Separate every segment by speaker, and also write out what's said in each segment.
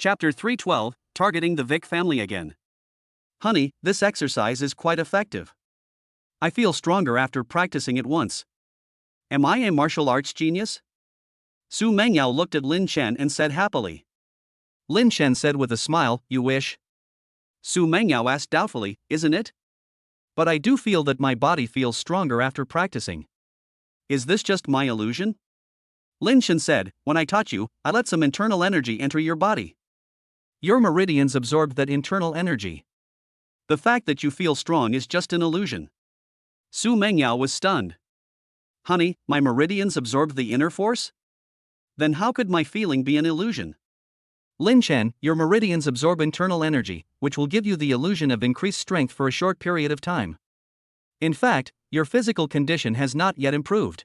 Speaker 1: Chapter 312, Targeting the Vic Family Again. Honey, this exercise is quite effective. I feel stronger after practicing it once. Am I a martial arts genius? Su Mengyao looked at Lin Chen and said happily.
Speaker 2: Lin Chen said with a smile, "You wish?"
Speaker 1: Su Mengyao asked doubtfully, "Isn't it?
Speaker 2: But I do feel that my body feels stronger after practicing.
Speaker 1: Is this just my illusion?" Lin Chen said, "When I taught you, I let some internal energy enter your body.
Speaker 2: Your meridians absorbed that internal energy.
Speaker 1: The fact that you feel strong is just an illusion." Su Mengyao was stunned. "Honey, my meridians absorbed the inner force? Then how could my feeling be an illusion?"
Speaker 2: Lin Chen, your meridians absorb internal energy, which will give you the illusion of increased strength for a short period of time. In fact, your physical condition has not yet improved.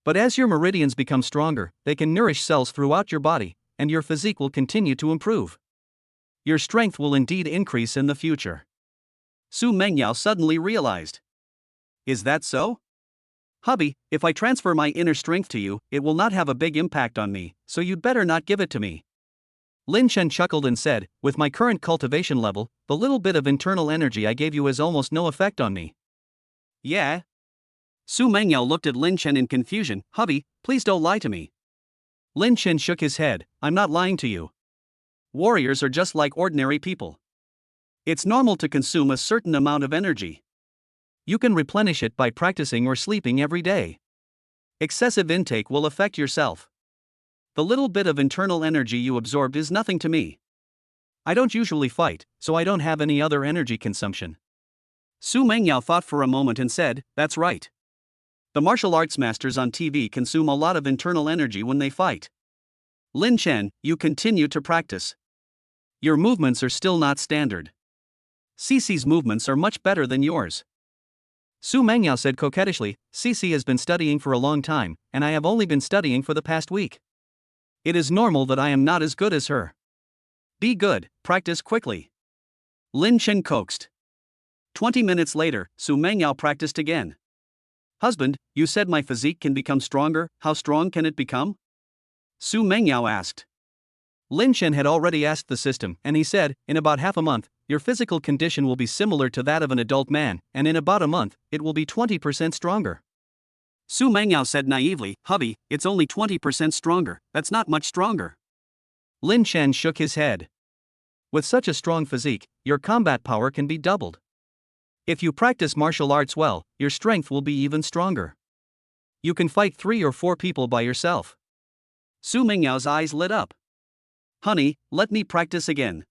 Speaker 2: But as your meridians become stronger, they can nourish cells throughout your body, and your physique will continue to improve. Your strength will indeed increase in the future.
Speaker 1: Su Mengyao suddenly realized. Is that so? Hubby, if I transfer my inner strength to you, it will not have a big impact on me, so you'd better not give it to me.
Speaker 2: Lin Chen chuckled and said, "With my current cultivation level, the little bit of internal energy I gave you has almost no effect on me."
Speaker 1: Yeah? Su Mengyao looked at Lin Chen in confusion. "Hubby, please don't lie to me."
Speaker 2: Lin Chen shook his head. "I'm not lying to you.
Speaker 1: Warriors are just like ordinary people. It's normal to consume a certain amount of energy.
Speaker 2: You can replenish it by practicing or sleeping every day.
Speaker 1: Excessive intake will affect yourself. The little bit of internal energy you absorbed is nothing to me.
Speaker 2: I don't usually fight, so I don't have any other energy consumption."
Speaker 1: Su Mengyao thought for a moment and said, "That's right. The martial arts masters on TV consume a lot of internal energy when they fight. Lin Chen, you continue to practice. Your movements are still not standard. Cece's movements are much better than yours."
Speaker 2: Su Mengyao said coquettishly, "Cece has been studying for a long time, and I have only been studying for the past week. It is normal that I am not as good as her."
Speaker 1: "Be good, practice quickly." Lin Chen coaxed. 20 minutes later, Su Mengyao practiced again. "Husband, you said my physique can become stronger, how strong can it become?" Su Mengyao asked.
Speaker 2: Lin Chen had already asked the system, and he said, "In about half a month, your physical condition will be similar to that of an adult man, and in about a month, it will be 20% stronger."
Speaker 1: Su Mengyao said naively, "Hubby, it's only 20% stronger, that's not much stronger."
Speaker 2: Lin Chen shook his head. "With such a strong physique, your combat power can be doubled. If you practice martial arts well, your strength will be even stronger. You can fight 3 or 4 people by yourself."
Speaker 1: Su Mengyao's eyes lit up. "Honey, let me practice again."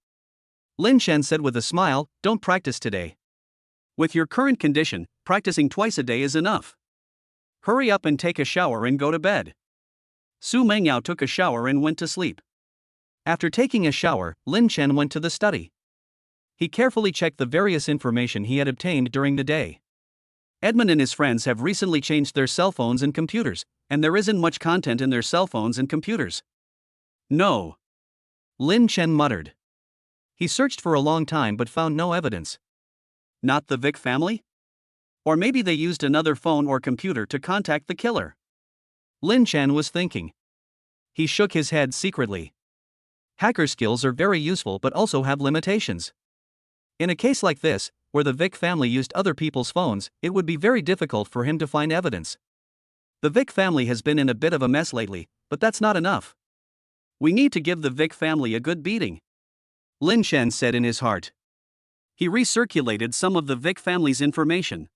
Speaker 2: Lin Chen said with a smile, "Don't practice today.
Speaker 1: With your current condition, practicing twice a day is enough. Hurry up and take a shower and go to bed." Su Mengyao took a shower and went to sleep.
Speaker 2: After taking a shower, Lin Chen went to the study. He carefully checked the various information he had obtained during the day.
Speaker 1: Edmund and his friends have recently changed their cell phones and computers, and there isn't much content in their cell phones and computers. No.
Speaker 2: Lin Chen muttered. He searched for a long time but found no evidence.
Speaker 1: Not the Vic family? Or maybe they used another phone or computer to contact the killer.
Speaker 2: Lin Chen was thinking. He shook his head secretly. Hacker skills are very useful but also have limitations. In a case like this, where the Vic family used other people's phones, it would be very difficult for him to find evidence.
Speaker 1: The Vic family has been in a bit of a mess lately, but that's not enough. We need to give the Vic family a good beating," Lin Chen said in his heart. He recirculated some of the Vic family's information.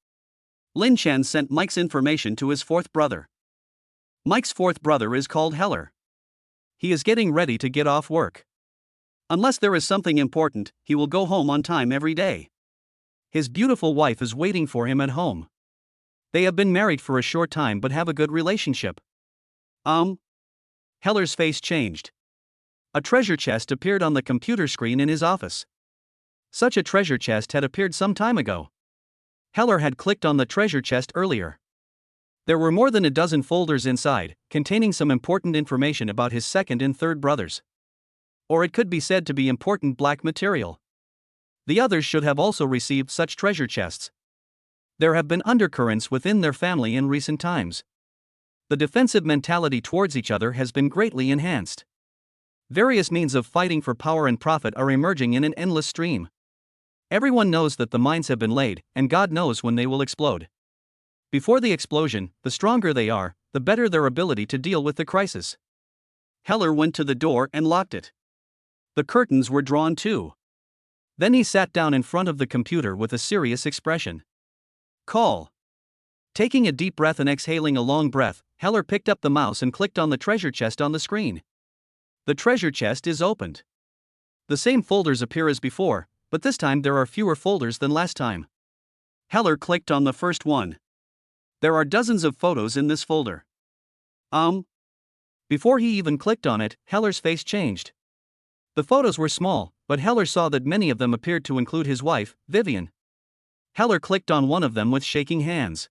Speaker 1: Lin Chen sent Mike's information to his 4th brother. Mike's 4th brother is called Heller. He is getting ready to get off work. Unless there is something important, he will go home on time every day.
Speaker 2: His beautiful wife is waiting for him at home. They have been married for a short time but have a good relationship.
Speaker 1: Heller's face changed. A treasure chest appeared on the computer screen in his office.
Speaker 2: Such a treasure chest had appeared some time ago. Heller had clicked on the treasure chest earlier. There were more than a dozen folders inside, containing some important information about his 2nd and 3rd brothers. Or it could be said to be important black material. The others should have also received such treasure chests. There have been undercurrents within their family in recent times. The defensive mentality towards each other has been greatly enhanced. Various means of fighting for power and profit are emerging in an endless stream. Everyone knows that the mines have been laid, and God knows when they will explode. Before the explosion, the stronger they are, the better their ability to deal with the crisis.
Speaker 1: Heller went to the door and locked it. The curtains were drawn too.
Speaker 2: Then he sat down in front of the computer with a serious expression.
Speaker 1: Call.
Speaker 2: Taking a deep breath and exhaling a long breath, Heller picked up the mouse and clicked on the treasure chest on the screen. The treasure chest is opened. The same folders appear as before, but this time there are fewer folders than last time.
Speaker 1: Heller clicked on the first one. There are dozens of photos in this folder.
Speaker 2: Before he even clicked on it, Heller's face changed. The photos were small, but Heller saw that many of them appeared to include his wife, Vivian. Heller clicked on one of them with shaking hands.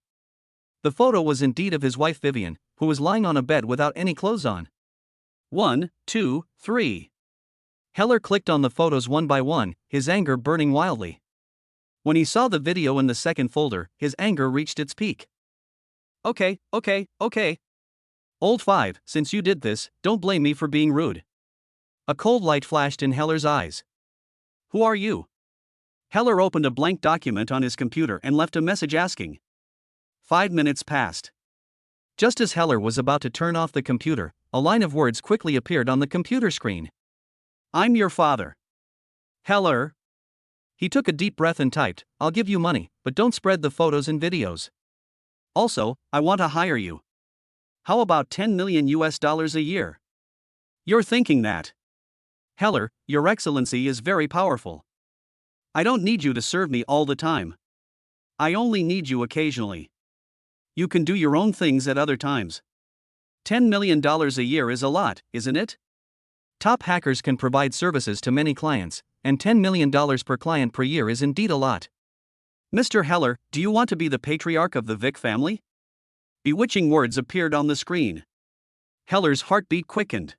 Speaker 2: The photo was indeed of his wife Vivian, who was lying on a bed without any clothes on.
Speaker 1: 1, 2, 3.
Speaker 2: Heller clicked on the photos one by one, his anger burning wildly. When he saw the video in the second folder, his anger reached its peak.
Speaker 1: Okay.
Speaker 2: Old 5, since you did this, don't blame me for being rude. A cold light flashed in Heller's eyes.
Speaker 1: Who are you? Heller opened a blank document on his computer and left a message asking. 5 minutes passed.
Speaker 2: Just as Heller was about to turn off the computer, a line of words quickly appeared on the computer screen.
Speaker 1: I'm your father.
Speaker 2: Heller. He took a deep breath and typed, I'll give you money, but don't spread the photos and videos.
Speaker 1: Also, I want to hire you. How about $10 million a year? You're thinking that.
Speaker 2: Heller, Your Excellency is very powerful.
Speaker 1: I don't need you to serve me all the time. I only need you occasionally. You can do your own things at other times. $10 million a year is a lot, isn't it?
Speaker 2: Top hackers can provide services to many clients, and $10 million per client per year is indeed a lot.
Speaker 1: Mr. Heller, do you want to be the patriarch of the Vick family? Bewitching words appeared on the screen. Heller's heartbeat quickened.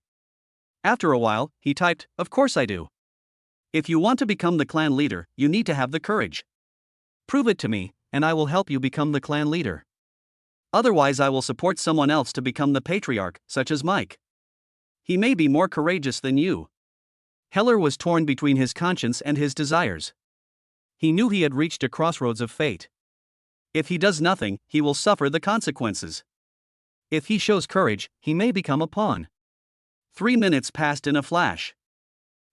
Speaker 1: After a while, he typed, Of course I do. If you want to become the clan leader, you need to have the courage.
Speaker 2: Prove it to me, and I will help you become the clan leader.
Speaker 1: Otherwise I will support someone else to become the patriarch, such as Mike. He may be more courageous than you.
Speaker 2: Heller was torn between his conscience and his desires. He knew he had reached a crossroads of fate.
Speaker 1: If he does nothing, he will suffer the consequences.
Speaker 2: If he shows courage, he may become a pawn.
Speaker 1: 3 minutes passed in a flash.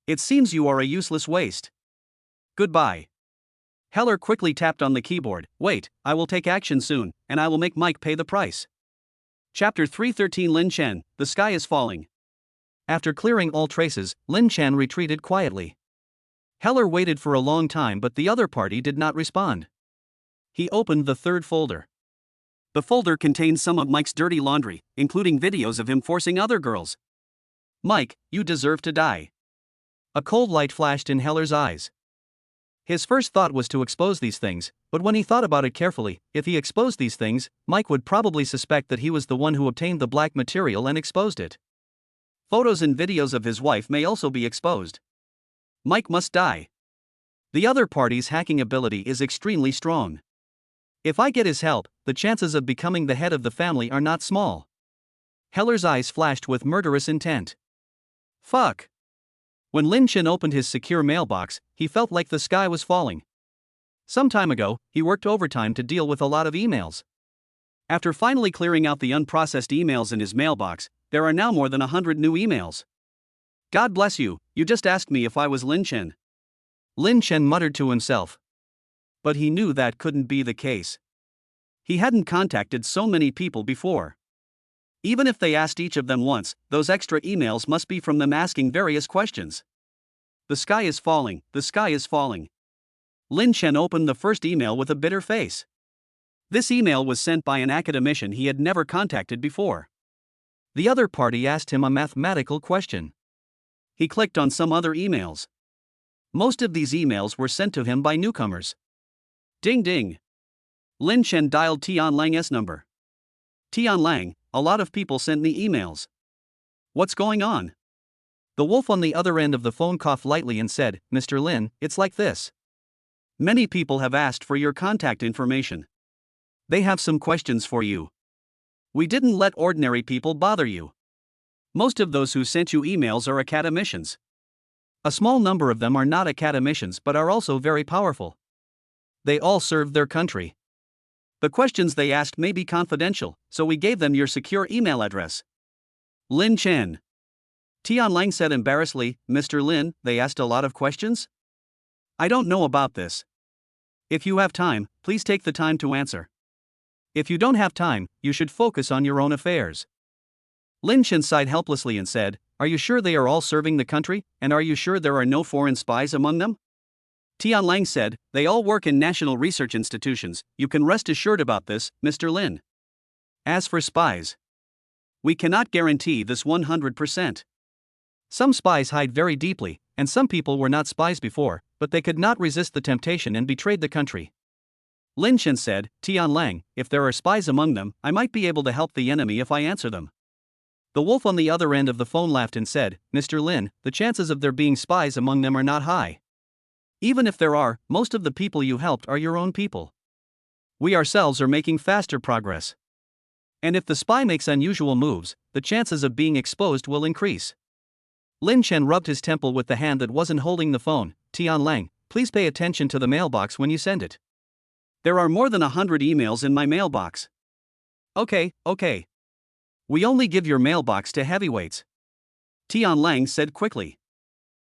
Speaker 1: It seems you are a useless waste. Goodbye. Heller quickly tapped on the keyboard. Wait, I will take action soon, and I will make Mike pay the price. Chapter 313 Lin Chen, The Sky is Falling.
Speaker 2: After clearing all traces, Lin Chen retreated quietly. Heller waited for a long time, but the other party did not respond. He opened the third folder.
Speaker 1: The folder contained some of Mike's dirty laundry, including videos of him forcing other girls. Mike, you deserve to die.
Speaker 2: A cold light flashed in Heller's eyes. His first thought was to expose these things, but when he thought about it carefully, if he exposed these things, Mike would probably suspect that he was the one who obtained the black material and exposed it.
Speaker 1: Photos and videos of his wife may also be exposed. Mike must die. The other party's hacking ability is extremely strong.
Speaker 2: If I get his help, the chances of becoming the head of the family are not small. Heller's eyes flashed with murderous intent.
Speaker 1: Fuck.
Speaker 2: When Lin Chen opened his secure mailbox, he felt like the sky was falling. Some time ago, he worked overtime to deal with a lot of emails.
Speaker 1: After finally clearing out the unprocessed emails in his mailbox, there are now more than 100 new emails. God bless you, you just asked me if I was Lin Chen.
Speaker 2: Lin Chen muttered to himself.
Speaker 1: But he knew that couldn't be the case. He hadn't contacted so many people before. Even if they asked each of them once, those extra emails must be from them asking various questions. The sky is falling, the sky is falling. Lin Chen opened the first email with a bitter face. This email was sent by an academician he had never contacted before.
Speaker 2: The other party asked him a mathematical question.
Speaker 1: He clicked on some other emails. Most of these emails were sent to him by newcomers. Ding ding. Lin Chen dialed Tian Lang's number. Tian Lang, a lot of people sent me emails. What's going on?
Speaker 2: The wolf on the other end of the phone coughed lightly and said, Mr. Lin, it's like this.
Speaker 1: Many people have asked for your contact information. They have some questions for you. We didn't let ordinary people bother you. Most of those who sent you emails are academicians.
Speaker 2: A small number of them are not academicians but are also very powerful. They all serve their country.
Speaker 1: The questions they asked may be confidential, so we gave them your secure email address. Lin Chen. Tianlang said embarrassedly, Mr. Lin, they asked a lot of questions? I don't know about this. If you have time, please take the time to answer.
Speaker 2: If you don't have time, you should focus on your own affairs.
Speaker 1: Lin Chen sighed helplessly and said, Are you sure they are all serving the country, and are you sure there are no foreign spies among them? Tianlang said, They all work in national research institutions, you can rest assured about this, Mr. Lin. As for spies, we cannot guarantee this 100%.
Speaker 2: Some spies hide very deeply, and some people were not spies before, but they could not resist the temptation and betrayed the country.
Speaker 1: Lin Chen said, Tianlang, if there are spies among them, I might be able to help the enemy if I answer them.
Speaker 2: The wolf on the other end of the phone laughed and said, Mr. Lin, the chances of there being spies among them are not high.
Speaker 1: Even if there are, most of the people you helped are your own people. We ourselves are making faster progress.
Speaker 2: And if the spy makes unusual moves, the chances of being exposed will increase.
Speaker 1: Lin Chen rubbed his temple with the hand that wasn't holding the phone. Tianlang, please pay attention to the mailbox when you send it. There are more than 100 emails in my mailbox.
Speaker 2: Okay.
Speaker 1: We only give your mailbox to heavyweights. Tianlang said quickly.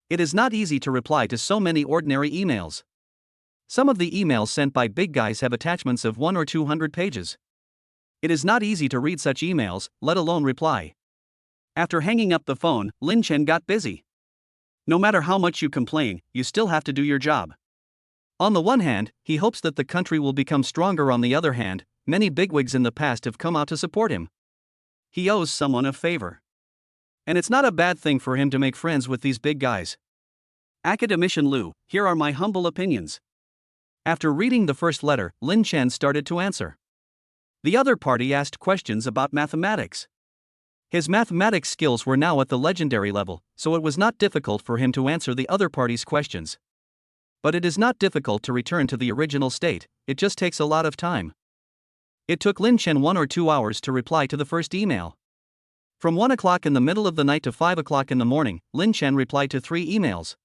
Speaker 2: It is not easy to reply to so many ordinary emails. Some of the emails sent by big guys have attachments of 100 or 200 pages. It is not easy to read such emails, let alone reply.
Speaker 1: After hanging up the phone, Lin Chen got busy. No matter how much you complain, you still have to do your job.
Speaker 2: On the one hand, he hopes that the country will become stronger. On the other hand, many bigwigs in the past have come out to support him.
Speaker 1: He owes someone a favor. And it's not a bad thing for him to make friends with these big guys. Academician Liu, here are my humble opinions.
Speaker 2: After reading the first letter, Lin Chen started to answer.
Speaker 1: The other party asked questions about mathematics.
Speaker 2: His mathematics skills were now at the legendary level, so it was not difficult for him to answer the other party's questions. But it is not difficult to return to the original state, it just takes a lot of time. It took Lin Chen 1 or 2 hours to reply to the first email. From 1 o'clock in the middle of the night to 5 o'clock in the morning, Lin Chen replied to 3 emails.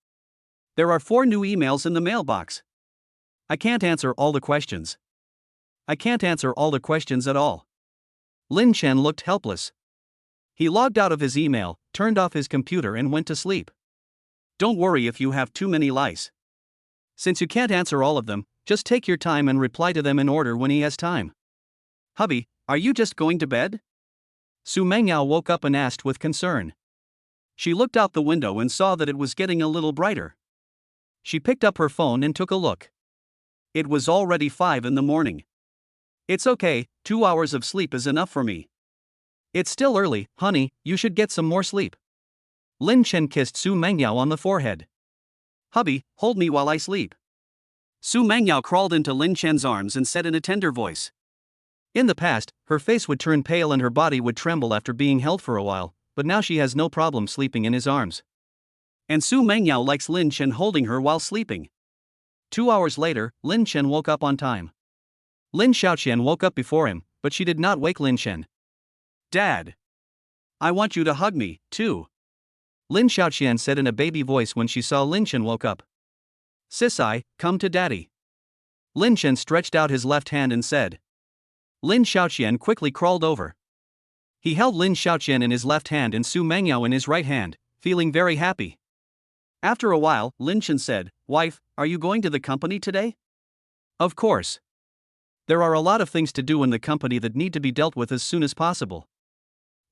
Speaker 1: There are 4 new emails in the mailbox.
Speaker 2: I can't answer all the questions. I can't answer all the questions at all. Lin Chen looked helpless. He logged out of his email, turned off his computer and went to sleep.
Speaker 1: Don't worry if you have too many lies.
Speaker 2: Since you can't answer all of them, just take your time and reply to them in order when he has time.
Speaker 1: Hubby, are you just going to bed?
Speaker 2: Su Mengyao woke up and asked with concern.
Speaker 1: She looked out the window and saw that it was getting a little brighter.
Speaker 2: She picked up her phone and took a look.
Speaker 1: It was already 5 in the morning.
Speaker 2: It's okay, 2 hours of sleep is enough for me. It's still early, honey, you should get some more sleep. Lin Chen kissed Su Mengyao on the forehead.
Speaker 1: Hubby, hold me while I sleep. Su Mengyao crawled into Lin Chen's arms and said in a tender voice.
Speaker 2: In the past, her face would turn pale and her body would tremble after being held for a while, but now she has no problem sleeping in his arms.
Speaker 1: And Su Mengyao likes Lin Chen holding her while sleeping.
Speaker 2: 2 hours later, Lin Chen woke up on time. Lin Xiaoqian woke up before him, but she did not wake Lin Chen.
Speaker 1: Dad, I want you to hug me, too.
Speaker 2: Lin Xiaoqian said in a baby voice when she saw Lin Chen woke up.
Speaker 1: Sisai, come to daddy.
Speaker 2: Lin Chen stretched out his left hand and said. Lin Xiaoqian quickly crawled over. He held Lin Xiaoqian in his left hand and Su Mengyao in his right hand, feeling very happy.
Speaker 1: After a while, Lin Chen said, Wife, are you going to the company today?
Speaker 2: Of course. There are a lot of things to do in the company that need to be dealt with as soon as possible.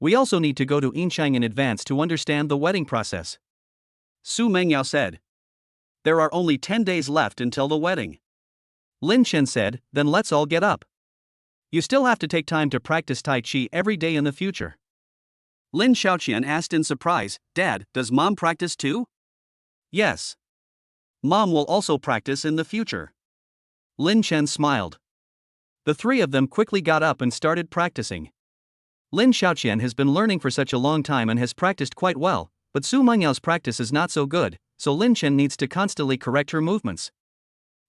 Speaker 2: We also need to go to Yinchang in advance to understand the wedding process.
Speaker 1: Su Mengyao said. There are only 10 days left until the wedding.
Speaker 2: Lin Chen said, then let's all get up. You still have to take time to practice Tai Chi every day in the future.
Speaker 1: Lin Xiaoqian asked in surprise, Dad, does Mom practice too?
Speaker 2: Yes.
Speaker 1: Mom will also practice in the future.
Speaker 2: Lin Chen smiled. The 3 of them quickly got up and started practicing. Lin Xiaoqian has been learning for such a long time and has practiced quite well, but Su Mengyao's practice is not so good, so Lin Chen needs to constantly correct her movements.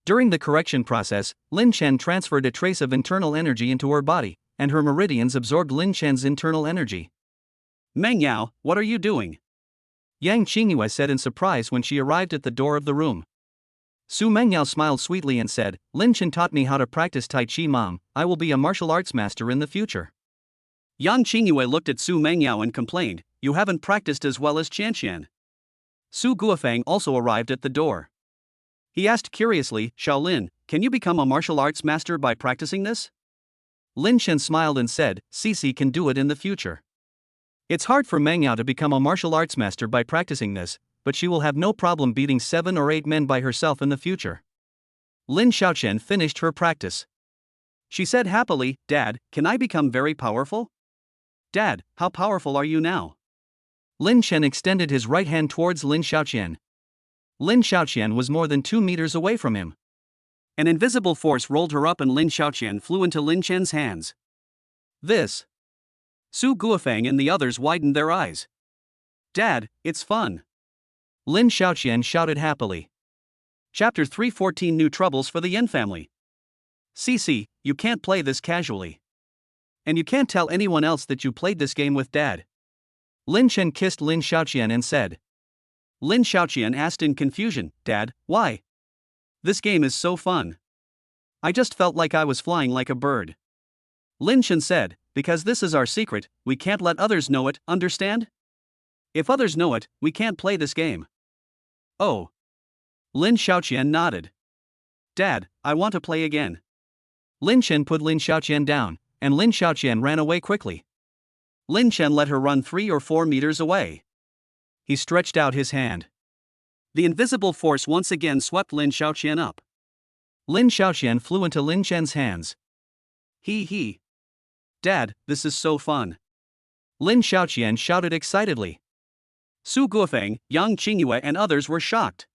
Speaker 2: During the correction process, Lin Chen transferred a trace of internal energy into her body, and her meridians absorbed Lin Chen's internal energy.
Speaker 1: Meng Yao, what are you doing?
Speaker 2: Yang Qingyue said in surprise when she arrived at the door of the room. Su Mengyao smiled sweetly and said, Lin Chen taught me how to practice Tai Chi, Mom. I will be a martial arts master in the future.
Speaker 1: Yang Qingyue looked at Su Mengyao and complained, you haven't practiced as well as Qianqian. Su Guofeng also arrived at the door. He asked curiously, Shaolin, can you become a martial arts master by practicing this?
Speaker 2: Lin Chen smiled and said, Cici can do it in the future. It's hard for Meng Yao to become a martial arts master by practicing this, but she will have no problem beating 7 or 8 men by herself in the future.
Speaker 1: Lin Xiaoqian finished her practice. She said happily, Dad, can I become very powerful? Dad, how powerful are you now?
Speaker 2: Lin Chen extended his right hand towards Lin Xiaoqian. Lin Xiaoqian was more than 2 meters away from him.
Speaker 1: An invisible force rolled her up and Lin Xiaoqian flew into Lin Chen's hands. This. Su Guofeng and the others widened their eyes. Dad, it's fun.
Speaker 2: Lin Xiaoqian shouted happily.
Speaker 1: Chapter 3:14 New Troubles for the Yin Family. Cici, you can't play this casually. And you can't tell anyone else that you played this game with Dad.
Speaker 2: Lin Chen kissed Lin Xiaoqian and said.
Speaker 1: Lin Xiaoqian asked in confusion, Dad, why? This game is so fun. I just felt like I was flying like a bird. Lin Chen said, because this is our secret, we can't let others know it, understand? If others know it, we can't play this game. Oh. Lin Xiaoqian nodded. Dad, I want to play again.
Speaker 2: Lin Chen put Lin Xiaoqian down, and Lin Xiaoqian ran away quickly.
Speaker 1: Lin Chen let her run 3 or 4 meters away.
Speaker 2: He stretched out his hand.
Speaker 1: The invisible force once again swept Lin Xiaoqian up.
Speaker 2: Lin Xiaoqian flew into Lin Chen's hands.
Speaker 1: He. Dad, this is so fun.
Speaker 2: Lin Xiaoqian shouted excitedly.
Speaker 1: Su Guofeng, Yang Qingyue and others were shocked.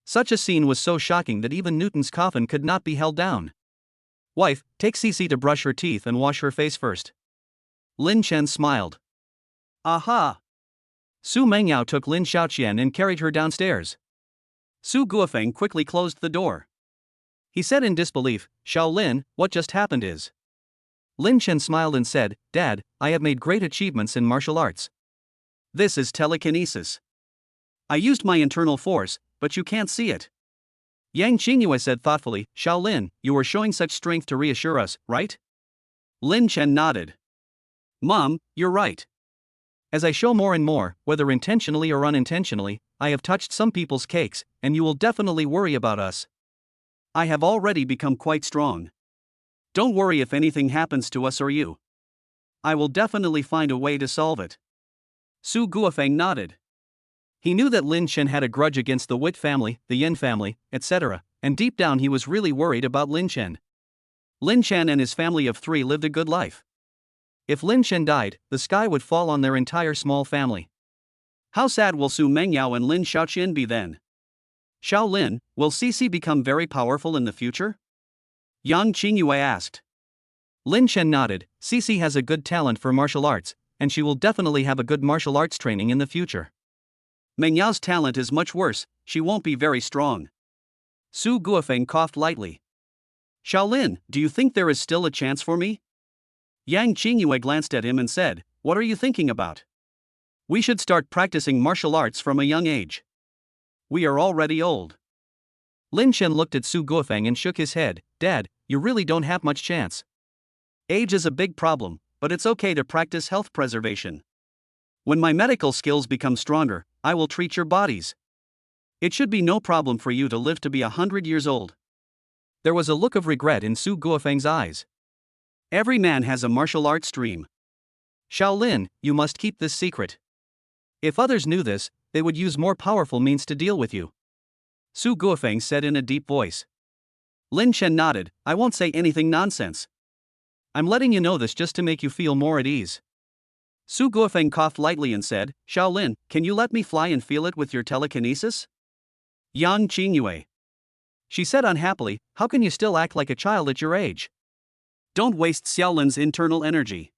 Speaker 2: Such a scene was so shocking that even Newton's coffin could not be held down. Wife, take Cici to brush her teeth and wash her face first.
Speaker 1: Lin Chen smiled. Aha!
Speaker 2: Su Mengyao took Lin Xiaoqian and carried her downstairs.
Speaker 1: Su Guofeng quickly closed the door.
Speaker 2: He said in disbelief, Shaolin, what just happened is? Lin Chen smiled and said, Dad, I have made great achievements in martial arts.
Speaker 1: This is telekinesis. I used my internal force, but you can't see it.
Speaker 2: Yang Qingyue said thoughtfully, Shaolin, you are showing such strength to reassure us, right?
Speaker 1: Lin Chen nodded. Mom, you're right.
Speaker 2: As I show more and more, whether intentionally or unintentionally, I have touched some people's cakes, and you will definitely worry about us.
Speaker 1: I have already become quite strong. Don't worry if anything happens to us or you. I will definitely find a way to solve it. Su Guofeng nodded.
Speaker 2: He knew that Lin Chen had a grudge against the Wit family, the Yin family, etc., and deep down he was really worried about Lin Chen.
Speaker 1: Lin Chen and his family of 3 lived a good life.
Speaker 2: If Lin Chen died, the sky would fall on their entire small family.
Speaker 1: How sad will Su Mengyao and Lin Xiaoqian be then? Shaolin, will Cici become very powerful in the future? Yang Qingyue asked.
Speaker 2: Lin Chen nodded. Cici has a good talent for martial arts, and she will definitely have a good martial arts training in the future.
Speaker 1: Meng Yao's talent is much worse, she won't be very strong. Su Guofeng coughed lightly. Shaolin, do you think there is still a chance for me? Yang Qingyue glanced at him and said, what are you thinking about? We should start practicing martial arts from a young age. We are already old.
Speaker 2: Lin Chen looked at Su Guofeng and shook his head. Dad, you really don't have much chance.
Speaker 1: Age is a big problem, but it's okay to practice health preservation. When my medical skills become stronger, I will treat your bodies. It should be no problem for you to live to be 100 years old.
Speaker 2: There was a look of regret in Su Guofeng's eyes.
Speaker 1: Every man has a martial arts dream.
Speaker 2: Shaolin, you must keep this secret. If others knew this, they would use more powerful means to deal with you.
Speaker 1: Su Guofeng said in a deep voice. Lin Chen nodded, I won't say anything nonsense.
Speaker 2: I'm letting you know this just to make you feel more at ease.
Speaker 1: Su Guofeng coughed lightly and said, Shaolin, can you let me fly and feel it with your telekinesis? Yang Qingyue.
Speaker 2: She said unhappily, how can you still act like a child at your age?
Speaker 1: Don't waste Xiaolin's internal energy.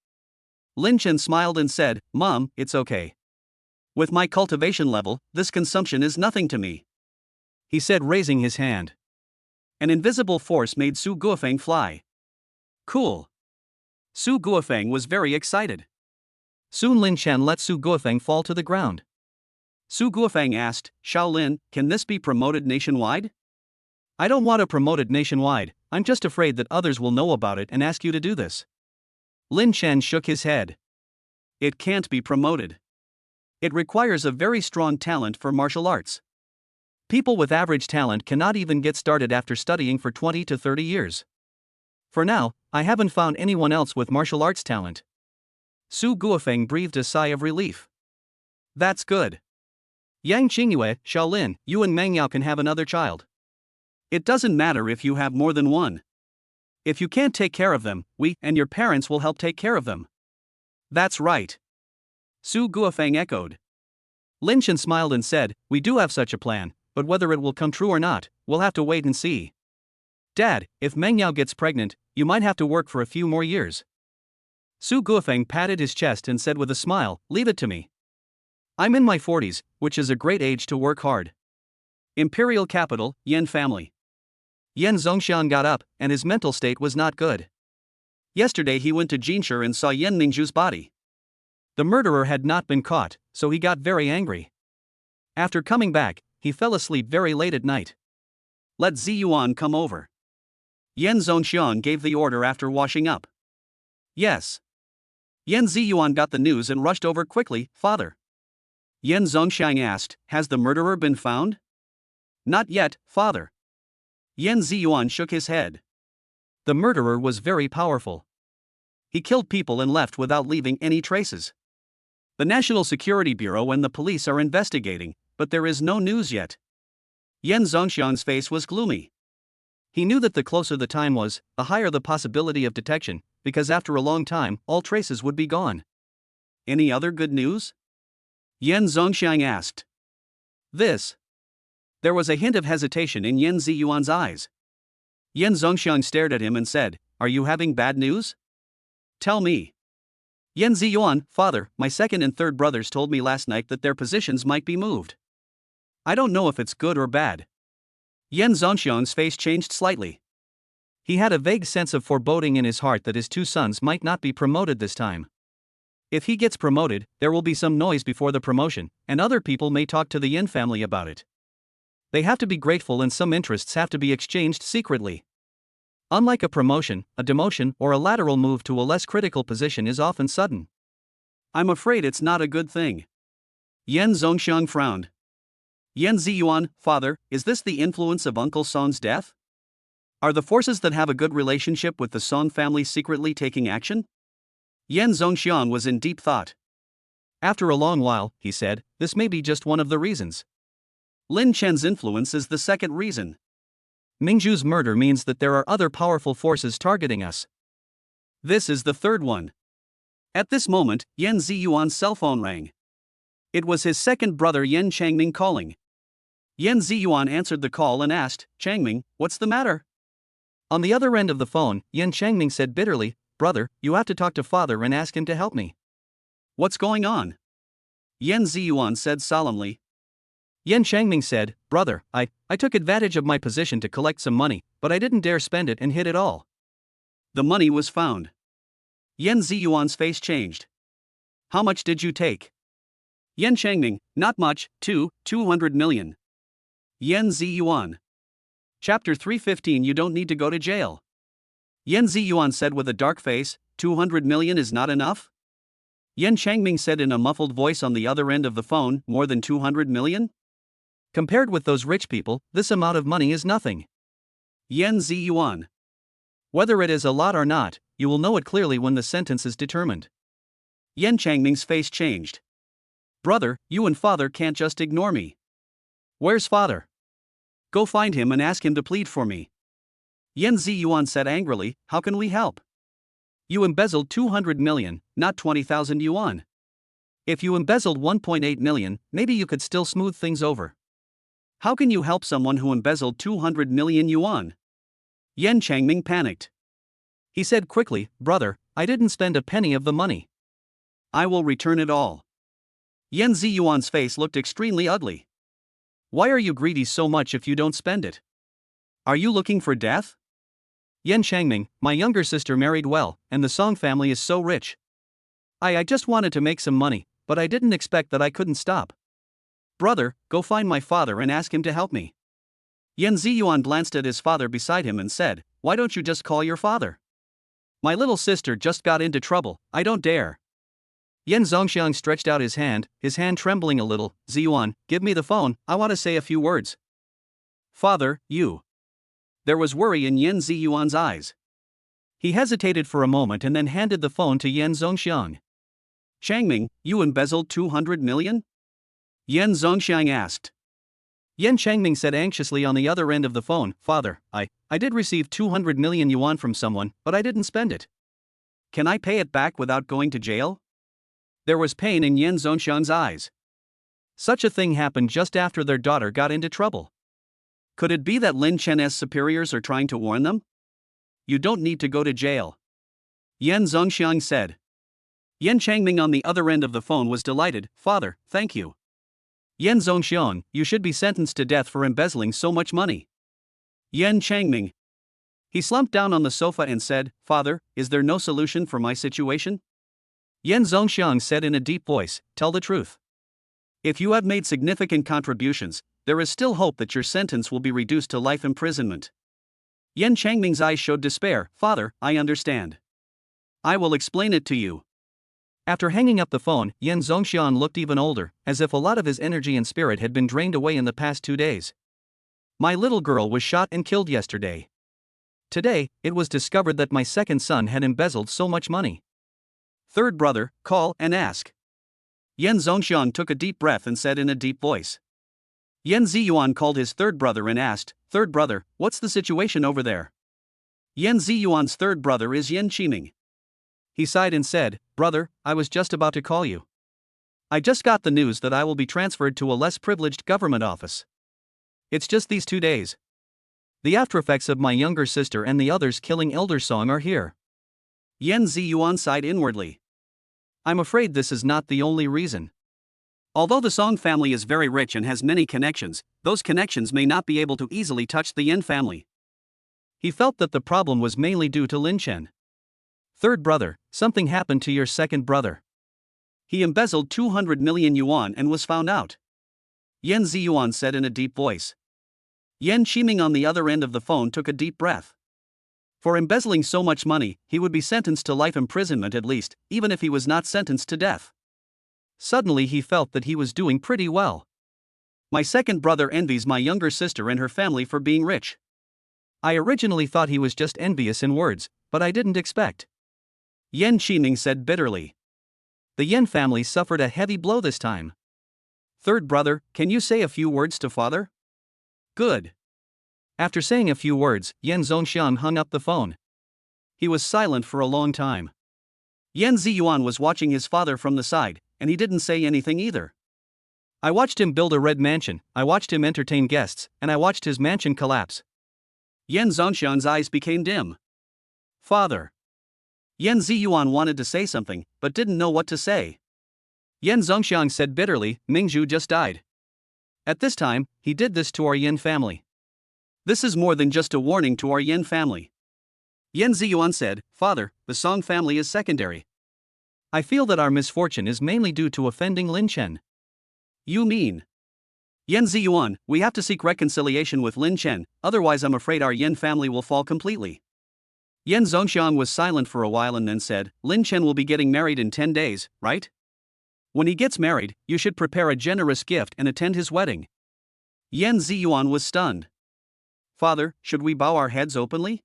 Speaker 1: Lin Chen smiled and said, Mom, it's okay. With my cultivation level, this consumption is nothing to me.
Speaker 2: He said, raising his hand.
Speaker 1: An invisible force made Su Guofeng fly. Cool. Su Guofeng was very excited.
Speaker 2: Soon Lin Chen let Su Guofeng fall to the ground.
Speaker 1: Su Guofeng asked, Shaolin, can this be promoted nationwide?
Speaker 2: I don't want to promote it nationwide, I'm just afraid that others will know about it and ask you to do this. Lin Chen shook his head.
Speaker 1: It can't be promoted. It requires a very strong talent for martial arts.
Speaker 2: People with average talent cannot even get started after studying for 20 to 30 years. For now, I haven't found anyone else with martial arts talent.
Speaker 1: Su Guofeng breathed a sigh of relief.
Speaker 2: That's good. Yang Qingyue, Shaolin, you and Meng Yao can have another child.
Speaker 1: It doesn't matter if you have more than one. If you can't take care of them, we and your parents will help take care of them.
Speaker 2: That's right.
Speaker 1: Su Guofeng echoed.
Speaker 2: Lin Chen smiled and said, we do have such a plan, but whether it will come true or not, we'll have to wait and see. Dad, if Meng Yao gets pregnant, you might have to work for a few more years.
Speaker 1: Su Guofeng patted his chest and said with a smile, leave it to me.
Speaker 2: I'm in my 40s, which is a great age to work hard.
Speaker 1: Imperial capital, Yan family.
Speaker 2: Yan Zongxian got up, and his mental state was not good.
Speaker 1: Yesterday he went to Jinsher and saw Yan Ningzhu's body.
Speaker 2: The murderer had not been caught, so he got very angry. After coming back, he fell asleep very late at night.
Speaker 1: Let Ziyuan come over. Yan Zongxian gave the order after washing up.
Speaker 2: Yes.
Speaker 1: Yan Ziyuan got the news and rushed over quickly, Father. Yan Zongxiang asked, has the murderer been found?
Speaker 2: Not yet, Father.
Speaker 1: Yan Ziyuan shook his head.
Speaker 2: The murderer was very powerful.
Speaker 1: He killed people and left without leaving any traces. The National Security Bureau and the police are investigating, but there is no news yet. Yan Zongxian's face was gloomy.
Speaker 2: He knew that the closer the time was, the higher the possibility of detection, because after a long time, all traces would be gone.
Speaker 1: Any other good news? Yan Zongxiang asked.
Speaker 2: This.
Speaker 1: There was a hint of hesitation in Yan Ziyuan's eyes. Yan Zongxiang stared at him and said, are you having bad news? Tell me.
Speaker 2: Yan Ziyuan, Father, my second and third brothers told me last night that their positions might be moved.
Speaker 1: I don't know if it's good or bad. Yan Zongxiang's face changed slightly.
Speaker 2: He had a vague sense of foreboding in his heart that his two sons might not be promoted this time. If he gets promoted, there will be some noise before the promotion, and other people may talk to the Yan family about it. They have to be grateful and some interests have to be exchanged secretly. Unlike a promotion, a demotion or a lateral move to a less critical position is often sudden.
Speaker 1: I'm afraid it's not a good thing. Yan Zongxiang frowned. Yan Ziyuan, Father, is this the influence of Uncle Song's death? Are the forces that have a good relationship with the Song family secretly taking action? Yan Zongxiang was in deep thought.
Speaker 2: After a long while, he said, this may be just one of the reasons.
Speaker 1: Lin Chen's influence is the second reason.
Speaker 2: Mingzhu's murder means that there are other powerful forces targeting us.
Speaker 1: This is the third one. At this moment, Yan Ziyuan's cell phone rang. It was his second brother Yan Changming calling. Yan Ziyuan answered the call and asked, Changming, what's the matter?
Speaker 2: On the other end of the phone, Yan Changming said bitterly, Brother, you have to talk to Father and ask him to help me.
Speaker 1: What's going on? Yan Ziyuan said solemnly.
Speaker 2: Yan Changming said, Brother, I took advantage of my position to collect some money, but I didn't dare spend it and hid it all.
Speaker 1: The money was found. Yan Ziyuan's face changed. How much did you take? Yan Changming, not much, 200 million. Yan Ziyuan. Chapter 315 You don't need to go to jail. Yan Ziyuan said with a dark face, 200 million is not enough? Yan Changming said in a muffled voice on the other end of the phone, more than 200 million?
Speaker 2: Compared with those rich people, this amount of money is nothing.
Speaker 1: Yan Ziyuan.
Speaker 2: Whether it is a lot or not, you will know it clearly when the sentence is determined.
Speaker 1: Yan Changming's face changed. Brother, you and Father can't just ignore me.
Speaker 2: Where's Father?
Speaker 1: Go find him and ask him to plead for me. Yan Ziyuan said angrily, how can we help? You embezzled 200 million, not 20,000 yuan. If you embezzled 1.8 million, maybe you could still smooth things over. How can you help someone who embezzled 200 million yuan? Yan Changming panicked.
Speaker 2: He said quickly, Brother, I didn't spend a penny of the money.
Speaker 1: I will return it all. Yan Ziyuan's face looked extremely ugly. Why are you greedy so much if you don't spend it? Are you looking for death?
Speaker 2: Yan Changming, my younger sister married well, and the Song family is so rich. I just wanted to make some money, but I didn't expect that I couldn't stop.
Speaker 1: Brother, go find my father and ask him to help me. Yan Ziyuan glanced at his father beside him and said, why don't you just call your father? My little sister just got into trouble, I don't dare.
Speaker 2: Yan Zongxiang stretched out his hand trembling a little. Ziyuan, give me the phone, I want to say a few words.
Speaker 1: Father, you. There was worry in Yan Ziyuan's eyes.
Speaker 2: He hesitated for a moment and then handed the phone to Yan Zongxiang.
Speaker 1: Changming, you embezzled 200 million? Yan Zongxiang asked.
Speaker 2: Yan Changming said anxiously on the other end of the phone, Father, I did receive 200 million yuan from someone, but I didn't spend it.
Speaker 1: Can I pay it back without going to jail? There was pain in Yan Zongxiang's eyes.
Speaker 2: Such a thing happened just after their daughter got into trouble.
Speaker 1: Could it be that Lin Chen's superiors are trying to warn them? You don't need to go to jail. Yan Zongxiang said. Yan Changming on the other end of the phone was delighted. Father, thank you.
Speaker 2: Yan Zongxiang, you should be sentenced to death for embezzling so much money.
Speaker 1: Yan Changming. He slumped down on the sofa and said, Father, is there no solution for my situation?
Speaker 2: Yan Zongxiang said in a deep voice, tell the truth.
Speaker 1: If you have made significant contributions, there is still hope that your sentence will be reduced to life imprisonment. Yan Changming's eyes showed despair. Father, I understand. I will explain it to you.
Speaker 2: After hanging up the phone, Yan Zongxiang looked even older, as if a lot of his energy and spirit had been drained away in the past 2 days. My little girl was shot and killed yesterday. Today, it was discovered that my second son had embezzled so much money.
Speaker 1: Third brother, call and ask. Yan Zongxiang took a deep breath and said in a deep voice. Yan Ziyuan called his third brother and asked, Third brother, what's the situation over there? Yan Ziyuan's third brother is Yan Chiming.
Speaker 2: He sighed and said, Brother, I was just about to call you. I just got the news that I will be transferred to a less privileged government office. It's just these 2 days. The aftereffects of my younger sister and the others killing Elder Song are here.
Speaker 1: Yan Ziyuan sighed inwardly.
Speaker 2: I'm afraid this is not the only reason.
Speaker 1: Although the Song family is very rich and has many connections, those connections may not be able to easily touch the Yan family.
Speaker 2: He felt that the problem was mainly due to Lin Chen. Third brother, something happened to your second brother.
Speaker 1: He embezzled 200 million yuan and was found out. Yan Ziyuan said in a deep voice. Yan Chiming on the other end of the phone took a deep breath. For embezzling so much money, he would be sentenced to life imprisonment at least, even if he was not sentenced to death.
Speaker 2: Suddenly he felt that he was doing pretty well.
Speaker 1: My second brother envies my younger sister and her family for being rich.
Speaker 2: I originally thought he was just envious in words, but I didn't expect.
Speaker 1: Yan Chiming said bitterly.
Speaker 2: The Yan family suffered a heavy blow this time.
Speaker 1: Third brother, can you say a few words to father? Good.
Speaker 2: After saying a few words, Yan Zongxiang hung up the phone.
Speaker 1: He was silent for a long time. Yan Ziyuan was watching his father from the side, and he didn't say anything either.
Speaker 2: I watched him build a red mansion, I watched him entertain guests, and I watched his mansion collapse.
Speaker 1: Yan Zongxiang's eyes became dim. Father. Yan Ziyuan wanted to say something, but didn't know what to say.
Speaker 2: Yan Zongxiang said bitterly, Mingzhu just died. At this time, he did this to our Yan family.
Speaker 1: This is more than just a warning to our Yan family. Yan Ziyuan said, Father, the Song family is secondary.
Speaker 2: I feel that our misfortune is mainly due to offending Lin Chen.
Speaker 1: You mean? Yan Ziyuan, we have to seek reconciliation with Lin Chen, otherwise I'm afraid our Yan family will fall completely. Yan Zongxiang was silent for a while and then said, Lin Chen will be getting married in 10 days, right? When he gets married, you should prepare a generous gift and attend his wedding. Yan Ziyuan was stunned. Father, should we bow our heads openly?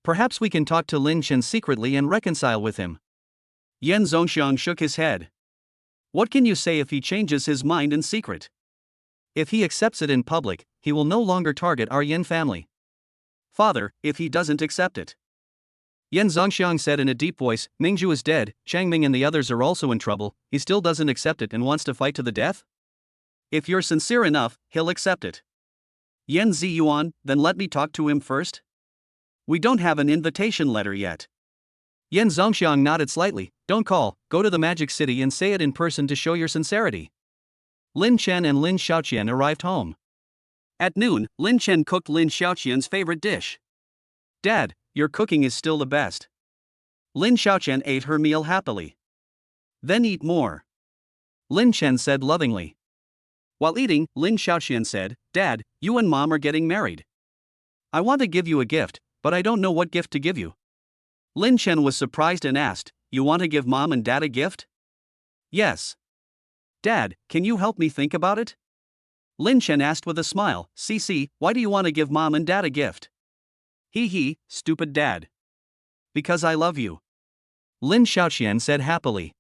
Speaker 2: Perhaps we can talk to Lin Chen secretly and reconcile with him.
Speaker 1: Yan Zongxiang shook his head. What can you say if he changes his mind in secret?
Speaker 2: If he accepts it in public, he will no longer target our Yan family.
Speaker 1: Father, if he doesn't accept it.
Speaker 2: Yan Zongxiang said in a deep voice, Mingzhu is dead, Changming and the others are also in trouble, he still doesn't accept it and wants to fight to the death?
Speaker 1: If you're sincere enough, he'll accept it. Yan Ziyuan, then let me talk to him first? We don't have an invitation letter yet.
Speaker 2: Yan Zongxiang nodded slightly, don't call, go to the Magic City and say it in person to show your sincerity. Lin Chen and Lin Xiaoqian arrived home.
Speaker 1: At noon, Lin Chen cooked Lin Xiaoqian's favorite dish. Dad, your cooking is still the best. Lin Xiaoqian ate her meal happily. Then eat more.
Speaker 2: Lin Chen said lovingly.
Speaker 1: While eating, Lin Xiaoxian said, Dad, you and Mom are getting married. I want to give you a gift, but I don't know what gift to give you. Lin Chen was surprised and asked, You want to give Mom and Dad a gift? Yes. Dad, can you help me think about it? Lin Chen asked with a smile, CC, why do you want to give Mom and Dad a gift? Hee, stupid dad. Because I love you.
Speaker 2: Lin Xiaoxian said happily.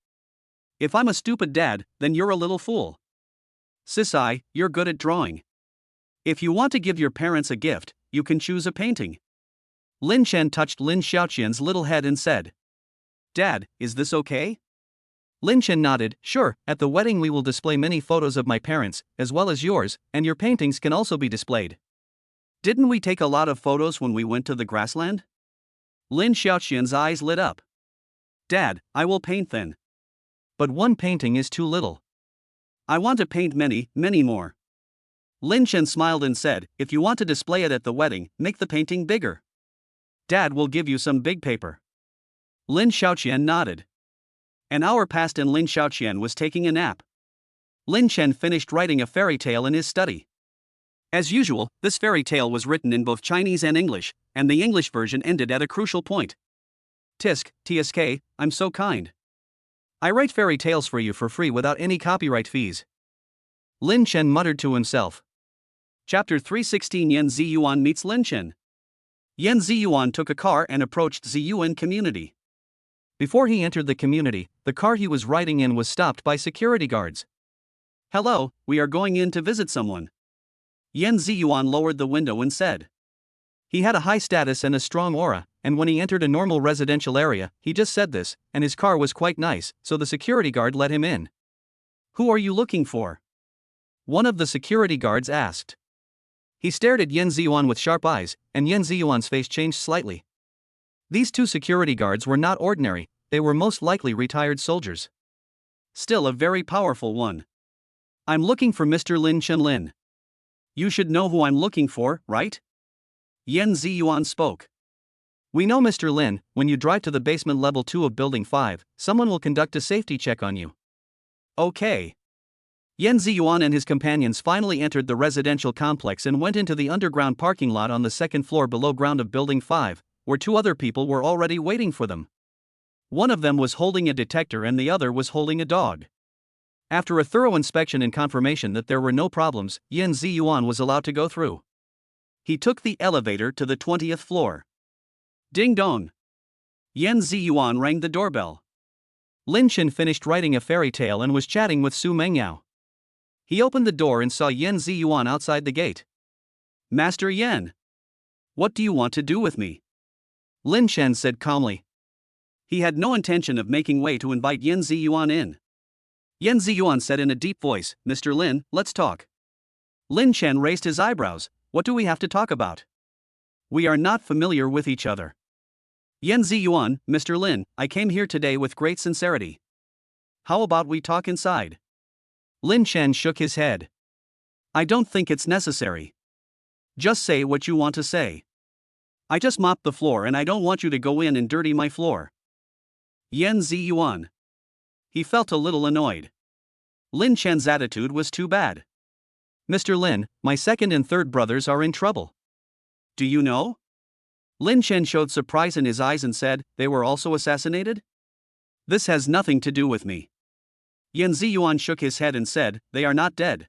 Speaker 1: If I'm a stupid dad, then you're a little fool. Sisai, you're good at drawing. If you want to give your parents a gift, you can choose a painting.
Speaker 2: Lin Chen touched Lin Xiaoxian's little head and said,
Speaker 1: Dad, is this okay?
Speaker 2: Lin Chen nodded, Sure, at the wedding we will display many photos of my parents, as well as yours, and your paintings can also be displayed.
Speaker 1: Didn't we take a lot of photos when we went to the grassland? Lin Xiaoxian's eyes lit up. Dad, I will paint then.
Speaker 2: But one painting is too little.
Speaker 1: I want to paint many, many more. Lin Chen smiled and said, If you want to display it at the wedding, make the painting bigger. Dad will give you some big paper. Lin Xiaoxian nodded. An hour passed and Lin Xiaoxian was taking a nap. Lin Chen finished writing a fairy tale in his study. As usual, this fairy tale was written in both Chinese and English, and the English version ended at a crucial point. Tisk, TSK, I'm so kind.
Speaker 2: I write fairy tales for you for free without any copyright fees. Lin Chen muttered to himself.
Speaker 1: Chapter 316 Yan Ziyuan meets Lin Chen. Yan Ziyuan took a car and approached Ziyuan community.
Speaker 2: Before he entered the community, the car he was riding in was stopped by security guards.
Speaker 1: Hello, we are going in to visit someone. Yan Ziyuan lowered the window and said.
Speaker 2: He had a high status and a strong aura, and when he entered a normal residential area, he just said this, and his car was quite nice, so the security guard let him in.
Speaker 1: Who are you looking for?
Speaker 2: One of the security guards asked. He stared at Yan Ziyuan with sharp eyes, and Yan Ziyuan's face changed slightly. These two security guards were not ordinary, they were most likely retired soldiers.
Speaker 1: Still a very powerful one. I'm looking for Mr. Lin Chen. You should know who I'm looking for, right? Yan Ziyuan spoke.
Speaker 2: We know Mr. Lin, when you drive to the basement level 2 of Building 5, someone will conduct a safety check on you.
Speaker 1: Okay. Yan Ziyuan and his companions finally entered the residential complex and went into the underground parking lot on the second floor below ground of Building 5, where two other people were already waiting for them. One of them was holding a detector and the other was holding a dog. After a thorough inspection and confirmation that there were no problems, Yan Ziyuan was allowed to go through. He took the elevator to the 20th floor. Ding dong. Yan Ziyuan rang the doorbell.
Speaker 2: Lin Chen finished writing a fairy tale and was chatting with Su Mengyao. He opened the door and saw Yan Ziyuan outside the gate.
Speaker 1: Master Yan. What do you want to do with me?
Speaker 2: Lin Chen said calmly.
Speaker 1: He had no intention of making way to invite Yan Ziyuan in. Yan Ziyuan said in a deep voice, Mr. Lin, let's talk. Lin Chen raised his eyebrows. What do we have to talk about? We are not familiar with each other. Yan Ziyuan, Mr. Lin, I came here today with great sincerity. How about we talk inside?
Speaker 2: Lin Chen shook his head.
Speaker 1: I don't think it's necessary. Just say what you want to say. I just mopped the floor and I don't want you to go in and dirty my floor. Yan Ziyuan. He felt a little annoyed. Lin Chen's attitude was too bad.
Speaker 2: Mr. Lin, my second and third brothers are in trouble.
Speaker 1: Do you know? Lin Chen showed surprise in his eyes and said, they were also assassinated? This has nothing to do with me. Yan Ziyuan shook his head and said, they are not dead.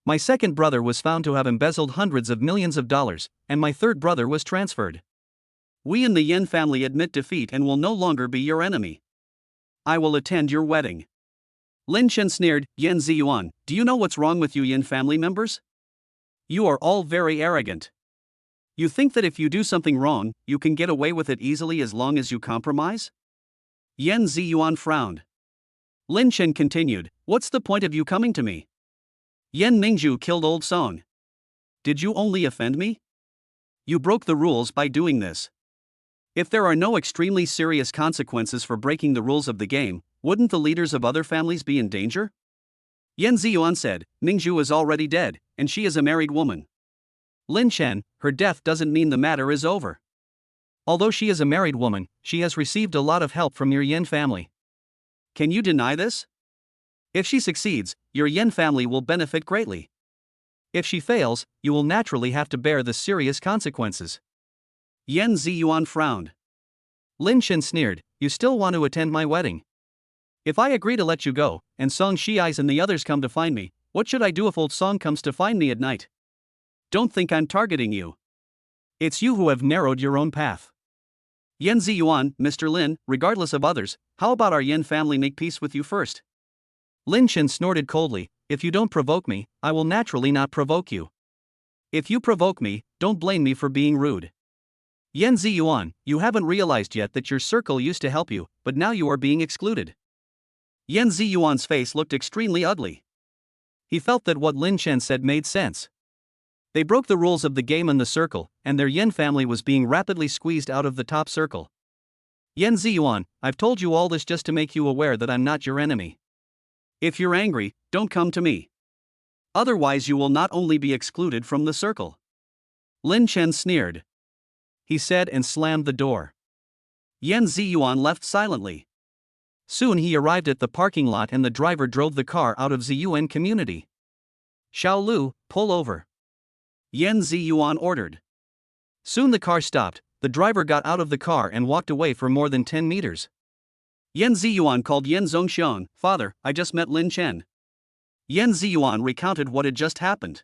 Speaker 2: My second brother was found to have embezzled hundreds of millions of dollars, and my third brother was transferred.
Speaker 1: We in the Yan family admit defeat and will no longer be your enemy. I will attend your wedding. Lin Chen sneered, Yan Ziyuan, do you know what's wrong with you Yan family members? You are all very arrogant. You think that if you do something wrong, you can get away with it easily as long as you compromise? Yan Ziyuan frowned. Lin Chen continued, what's the point of you coming to me? Yan Mingzhu killed Old Song. Did you only offend me? You broke the rules by doing this. If there are no extremely serious consequences for breaking the rules of the game, wouldn't the leaders of other families be in danger? Yan Ziyuan said, Mingzhu is already dead, and she is a married woman.
Speaker 2: Lin Chen, her death doesn't mean the matter is over. Although she is a married woman, she has received a lot of help from your Yan family.
Speaker 1: Can you deny this? If she succeeds, your Yen family will benefit greatly.
Speaker 2: If she fails, you will naturally have to bear the serious consequences.
Speaker 1: Yen Ziyuan frowned.
Speaker 2: Lin Chen sneered, you still want to attend my wedding? If I agree to let you go, and Song Shiais and the others come to find me, what should I do if old Song comes to find me at night?
Speaker 1: Don't think I'm targeting you.
Speaker 2: It's you who have narrowed your own path.
Speaker 1: Yen Ziyuan, Mr. Lin, regardless of others, how about our Yen family make peace with you first?
Speaker 2: Lin Chen snorted coldly, if you don't provoke me, I will naturally not provoke you.
Speaker 1: If you provoke me, don't blame me for being rude.
Speaker 2: Yen Ziyuan, you haven't realized yet that your circle used to help you, but now you are being excluded.
Speaker 1: Yen Ziyuan's face looked extremely ugly.
Speaker 2: He felt that what Lin Chen said made sense. They broke the rules of the game in the circle, and their Yen family was being rapidly squeezed out of the top circle. Yen Ziyuan, I've told you all this just to make you aware that I'm not your enemy.
Speaker 1: If you're angry, don't come to me. Otherwise you will not only be excluded from the circle.
Speaker 2: Lin Chen sneered. He said and slammed the door.
Speaker 1: Yen Ziyuan left silently.
Speaker 2: Soon he arrived at the parking lot and the driver drove the car out of Ziyuan community. Xiao Lu, pull over.
Speaker 1: Yen Ziyuan ordered.
Speaker 2: Soon the car stopped, the driver got out of the car and walked away for more than 10 meters.
Speaker 1: Yen Ziyuan called Yen Zongxiang, Father, I just met Lin Chen. Yen Ziyuan recounted what had just happened.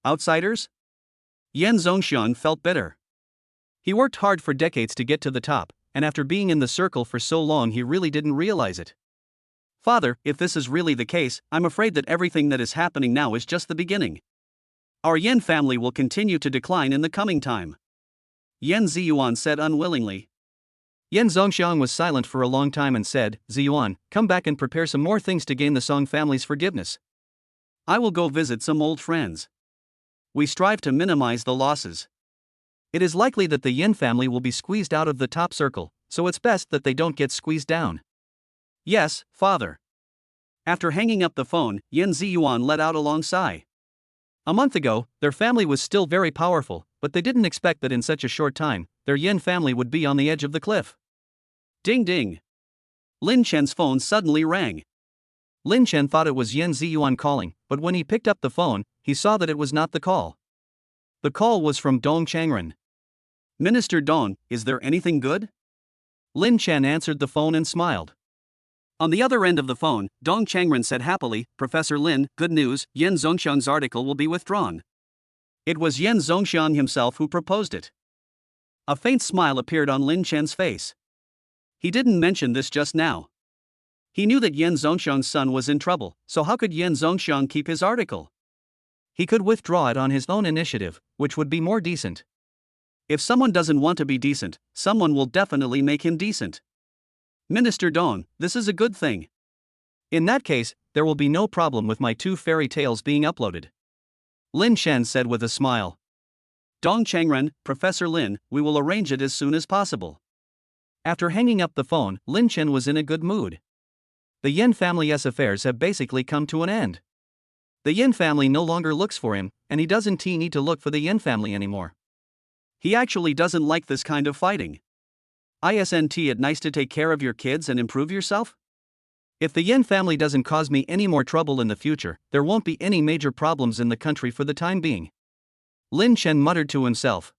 Speaker 1: Outsiders? Yen Zongxiang felt bitter.
Speaker 2: He worked hard for decades to get to the top, and after being in the circle for so long he really didn't realize it.
Speaker 1: Father, if this is really the case, I'm afraid that everything that is happening now is just the beginning. Our Yen family will continue to decline in the coming time. Yen Ziyuan said unwillingly.
Speaker 2: Yen Zongxiang was silent for a long time and said, Ziyuan, come back and prepare some more things to gain the Song family's forgiveness.
Speaker 1: I will go visit some old friends. We strive to minimize the losses.
Speaker 2: It is likely that the Yen family will be squeezed out of the top circle, so it's best that they don't get squeezed down.
Speaker 1: Yes, Father. After hanging up the phone, Yen Ziyuan let out a long sigh.
Speaker 2: A month ago, their family was still very powerful, but they didn't expect that in such a short time, their Yen family would be on the edge of the cliff.
Speaker 1: Ding ding. Lin Chen's phone suddenly rang.
Speaker 2: Lin Chen thought it was Yen Ziyuan calling, but when he picked up the phone, he saw that it was not the call. The call was from Dong Changren.
Speaker 1: Minister Dong, is there anything good?
Speaker 2: Lin Chen answered the phone and smiled.
Speaker 1: On the other end of the phone, Dong Changren said happily, Professor Lin, good news, Yen Zongxiang's article will be withdrawn. It was Yen Zongxiang himself who proposed it. A faint smile appeared on Lin Chen's face. He didn't mention this just now. He knew that Yen Zongxiang's son was in trouble, so how could Yen Zongxiang keep his article?
Speaker 2: He could withdraw it on his own initiative, which would be more decent.
Speaker 1: If someone doesn't want to be decent, someone will definitely make him decent. Minister Dong, this is a good thing.
Speaker 2: In that case, there will be no problem with my 2 fairy tales being uploaded. Lin Chen said with a smile.
Speaker 1: Dong Changren, Professor Lin, we will arrange it as soon as possible.
Speaker 2: After hanging up the phone, Lin Chen was in a good mood. The Yen family's affairs have basically come to an end. The Yen family no longer looks for him, and he doesn't need to look for the Yen family anymore.
Speaker 1: He actually doesn't like this kind of fighting. Isn't it nice to take care of your kids and improve yourself?
Speaker 2: If the Yen family doesn't cause me any more trouble in the future, there won't be any major problems in the country for the time being. Lin Chen muttered to himself.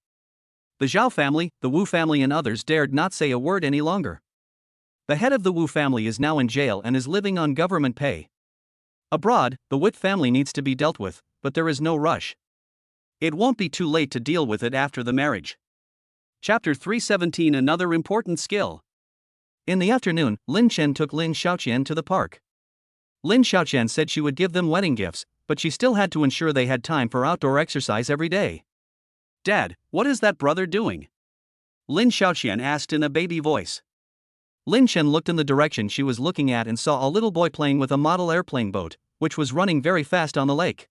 Speaker 2: The Zhao family, the Wu family and others dared not say a word any longer. The head of the Wu family is now in jail and is living on government pay. Abroad, the Wit family needs to be dealt with, but there is no rush.
Speaker 1: It won't be too late to deal with it after the marriage. Chapter 317 Another important skill.
Speaker 2: In the afternoon, Lin Chen took Lin Xiaoqian to the park. Lin Xiaoqian said she would give them wedding gifts, but she still had to ensure they had time for outdoor exercise every day.
Speaker 1: Dad, what is that brother doing? Lin Xiaoqian asked in a baby voice.
Speaker 2: Lin Chen looked in the direction she was looking at and saw a little boy playing with a model airplane boat, which was running very fast on the lake.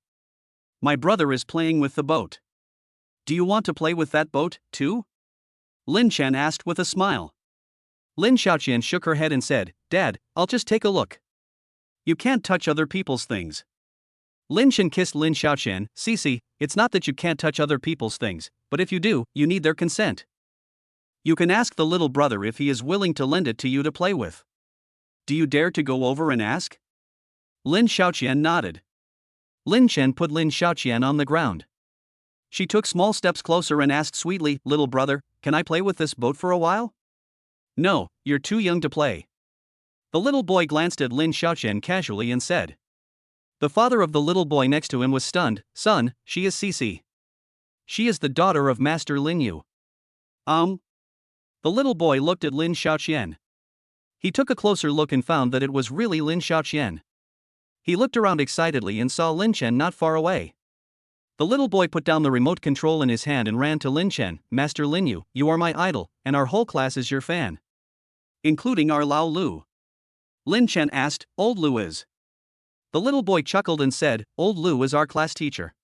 Speaker 1: My brother is playing with the boat. Do you want to play with that boat, too? Lin Chen asked with a smile.
Speaker 2: Lin Xiaoqian shook her head and said, Dad, I'll just take a look.
Speaker 1: You can't touch other people's things.
Speaker 2: Lin Chen kissed Lin Xiaoqian, Cici, it's not that you can't touch other people's things, but if you do, you need their consent.
Speaker 1: You can ask the little brother if he is willing to lend it to you to play with. Do you dare to go over and ask? Lin Xiaoqian nodded.
Speaker 2: Lin Chen put Lin Xiaoqian on the ground.
Speaker 1: She took small steps closer and asked sweetly, "Little brother, can I play with this boat for a while?" "No, you're too young to play." The little boy glanced at Lin Xiaoqian casually and said. The father of the little boy next to him was stunned. "Son, she is Cici. She is the daughter of Master Lin Yu." The little boy looked at Lin Xiaoqian. He took a closer look and found that it was really Lin Xiaoqian. He looked around excitedly and saw Lin Chen not far away. The little boy put down the remote control in his hand and ran to Lin Chen. "Master Lin Yu, you are my idol, and our whole class is your fan."
Speaker 2: "Including our Lao Lu?"
Speaker 1: Lin Chen asked. "Old Lu is."
Speaker 2: The little boy chuckled and said, "Old Lu is our class teacher."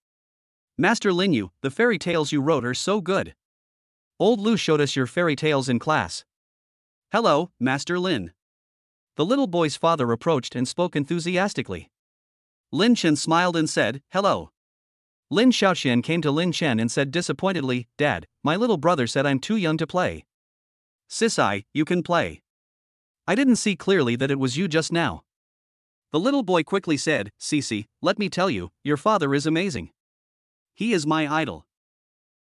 Speaker 1: "Master Lin Yu, the fairy tales you wrote are so good.
Speaker 2: Old Lu showed us your fairy tales in class."
Speaker 1: "Hello, Master Lin."
Speaker 2: The little boy's father approached and spoke enthusiastically.
Speaker 1: Lin Chen smiled and said, "Hello."
Speaker 2: Lin Xiaoqian came to Lin Chen and said disappointedly, "Dad, my little brother said I'm too young to play."
Speaker 1: "Cici, you can play."
Speaker 2: "I didn't see clearly that it was you just now."
Speaker 1: The little boy quickly said, "Cici, let me tell you, your father is amazing. He is my idol."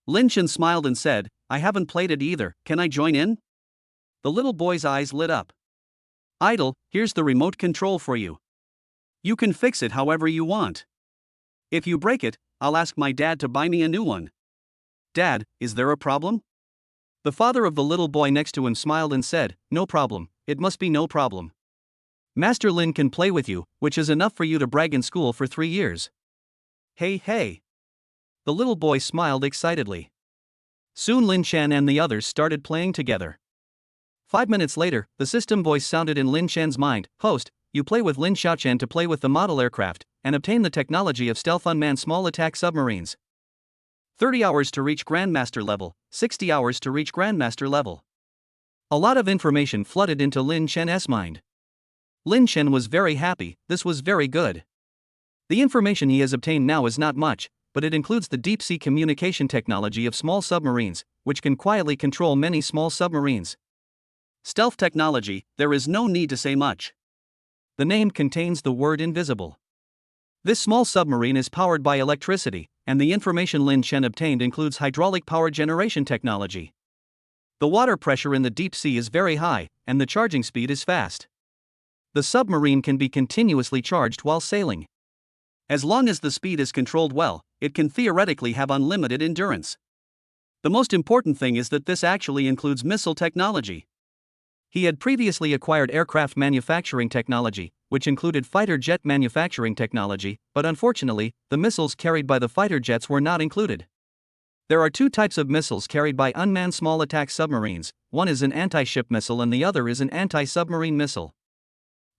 Speaker 1: Lin Chen smiled and said, "I haven't played it either, can I join in?" The little boy's eyes lit up. "Idol, here's the remote control for you. You can fix it however you want. If you break it, I'll ask my dad to buy me a new one."
Speaker 2: "Dad, is there a problem?" The father of the little boy next to him smiled and said, "No problem, it must be no problem. Master Lin can play with you, which is enough for you to brag in school for 3 years."
Speaker 1: Hey.
Speaker 2: The little boy smiled excitedly. Soon Lin Chen and the others started playing together. 5 minutes later, the system voice sounded in Lin Chen's mind. "Host, you play with Lin Xiaoqian to play with the model aircraft, and obtain the technology of stealth unmanned small attack submarines. 30 hours to reach Grandmaster level, 60 hours to reach Grandmaster level." A lot of information flooded into Lin Chen's mind. Lin Chen was very happy. This was very good. The information he has obtained now is not much, but it includes the deep-sea communication technology of small submarines, which can quietly control many small submarines.
Speaker 1: Stealth technology, there is no need to say much.
Speaker 2: The name contains the word invisible. This small submarine is powered by electricity, and the information Lin Chen obtained includes hydraulic power generation technology. The water pressure in the deep sea is very high, and the charging speed is fast. The submarine can be continuously charged while sailing.
Speaker 1: As long as the speed is controlled well, it can theoretically have unlimited endurance. The most important thing is that this actually includes missile technology.
Speaker 2: He had previously acquired aircraft manufacturing technology, which included fighter jet manufacturing technology, but unfortunately, the missiles carried by the fighter jets were not included. There are 2 types of missiles carried by unmanned small attack submarines. One is an anti-ship missile and the other is an anti-submarine missile.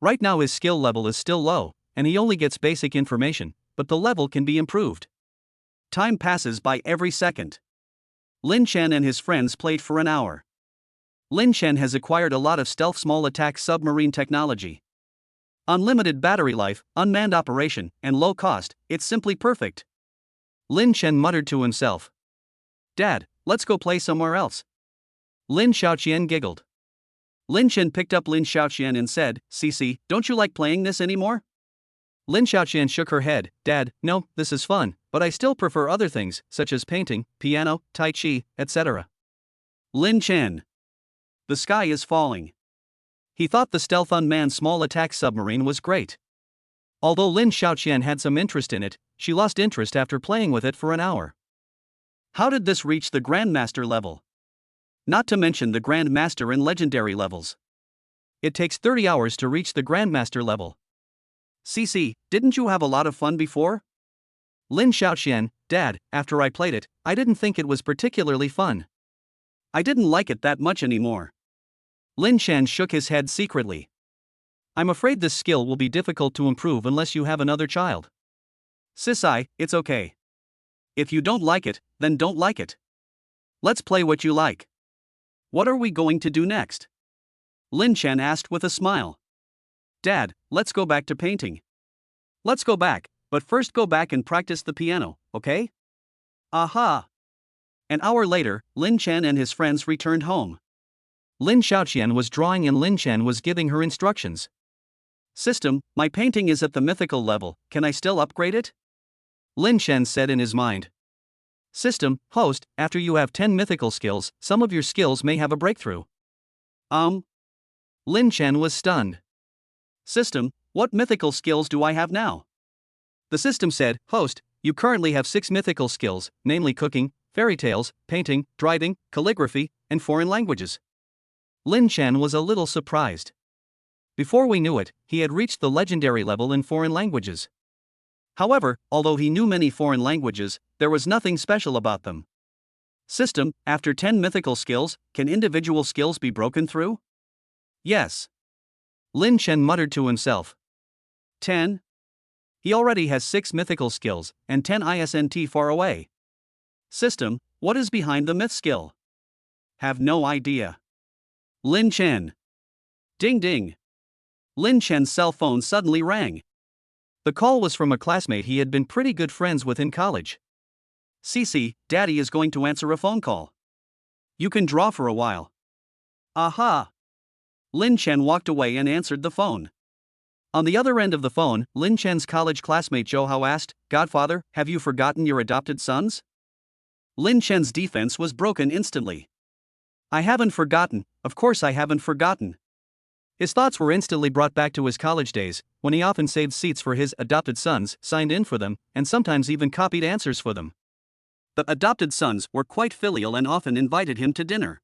Speaker 2: Right now his skill level is still low, and he only gets basic information, but the level can be improved.
Speaker 1: Time passes by every second. Lin Chen and his friends played for an hour. Lin Chen has acquired a lot of stealth small attack submarine technology. Unlimited battery life, unmanned operation, and low cost, it's simply perfect.
Speaker 2: Lin Chen muttered to himself.
Speaker 1: "Dad, let's go play somewhere else."
Speaker 2: Lin Xiaoqian giggled.
Speaker 1: Lin Chen picked up Lin Xiaoqian and said, "Cici, don't you like playing this anymore?"
Speaker 2: Lin Xiaoqian shook her head. "Dad, no, this is fun, but I still prefer other things, such as painting, piano, tai chi, etc."
Speaker 1: Lin Chen. The sky is falling.
Speaker 2: He thought the stealth unmanned small attack submarine was great. Although Lin Xiaoqian had some interest in it, she lost interest after playing with it for an hour.
Speaker 1: How did this reach the Grandmaster level? Not to mention the Grandmaster and Legendary levels.
Speaker 2: It takes 30 hours to reach the Grandmaster level.
Speaker 1: Cici, didn't you have a lot of fun before?
Speaker 2: Lin Xiaoqian, Dad, after I played it, I didn't think it was particularly fun.
Speaker 1: I didn't like it that much anymore.
Speaker 2: Lin Chen shook his head secretly. I'm afraid this skill will be difficult to improve unless you have another child.
Speaker 1: Cici, it's okay. If you don't like it, then don't like it. Let's play what you like. What are we going to do next? Lin Chen asked with a smile. Dad, let's go back to painting. Let's go back, but first go back and practice the piano, okay? Aha! An hour later, Lin Chen and his friends returned home.
Speaker 2: Lin Xiaoqian was drawing and Lin Chen was giving her instructions.
Speaker 1: System, my painting is at the mythical level, can I still upgrade it?
Speaker 2: Lin Chen said in his mind. System, host, after you have 10 mythical skills, some of your skills may have a breakthrough. Lin Chen was stunned.
Speaker 1: System, what mythical skills do I have now?
Speaker 2: The system said, host, you currently have 6 mythical skills, namely cooking, fairy tales, painting, writing, calligraphy, and foreign languages. Lin Chen was a little surprised. Before we knew it, he had reached the legendary level in foreign languages.
Speaker 1: However, although he knew many foreign languages, there was nothing special about them. System, after 10 mythical skills, can individual skills be broken through?
Speaker 2: Yes. Lin Chen muttered to himself.
Speaker 1: 10? He already has 6 mythical skills, and 10 isn't far away. System, what is behind the myth skill? Have no idea. Lin Chen. Ding ding. Lin Chen's cell phone suddenly rang.
Speaker 2: The call was from a classmate he had been pretty good friends with in college.
Speaker 1: Cece, Daddy is going to answer a phone call. You can draw for a while. Aha! Lin Chen walked away and answered the phone.
Speaker 2: On the other end of the phone, Lin Chen's college classmate Zhou Hao asked, Godfather, have you forgotten your adopted sons?
Speaker 1: Lin Chen's defense was broken instantly. I haven't forgotten, of course I haven't forgotten.
Speaker 2: His thoughts were instantly brought back to his college days, when he often saved seats for his adopted sons, signed in for them, and sometimes even copied answers for them.
Speaker 1: The adopted sons were quite filial and often invited him to dinner.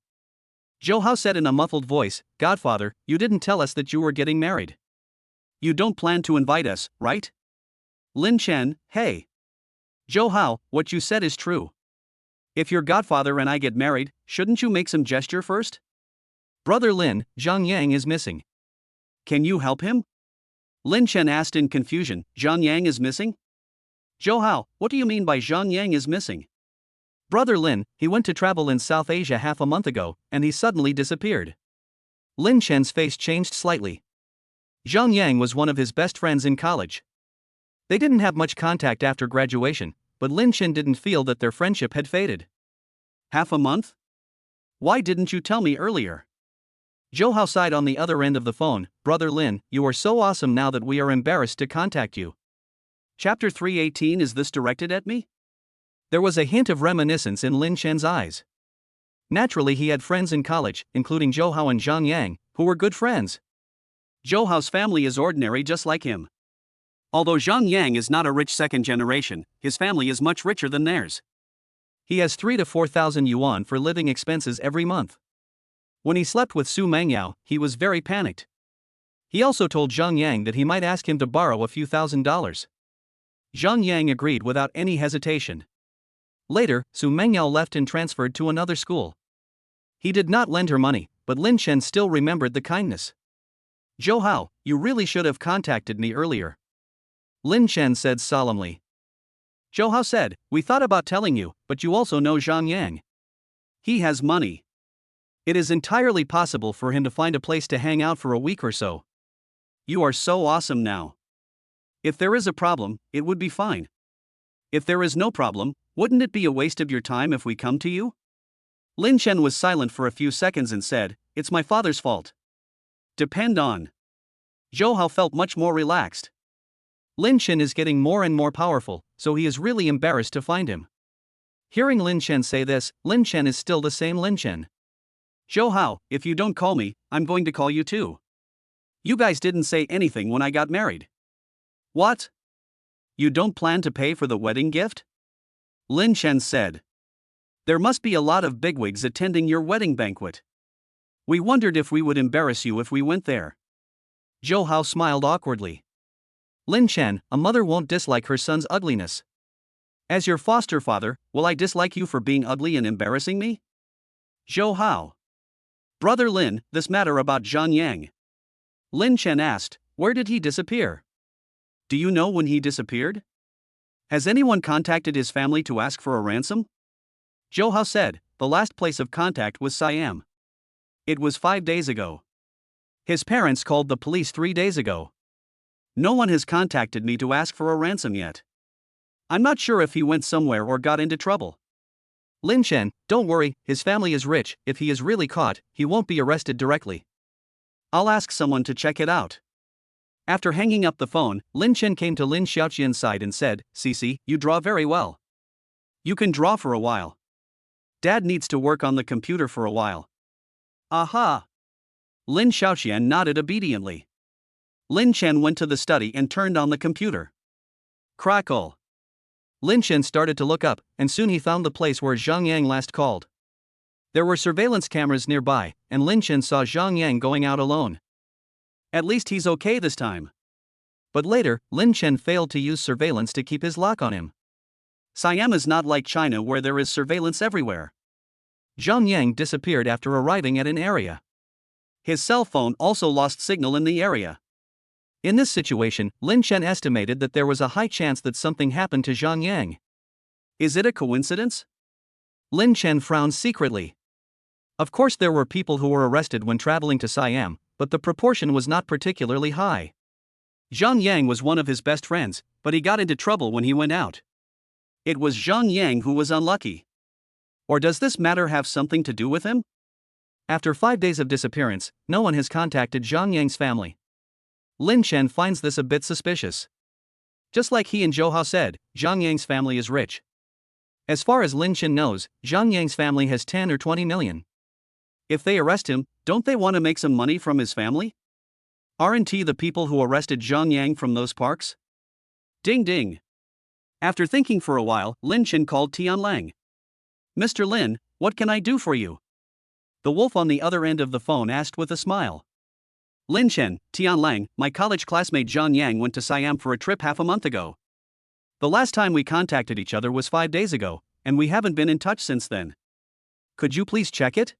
Speaker 2: Zhou Hao said in a muffled voice, Godfather, you didn't tell us that you were getting married.
Speaker 1: You don't plan to invite us, right? Lin Chen, hey.
Speaker 2: Zhou Hao, what you said is true.
Speaker 1: If your godfather and I get married, shouldn't you make some gesture first?
Speaker 2: Brother Lin, Zhang Yang is missing.
Speaker 1: Can you help him? Lin Chen asked in confusion, Zhang Yang is missing? Zhou Hao, what do you mean by Zhang Yang is missing?
Speaker 2: Brother Lin, he went to travel in South Asia half a month ago, and he suddenly disappeared. Lin Chen's face changed slightly. Zhang Yang was one of his best friends in college. They didn't have much contact after graduation, but Lin Chen didn't feel that their friendship had faded.
Speaker 1: Half a month? Why didn't you tell me earlier?
Speaker 2: Zhou Hao sighed on the other end of the phone, Brother Lin, you are so awesome now that we are embarrassed to contact you.
Speaker 1: Chapter 318. Is this directed at me?
Speaker 2: There was a hint of reminiscence in Lin Chen's eyes. Naturally he had friends in college, including Zhou Hao and Zhang Yang, who were good friends.
Speaker 1: Zhou Hao's family is ordinary just like him. Although Zhang Yang is not a rich second generation, his family is much richer than theirs.
Speaker 2: He has 3,000 to 4,000 yuan for living expenses every month. When he slept with Su Mengyao, he was very panicked. He also told Zhang Yang that he might ask him to borrow a few $1,000s. Zhang Yang agreed without any hesitation. Later, Su Mengyao left and transferred to another school. He did not lend her money, but Lin Chen still remembered the kindness.
Speaker 1: Zhou Hao, you really should have contacted me earlier.
Speaker 2: Lin Chen said solemnly.
Speaker 1: Zhou Hao said, we thought about telling you, but you also know Zhang Yang. He has money.
Speaker 2: It is entirely possible for him to find a place to hang out for a week or so.
Speaker 1: You are so awesome now. If there is a problem, it would be fine. If there is no problem, wouldn't it be a waste of your time if we come to you? Lin Chen was silent for a few seconds and said, it's my father's fault. Depend on. Zhou Hao felt much more relaxed.
Speaker 2: Lin Chen is getting more and more powerful, so he is really embarrassed to find him. Hearing Lin Chen say this, Lin Chen is still the same Lin Chen.
Speaker 1: Zhou Hao, if you don't call me, I'm going to call you too. You guys didn't say anything when I got married. What? You don't plan to pay for the wedding gift? Lin Chen said. There must be a lot of bigwigs attending your wedding banquet. We wondered if we would embarrass you if we went there.
Speaker 2: Zhou Hao smiled awkwardly. Lin Chen, a mother won't dislike her son's ugliness.
Speaker 1: As your foster father, will I dislike you for being ugly and embarrassing me? Zhou Hao. Brother Lin, this matter about Zhang Yang. Lin Chen asked, where did he disappear? Do you know when he disappeared? Has anyone contacted his family to ask for a ransom? Zhou Hao said, the last place of contact was Siam. It was 5 days ago. His parents called the police 3 days ago. No one has contacted me to ask for a ransom yet. I'm not sure if he went somewhere or got into trouble.
Speaker 2: Lin Chen, don't worry, his family is rich, if he is really caught, he won't be arrested directly.
Speaker 1: I'll ask someone to check it out. After hanging up the phone, Lin Chen came to Lin Xiaoqian's side and said, "Cici, you draw very well. You can draw for a while. Dad needs to work on the computer for a while." "Aha!" Lin Xiaoqian nodded obediently. Lin Chen went to the study and turned on the computer. Crackle.
Speaker 2: Lin Chen started to look up, and soon he found the place where Zhang Yang last called. There were surveillance cameras nearby, and Lin Chen saw Zhang Yang going out alone.
Speaker 1: At least he's okay this time.
Speaker 2: But later, Lin Chen failed to use surveillance to keep his lock on him.
Speaker 1: Siam is not like China where there is surveillance everywhere.
Speaker 2: Zhang Yang disappeared after arriving at an area.
Speaker 1: His cell phone also lost signal in the area.
Speaker 2: In this situation, Lin Chen estimated that there was a high chance that something happened to Zhang Yang.
Speaker 1: Is it a coincidence?
Speaker 2: Lin Chen frowned secretly. Of course, there were people who were arrested when traveling to Siam, but the proportion was not particularly high.
Speaker 1: Zhang Yang was one of his best friends, but he got into trouble when he went out. It was Zhang Yang who was unlucky. Or does this matter have something to do with him?
Speaker 2: After 5 days of disappearance, no one has contacted Zhang Yang's family. Lin Chen finds this a bit suspicious. Just like he and Zhou Hao said, Zhang Yang's family is rich. As far as Lin Chen knows, Zhang Yang's family has 10 or 20 million.
Speaker 1: If they arrest him, don't they want to make some money from his family? Aren't he the people who arrested Zhang Yang from those parks? Ding ding. After thinking for a while, Lin Chen called Tianlang. "Mr. Lin, what can I do for you?" The wolf on the other end of the phone asked with a smile. "Lin Chen, Tianlang, my college classmate Zhang Yang went to Siam for a trip half a month ago. The last time we contacted each other was 5 days ago, and we haven't been in touch since then. Could you please check it?"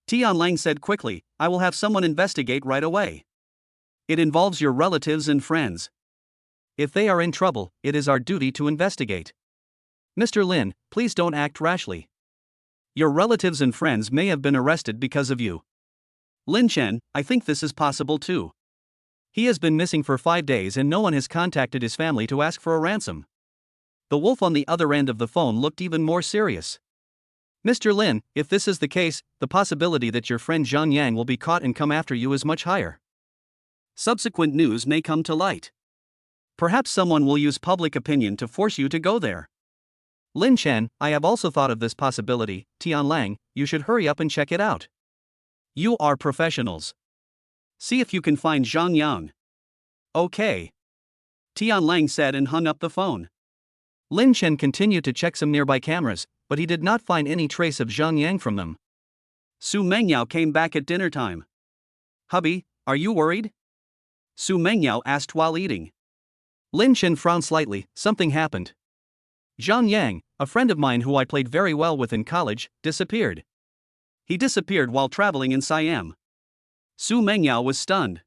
Speaker 1: Tianlang said quickly, "I will have someone investigate right away. It involves your relatives and friends.
Speaker 2: If they are in trouble, it is our duty to investigate. Mr. Lin, please don't act rashly. Your relatives and friends may have been arrested because of you."
Speaker 1: "Lin Chen, I think this is possible too.
Speaker 2: He has been missing for 5 days and no one has contacted his family to ask for a ransom." The wolf on the other end of the phone looked even more serious. "Mr. Lin, if this is the case, the possibility that your friend Zhang Yang will be caught and come after you is much higher.
Speaker 1: Subsequent news may come to light. Perhaps someone will use public opinion to force you to go there."
Speaker 2: Lin Chen, I have also thought of this possibility. Tianlang, you should hurry up and check it out.
Speaker 1: You are professionals. See if you can find Zhang Yang. Okay. Tianlang said and hung up the phone.
Speaker 2: Lin Chen continued to check some nearby cameras, but he did not find any trace of Zhang Yang from them.
Speaker 1: Su Mengyao came back at dinner time. "Hubby, are you worried?" Su Mengyao asked while eating.
Speaker 2: Lin Chen frowned slightly. Something happened. Zhang Yang, a friend of mine who I played very well with in college, disappeared.
Speaker 1: He disappeared while traveling in Siam. Su Mengyao was stunned.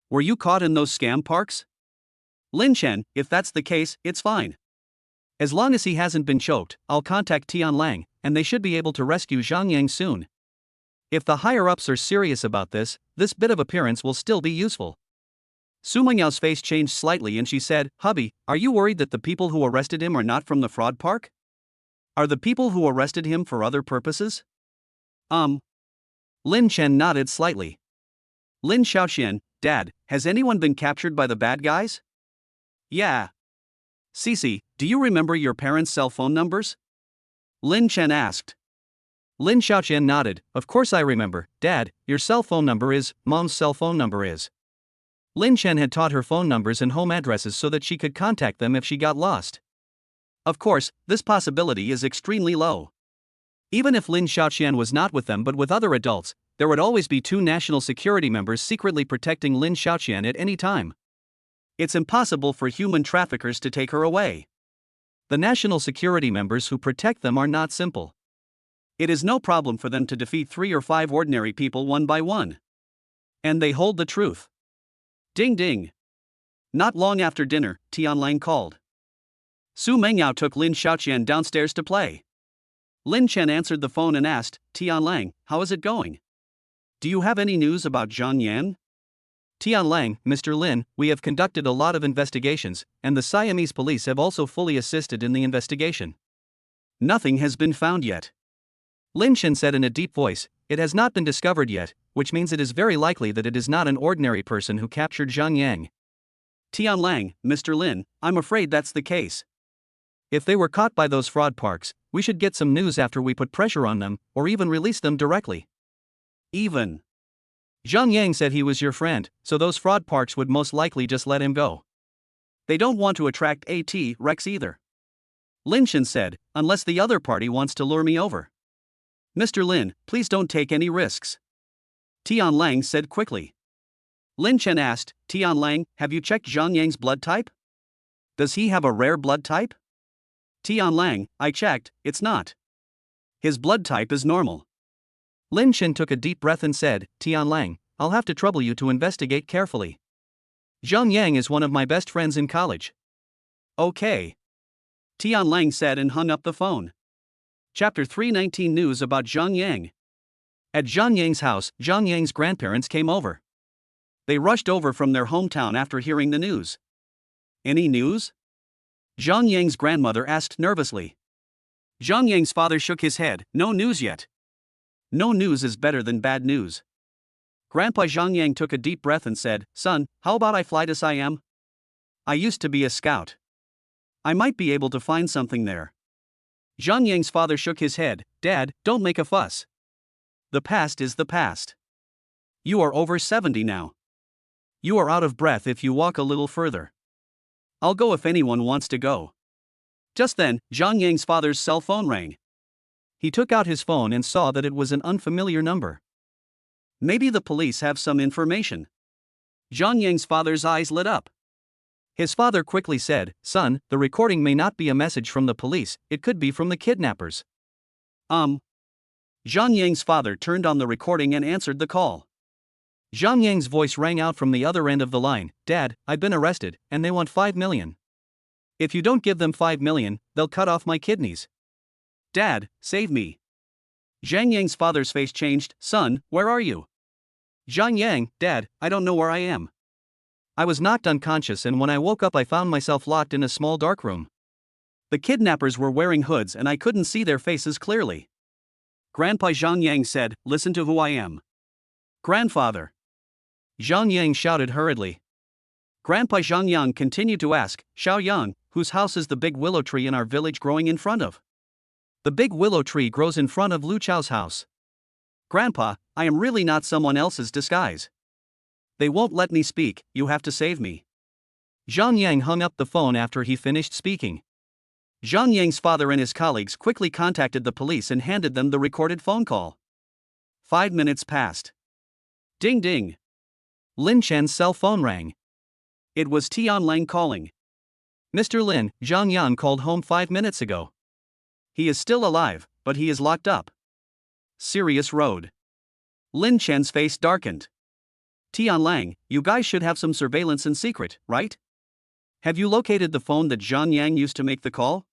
Speaker 1: "Were you caught in those scam parks?" "Lin Chen, if that's the case, it's fine. As long as he hasn't been choked, I'll contact Tianlang, and they should be able to rescue Zhang Yang soon.
Speaker 2: If the higher-ups are serious about this bit of appearance will still be useful."
Speaker 1: Su Mengyao's face changed slightly and she said, "Hubby, are you worried that the people who arrested him are not from the fraud park? Are the people who arrested him for other purposes?"
Speaker 2: Lin Chen nodded slightly.
Speaker 1: "Lin Xiaoqian, Dad, has anyone been captured by the bad guys?" "Yeah." "Cici, do you remember your parents' cell phone numbers?" Lin Chen asked.
Speaker 2: Lin Xiaoqian nodded. "Of course I remember, Dad, your cell phone number is, Mom's cell phone number is." Lin Chen had taught her phone numbers and home addresses so that she could contact them if she got lost.
Speaker 1: Of course, this possibility is extremely low. Even if Lin Xiaoqian was not with them but with other adults, there would always be 2 national security members secretly protecting Lin Xiaoqian at any time. It's impossible for human traffickers to take her away.
Speaker 2: The national security members who protect them are not simple.
Speaker 1: It is no problem for them to defeat 3 or 5 ordinary people one by one. And they hold the truth. Ding ding. Not long after dinner, Tianlang called. Su Mengyao took Lin Xiaoqian downstairs to play. Lin Chen answered the phone and asked, "Tianlang, how is it going? Do you have any news about Zhang Yan?"
Speaker 2: "Tianlang, Mr. Lin, we have conducted a lot of investigations, and the Siamese police have also fully assisted in the investigation.
Speaker 1: Nothing has been found yet."
Speaker 2: Lin Chen said in a deep voice, it has not been discovered yet, which means it is very likely that it is not an ordinary person who captured Zhang Yang.
Speaker 1: Tianlang, Mr. Lin, I'm afraid that's the case.
Speaker 2: If they were caught by those fraud parks, we should get some news after we put pressure on them, or even release them directly.
Speaker 1: Even.
Speaker 2: Zhang Yang said he was your friend, so those fraud parks would most likely just let him go.
Speaker 1: They don't want to attract Rex either. Lin Chen said, unless the other party wants to lure me over. Mr. Lin, please don't take any risks. Tianlang said quickly. Lin Chen asked, Tianlang, have you checked Zhang Yang's blood type? Does he have a rare blood type? Tianlang, I checked, it's not. His blood type is normal.
Speaker 2: Lin Chen took a deep breath and said, Tianlang, I'll have to trouble you to investigate carefully. Zhang Yang is one of my best friends in college.
Speaker 1: Okay. Tianlang said and hung up the phone. Chapter 319 News about Zhang Yang.
Speaker 2: At Zhang Yang's house, Zhang Yang's grandparents came over.
Speaker 1: They rushed over from their hometown after hearing the news. Any news? Zhang Yang's grandmother asked nervously. Zhang Yang's father shook his head, no news yet. No news is better than bad news. Grandpa Zhang Yang took a deep breath and said, Son, how about I fly to Siam? I used to be a scout. I might be able to find something there. Zhang Yang's father shook his head, Dad, don't make a fuss. The past is the past. You are over 70 now. You are out of breath if you walk a little further. I'll go if anyone wants to go. Just then, Zhang Yang's father's cell phone rang.
Speaker 2: He took out his phone and saw that it was an unfamiliar number.
Speaker 1: Maybe the police have some information. Zhang Yang's father's eyes lit up.
Speaker 2: His father quickly said, Son, the recording may not be a message from the police, it could be from the kidnappers.
Speaker 1: Zhang Yang's father turned on the recording and answered the call.
Speaker 2: Zhang Yang's voice rang out from the other end of the line, Dad, I've been arrested, and they want 5 million. If you don't give them 5 million, they'll cut off my kidneys.
Speaker 1: Dad, save me. Zhang Yang's father's face changed, Son, where are you?
Speaker 2: Zhang Yang, Dad, I don't know where I am. I was knocked unconscious and when I woke up I found myself locked in a small dark room.
Speaker 1: The kidnappers were wearing hoods and I couldn't see their faces clearly. Grandpa Zhang Yang said, Listen to who I am. Grandfather.
Speaker 2: Zhang Yang shouted hurriedly.
Speaker 1: Grandpa Zhang Yang continued to ask, Xiao Yang, whose house is the big willow tree in our village growing in front of?
Speaker 2: The big willow tree grows in front of Lu Chao's house.
Speaker 1: Grandpa, I am really not someone else's disguise. They won't let me speak, you have to save me.
Speaker 2: Zhang Yang hung up the phone after he finished speaking.
Speaker 1: Zhang Yang's father and his colleagues quickly contacted the police and handed them the recorded phone call. 5 minutes passed. Ding ding.
Speaker 2: Lin Chen's cell phone rang.
Speaker 1: It was Tianlang calling.
Speaker 2: Mr. Lin, Zhang Yang called home 5 minutes ago.
Speaker 1: He is still alive, but he is locked up. Serious road. Lin Chen's face darkened. Tianlang, you guys should have some surveillance in secret, right? Have you located the phone that Zhang Yang used to make the call?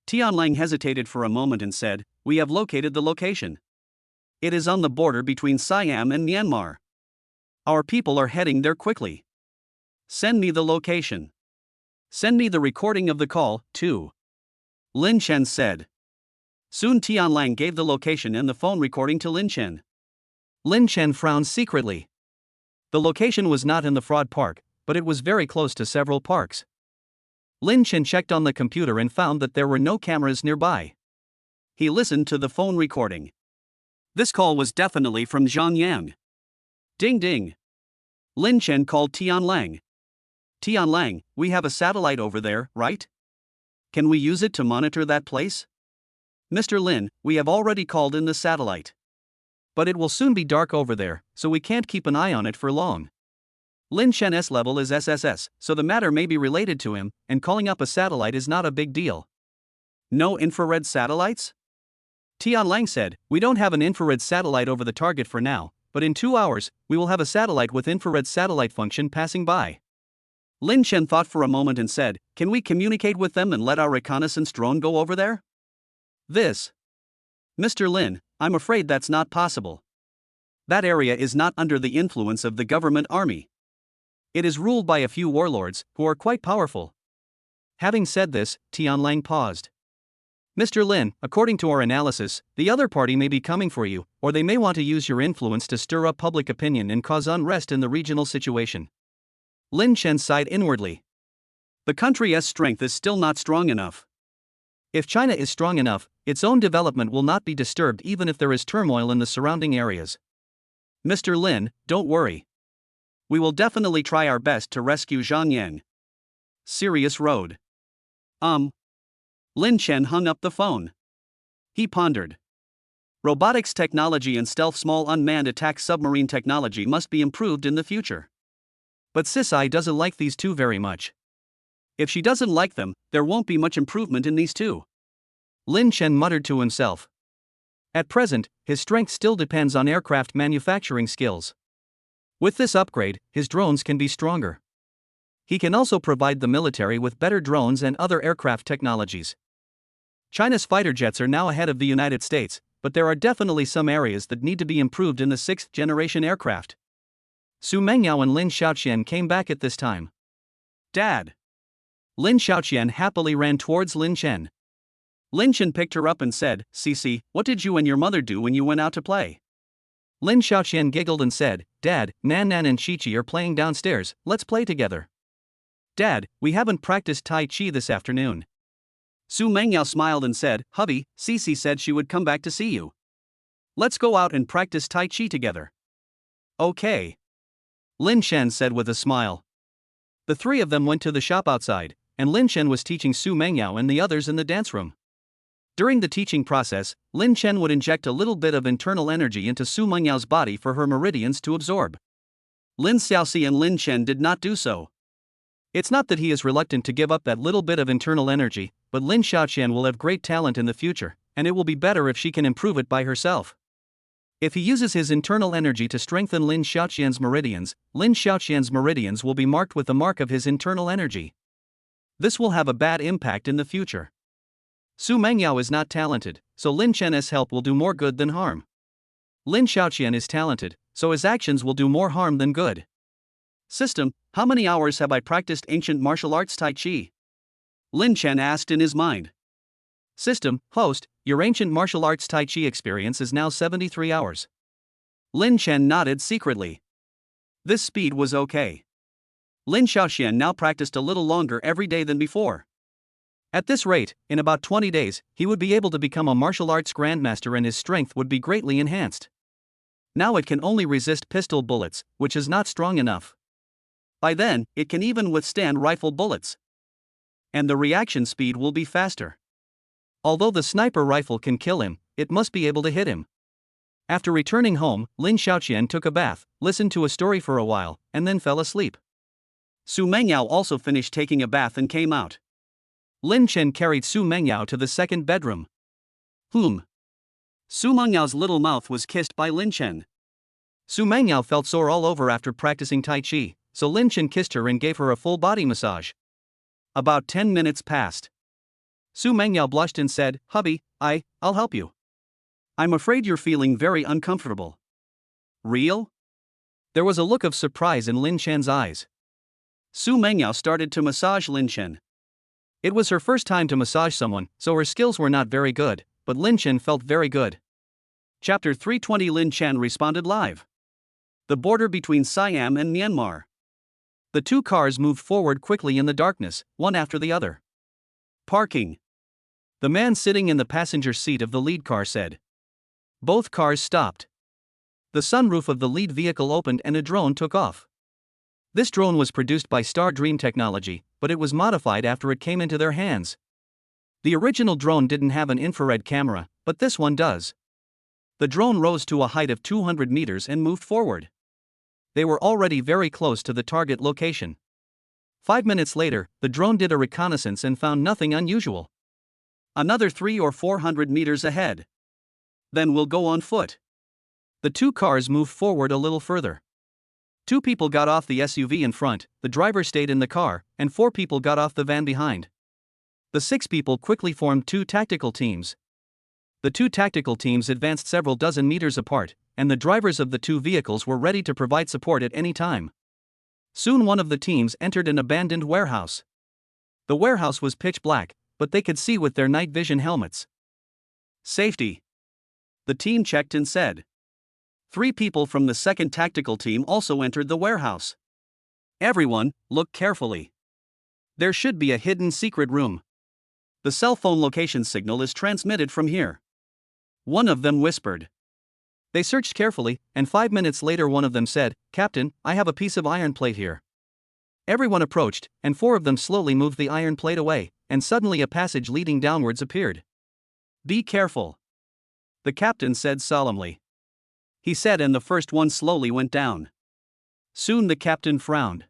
Speaker 1: Tianlang hesitated for a moment and said, We have located the location. It is on the border between Siam and Myanmar. Our people are heading there quickly. Send me the location. Send me the recording of the call, too. Lin Chen said. Soon Tianlang gave the location and the phone recording to Lin Chen.
Speaker 2: Lin Chen frowned secretly. The location was not in the fraud park, but it was very close to several parks. Lin Chen checked on the computer and found that there were no cameras nearby.
Speaker 1: He listened to the phone recording. This call was definitely from Zhang Yang. Ding ding. Lin Chen called Tianlang. Tianlang, we have a satellite over there, right? Can we use it to monitor that place? Mr. Lin, we have already called in the satellite.
Speaker 2: But it will soon be dark over there, so we can't keep an eye on it for long.
Speaker 1: Lin Chen's level is SSS, so the matter may be related to him, and calling up a satellite is not a big deal. No infrared satellites?
Speaker 2: Tianlang said, We don't have an infrared satellite over the target for now, but in 2 hours, we will have a satellite with infrared satellite function passing by.
Speaker 1: Lin Chen thought for a moment and said, Can we communicate with them and let our reconnaissance drone go over there? Mr. Lin, I'm afraid that's not possible. That area is not under the influence of the government army. It is ruled by a few warlords, who are quite powerful.
Speaker 2: Having said this, Tianlang paused. Mr. Lin, according to our analysis, the other party may be coming for you, or they may want to use your influence to stir up public opinion and cause unrest in the regional situation. Lin Chen sighed inwardly.
Speaker 1: The country's strength is still not strong enough.
Speaker 2: If China is strong enough, its own development will not be disturbed even if there is turmoil in the surrounding areas.
Speaker 1: Mr. Lin, don't worry. We will definitely try our best to rescue Zhang Yang. Serious Road. Lin Chen hung up the phone. He pondered. Robotics technology and stealth small unmanned attack submarine technology must be improved in the future.
Speaker 2: But Sisai doesn't like these two very much.
Speaker 1: If she doesn't like them, there won't be much improvement in these two.
Speaker 2: Lin Chen muttered to himself. At present, his strength still depends on aircraft manufacturing skills. With this upgrade, his drones can be stronger. He can also provide the military with better drones and other aircraft technologies. China's fighter jets are now ahead of the United States, but there are definitely some areas that need to be improved in the 6th-generation aircraft. Su Mengyao and Lin Xiaoqian came back at this time.
Speaker 1: Dad.
Speaker 2: Lin Xiaoqian happily ran towards Lin Chen.
Speaker 1: Lin Chen picked her up and said, "Cici, what did you and your mother do when you went out to play?"
Speaker 2: Lin Xiaoqian giggled and said, "Dad, Nan and Chi are playing downstairs, let's play together."
Speaker 1: "Dad, we haven't practiced Tai Chi this afternoon." Su Mengyao smiled and said, "Hubby, Cici said she would come back to see you. Let's go out and practice Tai Chi together."
Speaker 2: "Okay," Lin Chen said with a smile. The three of them went to the shop outside, and Lin Chen was teaching Su Mengyao and the others in the dance room. During the teaching process, Lin Chen would inject a little bit of internal energy into Su Mengyao's body for her meridians to absorb.
Speaker 1: Lin Xiaoxi and Lin Chen did not do so.
Speaker 2: It's not that he is reluctant to give up that little bit of internal energy, but Lin Xiaoqian will have great talent in the future, and it will be better if she can improve it by herself. If he uses his internal energy to strengthen Lin Xiaoqian's meridians will be marked with the mark of his internal energy. This will have a bad impact in the future. Su Mengyao is not talented, so Lin Chen's help will do more good than harm. Lin Xiaoqian is talented, so his actions will do more harm than good.
Speaker 1: System, how many hours have I practiced ancient martial arts Tai Chi? Lin Chen asked in his mind.
Speaker 2: System, host, your ancient martial arts Tai Chi experience is now 73 hours.
Speaker 1: Lin Chen nodded secretly. This speed was okay. Lin Xiaoqian now practiced a little longer every day than before.
Speaker 2: At this rate, in about 20 days, he would be able to become a martial arts grandmaster and his strength would be greatly enhanced. Now it can only resist pistol bullets, which is not strong enough.
Speaker 1: By then, it can even withstand rifle bullets. And the reaction speed will be faster.
Speaker 2: Although the sniper rifle can kill him, it must be able to hit him. After returning home, Lin Xiaoqian took a bath, listened to a story for a while, and then fell asleep.
Speaker 1: Su Mengyao also finished taking a bath and came out.
Speaker 2: Lin Chen carried Su Mengyao to the second bedroom.
Speaker 1: Su Mengyao's little mouth was kissed by Lin Chen.
Speaker 2: Su Mengyao felt sore all over after practicing Tai Chi, so Lin Chen kissed her and gave her a full body massage.
Speaker 1: About 10 minutes passed.
Speaker 2: Su Mengyao blushed and said, "Hubby, I'll help you."
Speaker 1: "I'm afraid you're feeling very uncomfortable." "Real?"
Speaker 2: There was a look of surprise in Lin Chen's eyes.
Speaker 1: Su Mengyao started to massage Lin Chen.
Speaker 2: It was her first time to massage someone, so her skills were not very good, but Lin Chen felt very good.
Speaker 1: Chapter 320 Lin Chen responded live. The border between Siam and Myanmar.
Speaker 2: The two cars moved forward quickly in the darkness, one after the other.
Speaker 1: Parking.
Speaker 2: The man sitting in the passenger seat of the lead car said. Both cars stopped. The sunroof of the lead vehicle opened and a drone took off. This drone was produced by Star Dream Technology, but it was modified after it came into their hands. The original drone didn't have an infrared camera, but this one does. The drone rose to a height of 200 meters and moved forward. They were already very close to the target location. 5 minutes later, the drone did a reconnaissance and found nothing unusual.
Speaker 1: Another 300 or 400 meters ahead. Then we'll go on foot.
Speaker 2: The two cars moved forward a little further. 2 people got off the SUV in front, the driver stayed in the car, and 4 people got off the van behind. The 6 people quickly formed 2 tactical teams. The 2 tactical teams advanced several dozen meters apart, and the drivers of the 2 vehicles were ready to provide support at any time. Soon one of the teams entered an abandoned warehouse. The warehouse was pitch black, but they could see with their night vision helmets.
Speaker 1: Safety. The team checked and said. 3 people from the 2nd Tactical Team also entered the warehouse. Everyone, look carefully. There should be a hidden secret room. The cell phone location signal is transmitted from here. One of them whispered. They searched carefully, and 5 minutes later one of them said, "Captain, I have a piece of iron plate here." Everyone approached, and 4 of them slowly moved the iron plate away, and suddenly a passage leading downwards appeared. "Be careful," the captain said solemnly. He said, and the first one slowly went down. Soon the captain frowned.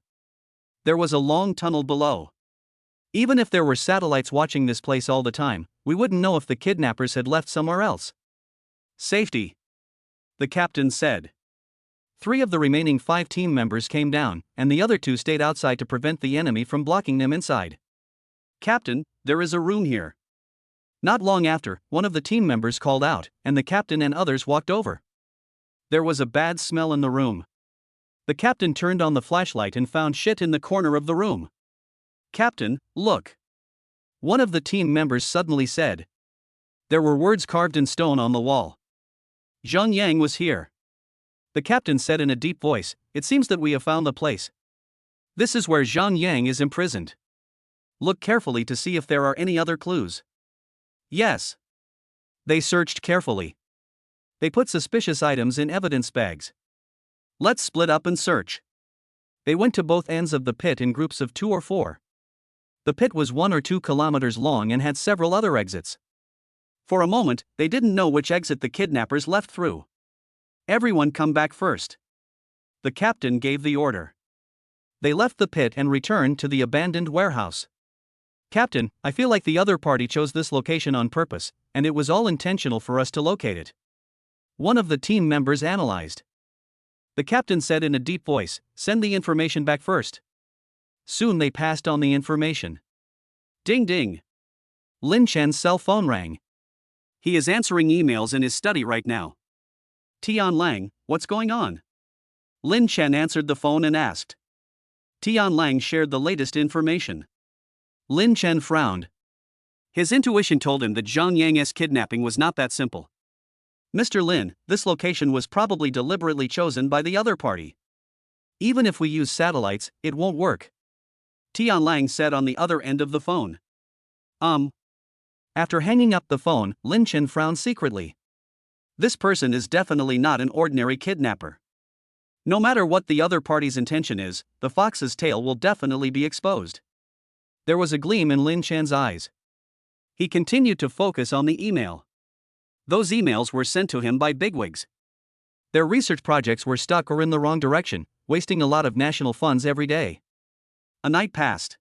Speaker 1: There was a long tunnel below. Even if there were satellites watching this place all the time, we wouldn't know if the kidnappers had left somewhere else. Safety, the captain said. 3 of the remaining 5 team members came down, and the other 2 stayed outside to prevent the enemy from blocking them inside. Captain, there is a room here. Not long after, one of the team members called out, and the captain and others walked over. There was a bad smell in the room. The captain turned on the flashlight and found shit in the corner of the room. "Captain, look," one of the team members suddenly said. There were words carved in stone on the wall. "Zhang Yang was here." The captain said in a deep voice, "It seems that we have found the place. This is where Zhang Yang is imprisoned. Look carefully to see if there are any other clues." Yes. They searched carefully. They put suspicious items in evidence bags. "Let's split up and search." They went to both ends of the pit in groups of 2 or 4. The pit was 1 or 2 kilometers long and had several other exits. For a moment, they didn't know which exit the kidnappers left through. "Everyone come back first." The captain gave the order. They left the pit and returned to the abandoned warehouse. "Captain, I feel like the other party chose this location on purpose, and it was all intentional for us to locate it," one of the team members analyzed. The captain said in a deep voice, "Send the information back first." Soon they passed on the information. Ding ding. Lin Chen's cell phone rang. He is answering emails in his study right now. "Tian Lang, what's going on?" Lin Chen answered the phone and asked. Tian Lang shared the latest information. Lin Chen frowned. His intuition told him that Zhang Yang's kidnapping was not that simple. "Mr. Lin, this location was probably deliberately chosen by the other party. Even if we use satellites, it won't work," Tian Lang said on the other end of the phone. After hanging up the phone, Lin Chen frowned secretly. This person is definitely not an ordinary kidnapper. No matter what the other party's intention is, the fox's tail will definitely be exposed. There was a gleam in Lin Chen's eyes. He continued to focus on the email. Those emails were sent to him by bigwigs. Their research projects were stuck or in the wrong direction, wasting a lot of national funds every day. A night passed.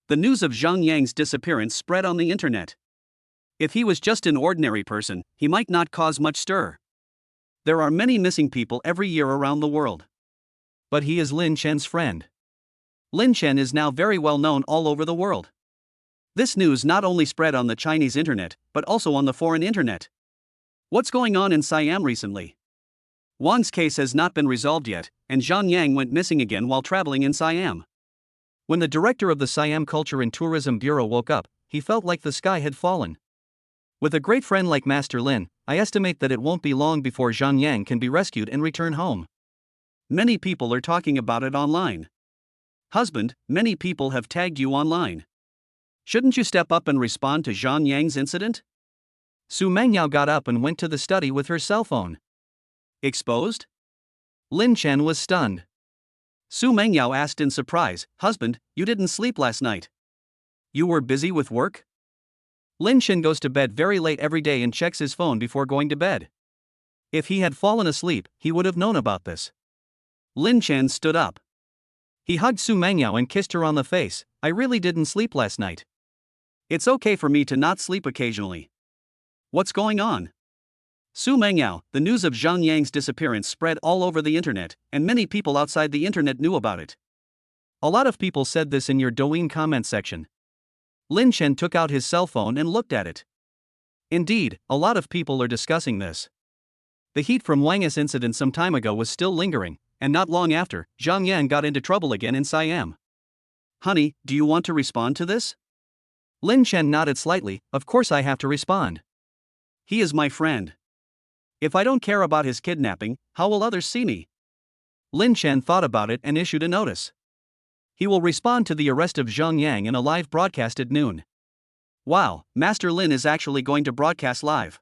Speaker 1: The news of Zhang Yang's disappearance spread on the internet. If he was just an ordinary person, he might not cause much stir. There are many missing people every year around the world. But he is Lin Chen's friend. Lin Chen is now very well known all over the world. This news not only spread on the Chinese internet, but also on the foreign internet. What's going on in Siam recently? Wang's case has not been resolved yet, and Zhang Yang went missing again while traveling in Siam. When the director of the Siam Culture and Tourism Bureau woke up, he felt like the sky had fallen. With a great friend like Master Lin, I estimate that it won't be long before Zhang Yang can be rescued and return home. Many people are talking about it online. Husband, many people have tagged you online. Shouldn't you step up and respond to Zhang Yang's incident? Su Mengyao got up and went to the study with her cell phone. Exposed? Lin Chen was stunned. Su Mengyao asked in surprise, "Husband, you didn't sleep last night. You were busy with work?" Lin Chen goes to bed very late every day and checks his phone before going to bed. If he had fallen asleep, he would have known about this. Lin Chen stood up. He hugged Su Mengyao and kissed her on the face. "I really didn't sleep last night. It's okay for me to not sleep occasionally. What's going on?" Su Mengyao, the news of Zhang Yang's disappearance spread all over the internet, and many people outside the internet knew about it. A lot of people said this in your Douyin comment section. Lin Chen took out his cell phone and looked at it. Indeed, a lot of people are discussing this. The heat from Wang's incident some time ago was still lingering, and not long after, Zhang Yang got into trouble again in Siam. "Honey, do you want to respond to this?" Lin Chen nodded slightly. "Of course I have to respond." He is my friend. If I don't care about his kidnapping, how will others see me?
Speaker 2: Lin Chen thought about it and issued a notice. He will respond to the arrest of Zhang Yang in a live broadcast at noon.
Speaker 1: Wow, Master Lin is actually going to broadcast live.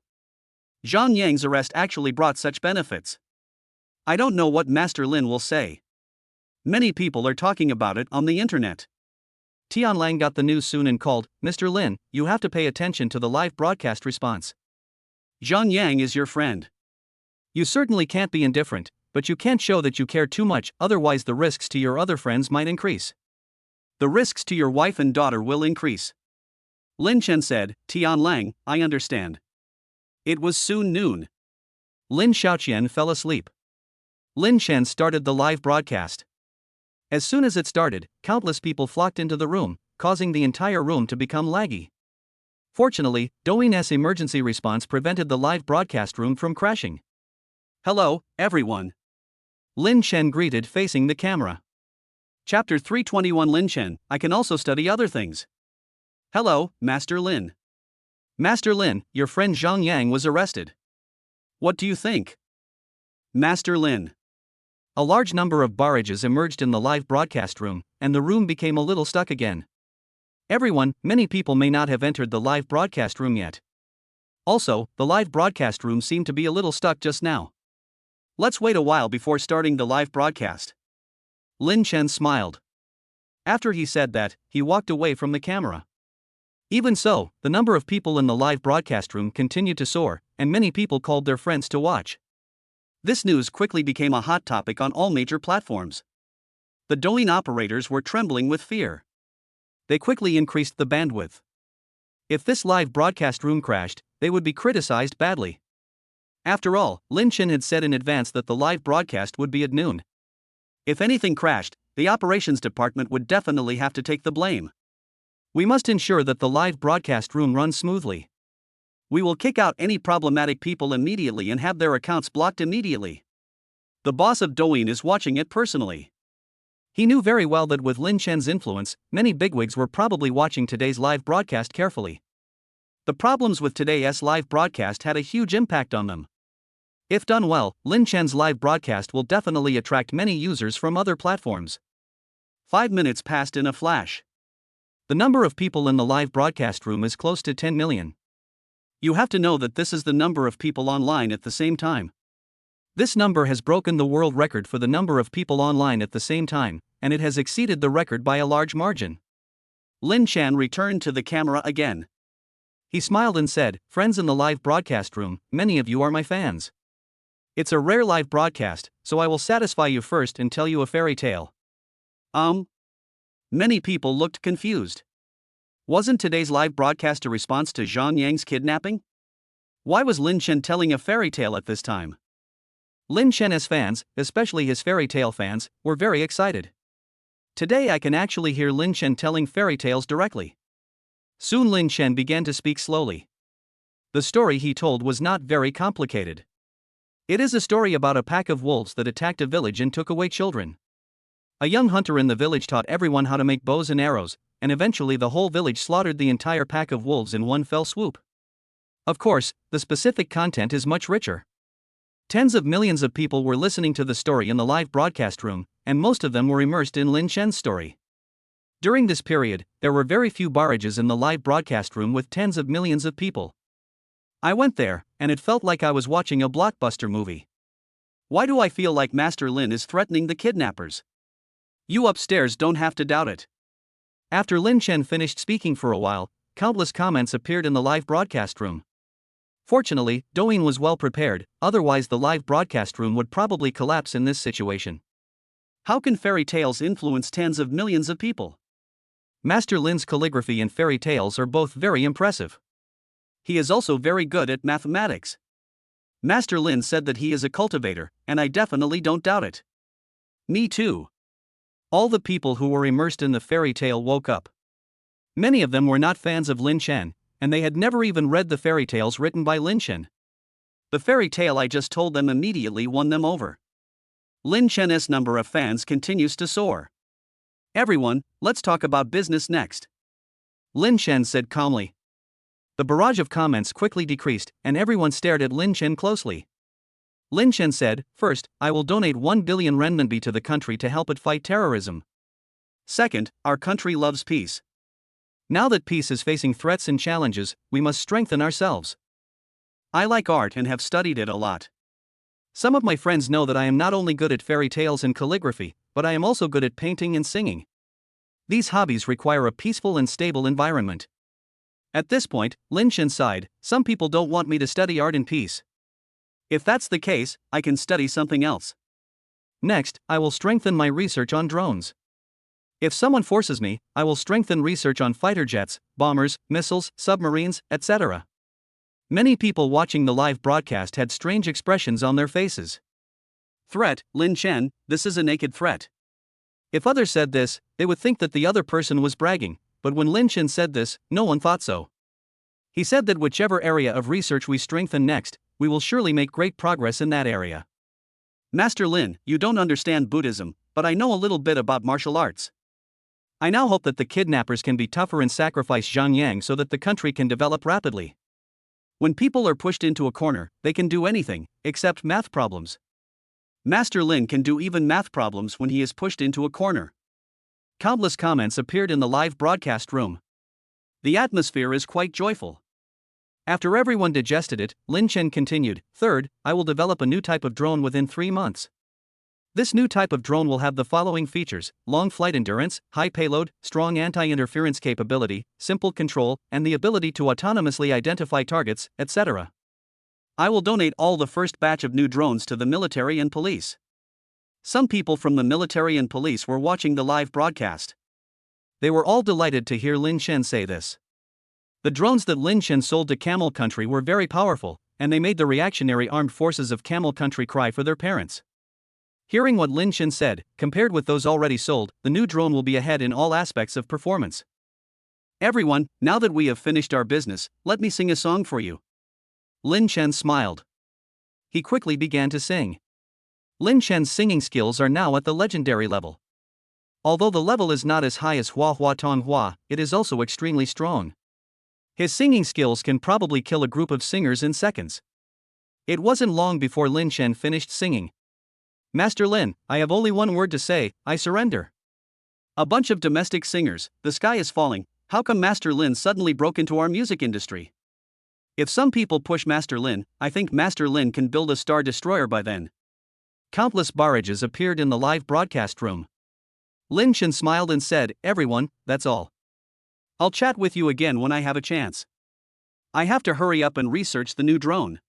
Speaker 1: Zhang Yang's arrest actually brought such benefits. I don't know what Master Lin will say. Many people are talking about it on the internet.
Speaker 2: Tianlang got the news soon and called, "Mr. Lin, you have to pay attention to the live broadcast response.
Speaker 1: Zhang Yang is your friend.
Speaker 2: You certainly can't be indifferent, but you can't show that you care too much, otherwise the risks to your other friends might increase."
Speaker 1: The risks to your wife and daughter will increase. Lin Chen said, "Tianlang, I understand." It was soon noon.
Speaker 2: Lin Xiaoqian fell asleep. Lin Chen started the live broadcast. As soon as it started, countless people flocked into the room, causing the entire room to become laggy. Fortunately, Douyin's emergency response prevented the live broadcast room from crashing.
Speaker 1: Hello, everyone.
Speaker 2: Lin Chen greeted facing the camera.
Speaker 1: Chapter 321 Lin Chen, I can also study other things. Hello, Master Lin.
Speaker 2: Master Lin, your friend Zhang Yang was arrested.
Speaker 1: What do you think? Master Lin.
Speaker 2: A large number of barrages emerged in the live broadcast room, and the room became a little stuck again. Many people may not have entered the live broadcast room yet. Also, the live broadcast room seemed to be a little stuck just now.
Speaker 1: Let's wait a while before starting the live broadcast.
Speaker 2: Lin Chen smiled. After he said that, he walked away from the camera. Even so, the number of people in the live broadcast room continued to soar, and many people called their friends to watch.
Speaker 1: This news quickly became a hot topic on all major platforms. The Douyin operators were trembling with fear.
Speaker 2: They quickly increased the bandwidth. If this live broadcast room crashed, they would be criticized badly. After all, Lin Chen had said in advance that the live broadcast would be at noon.
Speaker 1: If anything crashed, the operations department would definitely have to take the blame.
Speaker 2: We must ensure that the live broadcast room runs smoothly.
Speaker 1: We will kick out any problematic people immediately and have their accounts blocked immediately. The boss of Douyin is watching it personally.
Speaker 2: He knew very well that with Lin Chen's influence, many bigwigs were probably watching today's live broadcast carefully.
Speaker 1: The problems with today's live broadcast had a huge impact on them.
Speaker 2: If done well, Lin Chen's live broadcast will definitely attract many users from other platforms.
Speaker 1: 5 minutes passed in a flash.
Speaker 2: The number of people in the live broadcast room is close to 10 million.
Speaker 1: You have to know that this is the number of people online at the same time.
Speaker 2: This number has broken the world record for the number of people online at the same time, and it has exceeded the record by a large margin.
Speaker 1: Lin Chen returned to the camera again.
Speaker 2: He smiled and said, "Friends in the live broadcast room, many of you are my fans. It's a rare live broadcast, so I will satisfy you first and tell you a fairy tale."
Speaker 1: Many people looked confused. Wasn't today's live broadcast a response to Zhang Yang's kidnapping? Why was Lin Chen telling a fairy tale at this time?
Speaker 2: Lin Chen's fans, especially his fairy tale fans, were very excited. Today I can actually hear Lin Chen telling fairy tales directly. Soon Lin Chen began to speak slowly. The story he told was not very complicated. It is a story about a pack of wolves that attacked a village and took away children. A young hunter in the village taught everyone how to make bows and arrows, and eventually the whole village slaughtered the entire pack of wolves in one fell swoop. Of course, the specific content is much richer. Tens of millions of people were listening to the story in the live broadcast room, and most of them were immersed in Lin Chen's story. During this period, there were very few barrages in the live broadcast room with tens of millions of people. I went there, and it felt like I was watching a blockbuster movie.
Speaker 1: Why do I feel like Master Lin is threatening the kidnappers? You upstairs don't have to doubt it.
Speaker 2: After Lin Chen finished speaking for a while, countless comments appeared in the live broadcast room. Fortunately, Douyin was well prepared, otherwise the live broadcast room would probably collapse in this situation.
Speaker 1: How can fairy tales influence tens of millions of people?
Speaker 2: Master Lin's calligraphy and fairy tales are both very impressive.
Speaker 1: He is also very good at mathematics. Master Lin said that he is a cultivator, and I definitely don't doubt it. Me too.
Speaker 2: All the people who were immersed in the fairy tale woke up. Many of them were not fans of Lin Chen, and they had never even read the fairy tales written by Lin Chen.
Speaker 1: The fairy tale I just told them immediately won them over. Lin Chen's number of fans continues to soar. Everyone, let's talk about business next.
Speaker 2: Lin Chen said calmly. The barrage of comments quickly decreased, and everyone stared at Lin Chen closely. Lin Chen said, "First, I will donate 1 billion renminbi to the country to help it fight terrorism.
Speaker 1: Second, our country loves peace.
Speaker 2: Now that peace is facing threats and challenges, we must strengthen ourselves.
Speaker 1: I like art and have studied it a lot.
Speaker 2: Some of my friends know that I am not only good at fairy tales and calligraphy, but I am also good at painting and singing. These hobbies require a peaceful and stable environment."
Speaker 1: At this point, Lin Chen sighed, "Some people don't want me to study art in peace. If that's the case, I can study something else.
Speaker 2: Next, I will strengthen my research on drones. If someone forces me, I will strengthen research on fighter jets, bombers, missiles, submarines, etc." Many people watching the live broadcast had strange expressions on their faces.
Speaker 1: Threat, Lin Chen, this is a naked threat.
Speaker 2: If others said this, they would think that the other person was bragging, but when Lin Chen said this, no one thought so. He said that whichever area of research we strengthen next, we will surely make great progress in that area.
Speaker 1: Master Lin, you don't understand Buddhism, but I know a little bit about martial arts.
Speaker 2: I now hope that the kidnappers can be tougher and sacrifice Zhang Yang so that the country can develop rapidly.
Speaker 1: When people are pushed into a corner, they can do anything, except math problems. Master Lin can do even math problems when he is pushed into a corner.
Speaker 2: Countless comments appeared in the live broadcast room.
Speaker 1: The atmosphere is quite joyful.
Speaker 2: After everyone digested it, Lin Chen continued, "Third, I will develop a new type of drone within 3 months. This new type of drone will have the following features: long flight endurance, high payload, strong anti-interference capability, simple control, and the ability to autonomously identify targets, etc.
Speaker 1: I will donate all the first batch of new drones to the military and police." Some people from the military and police were watching the live broadcast.
Speaker 2: They were all delighted to hear Lin Chen say this. The drones that Lin Chen sold to Camel Country were very powerful, and they made the reactionary armed forces of Camel Country cry for their parents. Hearing what Lin Chen said, compared with those already sold, the new drone will be ahead in all aspects of performance.
Speaker 1: "Everyone, now that we have finished our business, let me sing a song for you."
Speaker 2: Lin Chen smiled. He quickly began to sing. Lin Chen's singing skills are now at the legendary level. Although the level is not as high as Hua Hua Tong Hua, it is also extremely strong. His singing skills can probably kill a group of singers in seconds. It wasn't long before Lin Chen finished singing. "Master Lin, I have only one word to say: I surrender."
Speaker 1: A bunch of domestic singers, the sky is falling. How come Master Lin suddenly broke into our music industry? If some people push Master Lin, I think Master Lin can build a star destroyer by then.
Speaker 2: Countless barrages appeared in the live broadcast room. Lin Chen smiled and said, "Everyone, that's all.
Speaker 1: I'll chat with you again when I have a chance. I have to hurry up and research the new drone."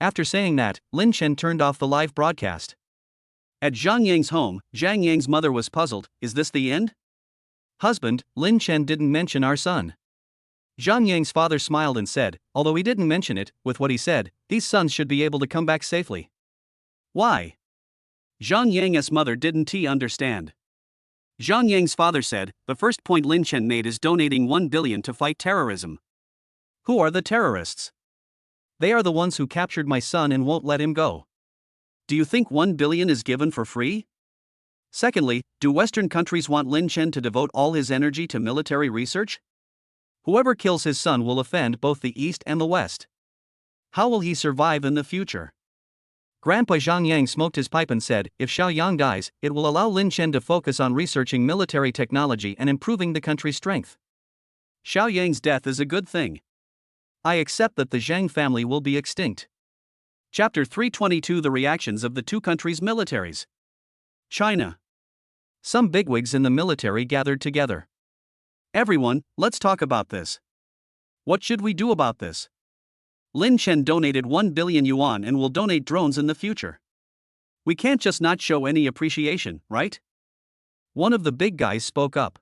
Speaker 2: After saying that, Lin Chen turned off the live broadcast.
Speaker 1: At Zhang Yang's home, Zhang Yang's mother was puzzled. "Is this the end?"
Speaker 2: "Husband, Lin Chen didn't mention our son." Zhang Yang's father smiled and said, "Although he didn't mention it, with what he said, these sons should be able to come back safely."
Speaker 1: "Why?" Zhang Yang's mother didn't understand. Zhang Yang's father said, "The first point Lin Chen made is donating 1 billion to fight terrorism."
Speaker 2: "Who are the terrorists?" "They are the ones who captured my son and won't let him go."
Speaker 1: "Do you think 1 billion is given for free?" Secondly, do Western countries want Lin Chen to devote all his energy to military research?
Speaker 2: Whoever kills his son will offend both the East and the West. How will he survive in the future? Grandpa Zhang Yang smoked his pipe and said, "If Xiao Yang dies, it will allow Lin Chen to focus on researching military technology and improving the country's strength."
Speaker 1: Xiao Yang's death is a good thing.
Speaker 2: I accept that the Zhang family will be extinct.
Speaker 1: Chapter 322: The reactions of the two countries' militaries. China.
Speaker 2: Some bigwigs in the military gathered together.
Speaker 1: "Everyone, let's talk about this. What should we do about this? Lin Chen donated 1 billion yuan and will donate drones in the future. We can't just not show any appreciation, right?"
Speaker 2: One of the big guys spoke up.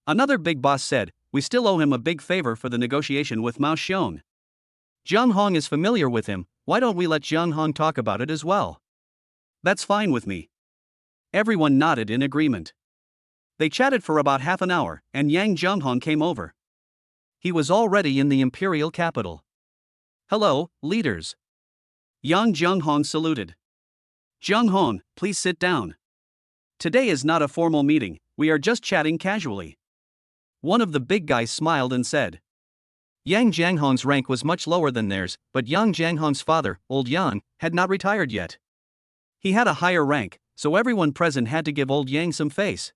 Speaker 1: Another big boss said, "We still owe him a big favor for the negotiation with Mao Xiong.
Speaker 2: Jiang Hong is familiar with him, why don't we let Jiang Hong talk about it as well?"
Speaker 1: "That's fine with me." Everyone nodded in agreement. They chatted for about half an hour, and Yang Zhenghong came over.
Speaker 2: He was already in the imperial capital.
Speaker 1: "Hello, leaders." Yang Zhenghong saluted. "Zhenghong, please sit down. Today is not a formal meeting, we are just chatting casually."
Speaker 2: One of the big guys smiled and said. Yang Jianghong's rank was much lower than theirs, but Yang Jianghong's father, Old Yang, had not retired yet. He had a higher rank, so everyone present had to give Old Yang some face.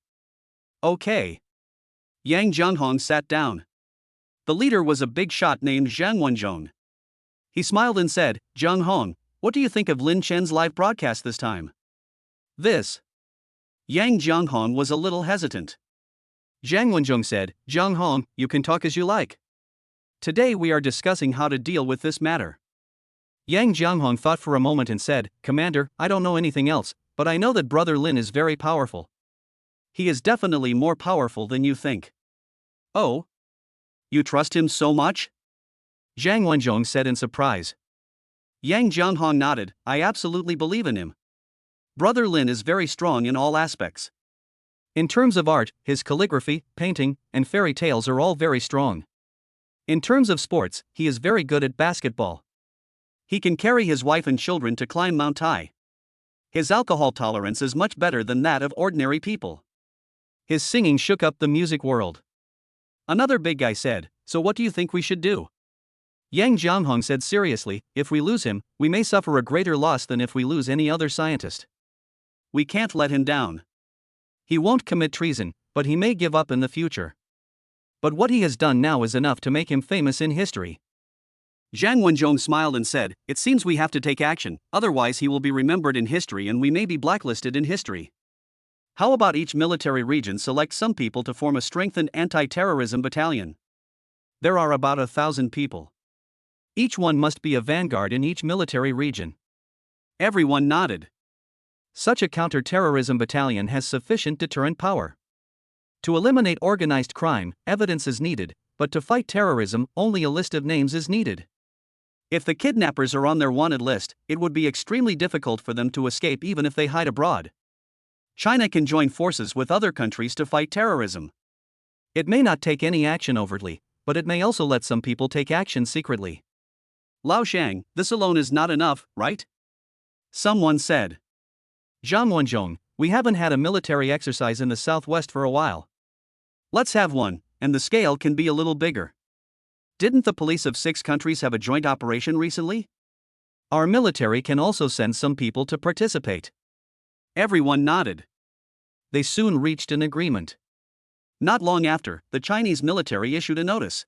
Speaker 1: Okay. Yang Jianghong sat down. The leader was a big shot named Zhang Wenzhong. He smiled and said, "Zhang Hong, what do you think of Lin Chen's live broadcast this time?"
Speaker 2: This.
Speaker 1: Yang Jianghong was a little hesitant.
Speaker 2: Zhang Wenzhong said, "Zhang Hong, you can talk as you like.
Speaker 1: Today we are discussing how to deal with this matter."
Speaker 2: Yang Jianghong thought for a moment and said, "Commander, I don't know anything else, but I know that Brother Lin is very powerful."
Speaker 1: "He is definitely more powerful than you think."
Speaker 2: "Oh?
Speaker 1: You trust him so much?"
Speaker 2: Zhang Wenzhong said in surprise.
Speaker 1: Yang Jianghong nodded, "I absolutely believe in him. Brother Lin is very strong in all aspects.
Speaker 2: In terms of art, his calligraphy, painting, and fairy tales are all very strong. In terms of sports, he is very good at basketball.
Speaker 1: He can carry his wife and children to climb Mount Tai. His alcohol tolerance is much better than that of ordinary people.
Speaker 2: His singing shook up the music world."
Speaker 1: Another big guy said, "So what do you think we should do?"
Speaker 2: Yang Jianghong said seriously, "If we lose him, we may suffer a greater loss than if we lose any other scientist.
Speaker 1: We can't let him down.
Speaker 2: He won't commit treason, but he may give up in the future. But what he has done now is enough to make him famous in history."
Speaker 1: Zhang Wenzhong smiled and said, "It seems we have to take action, otherwise he will be remembered in history and we may be blacklisted in history. How about each military region select some people to form a strengthened anti-terrorism battalion? There are about 1,000 people.
Speaker 2: Each one must be a vanguard in each military region."
Speaker 1: Everyone nodded.
Speaker 2: Such a counter-terrorism battalion has sufficient deterrent power. To eliminate organized crime, evidence is needed, but to fight terrorism, only a list of names is needed.
Speaker 1: If the kidnappers are on their wanted list, it would be extremely difficult for them to escape even if they hide abroad. China can join forces with other countries to fight terrorism.
Speaker 2: It may not take any action overtly, but it may also let some people take action secretly.
Speaker 1: "Lao Shang, this alone is not enough, right?" someone said.
Speaker 2: Zhang Wenzhong, we haven't had a military exercise in the southwest for a while.
Speaker 1: "Let's have one, and the scale can be a little bigger. Didn't the police of 6 countries have a joint operation recently?"
Speaker 2: Our military can also send some people to participate."
Speaker 1: Everyone nodded.
Speaker 2: They soon reached an agreement.
Speaker 1: Not long after, the Chinese military issued a notice.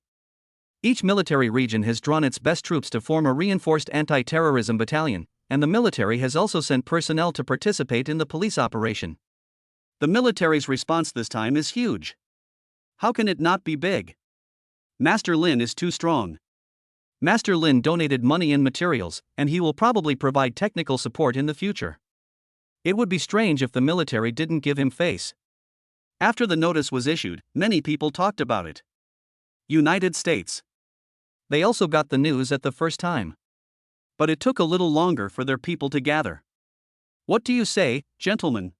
Speaker 2: Each military region has drawn its best troops to form a reinforced anti-terrorism battalion, and the military has also sent personnel to participate in the police operation.
Speaker 1: The military's response this time is huge. How can it not be big? Master Lin is too strong.
Speaker 2: Master Lin donated money and materials, and he will probably provide technical support in the future. It would be strange if the military didn't give him face.
Speaker 1: After the notice was issued, many people talked about it. United States.
Speaker 2: They also got the news at the first time.
Speaker 1: But it took a little longer for their people to gather. "What do you say, gentlemen?"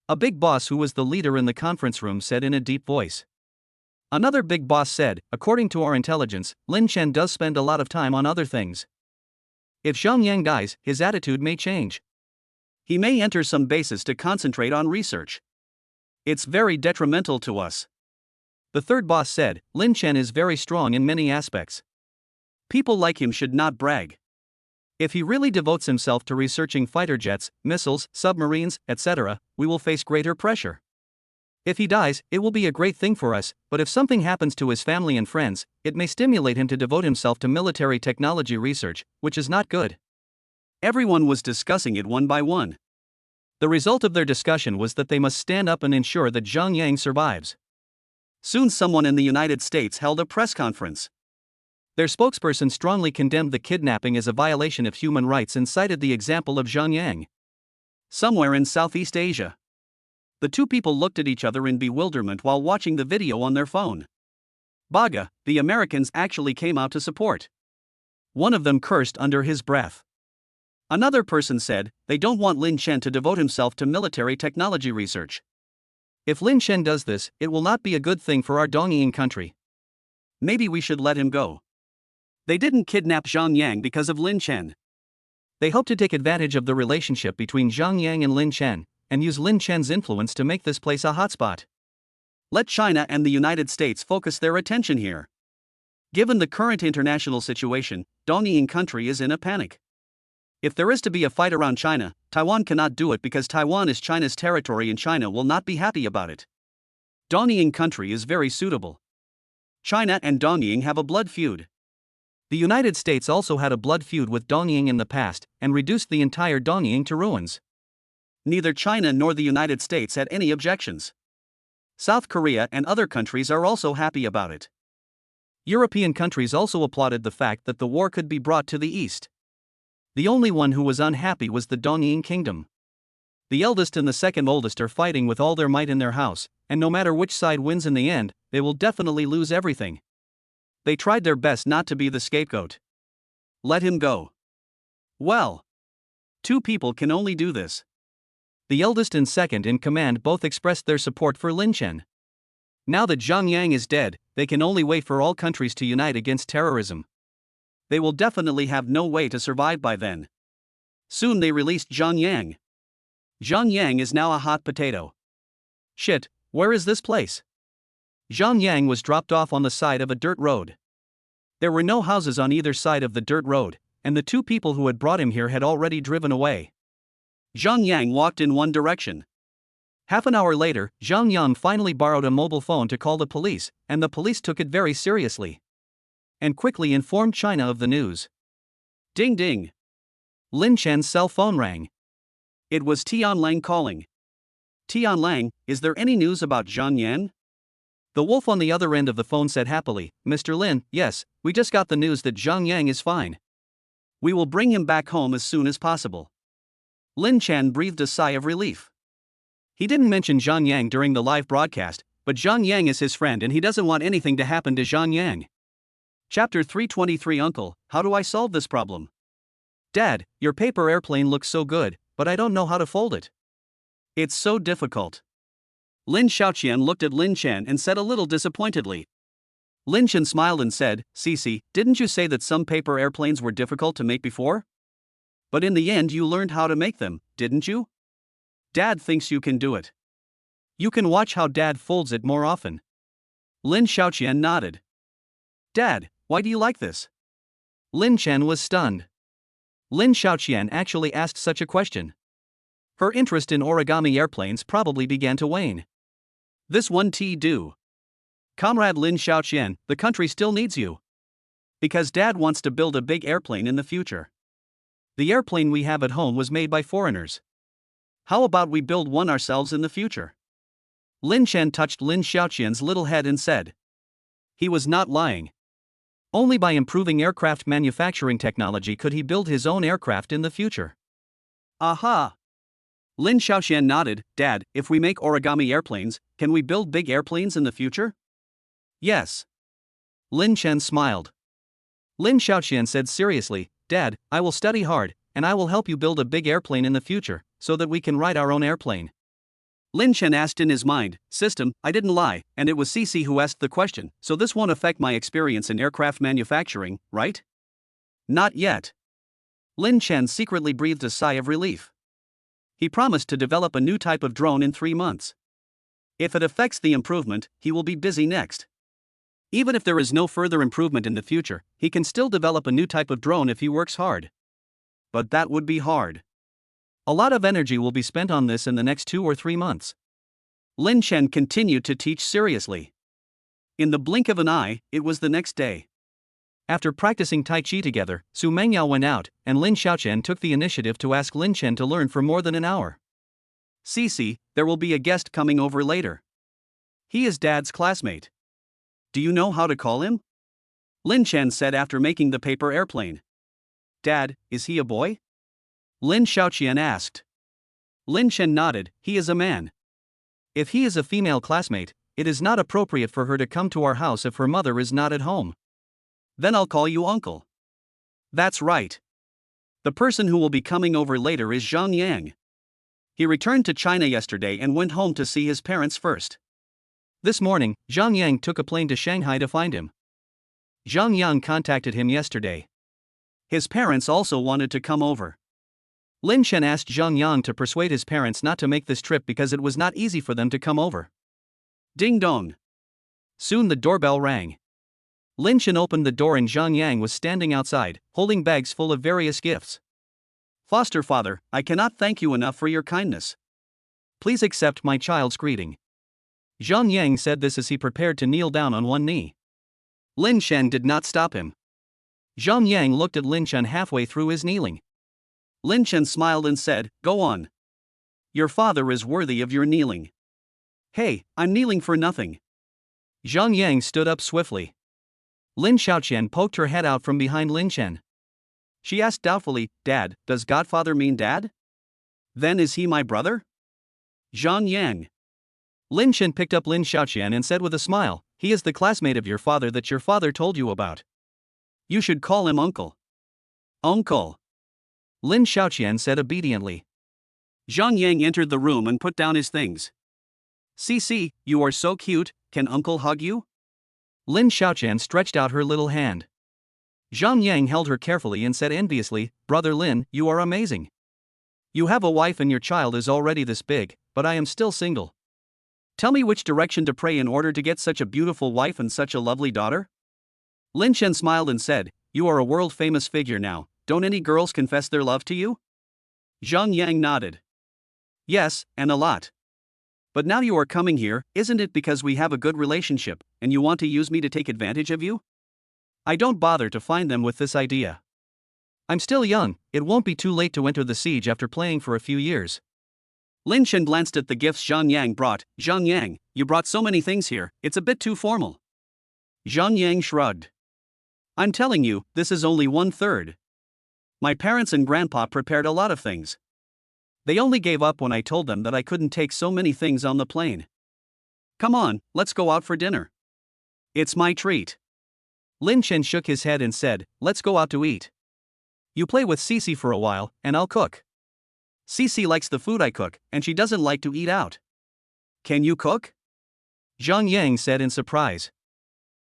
Speaker 2: A big boss who was the leader in the conference room said in a deep voice. Another big boss said, "According to our intelligence, Lin Chen does spend a lot of time on other things. If Zhang Yang dies, his attitude may change.
Speaker 1: He may enter some bases to concentrate on research. It's very detrimental to us."
Speaker 2: The third boss said, "Lin Chen is very strong in many aspects.
Speaker 1: People like him should not brag.
Speaker 2: If he really devotes himself to researching fighter jets, missiles, submarines, etc., we will face greater pressure. If he dies, it will be a great thing for us, but if something happens to his family and friends, it may stimulate him to devote himself to military technology research, which is not good."
Speaker 1: Everyone was discussing it one by one.
Speaker 2: The result of their discussion was that they must stand up and ensure that Zhang Yang survives.
Speaker 1: Soon someone in the United States held a press conference.
Speaker 2: Their spokesperson strongly condemned the kidnapping as a violation of human rights and cited the example of Zhang Yang.
Speaker 1: Somewhere in Southeast Asia. The two people looked at each other in bewilderment while watching the video on their phone. "Baga, the Americans actually came out to support." One of them cursed under his breath. Another person said, "They don't want Lin Chen to devote himself to military technology research.
Speaker 2: If Lin Chen does this, it will not be a good thing for our Dongying country.
Speaker 1: Maybe we should let him go." They didn't kidnap Zhang Yang because of Lin Chen.
Speaker 2: They hope to take advantage of the relationship between Zhang Yang and Lin Chen, and use Lin Chen's influence to make this place a hotspot.
Speaker 1: Let China and the United States focus their attention here. Given the current international situation, Dongying country is in a panic. If there is to be a fight around China, Taiwan cannot do it because Taiwan is China's territory and China will not be happy about it. Dongying country is very suitable. China and Dongying have a blood feud.
Speaker 2: The United States also had a blood feud with Dongying in the past and reduced the entire Dongying to ruins.
Speaker 1: Neither China nor the United States had any objections. South Korea and other countries are also happy about it.
Speaker 2: European countries also applauded the fact that the war could be brought to the east. The only one who was unhappy was the Dongying kingdom. The eldest and the second oldest are fighting with all their might in their house, and no matter which side wins in the end, they will definitely lose everything. They tried their best not to be the scapegoat.
Speaker 1: Let him go. Well, two people can only do this.
Speaker 2: The eldest and second in command both expressed their support for Lin Chen. Now that Zhang Yang is dead, they can only wait for all countries to unite against terrorism.
Speaker 1: They will definitely have no way to survive by then. Soon they released Zhang Yang. Zhang Yang is now a hot potato.
Speaker 2: Shit, where is this place? Zhang Yang was dropped off on the side of a dirt road. There were no houses on either side of the dirt road, and the two people who had brought him here had already driven away.
Speaker 1: Zhang Yang walked in one direction.
Speaker 2: Half an hour later, Zhang Yang finally borrowed a mobile phone to call the police, and the police took it very seriously and quickly informed China of the news.
Speaker 1: Ding ding.
Speaker 2: Lin Chen's cell phone rang.
Speaker 1: It was Tianlang calling. Tianlang, is there any news about Zhang Yan?
Speaker 2: The wolf on the other end of the phone said happily, Mr. Lin, yes, we just got the news that Zhang Yang is fine.
Speaker 1: We will bring him back home as soon as possible. Lin Chen breathed a sigh of relief.
Speaker 2: He didn't mention Zhang Yang during the live broadcast, but Zhang Yang is his friend and he doesn't want anything to happen to Zhang Yang.
Speaker 1: Chapter 323 Uncle, how do I solve this problem?
Speaker 2: Dad, your paper airplane looks so good, but I don't know how to fold it.
Speaker 1: It's so difficult. Lin Xiaoqian looked at Lin Chen and said a little disappointedly. Lin Chen smiled and said, Cici, didn't you say that some paper airplanes were difficult to make before? But in the end you learned how to make them, didn't you? Dad thinks you can do it.
Speaker 2: You can watch how Dad folds it more often.
Speaker 1: Lin Xiaoqian nodded. Dad, why do you like this?
Speaker 2: Lin Chen was stunned. Lin Xiaoqian actually asked such a question. Her interest in origami airplanes probably began to wane.
Speaker 1: This one do. Comrade Lin Xiaoqian, the country still needs you. Because Dad wants to build a big airplane in the future.
Speaker 2: The airplane we have at home was made by foreigners.
Speaker 1: How about we build one ourselves in the future?
Speaker 2: Lin Chen touched Lin Xiaoqian's little head and said.
Speaker 1: He was not lying.
Speaker 2: Only by improving aircraft manufacturing technology could he build his own aircraft in the future.
Speaker 1: Aha! Lin Xiaoqian nodded. Dad, if we make origami airplanes, can we build big airplanes in the future?
Speaker 2: Yes. Lin Chen smiled. Lin Xiaoqian said seriously, Dad, I will study hard, and I will help you build a big airplane in the future, so that we can ride our own airplane.
Speaker 1: Lin Chen asked in his mind, System, I didn't lie, and it was Cici who asked the question, so this won't affect my experience in aircraft manufacturing, right? Not yet. Lin Chen secretly breathed a sigh of relief. He promised to develop a new type of drone in 3 months. If it affects the improvement, he will be busy next. Even if there is no further improvement in the future, he can still develop a new type of drone if he works hard. But that would be hard.
Speaker 2: A lot of energy will be spent on this in the next 2 or 3 months.
Speaker 1: Lin Chen continued to teach seriously. In the blink of an eye, it was the next day.
Speaker 2: After practicing Tai Chi together, Su Mengyao went out, and Lin Xiaoqian took the initiative to ask Lin Chen to learn for more than an hour.
Speaker 1: Cici, there will be a guest coming over later. He is Dad's classmate. Do you know how to call him? Lin Chen said after making the paper airplane. Dad, is he a boy? Lin Xiaoqian asked. Lin Chen nodded, he is a man.
Speaker 2: If he is a female classmate, it is not appropriate for her to come to our house if her mother is not at home.
Speaker 1: Then I'll call you uncle. That's right. The person who will be coming over later is Zhang Yang. He returned to China yesterday and went home to see his parents first.
Speaker 2: This morning, Zhang Yang took a plane to Shanghai to find him. Zhang Yang contacted him yesterday.
Speaker 1: His parents also wanted to come over.
Speaker 2: Lin Chen asked Zhang Yang to persuade his parents not to make this trip because it was not easy for them to come over.
Speaker 1: Ding dong.
Speaker 2: Soon the doorbell rang. Lin Chen opened the door and Zhang Yang was standing outside, holding bags full of various gifts.
Speaker 1: Foster father, I cannot thank you enough for your kindness.
Speaker 2: Please accept my child's greeting. Zhang Yang said this as he prepared to kneel down on one knee.
Speaker 1: Lin Chen did not stop him.
Speaker 2: Zhang Yang looked at Lin Chen halfway through his kneeling.
Speaker 1: Lin Chen smiled and said, "Go on. Your father is worthy of your kneeling." "Hey, I'm kneeling for nothing."
Speaker 2: Zhang Yang stood up swiftly. Lin Xiaoqian poked her head out from behind Lin Chen.
Speaker 1: She asked doubtfully, "Dad, does Godfather mean dad? Then is he my brother?" Zhang Yang.
Speaker 2: Lin Chen picked up Lin Xiaoqian and said with a smile, "He is the classmate of your father that your father told you about.
Speaker 1: You should call him uncle." "Uncle,"
Speaker 2: Lin Xiaoqian said obediently.
Speaker 1: Zhang Yang entered the room and put down his things. "Cici, you are so cute, can uncle hug you?"
Speaker 2: Lin Xiaoqian stretched out her little hand. Zhang Yang held her carefully and said enviously, "Brother Lin, you are amazing. You have a wife and your child is already this big, but I am still single.
Speaker 1: Tell me which direction to pray in order to get such a beautiful wife and such a lovely daughter?" Lin Chen smiled and said, "You are a world-famous figure now, don't any girls confess their love to you?" Zhang Yang nodded. "Yes, and a lot. But now you are coming here, isn't it because we have a good relationship, and you want to use me to take advantage of you? I don't bother to find them with this idea.
Speaker 2: I'm still young, it won't be too late to enter the siege after playing for a few years."
Speaker 1: Lin Chen glanced at the gifts Zhang Yang brought. "Zhang Yang, you brought so many things here, it's a bit too formal." Zhang Yang shrugged. "I'm telling you, this is only 1/3. My parents and grandpa prepared a lot of things. They only gave up when I told them that I couldn't take so many things on the plane. Come on, let's go out for dinner. It's my treat."
Speaker 2: Lin Chen shook his head and said, "Let's go out to eat. You play with Cici for a while, and I'll cook."
Speaker 1: "Cici likes the food I cook, and she doesn't like to eat out. Can you cook?"
Speaker 2: Zhang Yang said in surprise.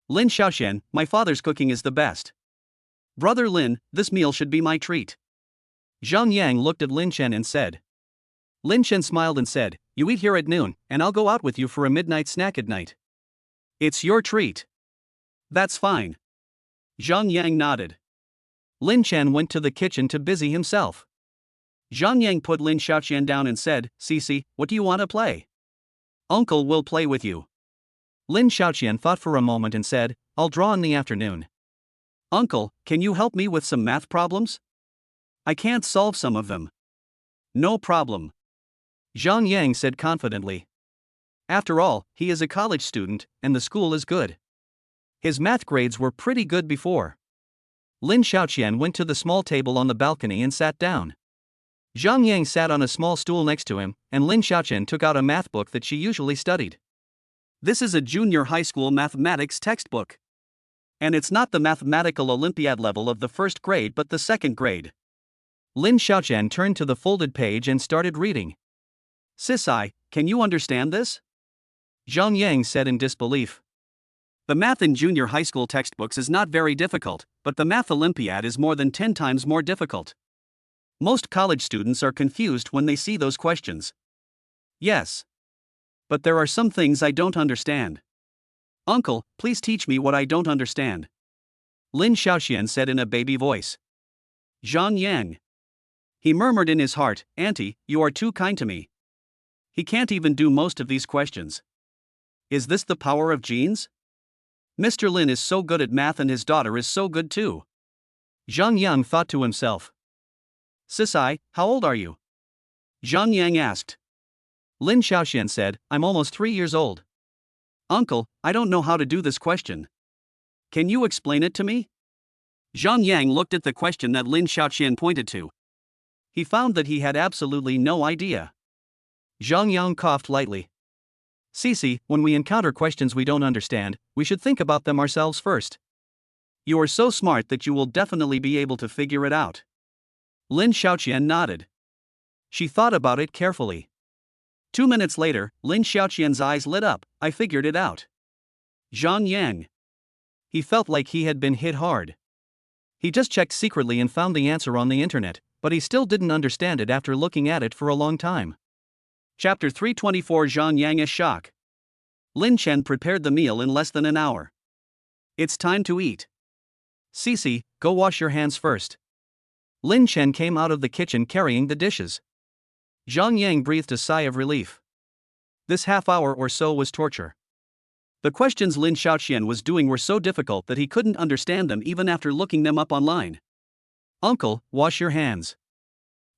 Speaker 1: "Lin Xiaoxian, my father's cooking is the best. Brother Lin, this meal should be my treat."
Speaker 2: Zhang Yang looked at Lin Chen and said. Lin Chen smiled and said, "You eat here at noon, and I'll go out with you for a midnight snack at night."
Speaker 1: "It's your treat." "That's fine." Zhang Yang nodded.
Speaker 2: Lin Chen went to the kitchen to busy himself.
Speaker 1: Zhang Yang put Lin Xiaoqian down and said, "Cici, what do you want to play?" "Uncle will play with you."
Speaker 2: Lin Xiaoqian thought for a moment and said, "I'll draw in the afternoon."
Speaker 1: "Uncle, can you help me with some math problems? I can't solve some of them." "No problem,"
Speaker 2: Zhang Yang said confidently. After all, he is a college student, and the school is good. His math grades were pretty good before. Lin Xiaoqian went to the small table on the balcony and sat down. Zhang Yang sat on a small stool next to him, and Lin Xiaoqian took out a math book that she usually studied.
Speaker 1: "This is a junior high school mathematics textbook. And it's not the mathematical Olympiad level of the first grade but the second grade."
Speaker 2: Lin Xiaoqian turned to the folded page and started reading.
Speaker 1: "Cici, can you understand this?"
Speaker 2: Zhang Yang said in disbelief.
Speaker 1: "The math in junior high school textbooks is not very difficult, but the math Olympiad is more than 10 times more difficult. Most college students are confused when they see those questions." "Yes. But there are some things I don't understand. Uncle, please teach me what I don't understand."
Speaker 2: Lin Xiaoqian said in a baby voice.
Speaker 1: Zhang Yang. He murmured in his heart, "Auntie, you are too kind to me. He can't even do most of these questions. Is this the power of genes? Mr. Lin is so good at math and his daughter is so good too."
Speaker 2: Zhang Yang thought to himself.
Speaker 1: "Cici, how old are you?" Zhang Yang asked.
Speaker 2: Lin Xiaoxian said, "I'm almost 3 years old."
Speaker 1: "Uncle, I don't know how to do this question. Can you explain it to me?" Zhang Yang looked at the question that Lin Xiaoqian pointed to. He found that he had absolutely no idea.
Speaker 2: Zhang Yang coughed lightly. "Cici, when we encounter questions we don't understand, we should think about them ourselves first.
Speaker 1: You are so smart that you will definitely be able to figure it out." Lin Xiaoqian nodded. She thought about it carefully. 2 minutes later, Lin Xiaoqian's eyes lit up. "I figured it out." Zhang Yang.
Speaker 2: He felt like he had been hit hard. He just checked secretly and found the answer on the internet, but he still didn't understand it after looking at it for a long time.
Speaker 1: Chapter 324 Zhang Yang is shock. Lin Chen prepared the meal in less than an hour. It's time to eat.
Speaker 2: Cece, go wash your hands first. Lin Chen came out of the kitchen carrying the dishes. Zhang Yang breathed a sigh of relief. This half hour or so was torture.
Speaker 1: The questions Lin Xiaoqian was doing were so difficult that he couldn't understand them even after looking them up online.
Speaker 2: Uncle, wash your hands.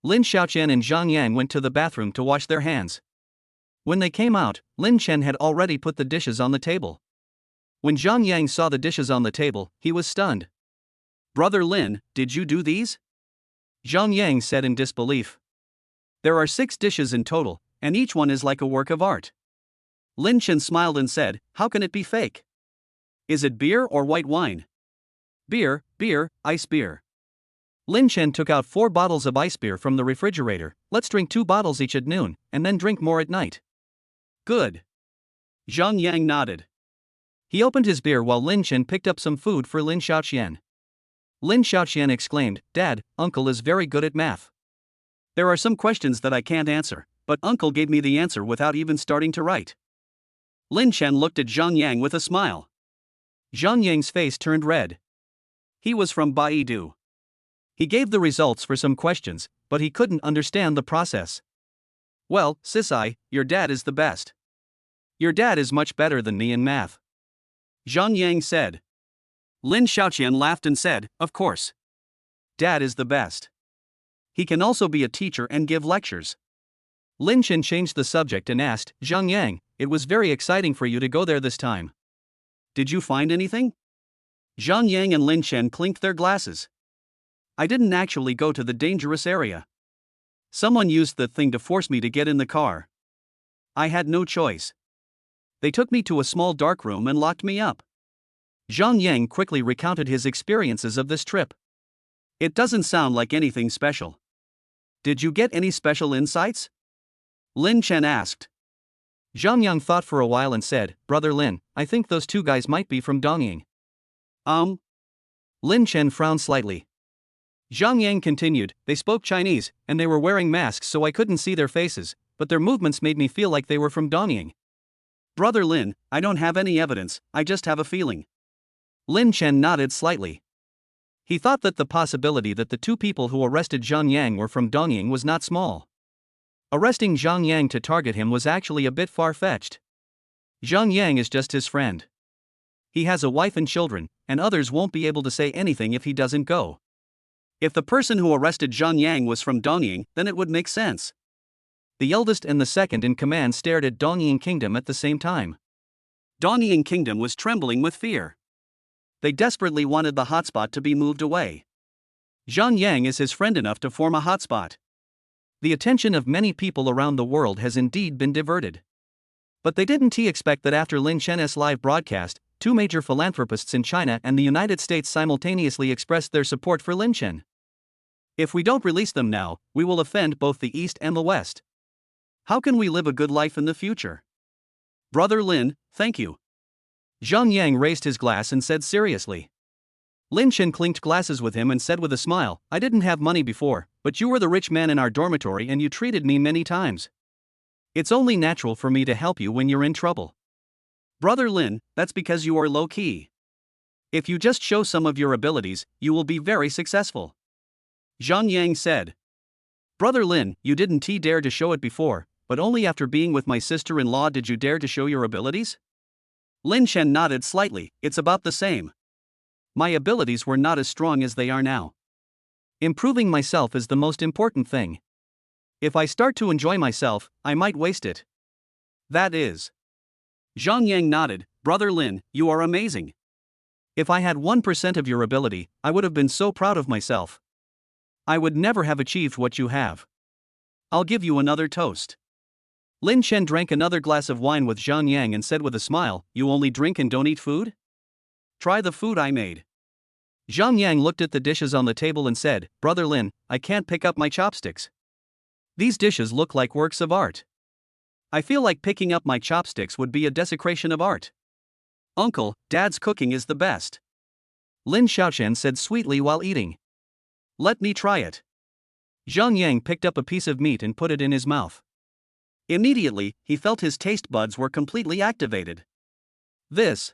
Speaker 2: Lin Xiaoqian and Zhang Yang went to the bathroom to wash their hands. When they came out, Lin Chen had already put the dishes on the table. When Zhang Yang saw the dishes on the table, he was stunned.
Speaker 1: Brother Lin, did you do these?
Speaker 2: Zhang Yang said in disbelief.
Speaker 1: There are 6 dishes in total, and each one is like a work of art. Lin Chen smiled and said, how can it be fake? Is it beer or white wine?
Speaker 2: Beer, ice beer. Lin Chen took out 4 bottles of ice beer from the refrigerator. Let's drink 2 bottles each at noon, and then drink more at night.
Speaker 1: Good. Zhang Yang nodded.
Speaker 2: He opened his beer while Lin Chen picked up some food for Lin Xiaoqian. Lin Xiaoqian exclaimed, Dad, Uncle is very good at math.
Speaker 1: There are some questions that I can't answer, but Uncle gave me the answer without even starting to write. Lin Chen looked at Zhang Yang with a smile.
Speaker 2: Zhang Yang's face turned red.
Speaker 1: He was from Baidu.
Speaker 2: He gave the results for some questions, but he couldn't understand the process.
Speaker 1: Well, Sisai, your dad is the best.
Speaker 2: Your dad is much better than me in math.
Speaker 1: Zhang Yang said. Lin Xiaoqian laughed and said, of course. Dad is the best. He can also be a teacher and give lectures.
Speaker 2: Lin Chen changed the subject and asked, Zhang Yang, it was very exciting for you to go there this time.
Speaker 1: Did you find anything? Zhang Yang and Lin Chen clinked their glasses. I didn't actually go to the dangerous area. Someone used the thing to force me to get in the car. I had no choice. They took me to a small dark room and locked me up.
Speaker 2: Zhang Yang quickly recounted his experiences of this trip.
Speaker 1: It doesn't sound like anything special. Did you get any special insights? Lin Chen asked.
Speaker 2: Zhang Yang thought for a while and said, Brother Lin, I think those 2 guys might be from Dongying. Lin Chen frowned slightly. Zhang Yang continued, they spoke Chinese, and they were wearing masks so I couldn't see their faces, but their movements made me feel like they were from Dongying.
Speaker 1: Brother Lin, I don't have any evidence, I just have a feeling.
Speaker 2: Lin Chen nodded slightly. He thought that the possibility that the 2 people who arrested Zhang Yang were from Dongying was not small. Arresting Zhang Yang to target him was actually a bit far-fetched. Zhang Yang is just his friend. He has a wife and children, and others won't be able to say anything if he doesn't go.
Speaker 1: If the person who arrested Zhang Yang was from Dongying, then it would make sense.
Speaker 2: The eldest and the second in command stared at Dongying Kingdom at the same time.
Speaker 1: Dongying Kingdom was trembling with fear. They desperately wanted the hotspot to be moved away. Zhang Yang is his friend enough to form a hotspot.
Speaker 2: The attention of many people around the world has indeed been diverted. But they didn't expect that after Lin Chen's live broadcast, 2 major philanthropists in China and the United States simultaneously expressed their support for Lin Chen.
Speaker 1: If we don't release them now, we will offend both the East and the West. How can we live a good life in the future? Brother Lin, thank you.
Speaker 2: Zhang Yang raised his glass and said seriously. Lin Chen clinked glasses with him and said with a smile, I didn't have money before, but you were the rich man in our dormitory and you treated me many times. It's only natural for me to help you when you're in trouble.
Speaker 1: Brother Lin, that's because you are low-key. If you just show some of your abilities, you will be very successful. Zhang Yang said. Brother Lin, you didn't dare to show it before, but only after being with my sister-in-law did you dare to show your abilities? Lin Chen nodded slightly, it's about the same. My abilities were not as strong as they are now.
Speaker 2: Improving myself is the most important thing. If I start to enjoy myself, I might waste it.
Speaker 1: That is. Zhang Yang nodded, Brother Lin, you are amazing.
Speaker 2: If I had 1% of your ability, I would have been so proud of myself. I would never have achieved what you have.
Speaker 1: I'll give you another toast.
Speaker 2: Lin Chen drank another glass of wine with Zhang Yang and said with a smile, you only drink and don't eat food?
Speaker 1: Try the food I made.
Speaker 2: Zhang Yang looked at the dishes on the table and said, Brother Lin, I can't pick up my chopsticks. These dishes look like works of art.
Speaker 1: I feel like picking up my chopsticks would be a desecration of art. Uncle, Dad's cooking is the best.
Speaker 2: Lin Xiaoqian said sweetly while eating.
Speaker 1: Let me try it.
Speaker 2: Zhang Yang picked up a piece of meat and put it in his mouth.
Speaker 1: Immediately, he felt his taste buds were completely activated. This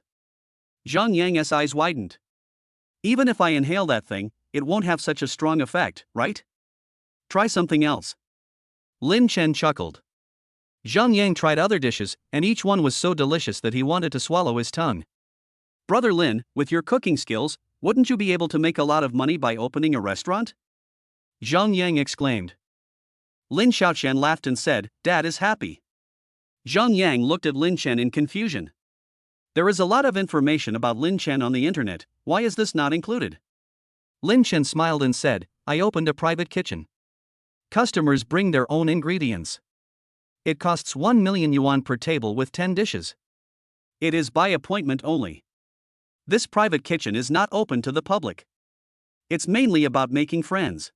Speaker 1: Zhang Yang's eyes widened. Even if I inhale that thing, it won't have such a strong effect, right? Try something else.
Speaker 2: Lin Chen chuckled. Zhang Yang tried other dishes, and each one was so delicious that he wanted to swallow his tongue.
Speaker 1: Brother Lin, with your cooking skills, wouldn't you be able to make a lot of money by opening a restaurant?
Speaker 2: Zhang Yang exclaimed.
Speaker 1: Lin Xiaoqian laughed and said, Dad is happy. Zhang Yang looked at Lin Chen in confusion. There is a lot of information about Lin Chen on the internet, why is this not included?
Speaker 2: Lin Chen smiled and said, I opened a private kitchen. Customers bring their own ingredients. It costs 1 million yuan per table with 10 dishes.
Speaker 1: It is by appointment only. This private kitchen is not open to the public. It's mainly about making friends.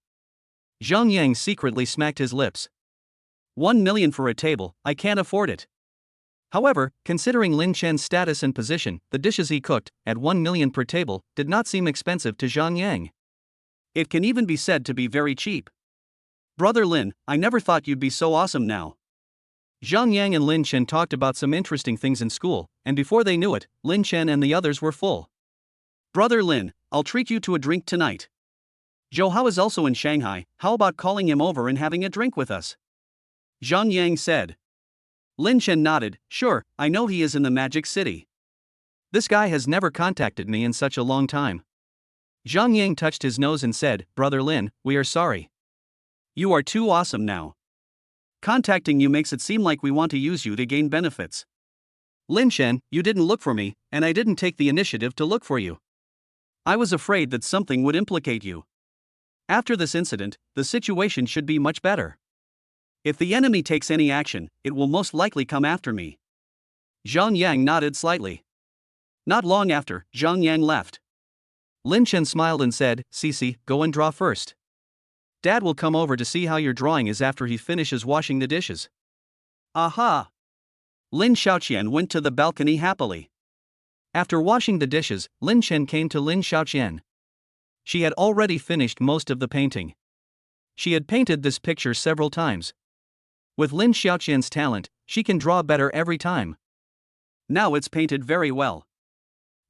Speaker 2: Zhang Yang secretly smacked his lips.
Speaker 1: 1 million for a table, I can't afford it.
Speaker 2: However, considering Lin Chen's status and position, the dishes he cooked, at 1 million per table, did not seem expensive to Zhang Yang.
Speaker 1: It can even be said to be very cheap. Brother Lin, I never thought you'd be so awesome now.
Speaker 2: Zhang Yang and Lin Chen talked about some interesting things in school, and before they knew it, Lin Chen and the others were full.
Speaker 1: Brother Lin, I'll treat you to a drink tonight. Zhou Hao is also in Shanghai, how about calling him over and having a drink with us? Zhang Yang said. Lin Chen nodded, sure, I know he is in the Magic City.
Speaker 2: This guy has never contacted me in such a long time. Zhang Yang touched his nose and said, Brother Lin, we are sorry.
Speaker 1: You are too awesome now. Contacting you makes it seem like we want to use you to gain benefits.
Speaker 2: Lin Chen, you didn't look for me, and I didn't take the initiative to look for you.
Speaker 1: I was afraid that something would implicate you. After this incident, the situation should be much better. If the enemy takes any action, it will most likely come after me.
Speaker 2: Zhang Yang nodded slightly.
Speaker 1: Not long after, Zhang Yang left.
Speaker 2: Lin Chen smiled and said, Cici, go and draw first. Dad will come over to see how your drawing is after he finishes washing the dishes.
Speaker 1: Aha! Lin Xiaoqian went to the balcony happily.
Speaker 2: After washing the dishes, Lin Chen came to Lin Xiaoqian. She had already finished most of the painting. She had painted this picture several times. With Lin Xiaoqian's talent, she can draw better every time.
Speaker 1: Now it's painted very well.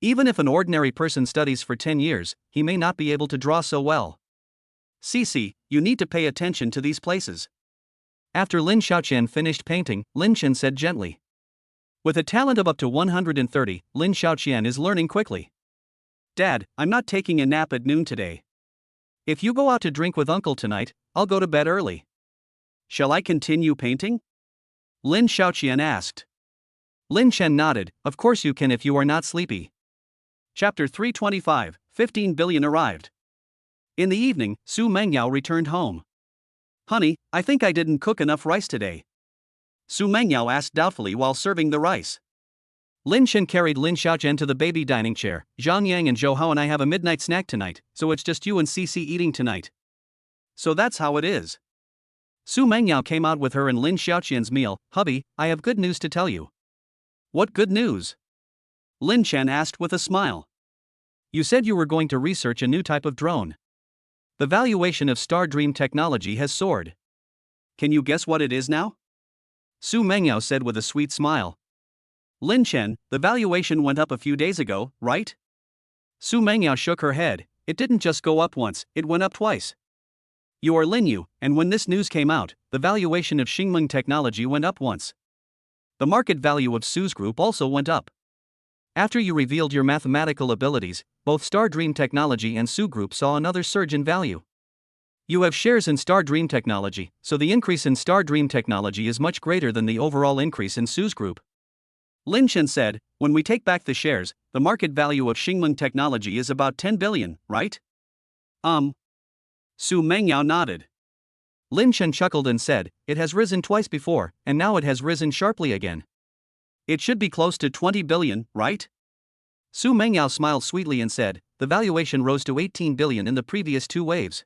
Speaker 2: Even if an ordinary person studies for 10 years, he may not be able to draw so well.
Speaker 1: Cici, you need to pay attention to these places.
Speaker 2: After Lin Xiaoqian finished painting, Lin Chen said gently. With a talent of up to 130, Lin Xiaoqian is learning quickly.
Speaker 1: Dad, I'm not taking a nap at noon today.
Speaker 2: If you go out to drink with Uncle tonight, I'll go to bed early.
Speaker 1: Shall I continue painting? Lin Xiaoqian asked.
Speaker 2: Lin Chen nodded, of course you can if you are not sleepy.
Speaker 1: Chapter 325, 15 billion arrived. In the evening, Su Mengyao returned home. Honey, I think I didn't cook enough rice today. Su Mengyao asked doubtfully while serving the rice.
Speaker 2: Lin Chen carried Lin Xiaoqian to the baby dining chair. Zhang Yang and Zhou Hao and I have a midnight snack tonight, so it's just you and Cici eating tonight.
Speaker 1: So that's how it is.
Speaker 2: Su Mengyao came out with her and Lin Xiaoqian's meal. Hubby, I have good news to tell you.
Speaker 1: What good news? Lin Chen asked with a smile.
Speaker 2: You said you were going to research a new type of drone. The valuation of Star Dream technology has soared.
Speaker 1: Can you guess what it is now?
Speaker 2: Su Mengyao said with a sweet smile.
Speaker 1: Lin Chen, the valuation went up a few days ago, right?
Speaker 2: Su Mengyao shook her head. It didn't just go up once, it went up twice. You are Lin Yu, and when this news came out, the valuation of Xingmeng technology went up once. The market value of Su's group also went up. After you revealed your mathematical abilities, both Star Dream Technology and Su Group saw another surge in value. You have shares in Star Dream Technology, so the increase in Star Dream Technology is much greater than the overall increase in Su's group.
Speaker 1: Lin Chen said, when we take back the shares, the market value of Xingmeng Technology is about 10 billion, right? Su Mengyao nodded.
Speaker 2: Lin Chen chuckled and said, it has risen twice before, and now it has risen sharply again.
Speaker 1: It should be close to 20 billion, right?
Speaker 2: Su Mengyao smiled sweetly and said, the valuation rose to 18 billion in the previous 2 waves.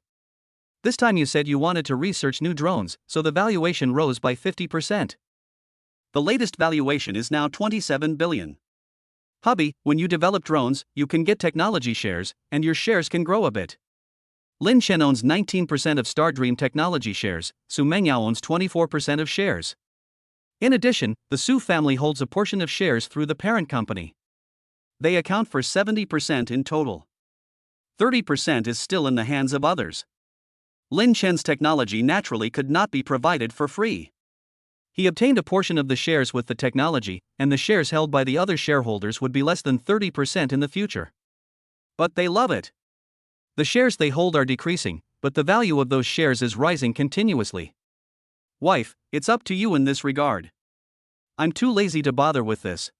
Speaker 2: This time you said you wanted to research new drones, so the valuation rose by 50%.
Speaker 1: The latest valuation is now 27 billion.
Speaker 2: Hubby, when you develop drones, you can get technology shares, and your shares can grow a bit. Lin Chen owns 19% of Star Dream Technology shares, Su Mengyao owns 24% of shares. In addition, the Su family holds a portion of shares through the parent company.
Speaker 1: They account for 70% in total. 30% is still in the hands of others. Lin Chen's technology naturally could not be provided for free.
Speaker 2: He obtained a portion of the shares with the technology, and the shares held by the other shareholders would be less than 30% in the future.
Speaker 1: But they love it.
Speaker 2: The shares they hold are decreasing, but the value of those shares is rising continuously.
Speaker 1: Wife, it's up to you in this regard.
Speaker 2: I'm too lazy to bother with this.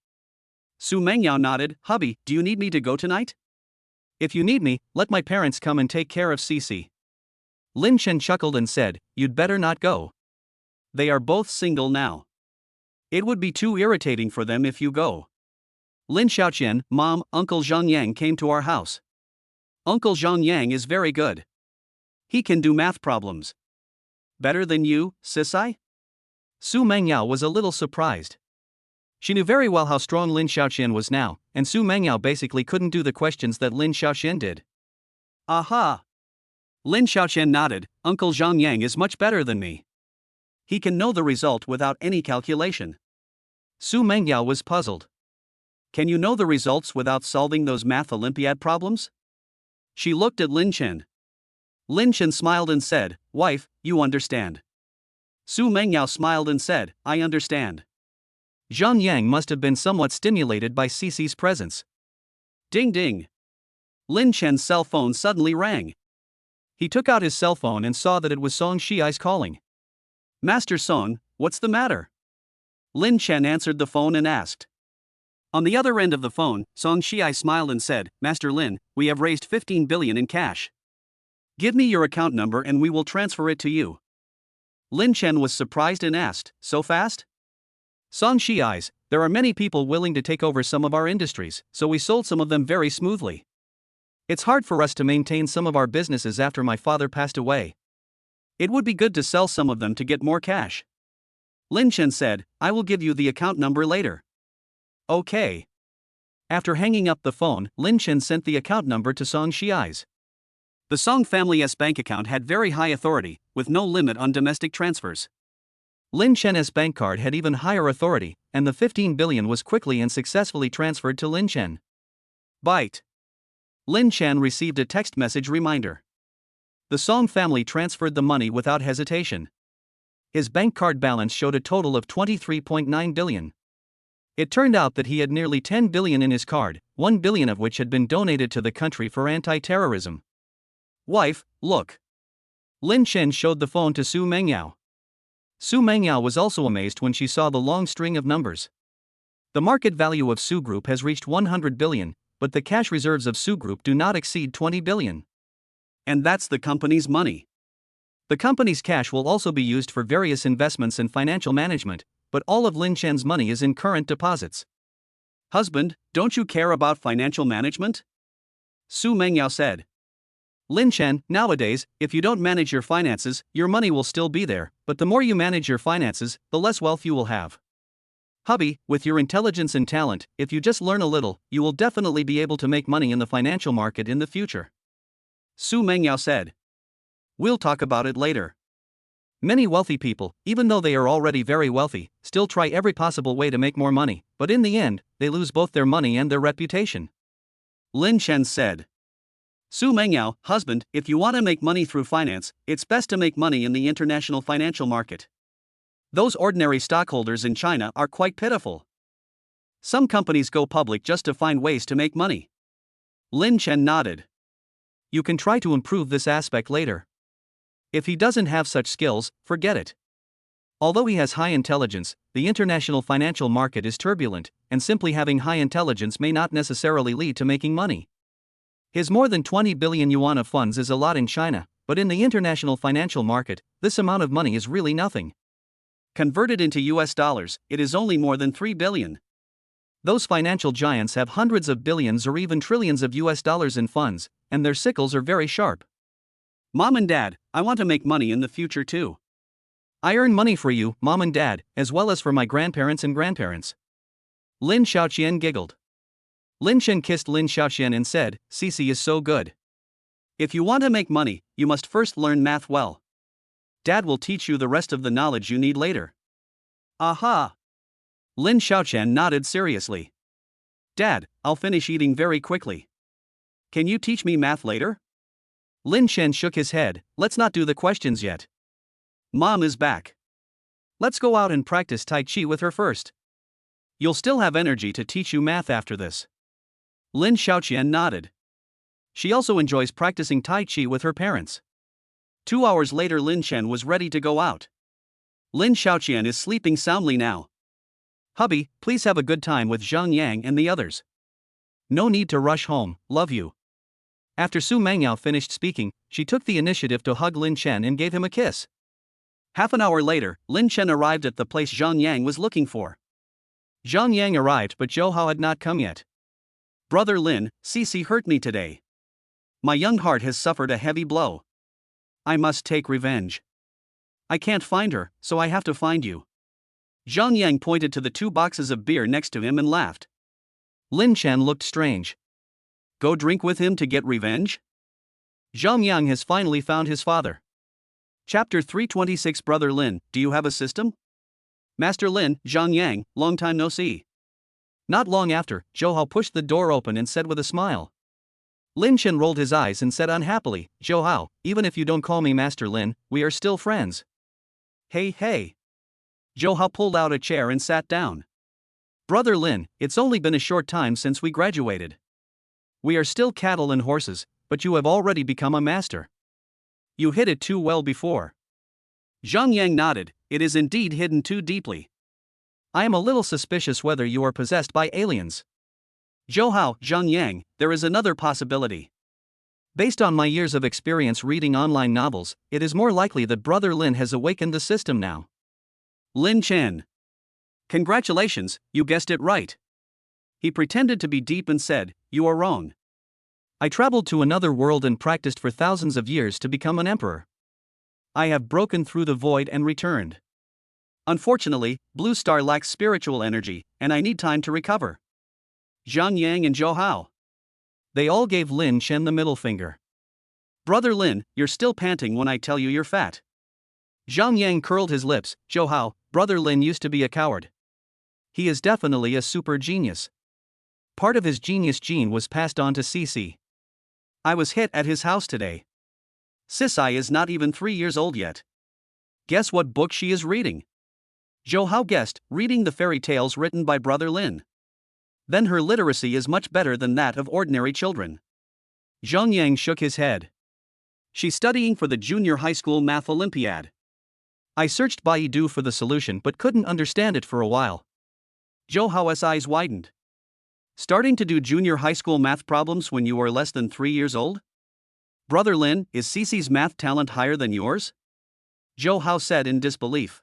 Speaker 1: Su Mengyao nodded. Hubby, do you need me to go tonight?
Speaker 2: If you need me, let my parents come and take care of Cece. Lin Chen chuckled and said, you'd better not go.
Speaker 1: They are both single now. It would be too irritating for them if you go.
Speaker 2: Lin Xiaoqian,
Speaker 1: Mom, Uncle Zhang Yang came to our house. Uncle Zhang Yang is very good. He can do math problems. Better than you, Sisai?
Speaker 2: Su Mengyao was a little surprised. She knew very well how strong Lin Xiaoqian was now, and Su Mengyao basically couldn't do the questions that Lin Xiaoqian did.
Speaker 1: Aha! Lin Xiaoqian nodded. Uncle Zhang Yang is much better than me. He can know the result without any calculation.
Speaker 2: Su Mengyao was puzzled.
Speaker 1: Can you know the results without solving those math Olympiad problems? She looked at Lin Chen. Lin Chen smiled and said, Wife, you understand. Su Mengyao smiled and said, I understand.
Speaker 2: Zhang Yang must have been somewhat stimulated by Cece's presence.
Speaker 1: Ding ding. Lin Chen's cell phone suddenly rang.
Speaker 2: He took out his cell phone and saw that it was Song Shiai's calling.
Speaker 1: Master Song, what's the matter? Lin Chen answered the phone and asked. On the other end of the phone, Song Shiai smiled and said, Master Lin, we have raised 15 billion in cash. Give me your account number and we will transfer it to you. Lin Chen was surprised and asked, so fast?
Speaker 2: Song Shiai's, there are many people willing to take over some of our industries, so we sold some of them very smoothly. It's hard for us to maintain some of our businesses after my father passed away.
Speaker 1: It would be good to sell some of them to get more cash. Lin Chen said, I will give you the account number later.
Speaker 2: Okay. After hanging up the phone, Lin Chen sent the account number to Song Shiai's.
Speaker 1: The Song family's bank account had very high authority, with no limit on domestic transfers.
Speaker 2: Lin Chen's bank card had even higher authority, and the 15 billion was quickly and successfully transferred to Lin Chen.
Speaker 1: Bite. Lin Chen received a text message reminder.
Speaker 2: The Song family transferred the money without hesitation. His bank card balance showed a total of 23.9 billion. It turned out that he had nearly 10 billion in his card, 1 billion of which had been donated to the country for anti-terrorism.
Speaker 1: Wife, look.
Speaker 2: Lin Chen showed the phone to Su Mengyao. Su Mengyao was also amazed when she saw the long string of numbers. The market value of Su Group has reached 100 billion, but the cash reserves of Su Group do not exceed 20 billion.
Speaker 1: And that's the company's money.
Speaker 2: The company's cash will also be used for various investments and financial management, but all of Lin Chen's money is in current deposits.
Speaker 1: Husband, don't you care about financial management? Su Mengyao said.
Speaker 2: Lin Chen, nowadays, if you don't manage your finances, your money will still be there, but the more you manage your finances, the less wealth you will have. Hubby, with your intelligence and talent, if you just learn a little, you will definitely be able to make money in the financial market in the future.
Speaker 1: Su Mengyao said. We'll talk about it later.
Speaker 2: Many wealthy people, even though they are already very wealthy, still try every possible way to make more money, but in the end, they lose both their money and their reputation.
Speaker 1: Lin Chen said. Su Mengyao, husband, if you want to make money through finance, it's best to make money in the international financial market. Those ordinary stockholders in China are quite pitiful. Some companies go public just to find ways to make money. Lin Chen nodded.
Speaker 2: You can try to improve this aspect later. If he doesn't have such skills, forget it. Although he has high intelligence, the international financial market is turbulent, and simply having high intelligence may not necessarily lead to making money. His more than 20 billion yuan of funds is a lot in China, but in the international financial market, this amount of money is really nothing.
Speaker 1: Converted into US dollars, it is only more than 3 billion.
Speaker 2: Those financial giants have hundreds of billions or even trillions of US dollars in funds, and their sickles are very sharp.
Speaker 1: Mom and Dad, I want to make money in the future too.
Speaker 2: I earn money for you, Mom and Dad, as well as for my grandparents and grandparents. Lin Xiaoqian giggled. Lin Chen kissed Lin Xiaoqian and said, Cece is so good.
Speaker 1: If you want to make money, you must first learn math well. Dad will teach you the rest of the knowledge you need later.
Speaker 2: Aha!
Speaker 1: Lin Xiaoqian nodded seriously. Dad, I'll finish eating very quickly. Can you teach me math later?
Speaker 2: Lin Chen shook his head. Let's not do the questions yet.
Speaker 1: Mom is back.
Speaker 2: Let's go out and practice Tai Chi with her first. You'll still have energy to teach you math after this.
Speaker 1: Lin Xiaoqian nodded.
Speaker 2: She also enjoys practicing Tai Chi with her parents.
Speaker 1: 2 hours later, Lin Chen was ready to go out. Lin Xiaoqian is sleeping soundly now.
Speaker 2: Hubby, please have a good time with Zhang Yang and the others. No need to rush home, love you. After Su Mangyao finished speaking, she took the initiative to hug Lin Chen and gave him a kiss.
Speaker 1: Half an hour later, Lin Chen arrived at the place Zhang Yang was looking for.
Speaker 2: Zhang Yang arrived, but Zhou Hao had not come yet.
Speaker 1: Brother Lin, Cici hurt me today. My young heart has suffered a heavy blow. I must take revenge. I can't find her, so I have to find you. Zhang Yang pointed to the 2 boxes of beer next to him and laughed.
Speaker 2: Lin Chen looked strange.
Speaker 1: Go drink with him to get revenge?
Speaker 2: Zhang Yang has finally found his father.
Speaker 1: Chapter 326. Brother Lin, do you have a system? Master Lin, Zhang Yang, long time no see.
Speaker 2: Not long after, Zhou Hao pushed the door open and said with a smile. Lin Chen rolled his eyes and said unhappily, Zhou Hao, even if you don't call me Master Lin, we are still friends.
Speaker 1: Hey. Zhou Hao pulled out a chair and sat down.
Speaker 2: Brother Lin, it's only been a short time since we graduated. We are still cattle and horses, but you have already become a master. You hid it too well before.
Speaker 1: Zhang Yang nodded. It is indeed hidden too deeply.
Speaker 2: I am a little suspicious whether you are possessed by aliens.
Speaker 1: Zhou Hao, Zhang Yang, there is another possibility.
Speaker 2: Based on my years of experience reading online novels, it is more likely that Brother Lin has awakened the system now.
Speaker 1: Lin Chen. Congratulations, you guessed it right. He pretended to be deep and said, you are wrong.
Speaker 2: I traveled to another world and practiced for thousands of years to become an emperor. I have broken through the void and returned.
Speaker 1: Unfortunately, Blue Star lacks spiritual energy, and I need time to recover. Zhang Yang and Zhou Hao.
Speaker 2: They all gave Lin Chen the middle finger.
Speaker 1: Brother Lin, you're still panting when I tell you you're fat.
Speaker 2: Zhang Yang curled his lips. Zhou Hao, Brother Lin used to be a coward. He is definitely a super genius. Part of his genius gene was passed on to Cici.
Speaker 1: I was hit at his house today. Cici is not even 3 years old yet. Guess what book she is reading? Zhou Hao guessed, reading the fairy tales written by Brother Lin. Then her literacy is much better than that of ordinary children.
Speaker 2: Zhang Yang shook his head.
Speaker 1: She's studying for the junior high school math Olympiad.
Speaker 2: I searched Baidu for the solution but couldn't understand it for a while.
Speaker 1: Zhou Hao's eyes widened. Starting to do junior high school math problems when you were less than 3 years old? Brother Lin, is Cici's math talent higher than yours? Zhou Hao said in disbelief.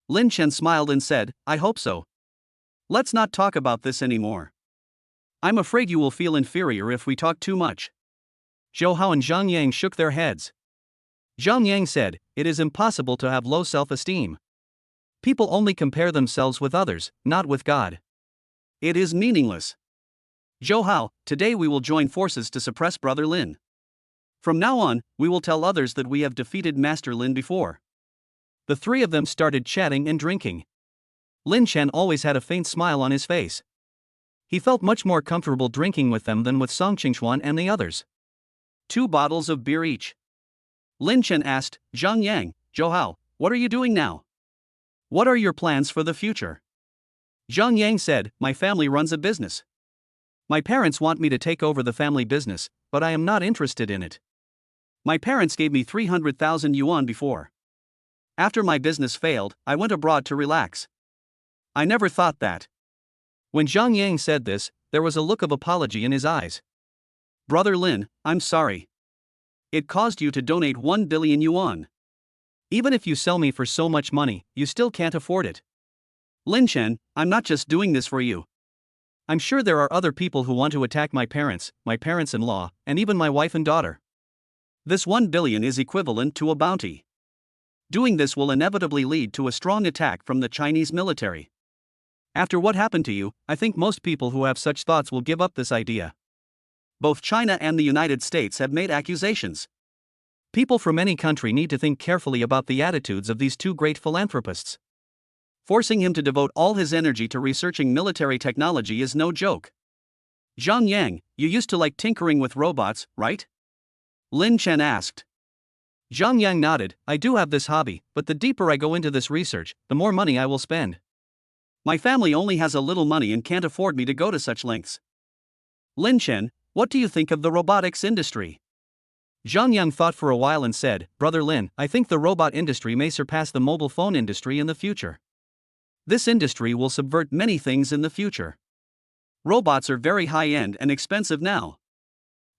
Speaker 1: Lin Chen smiled and said, I hope so. Let's not talk about this anymore. I'm afraid you will feel inferior if we talk too much.
Speaker 2: Zhou Hao and Zhang Yang shook their heads. Zhang Yang said, it is impossible to have low self-esteem. People only compare themselves with others, not with God.
Speaker 1: It is meaningless. Zhou Hao, today we will join forces to suppress Brother Lin. From now on, we will tell others that we have defeated Master Lin before.
Speaker 2: The 3 of them started chatting and drinking. Lin Chen always had a faint smile on his face. He felt much more comfortable drinking with them than with Song Qingxuan and the others.
Speaker 1: 2 bottles of beer each. Lin Chen asked, Zhang Yang, Zhou Hao, what are you doing now? What are your plans for the future?
Speaker 2: Zhang Yang said, my family runs a business. My parents want me to take over the family business, but I am not interested in it.
Speaker 1: My parents gave me 300,000 yuan before. After my business failed, I went abroad to relax. I never thought that.
Speaker 2: When Zhang Yang said this, there was a look of apology in his eyes.
Speaker 1: Brother Lin, I'm sorry. It caused you to donate 1 billion yuan.
Speaker 2: Even if you sell me for so much money, you still can't afford it.
Speaker 1: Lin Chen, I'm not just doing this for you.
Speaker 2: I'm sure there are other people who want to attack my parents-in-law, and even my wife and daughter.
Speaker 1: This 1 billion is equivalent to a bounty. Doing this will inevitably lead to a strong attack from the Chinese military. After what happened to you, I think most people who have such thoughts will give up this idea. Both China and the United States have made accusations.
Speaker 2: People from any country need to think carefully about the attitudes of these 2 great philanthropists.
Speaker 1: Forcing him to devote all his energy to researching military technology is no joke. Zhang Yang, you used to like tinkering with robots, right? Lin Chen asked.
Speaker 2: Zhang Yang nodded. I do have this hobby, but the deeper I go into this research, the more money I will spend.
Speaker 1: My family only has a little money and can't afford me to go to such lengths. Lin Chen, what do you think of the robotics industry?
Speaker 2: Zhang Yang thought for a while and said, Brother Lin, I think the robot industry may surpass the mobile phone industry in the future.
Speaker 1: This industry will subvert many things in the future. Robots are very high-end and expensive now.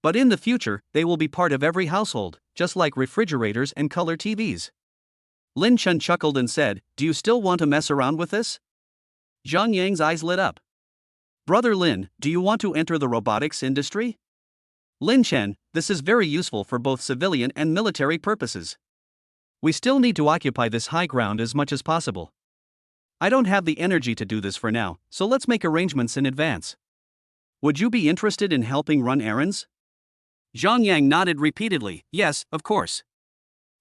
Speaker 1: But in the future, they will be part of every household, just like refrigerators and color TVs. Lin Chen chuckled and said, do you still want to mess around with this? Zhang Yang's eyes lit up. Brother Lin, do you want to enter the robotics industry? Lin Chen, this is very useful for both civilian and military purposes.
Speaker 2: We still need to occupy this high ground as much as possible.
Speaker 1: I don't have the energy to do this for now, so let's make arrangements in advance. Would you be interested in helping run errands? Zhang Yang nodded repeatedly, yes, of course.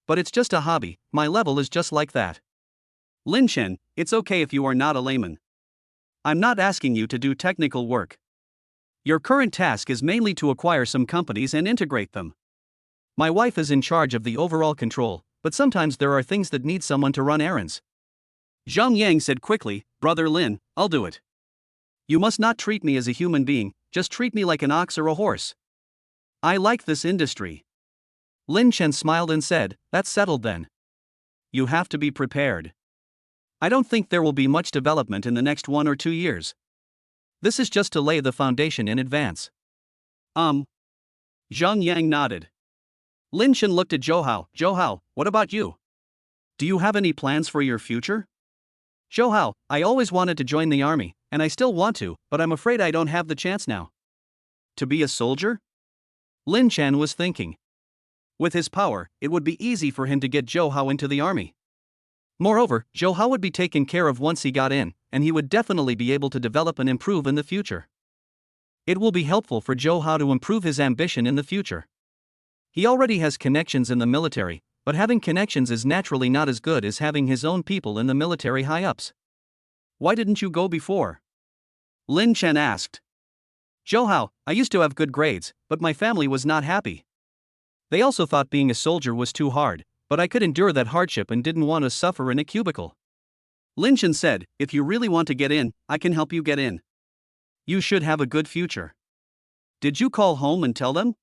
Speaker 2: But it's just a hobby, my level is just like that.
Speaker 1: Lin Chen, it's okay if you are not a layman. I'm not asking you to do technical work. Your current task is mainly to acquire some companies and integrate them.
Speaker 2: My wife is in charge of the overall control, but sometimes there are things that need someone to run errands.
Speaker 1: Zhang Yang said quickly, Brother Lin, I'll do it. You must not treat me as a human being, just treat me like an ox or a horse. I like this industry.
Speaker 2: Lin Chen smiled and said, that's settled then.
Speaker 1: You have to be prepared. I don't think there will be much development in the next 1 or 2 years.
Speaker 2: This is just to lay the foundation in advance.
Speaker 1: Zhang Yang nodded. Lin Chen looked at Zhou Hao. Zhou Hao, what about you? Do you have any plans for your future?
Speaker 2: Zhou Hao, I always wanted to join the army, and I still want to, but I'm afraid I don't have the chance now.
Speaker 1: To be a soldier?
Speaker 2: Lin Chen was thinking.
Speaker 1: With his power, it would be easy for him to get Zhou Hao into the army.
Speaker 2: Moreover, Zhou Hao would be taken care of once he got in, and he would definitely be able to develop and improve in the future. It will be helpful for Zhou Hao to improve his ambition in the future. He already has connections in the military, but having connections is naturally not as good as having his own people in the military high-ups.
Speaker 1: Why didn't you go before? Lin Chen asked.
Speaker 2: Zhou Hao, I used to have good grades, but my family was not happy. They also thought being a soldier was too hard, but I could endure that hardship and didn't want to suffer in a cubicle.
Speaker 1: Lin Chen said, if you really want to get in, I can help you get in. You should have a good future. Did you call home and tell them?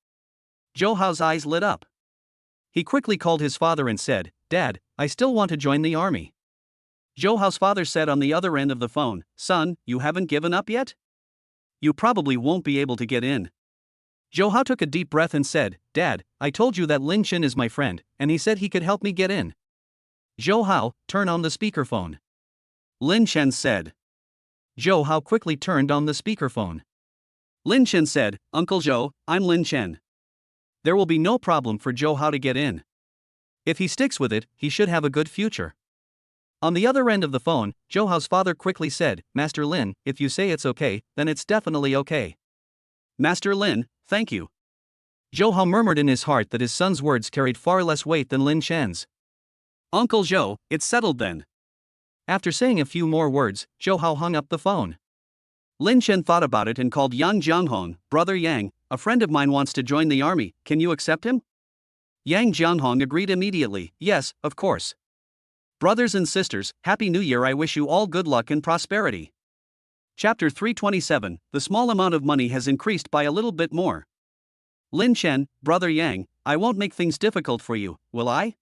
Speaker 1: Zhou Hao's eyes lit up.
Speaker 2: He quickly called his father and said, Dad, I still want to join the army.
Speaker 1: Zhou Hao's father said on the other end of the phone, Son, you haven't given up yet? You probably won't be able to get in.
Speaker 2: Zhou Hao took a deep breath and said, Dad, I told you that Lin Chen is my friend, and he said he could help me get in. Zhou Hao, turn on the speakerphone.
Speaker 1: Lin Chen said.
Speaker 2: Zhou Hao quickly turned on the speakerphone.
Speaker 1: Lin Chen said, Uncle Zhou, I'm Lin Chen.
Speaker 2: There will be no problem for Zhou Hao to get in. If he sticks with it, he should have a good future. On the other end of the phone, Zhou Hao's father quickly said, Master Lin, if you say it's okay, then it's definitely okay.
Speaker 1: Master Lin, thank you.
Speaker 2: Zhou Hao murmured in his heart that his son's words carried far less weight than Lin Chen's.
Speaker 1: Uncle Zhou, it's settled then.
Speaker 2: After saying a few more words, Zhou Hao hung up the phone.
Speaker 1: Lin Chen thought about it and called Yang Jianghong, Brother Yang, a friend of mine wants to join the army, can you accept him? Yang Jianghong agreed immediately, yes, of course. Brothers and sisters, Happy New Year, I wish you all good luck and prosperity. Chapter 327, the small amount of money has increased by a little bit more. Lin Chen, Brother Yang, I won't make things difficult for you, will I?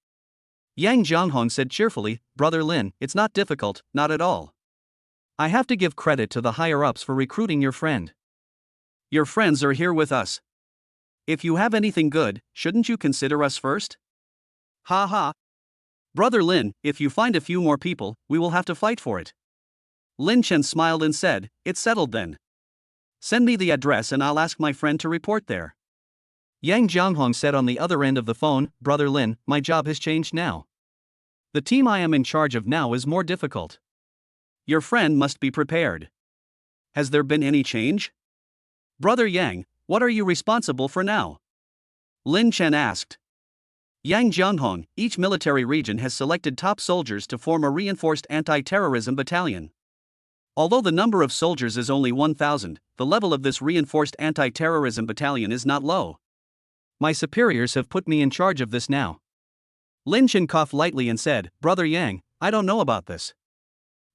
Speaker 2: Yang Jianghong said cheerfully, Brother Lin, it's not difficult, not at all. I have to give credit to the higher-ups for recruiting your friend.
Speaker 1: Your friends are here with us. If you have anything good, shouldn't you consider us first? Ha ha. Brother Lin, if you find a few more people, we will have to fight for it. Lin Chen smiled and said, it's settled then. Send me the address and I'll ask my friend to report there.
Speaker 2: Yang Jianghong said on the other end of the phone, Brother Lin, my job has changed now. The team I am in charge of now is more difficult.
Speaker 1: Your friend must be prepared. Has there been any change? Brother Yang, what are you responsible for now? Lin Chen asked. Yang Jianghong, each military region has selected top soldiers to form a reinforced anti-terrorism battalion. Although the number of soldiers is only 1,000, the level of this reinforced anti-terrorism battalion is not low.
Speaker 2: My superiors have put me in charge of this now.
Speaker 1: Lin Chen coughed lightly and said, Brother Yang, I don't know about this.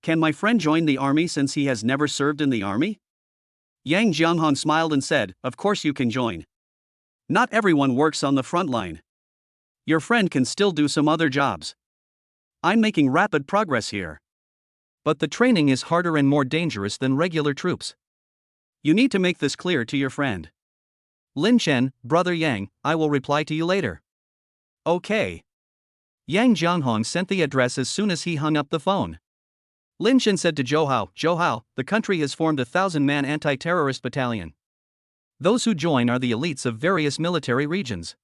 Speaker 1: Can my friend join the army since he has never served in the army? Yang Jianghan smiled and said, Of course you can join. Not everyone works on the front line. Your friend can still do some other jobs. I'm making rapid progress here.
Speaker 2: But the training is harder and more dangerous than regular troops.
Speaker 1: You need to make this clear to your friend.
Speaker 2: Lin Chen, Brother Yang, I will reply to you later.
Speaker 1: Okay.
Speaker 2: Yang Jianghong sent the address as soon as he hung up the phone.
Speaker 1: Lin Chen said to Zhou Hao, the country has formed a 1,000-man anti-terrorist battalion.
Speaker 2: Those who join are the elites of various military regions.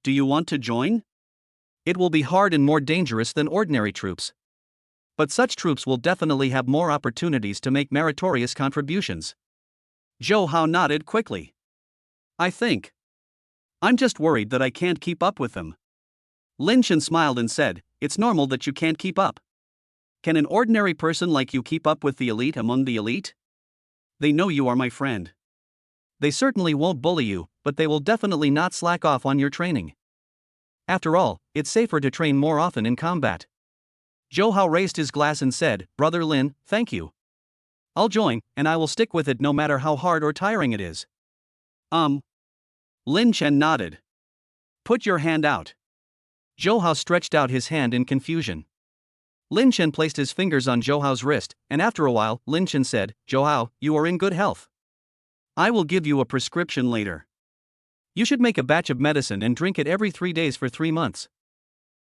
Speaker 1: Do you want to join?
Speaker 2: It will be hard and more dangerous than ordinary troops. But such troops will definitely have more opportunities to make meritorious contributions.
Speaker 1: Zhou Hao nodded quickly. I think. I'm just worried that I can't keep up with them. Lin Chen smiled and said, It's normal that you can't keep up. Can an ordinary person like you keep up with the elite among the elite? They know you are my friend.
Speaker 2: They certainly won't bully you, but they will definitely not slack off on your training. After all, it's safer to train more often in combat.
Speaker 1: Zhou Hao raised his glass and said, Brother Lin, thank you. I'll join, and I will stick with it no matter how hard or tiring it is. Lin Chen nodded. Put your hand out.
Speaker 2: Zhou Hao stretched out his hand in confusion. Lin Chen placed his fingers on Zhou Hao's wrist, and after a while, Lin Chen said, Zhou Hao, you are in good health.
Speaker 1: I will give you a prescription later.
Speaker 2: You should make a batch of medicine and drink it every 3 days for 3 months.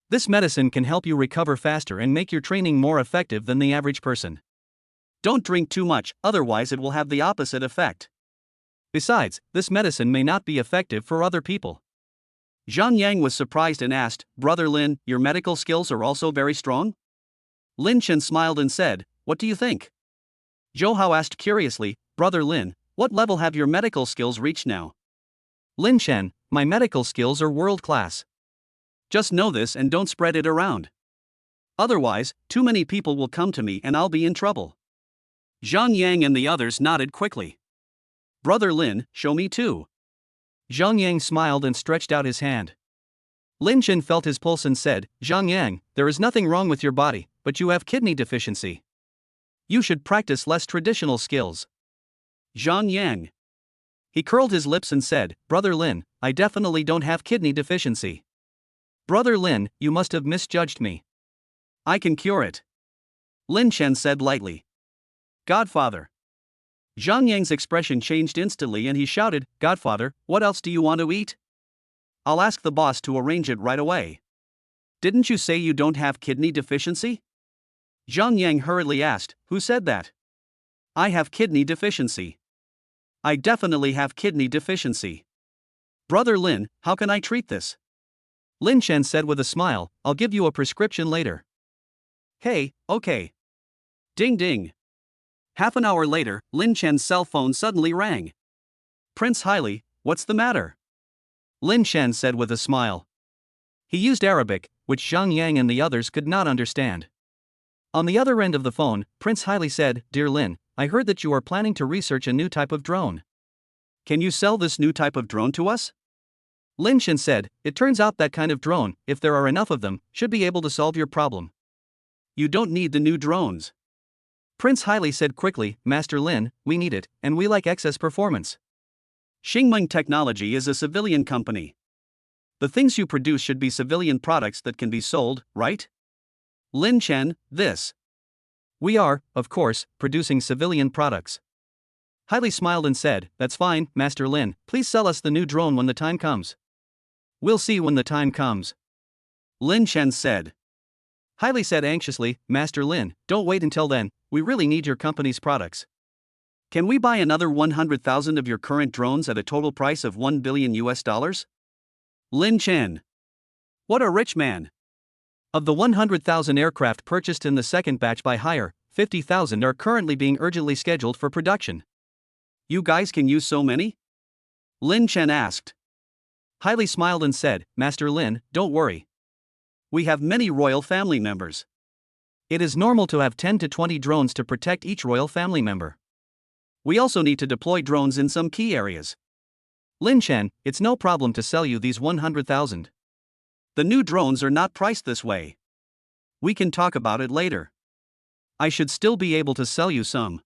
Speaker 2: This medicine can help you recover faster and make your training more effective than the average person.
Speaker 1: Don't drink too much, otherwise it will have the opposite effect.
Speaker 2: Besides, this medicine may not be effective for other people.
Speaker 1: Zhang Yang was surprised and asked, Brother Lin, your medical skills are also very strong? Lin Chen smiled and said, What do you think? Zhou Hao asked curiously, Brother Lin, what level have your medical skills reached now?
Speaker 2: Lin Chen, my medical skills are world class.
Speaker 1: Just know this and don't spread it around. Otherwise, too many people will come to me and I'll be in trouble. Zhang Yang and the others nodded quickly. Brother Lin, show me too.
Speaker 2: Zhang Yang smiled and stretched out his hand. Lin Chen felt his pulse and said, Zhang Yang, there is nothing wrong with your body, but you have kidney deficiency. You should practice less traditional skills.
Speaker 1: Zhang Yang.
Speaker 2: He curled his lips and said, Brother Lin, I definitely don't have kidney deficiency. Brother Lin, you must have misjudged me.
Speaker 1: I can cure it. Lin Chen said lightly. Godfather. Zhang Yang's expression changed instantly and he shouted, Godfather, what else do you want to eat? I'll ask the boss to arrange it right away. Didn't you say you don't have kidney deficiency? Zhang Yang hurriedly asked, Who said that? I have kidney deficiency. I definitely have kidney deficiency. Brother Lin, how can I treat this?
Speaker 2: Lin Chen said with a smile, I'll give you a prescription later.
Speaker 1: Hey, okay. Ding ding. Half an hour later, Lin Chen's cell phone suddenly rang. Prince Haile, what's the matter?
Speaker 2: Lin Chen said with a smile. He used Arabic, which Zhang Yang and the others could not understand. On the other end of the phone, Prince Haile said, Dear Lin, I heard that you are planning to research a new type of drone.
Speaker 1: Can you sell this new type of drone to us?
Speaker 2: Lin Chen said, It turns out that kind of drone, if there are enough of them, should be able to solve your problem.
Speaker 1: You don't need the new drones.
Speaker 2: Prince Haile said quickly, Master Lin, we need it, and we like excess performance.
Speaker 1: Xingmeng Technology is a civilian company. The things you produce should be civilian products that can be sold, right? Lin Chen, this.
Speaker 2: We are, of course, producing civilian products. Haile smiled and said, That's fine, Master Lin, please sell us the new drone when the time comes. We'll see when the time comes.
Speaker 1: Lin Chen said.
Speaker 2: Haile said anxiously, Master Lin, don't wait until then, we really need your company's products.
Speaker 1: Can we buy another 100,000 of your current drones at a total price of $1 billion? Lin Chen. What a rich man.
Speaker 2: Of the 100,000 aircraft purchased in the second batch by hire, 50,000 are currently being urgently scheduled for production.
Speaker 1: You guys can use so many? Lin Chen asked.
Speaker 2: Haile smiled and said, Master Lin, don't worry.
Speaker 1: We have many royal family members.
Speaker 2: It is normal to have 10 to 20 drones to protect each royal family member.
Speaker 1: We also need to deploy drones in some key areas.
Speaker 2: Lin Chen, it's no problem to sell you these 100,000.
Speaker 1: The new drones are not priced this way. We can talk about it later.
Speaker 2: I should still be able to sell you some.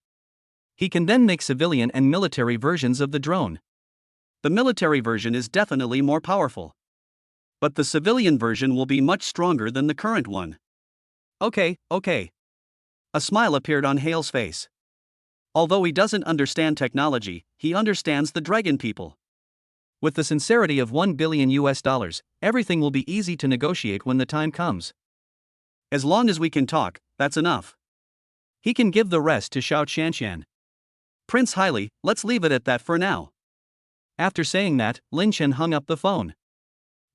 Speaker 2: He can then make civilian and military versions of the drone.
Speaker 1: The military version is definitely more powerful. But the civilian version will be much stronger than the current one.
Speaker 2: Okay.
Speaker 1: A smile appeared on Hale's face. Although he doesn't understand technology, he understands the dragon people.
Speaker 2: With the sincerity of $1 billion, everything will be easy to negotiate when the time comes.
Speaker 1: As long as we can talk, that's enough.
Speaker 2: He can give the rest to Xiao Qianqian.
Speaker 1: Prince Haile, let's leave it at that for now.
Speaker 2: After saying that, Lin Chen hung up the phone.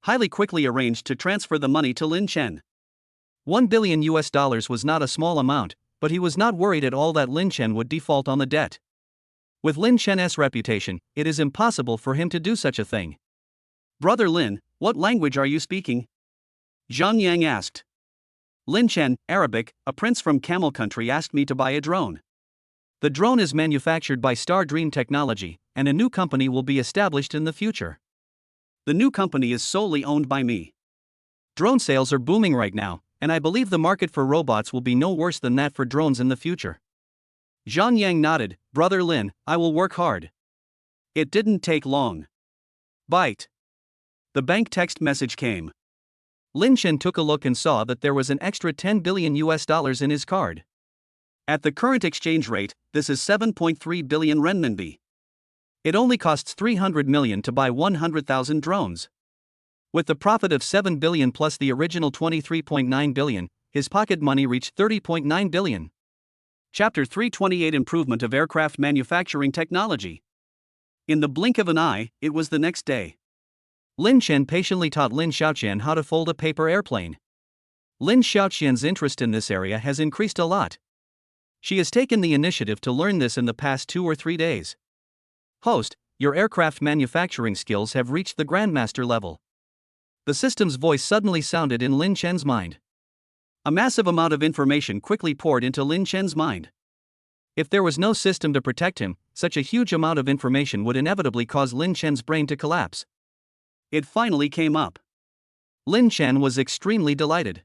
Speaker 1: Haile quickly arranged to transfer the money to Lin Chen.
Speaker 2: $1 billion was not a small amount, but he was not worried at all that Lin Chen would default on the debt. With Lin Chen's reputation, it is impossible for him to do such a thing.
Speaker 1: Brother Lin, what language are you speaking? Zhang Yang asked. Lin Chen, Arabic, a prince from Camel Country asked me to buy a drone.
Speaker 2: The drone is manufactured by Star Dream Technology, and a new company will be established in the future.
Speaker 1: The new company is solely owned by me.
Speaker 2: Drone sales are booming right now, and I believe the market for robots will be no worse than that for drones in the future.
Speaker 1: Zhang Yang nodded. Brother Lin, I will work hard. It didn't take long. Bite. The bank text message came.
Speaker 2: Lin Chen took a look and saw that there was an extra $10 billion in his card.
Speaker 1: At the current exchange rate, this is 7.3 billion renminbi.
Speaker 2: It only costs 300 million to buy 100,000 drones. With the profit of 7 billion plus the original 23.9 billion, his pocket money reached 30.9 billion.
Speaker 1: Chapter 328 Improvement of Aircraft Manufacturing Technology. In the blink of an eye, it was the next day.
Speaker 2: Lin Chen patiently taught Lin Xiaoqian how to fold a paper airplane. Lin Xiaoqian's interest in this area has increased a lot. She has taken the initiative to learn this in the past 2 or 3 days. Host, your aircraft manufacturing skills have reached the Grandmaster level. The system's voice suddenly sounded in Lin Chen's mind.
Speaker 1: A massive amount of information quickly poured into Lin Chen's mind.
Speaker 2: If there was no system to protect him, such a huge amount of information would inevitably cause Lin Chen's brain to collapse.
Speaker 1: It finally came up.
Speaker 2: Lin Chen was extremely delighted.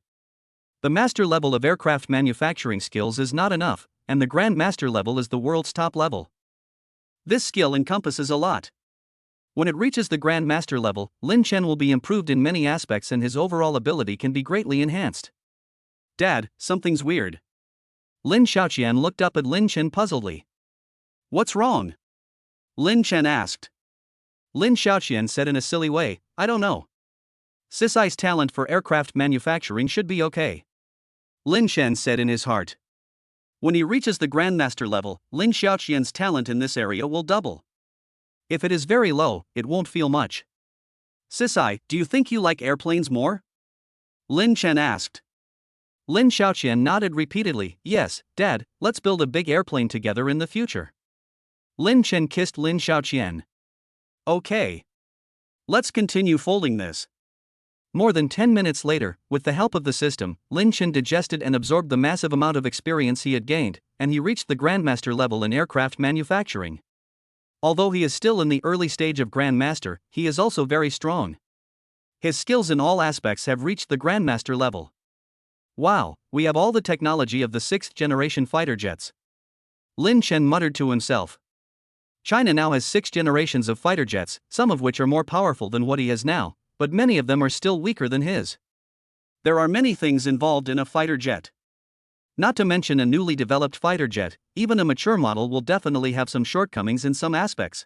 Speaker 2: The master level of aircraft manufacturing skills is not enough, and the Grandmaster level is the world's top level.
Speaker 1: This skill encompasses a lot.
Speaker 2: When it reaches the Grandmaster level, Lin Chen will be improved in many aspects and his overall ability can be greatly enhanced.
Speaker 1: Dad, something's weird.
Speaker 2: Lin Xiaoqian looked up at Lin Chen puzzledly.
Speaker 1: What's wrong? Lin Chen asked.
Speaker 2: Lin Xiaoqian said in a silly way, I don't know. Sisai's talent for aircraft manufacturing should be okay.
Speaker 1: Lin Chen said in his heart. When he reaches the Grandmaster level, Lin Xiaoqian's talent in this area will double.
Speaker 2: If it is very low, it won't feel much.
Speaker 1: Sisai, do you think you like airplanes more? Lin Chen asked.
Speaker 2: Lin Xiaoqian nodded repeatedly. Yes, Dad, let's build a big airplane together in the future. Lin Chen kissed Lin Xiaoqian.
Speaker 1: Okay. Let's continue folding this.
Speaker 2: More than 10 minutes later, with the help of the system, Lin Chen digested and absorbed the massive amount of experience he had gained, and he reached the Grandmaster level in aircraft manufacturing. Although he is still in the early stage of Grandmaster, he is also very strong. His skills in all aspects have reached the Grandmaster level. Wow, we have all the technology of the 6th generation fighter jets. Lin Chen muttered to himself. China now has 6 generations of fighter jets, some of which are more powerful than what he has now, but many of them are still weaker than his.
Speaker 1: There are many things involved in a fighter jet.
Speaker 2: Not to mention a newly developed fighter jet, even a mature model will definitely have some shortcomings in some aspects.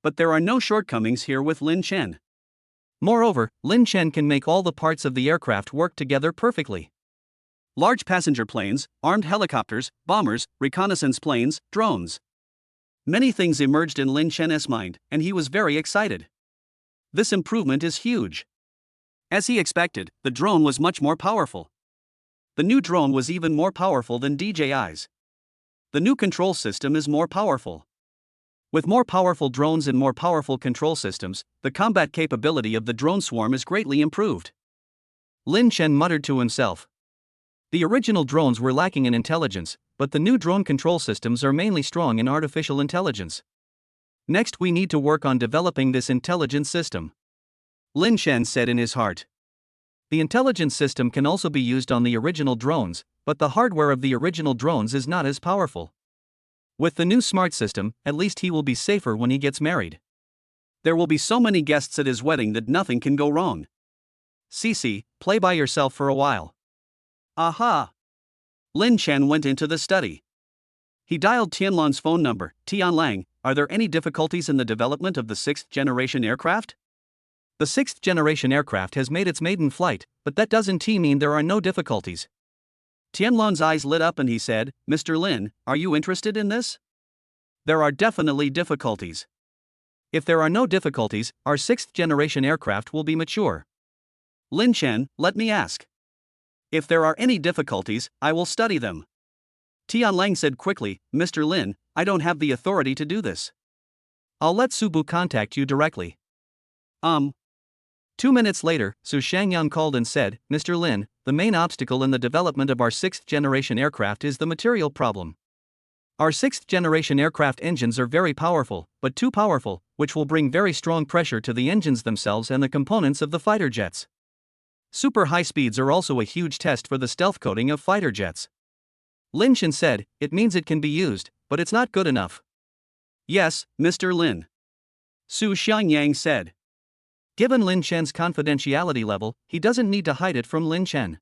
Speaker 1: But there are no shortcomings here with Lin Chen.
Speaker 2: Moreover, Lin Chen can make all the parts of the aircraft work together perfectly.
Speaker 1: Large passenger planes, armed helicopters, bombers, reconnaissance planes, drones. Many things emerged in Lin Chen's mind, and he was very excited. This improvement is huge. As he expected, the drone was much more powerful. The new drone was even more powerful than DJI's. The new control system is more powerful. With more powerful drones and more powerful control systems, the combat capability of the drone swarm is greatly improved.
Speaker 2: Lin Chen muttered to himself. The original drones were lacking in intelligence, but the new drone control systems are mainly strong in artificial intelligence. Next, we need to work on developing this intelligence system,
Speaker 1: Lin Shen said in his heart.
Speaker 2: The intelligence system can also be used on the original drones, but the hardware of the original drones is not as powerful. With the new smart system, at least he will be safer when he gets married.
Speaker 1: There will be so many guests at his wedding that nothing can go wrong.
Speaker 2: Cici, play by yourself for a while.
Speaker 1: Aha! Lin Chen went into the study. He dialed Tianlan's phone number. Tianlang, are there any difficulties in the development of the 6th generation aircraft?
Speaker 2: The 6th generation aircraft has made its maiden flight, but that doesn't mean there are no difficulties.
Speaker 1: Tianlan's eyes lit up and he said, Mr. Lin, are you interested in this? There are definitely difficulties.
Speaker 2: If there are no difficulties, our 6th generation aircraft will be mature.
Speaker 1: Lin Chen, let me ask. If there are any difficulties, I will study them. Tianlang said quickly, Mr. Lin, I don't have the authority to do this.
Speaker 2: I'll let Subu contact you directly.
Speaker 1: 2
Speaker 2: minutes later, Su Shangyang called and said, Mr. Lin, the main obstacle in the development of our 6th generation aircraft is the material problem. Our 6th generation aircraft engines are very powerful, but too powerful, which will bring very strong pressure to the engines themselves and the components of the fighter jets. Super high speeds are also a huge test for the stealth coating of fighter jets. Lin Shen said, it means it can be used, but it's not good enough.
Speaker 1: Yes, Mr. Lin. Su Xiangyang said.
Speaker 2: Given Lin Shen's confidentiality level, he doesn't need to hide it from Lin Shen.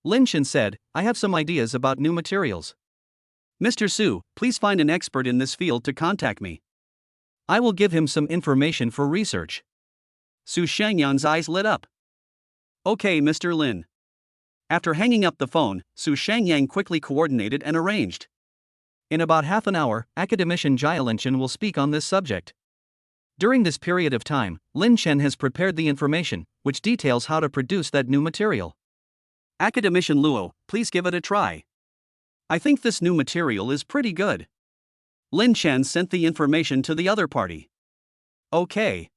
Speaker 2: Lin Shen said, I have some ideas about new materials.
Speaker 1: Mr. Su, please find an expert in this field to contact me.
Speaker 2: I will give him some information for research.
Speaker 1: Su Shangyang's eyes lit up. Okay, Mr. Lin. After hanging up the phone, Su Shangyang quickly coordinated and arranged.
Speaker 2: In about half an hour, academician Jia Linshen will speak on this subject. During this period of time, Lin Shen has prepared the information, which details how to produce that new material.
Speaker 1: Academician Luo, please give it a try. I think this new material is pretty good. Lin Shen sent the information to the other party. Okay.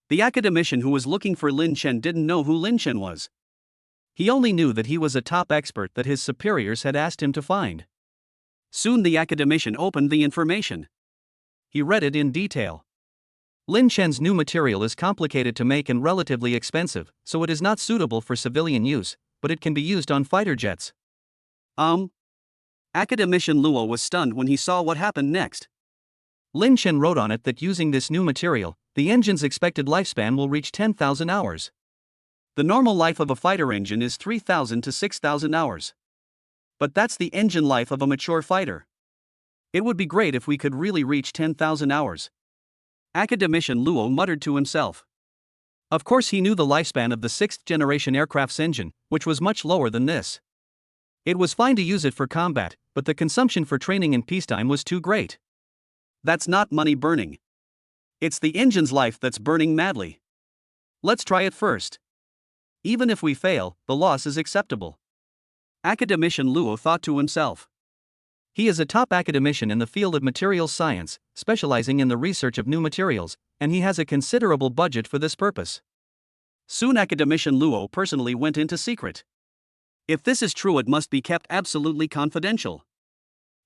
Speaker 1: The academician who was looking for Lin Shen didn't know who Lin Shen was.
Speaker 2: He only knew that he was a top expert that his superiors had asked him to find.
Speaker 1: Soon the academician opened the information.
Speaker 2: He read it in detail. Lin Shen's new material is complicated to make and relatively expensive, so it is not suitable for civilian use, but it can be used on fighter jets.
Speaker 1: Academician Luo was stunned when he saw what happened next.
Speaker 2: Lin Shen wrote on it that using this new material, the engine's expected lifespan will reach 10,000 hours.
Speaker 1: The normal life of a fighter engine is 3,000 to 6,000 hours. But that's the engine life of a mature fighter. It would be great if we could really reach 10,000 hours. Academician Luo muttered to himself.
Speaker 2: Of course he knew the lifespan of the 6th generation aircraft's engine, which was much lower than this. It was fine to use it for combat, but the consumption for training in peacetime was too great.
Speaker 1: That's not money burning. It's the engine's life that's burning madly. Let's try it first. Even if we fail, the loss is acceptable. Academician Luo thought to himself.
Speaker 2: He is a top academician in the field of materials science, specializing in the research of new materials, and he has a considerable budget for this purpose.
Speaker 1: Soon Academician Luo personally went into secret. If this is true, it must be kept absolutely confidential.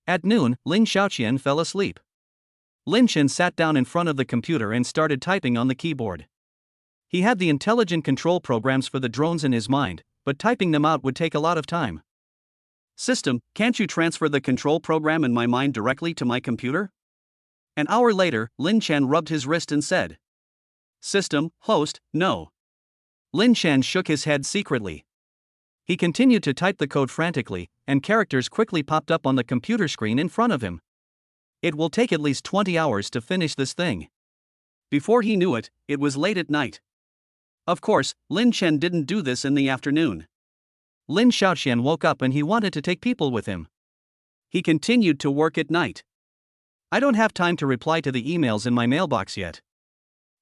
Speaker 2: At noon, Ling Xiaoqian fell asleep. Lin Shen sat down in front of the computer and started typing on the keyboard. He had the intelligent control programs for the drones in his mind, but typing them out would take a lot of time.
Speaker 1: System, can't you transfer the control program in my mind directly to my computer? An hour later, Lin Chen rubbed his wrist and said. System, host, no.
Speaker 2: Lin Chen shook his head secretly. He continued to type the code frantically, and characters quickly popped up on the computer screen in front of him. It will take at least 20 hours to finish this thing.
Speaker 1: Before he knew it, it was late at night. Of course, Lin Chen didn't do this in the afternoon.
Speaker 2: Lin Xiaoqian woke up and he wanted to take people with him.
Speaker 1: He continued to work at night.
Speaker 2: I don't have time to reply to the emails in my mailbox yet.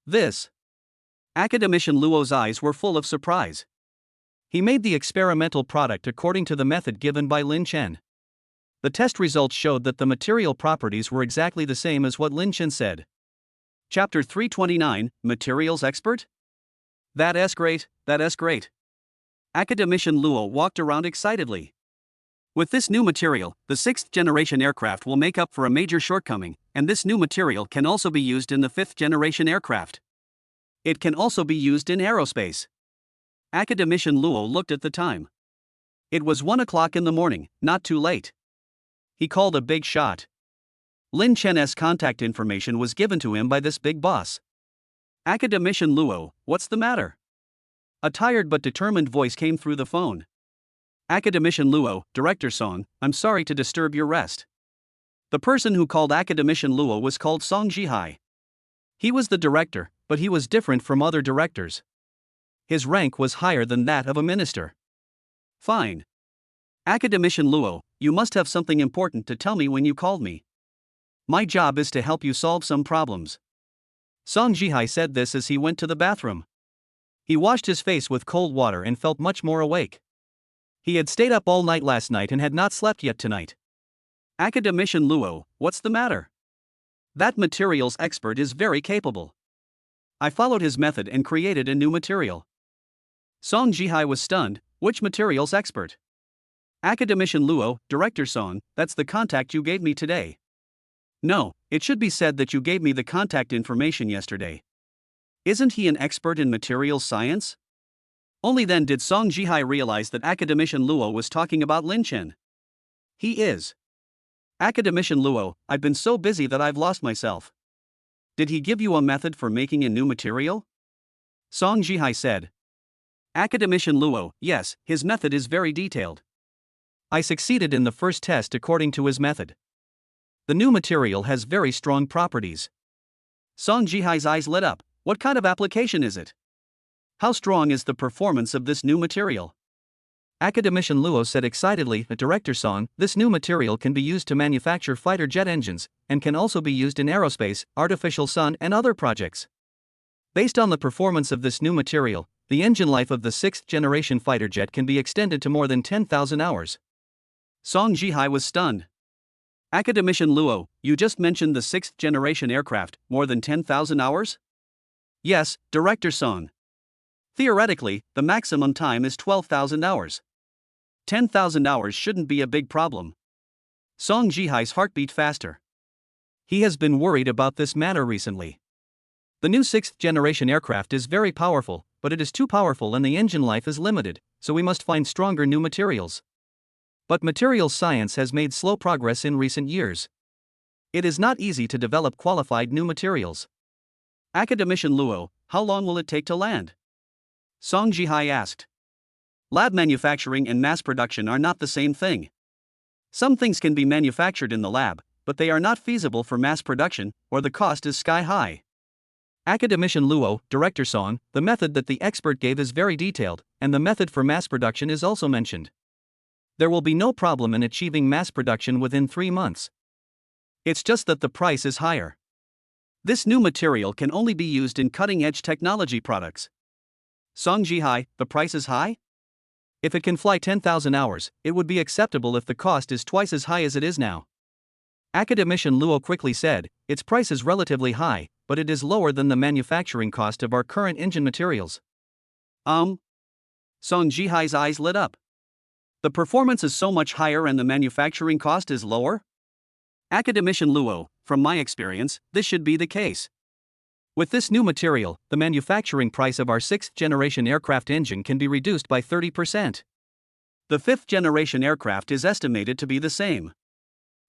Speaker 1: This. Academician Luo's eyes were full of surprise.
Speaker 2: He made the experimental product according to the method given by Lin Chen. The test results showed that the material properties were exactly the same as what Lin Chen said.
Speaker 1: Chapter 329, Materials Expert? That is great, that is great. Academician Luo walked around excitedly. With this new material, the 6th-generation aircraft will make up for a major shortcoming, and this new material can also be used in the 5th-generation aircraft. It can also be used in aerospace. Academician Luo looked at the time. It was 1 o'clock in the morning, not too late. He called a big shot. Lin Chen's contact information was given to him by this big boss. Academician Luo, what's the matter? A tired but determined voice came through the phone. Academician Luo, Director Song, I'm sorry to disturb your rest. The person who called Academician Luo was called Song Jihai. He was the director, but he was different from other directors. His rank was higher than that of a minister. Fine. Academician Luo, you must have something important to tell me when you called me. My job is to help you solve some problems. Song Jihai said this as he went to the bathroom. He washed his face with cold water and felt much more awake. He had stayed up all night last night and had not slept yet tonight. Academician Luo, what's the matter? That materials expert is very capable. I followed his method and created a new material. Song Jihai was stunned. Which materials expert? Academician Luo, Director Song, that's the contact you gave me today. No, it should be said that you gave me the contact information yesterday. Isn't he an expert in materials science? Only then did Song Jihai realize that Academician Luo was talking about Lin Chen. He is. Academician Luo, I've been so busy that I've lost myself. Did he give you a method for making a new material? Song Jihai said. Academician Luo, yes, his method is very detailed. I succeeded in the first test according to his method. The new material has very strong properties. Song Jihai's eyes lit up. What kind of application is it? How strong is the performance of this new material? Academician Luo said excitedly, Director Song, this new material can be used to manufacture fighter jet engines, and can also be used in aerospace, artificial sun and other projects. Based on the performance of this new material, the engine life of the 6th-generation fighter jet can be extended to more than 10,000 hours. Song Jihai was stunned. Academician Luo, you just mentioned the 6th-generation aircraft, more than 10,000 hours? Yes, Director Song. Theoretically, the maximum time is 12,000 hours. 10,000 hours shouldn't be a big problem. Song Jihai's heart beat faster. He has been worried about this matter recently. The new 6th-generation aircraft is very powerful, but it is too powerful and the engine life is limited, so we must find stronger new materials. But materials science has made slow progress in recent years. It is not easy to develop qualified new materials. Academician Luo, how long will it take to land? Song Jihai asked. Lab manufacturing and mass production are not the same thing. Some things can be manufactured in the lab, but they are not feasible for mass production, or the cost is sky high. Academician Luo, Director Song, the method that the expert gave is very detailed, and the method for mass production is also mentioned. There will be no problem in achieving mass production within 3 months. It's just that the price is higher. This new material can only be used in cutting-edge technology products. Song Jihai, the price is high? If it can fly 10,000 hours, it would be acceptable if the cost is twice as high as it is now. Academician Luo quickly said, its price is relatively high, but it is lower than the manufacturing cost of our current engine materials. Song Jihai's eyes lit up. The performance is so much higher and the manufacturing cost is lower? Academician Luo, from my experience, this should be the case. With this new material, the manufacturing price of our 6th-generation aircraft engine can be reduced by 30%. The 5th-generation aircraft is estimated to be the same.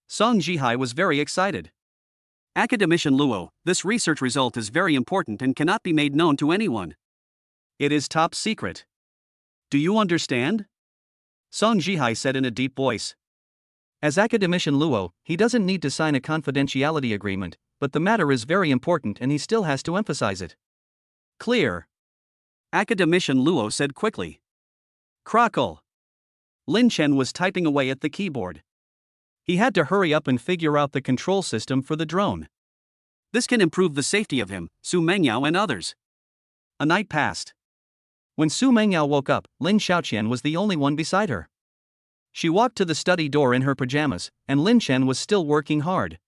Speaker 1: Song Jihai was very excited. Academician Luo, this research result is very important and cannot be made known to anyone. It is top secret. Do you understand? Song Jihai said in a deep voice. As Academician Luo, he doesn't need to sign a confidentiality agreement, but the matter is very important and he still has to emphasize it. Clear. Academician Luo said quickly. Crackle. Lin Chen was typing away at the keyboard. He had to hurry up and figure out the control system for the drone. This can improve the safety of him, Su Mengyao and others. A night passed. When Su Mengyao woke up, Lin Xiaoqian was the only one beside her. She walked to the study door in her pajamas, and Lin Chen was still working hard.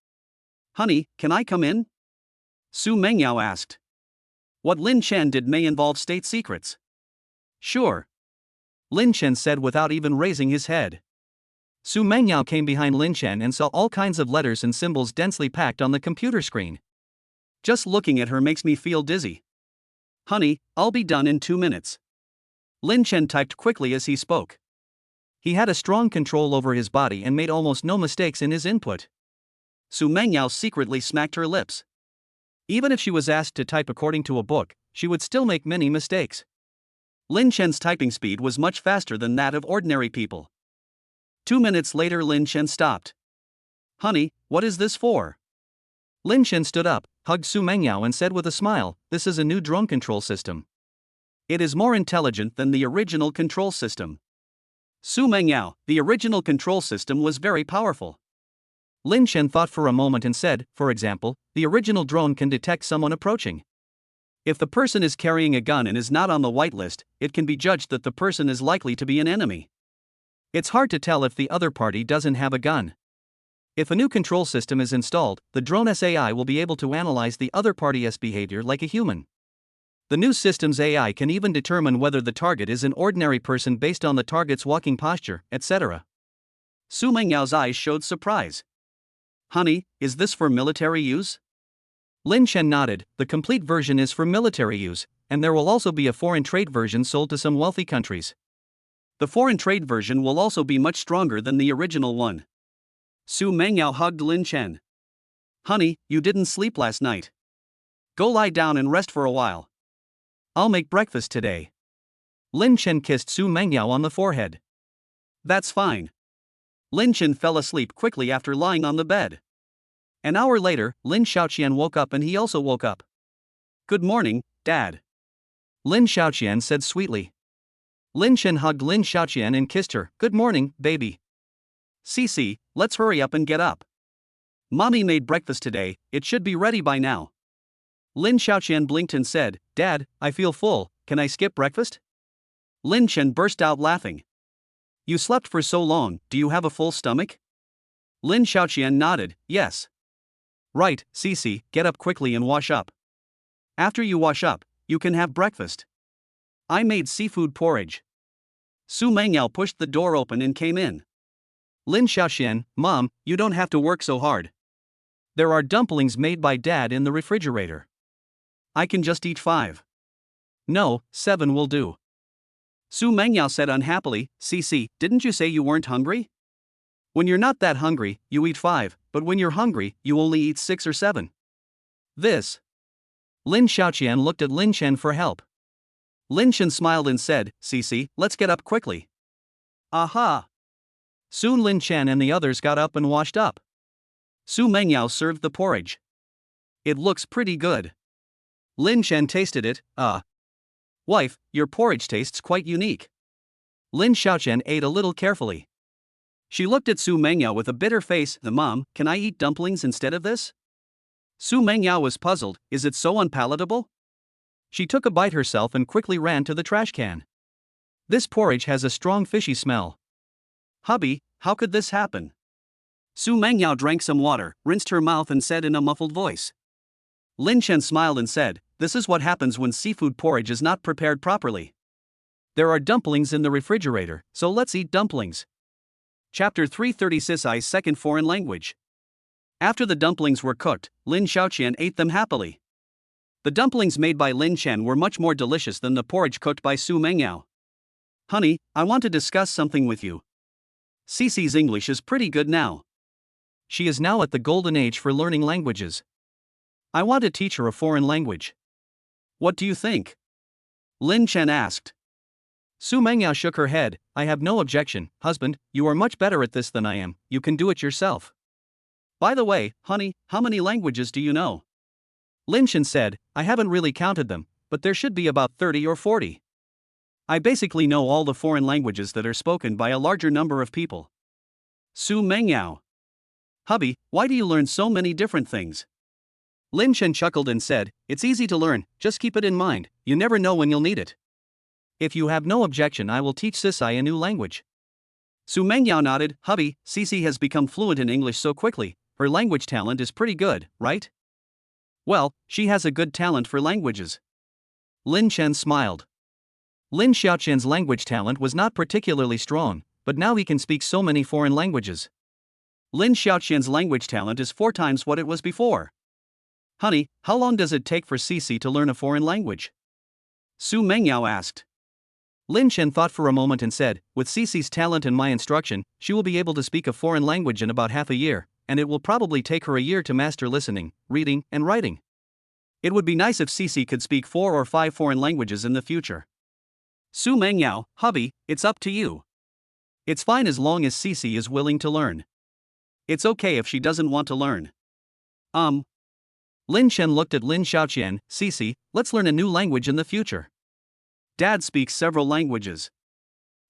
Speaker 1: Honey, can I come in? Su Mengyao asked. What Lin Chen did may involve state secrets. Sure. Lin Chen said without even raising his head.
Speaker 2: Su Mengyao came behind Lin Chen and saw all kinds of letters and symbols densely packed on the computer screen.
Speaker 1: Just looking at her makes me feel dizzy. Honey, I'll be done in 2 minutes. Lin Chen typed quickly as he spoke.
Speaker 2: He had a strong control over his body and made almost no mistakes in his input.
Speaker 1: Su Mengyao secretly smacked her lips.
Speaker 2: Even if she was asked to type according to a book, she would still make many mistakes.
Speaker 1: Lin Chen's typing speed was much faster than that of ordinary people. 2 minutes later, Lin Chen stopped. Honey, what is this for?
Speaker 2: Lin Chen stood up, hugged Su Mengyao and said with a smile, "This is a new drone control system.
Speaker 1: It is more intelligent than the original control system." Su Mengyao, the original control system was very powerful.
Speaker 2: Lin Chen thought for a moment and said, for example, the original drone can detect someone approaching.
Speaker 1: If the person is carrying a gun and is not on the whitelist, it can be judged that the person is likely to be an enemy.
Speaker 2: It's hard to tell if the other party doesn't have a gun. If a new control system is installed, the drone's AI will be able to analyze the other party's behavior like a human. The new system's AI can even determine whether the target is an ordinary person based on the target's walking posture, etc.
Speaker 1: Su Mengyao's eyes showed surprise. Honey, is this for military use?
Speaker 2: Lin Chen nodded. The complete version is for military use, and there will also be a foreign trade version sold to some wealthy countries.
Speaker 1: The foreign trade version will also be much stronger than the original one. Su Mengyao hugged Lin Chen. Honey, you didn't sleep last night. Go lie down and rest for a while.
Speaker 2: I'll make breakfast today. Lin Chen kissed Su Mengyao on the forehead.
Speaker 1: That's fine. Lin Chen fell asleep quickly after lying on the bed. An hour later, Lin Xiaoqian woke up and he also woke up. Good morning, Dad.
Speaker 2: Lin Xiaoqian said sweetly. Lin Chen hugged Lin Xiaoqian and kissed her. Good morning, baby.
Speaker 1: Cici, let's hurry up and get up. Mommy made breakfast today, it should be ready by now. Lin Xiaoqian blinked and said, Dad, I feel full, can I skip breakfast? Lin Chen burst out laughing. You slept for so long, do you have a full stomach? Lin Xiaoqian nodded, yes. Right, Cici, get up quickly and wash up. After you wash up, you can have breakfast. I made seafood porridge. Su Mengyao pushed the door open and came in.
Speaker 2: Lin Xiaoqian, Mom, you don't have to work so hard. There are dumplings made by Dad in the refrigerator.
Speaker 1: I can just eat 5.
Speaker 2: No, 7 will do.
Speaker 1: Su Mengyao said unhappily, Cici, didn't you say you weren't hungry? When you're not that hungry, you eat 5, but when you're hungry, you only eat 6 or 7. This.
Speaker 2: Lin Xiaoqian looked at Lin Chen for help.
Speaker 1: Lin Chen smiled and said, Cici, let's get up quickly. Aha!
Speaker 2: Soon Lin Chen and the others got up and washed up.
Speaker 1: Su Mengyao served the porridge. It looks pretty good. Lin Chen tasted it. Wife, your porridge tastes quite unique.
Speaker 2: Lin Xiaoqian ate a little carefully.
Speaker 1: She looked at Su Mengyao with a bitter face. Mom, can I eat dumplings instead of this? Su Mengyao was puzzled. Is it so unpalatable?
Speaker 2: She took a bite herself and quickly ran to the trash can. This porridge has a strong fishy smell.
Speaker 1: Hubby, how could this happen? Su Mengyao drank some water, rinsed her mouth and said in a muffled voice. Lin Chen smiled and said, this is what happens when seafood porridge is not prepared properly.
Speaker 2: There are dumplings in the refrigerator, so let's eat dumplings.
Speaker 1: Chapter 330 Sisai's second foreign language. After the dumplings were cooked, Lin Xiaoqian ate them happily. The dumplings made by Lin Chen were much more delicious than the porridge cooked by Su Mengyao. Honey, I want to discuss something with you. Cici's English is pretty good now.
Speaker 2: She is now at the golden age for learning languages.
Speaker 1: I want to teach her a foreign language. What do you think? Lin Chen asked.
Speaker 2: Su Mengyao shook her head. I have no objection, husband, you are much better at this than I am, you can do it yourself.
Speaker 1: By the way, honey, how many languages do you know?
Speaker 2: Lin Chen said, I haven't really counted them, but there should be about 30 or 40.
Speaker 1: I basically know all the foreign languages that are spoken by a larger number of people. Su Mengyao. Hubby, why do you learn so many different things?
Speaker 2: Lin Chen chuckled and said, it's easy to learn, just keep it in mind, you never know when you'll need it. If you have no objection, I will teach Sisai a new language.
Speaker 1: Su Mengyao nodded. Hubby, Cici has become fluent in English so quickly, her language talent is pretty good, right? Well, she has a good talent for languages.
Speaker 2: Lin Chen smiled. Lin Xiaoqian's language talent was not particularly strong, but now he can speak so many foreign languages.
Speaker 1: Lin Xiaoqian's language talent is 4 times what it was before. Honey, how long does it take for Cici to learn a foreign language? Su Mengyao asked.
Speaker 2: Lin Chen thought for a moment and said, with Cici's talent and my instruction, she will be able to speak a foreign language in about half a year, and it will probably take her a year to master listening, reading, and writing.
Speaker 1: It would be nice if Cici could speak 4 or 5 foreign languages in the future. Su Mengyao, hubby, it's up to you. It's fine as long as Cici is willing to learn. It's okay if she doesn't want to learn.
Speaker 2: Lin Chen looked at Lin Xiaoqian. Cici, let's learn a new language in the future.
Speaker 1: Dad speaks several languages.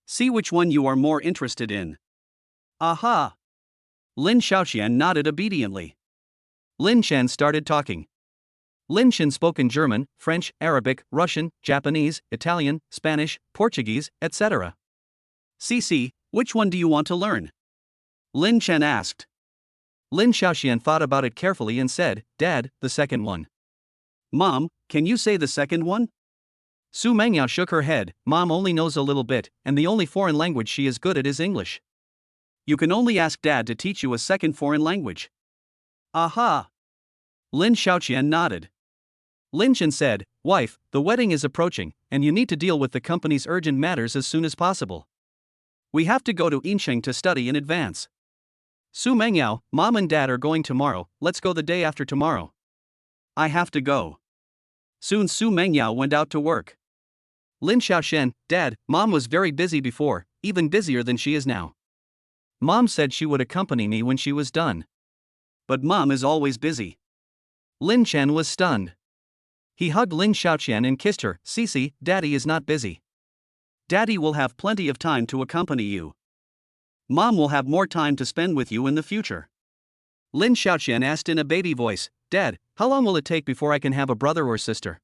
Speaker 1: See which one you are more interested in. Aha! Lin Xiaoqian nodded obediently.
Speaker 2: Lin Chen started talking. Lin Chen spoke in German, French, Arabic, Russian, Japanese, Italian, Spanish, Portuguese, etc.
Speaker 1: Cici, which one do you want to learn? Lin Chen asked.
Speaker 2: Lin Xiaoqian thought about it carefully and said, Dad, the second one.
Speaker 1: Mom, can you say the second one?
Speaker 2: Su Mengyao shook her head. Mom only knows a little bit, and the only foreign language she is good at is English.
Speaker 1: You can only ask Dad to teach you a second foreign language. Aha! Lin Xiaoqian nodded.
Speaker 2: Lin Chen said, Wife, the wedding is approaching, and you need to deal with the company's urgent matters as soon as possible.
Speaker 1: We have to go to Incheng to study in advance.
Speaker 2: Su Mengyao, Mom and Dad are going tomorrow, let's go the day after tomorrow.
Speaker 1: I have to go. Soon Su Mengyao went out to work.
Speaker 2: Lin Xiaoqian, Dad, Mom was very busy before, even busier than she is now. Mom said she would accompany me when she was done.
Speaker 1: But Mom is always busy.
Speaker 2: Lin Chen was stunned. He hugged Lin Xiaoqian and kissed her. Cici, Daddy is not busy.
Speaker 1: Daddy will have plenty of time to accompany you. Mom will have more time to spend with you in the future.
Speaker 2: Lin Xiaoqian asked in a baby voice, Dad, how long will it take before I can have a brother or sister?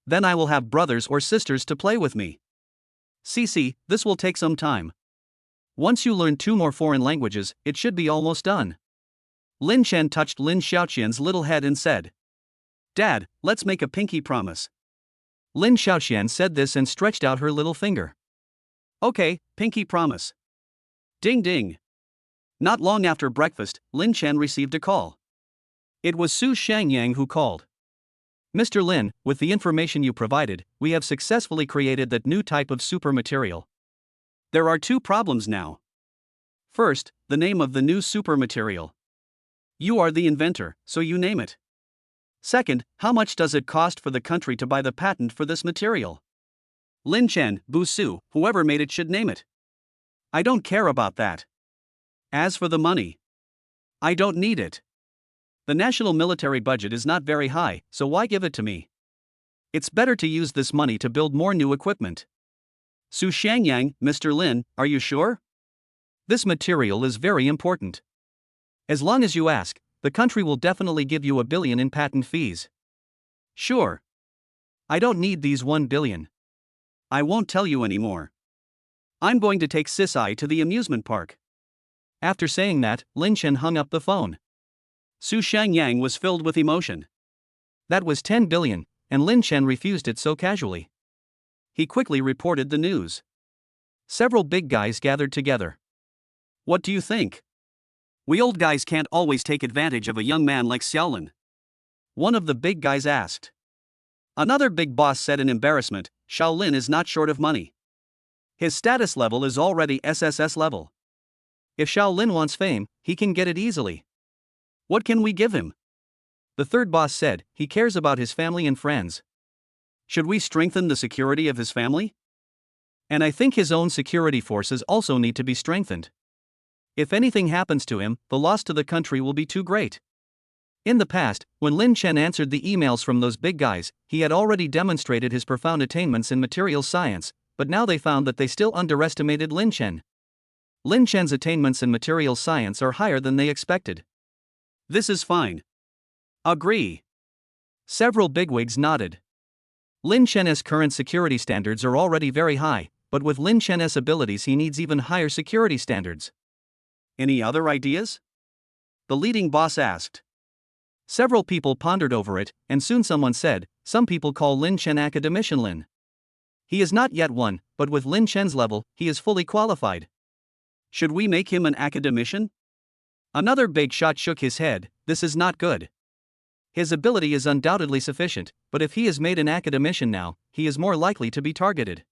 Speaker 1: Then I will have brothers or sisters to play with me.
Speaker 2: Cici, this will take some time. Once you learn 2 more foreign languages, it should be almost done.
Speaker 1: Lin Chen touched Lin Xiaoqian's little head and said, Dad, let's make a pinky promise.
Speaker 2: Lin Xiaoqian said this and stretched out her little finger.
Speaker 1: Okay, pinky promise. Ding ding. Not long after breakfast, Lin Chen received a call. It was Su Shangyang who called.
Speaker 2: Mr. Lin, with the information you provided, we have successfully created that new type of super material.
Speaker 1: There are 2 problems now. First, the name of the new super material. You are the inventor, so you name it. Second, how much does it cost for the country to buy the patent for this material? Lin Chen, Bu Su, whoever made it should name it. I don't care about that. As for the money, I don't need it. The national military budget is not very high, so why give it to me? It's better to use this money to build more new equipment. Su Shangyang, Mr. Lin, are you sure?
Speaker 2: This material is very important. As long as you ask, the country will definitely give you $1 billion in patent fees.
Speaker 1: Sure.
Speaker 2: I don't need these $1 billion.
Speaker 1: I won't tell you anymore. I'm going to take Cici to the amusement park.
Speaker 2: After saying that, Lin Chen hung up the phone.
Speaker 1: Su Shangyang was filled with emotion.
Speaker 2: That was $10 billion, and Lin Chen refused it so casually.
Speaker 1: He quickly reported the news.
Speaker 2: Several big guys gathered together.
Speaker 1: What do you think? We old guys can't always take advantage of a young man like Xiaolin. One of the big guys asked. Another big boss said in embarrassment, Xiaolin is not short of money. His status level is already SSS level.
Speaker 2: If Xiaolin wants fame, he can get it easily.
Speaker 1: What can we give him?
Speaker 2: The third boss said, he cares about his family and friends.
Speaker 1: Should we strengthen the security of his family?
Speaker 2: And I think his own security forces also need to be strengthened. If anything happens to him, the loss to the country will be too great. In the past, when Lin Chen answered the emails from those big guys, he had already demonstrated his profound attainments in material science, but now they found that they still underestimated Lin Chen. Lin Chen's attainments in material science are higher than they expected.
Speaker 1: This is fine. Agree.
Speaker 2: Several bigwigs nodded. Lin Chen's current security standards are already very high, but with Lin Chen's abilities he needs even higher security standards.
Speaker 1: Any other ideas? The leading boss asked.
Speaker 2: Several people pondered over it, and soon someone said, some people call Lin Chen Academician Lin. He is not yet one, but with Lin Chen's level, he is fully qualified.
Speaker 1: Should we make him an academician?
Speaker 2: Another big shot shook his head. This is not good. His ability is undoubtedly sufficient, but if he is made an academician now, he is more likely to be targeted.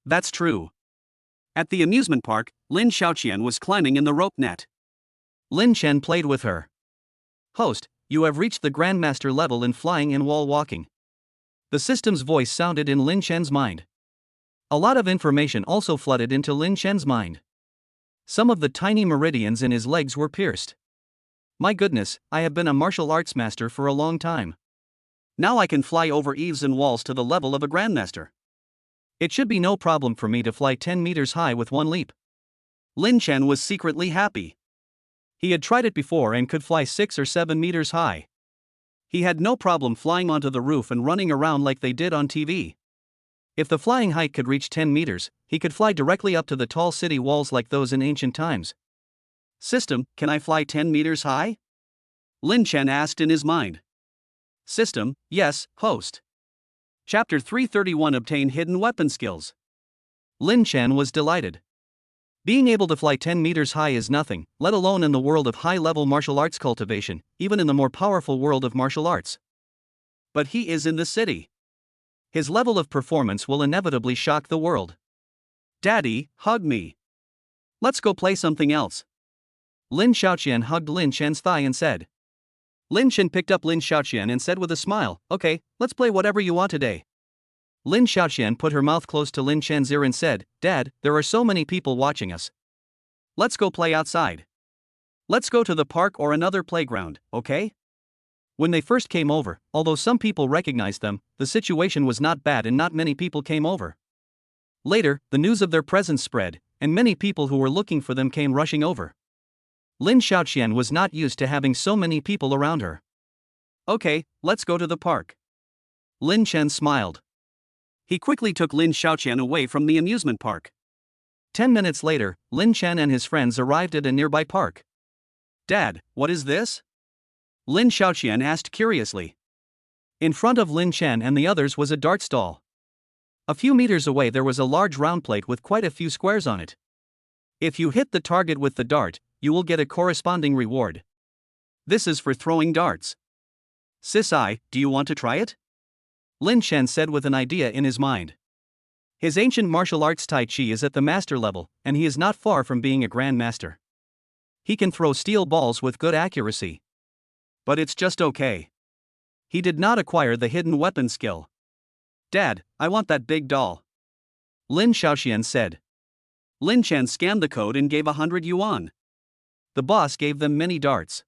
Speaker 1: That's true. At the amusement park, Lin Xiaoqian was climbing in the rope net.
Speaker 2: Lin Chen played with her. Host, you have reached the Grandmaster level in flying and wall walking. The system's voice sounded in Lin Chen's mind. A lot of information also flooded into Lin Chen's mind. Some of the tiny meridians in his legs were pierced. My goodness, I have been a martial arts master for a long time.
Speaker 1: Now I can fly over eaves and walls to the level of a grandmaster.
Speaker 2: It should be no problem for me to fly 10 meters high with one leap.
Speaker 1: Lin Chen was secretly happy.
Speaker 2: He had tried it before and could fly 6 or 7 meters high.
Speaker 1: He had no problem flying onto the roof and running around like they did on TV.
Speaker 2: If the flying height could reach 10 meters, he could fly directly up to the tall city walls like those in ancient times.
Speaker 1: System, can I fly 10 meters high? Lin Chen asked in his mind. System, yes, host. Chapter 331 Obtain Hidden Weapon Skills.
Speaker 2: Lin Chen was delighted. Being able to fly 10 meters high is nothing, let alone in the world of high-level martial arts cultivation, even in the more powerful world of martial arts.
Speaker 1: But he is in the city.
Speaker 2: His level of performance will inevitably shock the world.
Speaker 1: Daddy, hug me. Let's go play something else.
Speaker 2: Lin Xiaoqian hugged Lin Chen's thigh and said.
Speaker 1: Lin Chen picked up Lin Xiaoqian and said with a smile, okay, let's play whatever you want today.
Speaker 2: Lin Xiaoqian put her mouth close to Lin Chen's ear and said, Dad, there are so many people watching us.
Speaker 1: Let's go play outside. Let's go to the park or another playground, okay?
Speaker 2: When they first came over, although some people recognized them, the situation was not bad and not many people came over. Later, the news of their presence spread, and many people who were looking for them came rushing over. Lin Xiaoqian was not used to having so many people around her.
Speaker 1: Okay, let's go to the park.
Speaker 2: Lin Chen smiled.
Speaker 1: He quickly took Lin Xiaoqian away from the amusement park.
Speaker 2: 10 minutes later, Lin Chen and his friends arrived at a nearby park.
Speaker 1: Dad, what is this? Lin Xiaoqian asked curiously.
Speaker 2: In front of Lin Chen and the others was a dart stall. A few meters away there was a large round plate with quite a few squares on it. If you hit the target with the dart, you will get a corresponding reward.
Speaker 1: This is for throwing darts. Sis-I, do you want to try it?
Speaker 2: Lin Chen said with an idea in his mind. His ancient martial arts Tai Chi is at the master level, and he is not far from being a grandmaster. He can throw steel balls with good accuracy.
Speaker 1: But it's just okay.
Speaker 2: He did not acquire the hidden weapon skill.
Speaker 1: Dad, I want that big doll.
Speaker 2: Lin Xiaoqian said.
Speaker 1: Lin Chen scanned the code and gave 100 yuan.
Speaker 2: The boss gave them many darts.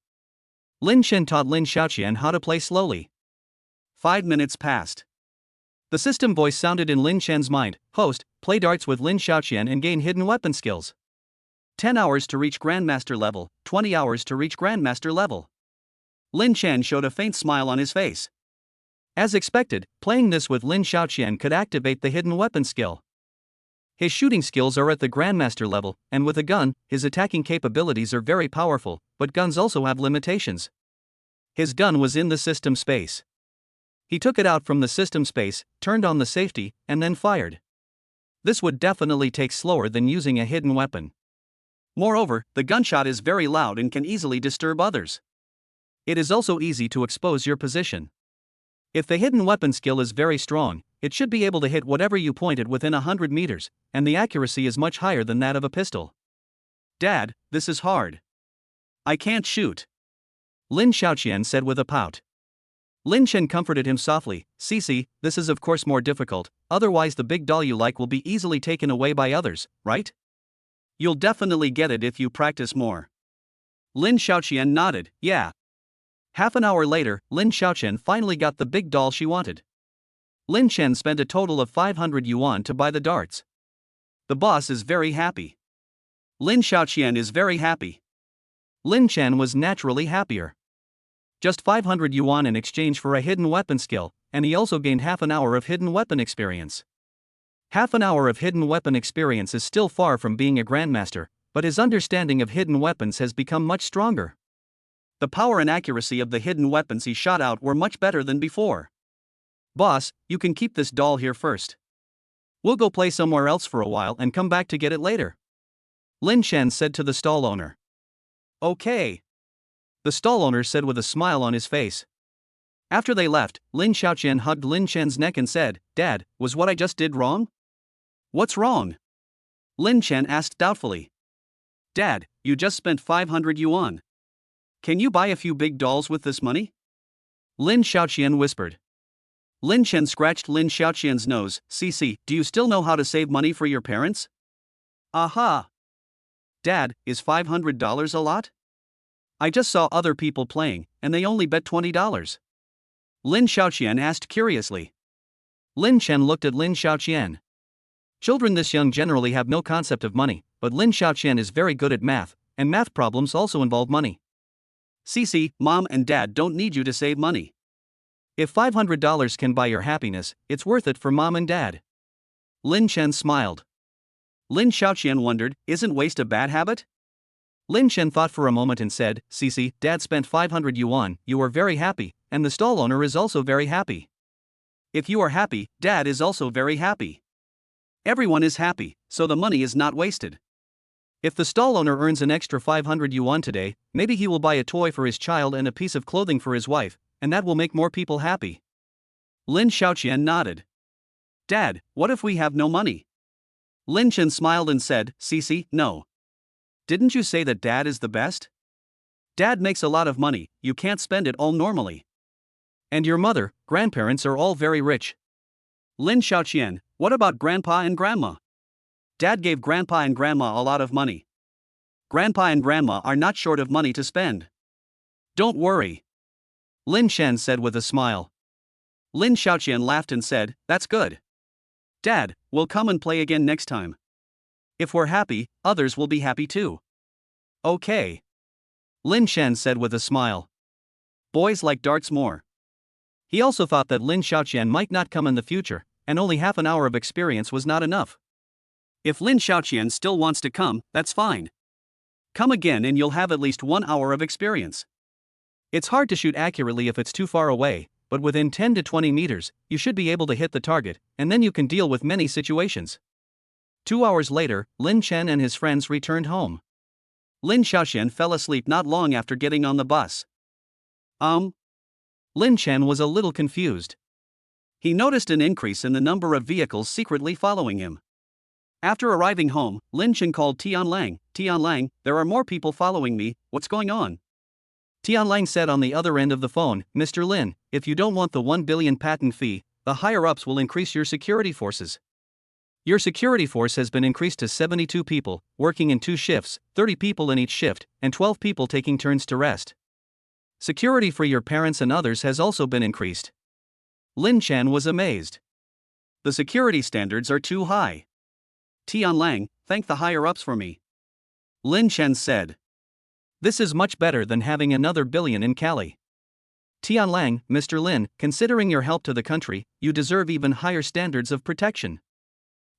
Speaker 2: Lin Chen taught Lin Xiaoqian how to play slowly.
Speaker 1: 5 minutes passed.
Speaker 2: The system voice sounded in Lin Chen's mind, Host, play darts with Lin Xiaoqian and gain hidden weapon skills.
Speaker 1: 10 hours to reach Grandmaster level, 20 hours to reach Grandmaster level. Lin Chen showed a faint smile on his face.
Speaker 2: As expected, playing this with Lin Xiaoqian could activate the hidden weapon skill. His shooting skills are at the Grandmaster level, and with a gun, his attacking capabilities are very powerful, but guns also have limitations. His gun was in the system space. He took it out from the system space, turned on the safety, and then fired. This would definitely take slower than using a hidden weapon.
Speaker 1: Moreover, the gunshot is very loud and can easily disturb others.
Speaker 2: It is also easy to expose your position. If the hidden weapon skill is very strong, it should be able to hit whatever you point at within 100 meters, and the accuracy is much higher than that of a pistol.
Speaker 1: Dad, this is hard. I can't shoot.
Speaker 2: Lin Xiaoqian said with a pout. Lin Chen comforted him softly, Cici, this is of course more difficult, otherwise the big doll you like will be easily taken away by others, right?
Speaker 1: You'll definitely get it if you practice more. Lin Xiaoqian nodded, yeah.
Speaker 2: Half an hour later, Lin Xiaoqian finally got the big doll she wanted. Lin Chen spent a total of 500 yuan to buy the darts.
Speaker 1: The boss is very happy. Lin Xiaoqian is very happy.
Speaker 2: Lin Chen was naturally happier. Just 500 yuan in exchange for a hidden weapon skill, and he also gained half an hour of hidden weapon experience. Half an hour of hidden weapon experience is still far from being a grandmaster, but his understanding of hidden weapons has become much stronger.
Speaker 1: The power and accuracy of the hidden weapons he shot out were much better than before.
Speaker 2: Boss, you can keep this doll here first. We'll go play somewhere else for a while and come back to get it later. Lin Shen said to the stall owner.
Speaker 1: Okay.
Speaker 2: The stall owner said with a smile on his face. After they left, Lin Xiaoqian hugged Lin Shen's neck and said, "Dad, was what I just did wrong?"
Speaker 1: What's wrong? Lin Chen asked doubtfully. Dad, you just spent 500 yuan. Can you buy a few big dolls with this money?
Speaker 2: Lin Xiaoqian whispered.
Speaker 1: Lin Chen scratched Lin Xiaoqian's nose. "Cici, do you still know how to save money for your parents?" Aha! Dad, is $500 a lot? I just saw other people playing, and they only bet $20. Lin Xiaoqian asked curiously.
Speaker 2: Lin Chen looked at Lin Xiaoqian. Children this young generally have no concept of money, but Lin Xiaoqian is very good at math, and math problems also involve money.
Speaker 1: Cici, Mom and Dad don't need you to save money.
Speaker 2: If $500 can buy your happiness, it's worth it for Mom and Dad.
Speaker 1: Lin Chen smiled. Lin Xiaoqian wondered, isn't waste a bad habit?
Speaker 2: Lin Chen thought for a moment and said, "Cici, Dad spent 500 yuan, you are very happy, and the stall owner is also very happy."
Speaker 1: If you are happy, Dad is also very happy. Everyone is happy, so the money is not wasted.
Speaker 2: If the stall owner earns an extra 500 yuan today, maybe he will buy a toy for his child and a piece of clothing for his wife, and that will make more people happy.
Speaker 1: Lin Xiaoqian nodded. Dad, what if we have no money? Lin Chen smiled and said, "Cici, no. Didn't you say that Dad is the best? Dad makes a lot of money, you can't spend it all normally.
Speaker 2: And your mother, grandparents are all very rich."
Speaker 1: Lin Xiaoqian, what about Grandpa and Grandma? Dad gave Grandpa and Grandma a lot of money. Grandpa and Grandma are not short of money to spend. Don't worry.
Speaker 2: Lin Shen said with a smile.
Speaker 1: Lin Xiaoqian laughed and said, "That's good. Dad, we'll come and play again next time. If we're happy, others will be happy too." Okay.
Speaker 2: Lin Shen said with a smile.
Speaker 1: Boys like darts more.
Speaker 2: He also thought that Lin Xiaoqian might not come in the future, and only half an hour of experience was not enough.
Speaker 1: If Lin Xiaoqian still wants to come, that's fine. Come again and you'll have at least 1 hour of experience.
Speaker 2: It's hard to shoot accurately if it's too far away, but within 10 to 20 meters, you should be able to hit the target, and then you can deal with many situations. 2 hours later, Lin Chen and his friends returned home.
Speaker 1: Lin Xiaoqian fell asleep not long after getting on the bus.
Speaker 2: Lin Chen was a little confused.
Speaker 1: He noticed an increase in the number of vehicles secretly following him. After arriving home, Lin Chen called Tianlang. "Tianlang, there are more people following me, what's going on?"
Speaker 2: Tianlang said on the other end of the phone, "Mr. Lin, if you don't want the 1 billion patent fee, the higher-ups will increase your security forces. Your security force has been increased to 72 people, working in 2 shifts, 30 people in each shift, and 12 people taking turns to rest. Security for your parents and others has also been increased." Lin Chen was amazed.
Speaker 1: The security standards are too high. Tianlang, thank the higher-ups for me. Lin Chen said.
Speaker 2: This is much better than having another billion in Cali. Tianlang, Mr. Lin, considering your help to the country, you deserve even higher standards of protection.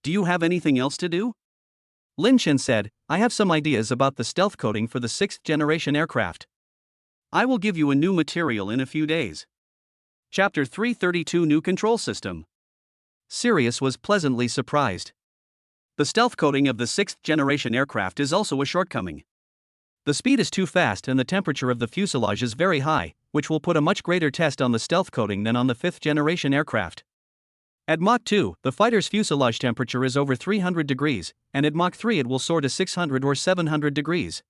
Speaker 1: Do you have anything else to do?
Speaker 2: Lin Chen said, "I have some ideas about the stealth coating for the 6th generation aircraft.
Speaker 1: I will give you a new material in a few days." Chapter 332 New Control System.
Speaker 2: Sirius was pleasantly surprised.
Speaker 1: The stealth coating of the 6th generation aircraft is also a shortcoming.
Speaker 2: The speed is too fast and the temperature of the fuselage is very high, which will put a much greater test on the stealth coating than on the 5th generation aircraft. At Mach 2, the fighter's fuselage temperature is over 300 degrees, and at Mach 3 it will soar to 600 or 700 degrees.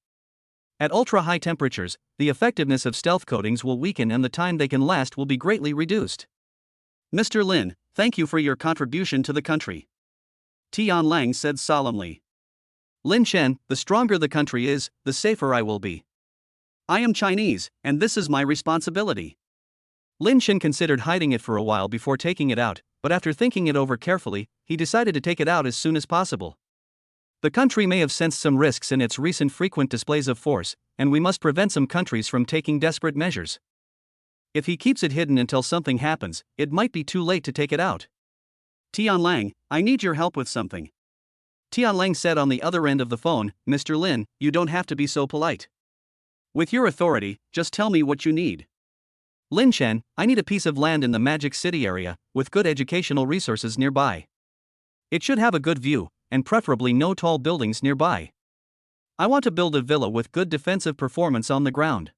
Speaker 2: At ultra-high temperatures, the effectiveness of stealth coatings will weaken and the time they can last will be greatly reduced.
Speaker 1: Mr. Lin, thank you for your contribution to the country. Tianlang said solemnly.
Speaker 2: Lin Chen, the stronger the country is, the safer I will be.
Speaker 1: I am Chinese, and this is my responsibility.
Speaker 2: Lin Chen considered hiding it for a while before taking it out, but after thinking it over carefully, he decided to take it out as soon as possible. The country may have sensed some risks in its recent frequent displays of force, and we must prevent some countries from taking desperate measures. If he keeps it hidden until something happens, it might be too late to take it out.
Speaker 1: Tianlang, I need your help with something.
Speaker 2: Tianlang said on the other end of the phone, "Mr. Lin, you don't have to be so polite.
Speaker 1: With your authority, just tell me what you need."
Speaker 2: Lin Chen, I need a piece of land in the Magic City area, with good educational resources nearby. It should have a good view, and preferably no tall buildings nearby.
Speaker 1: I want to build a villa with good defensive performance on the ground.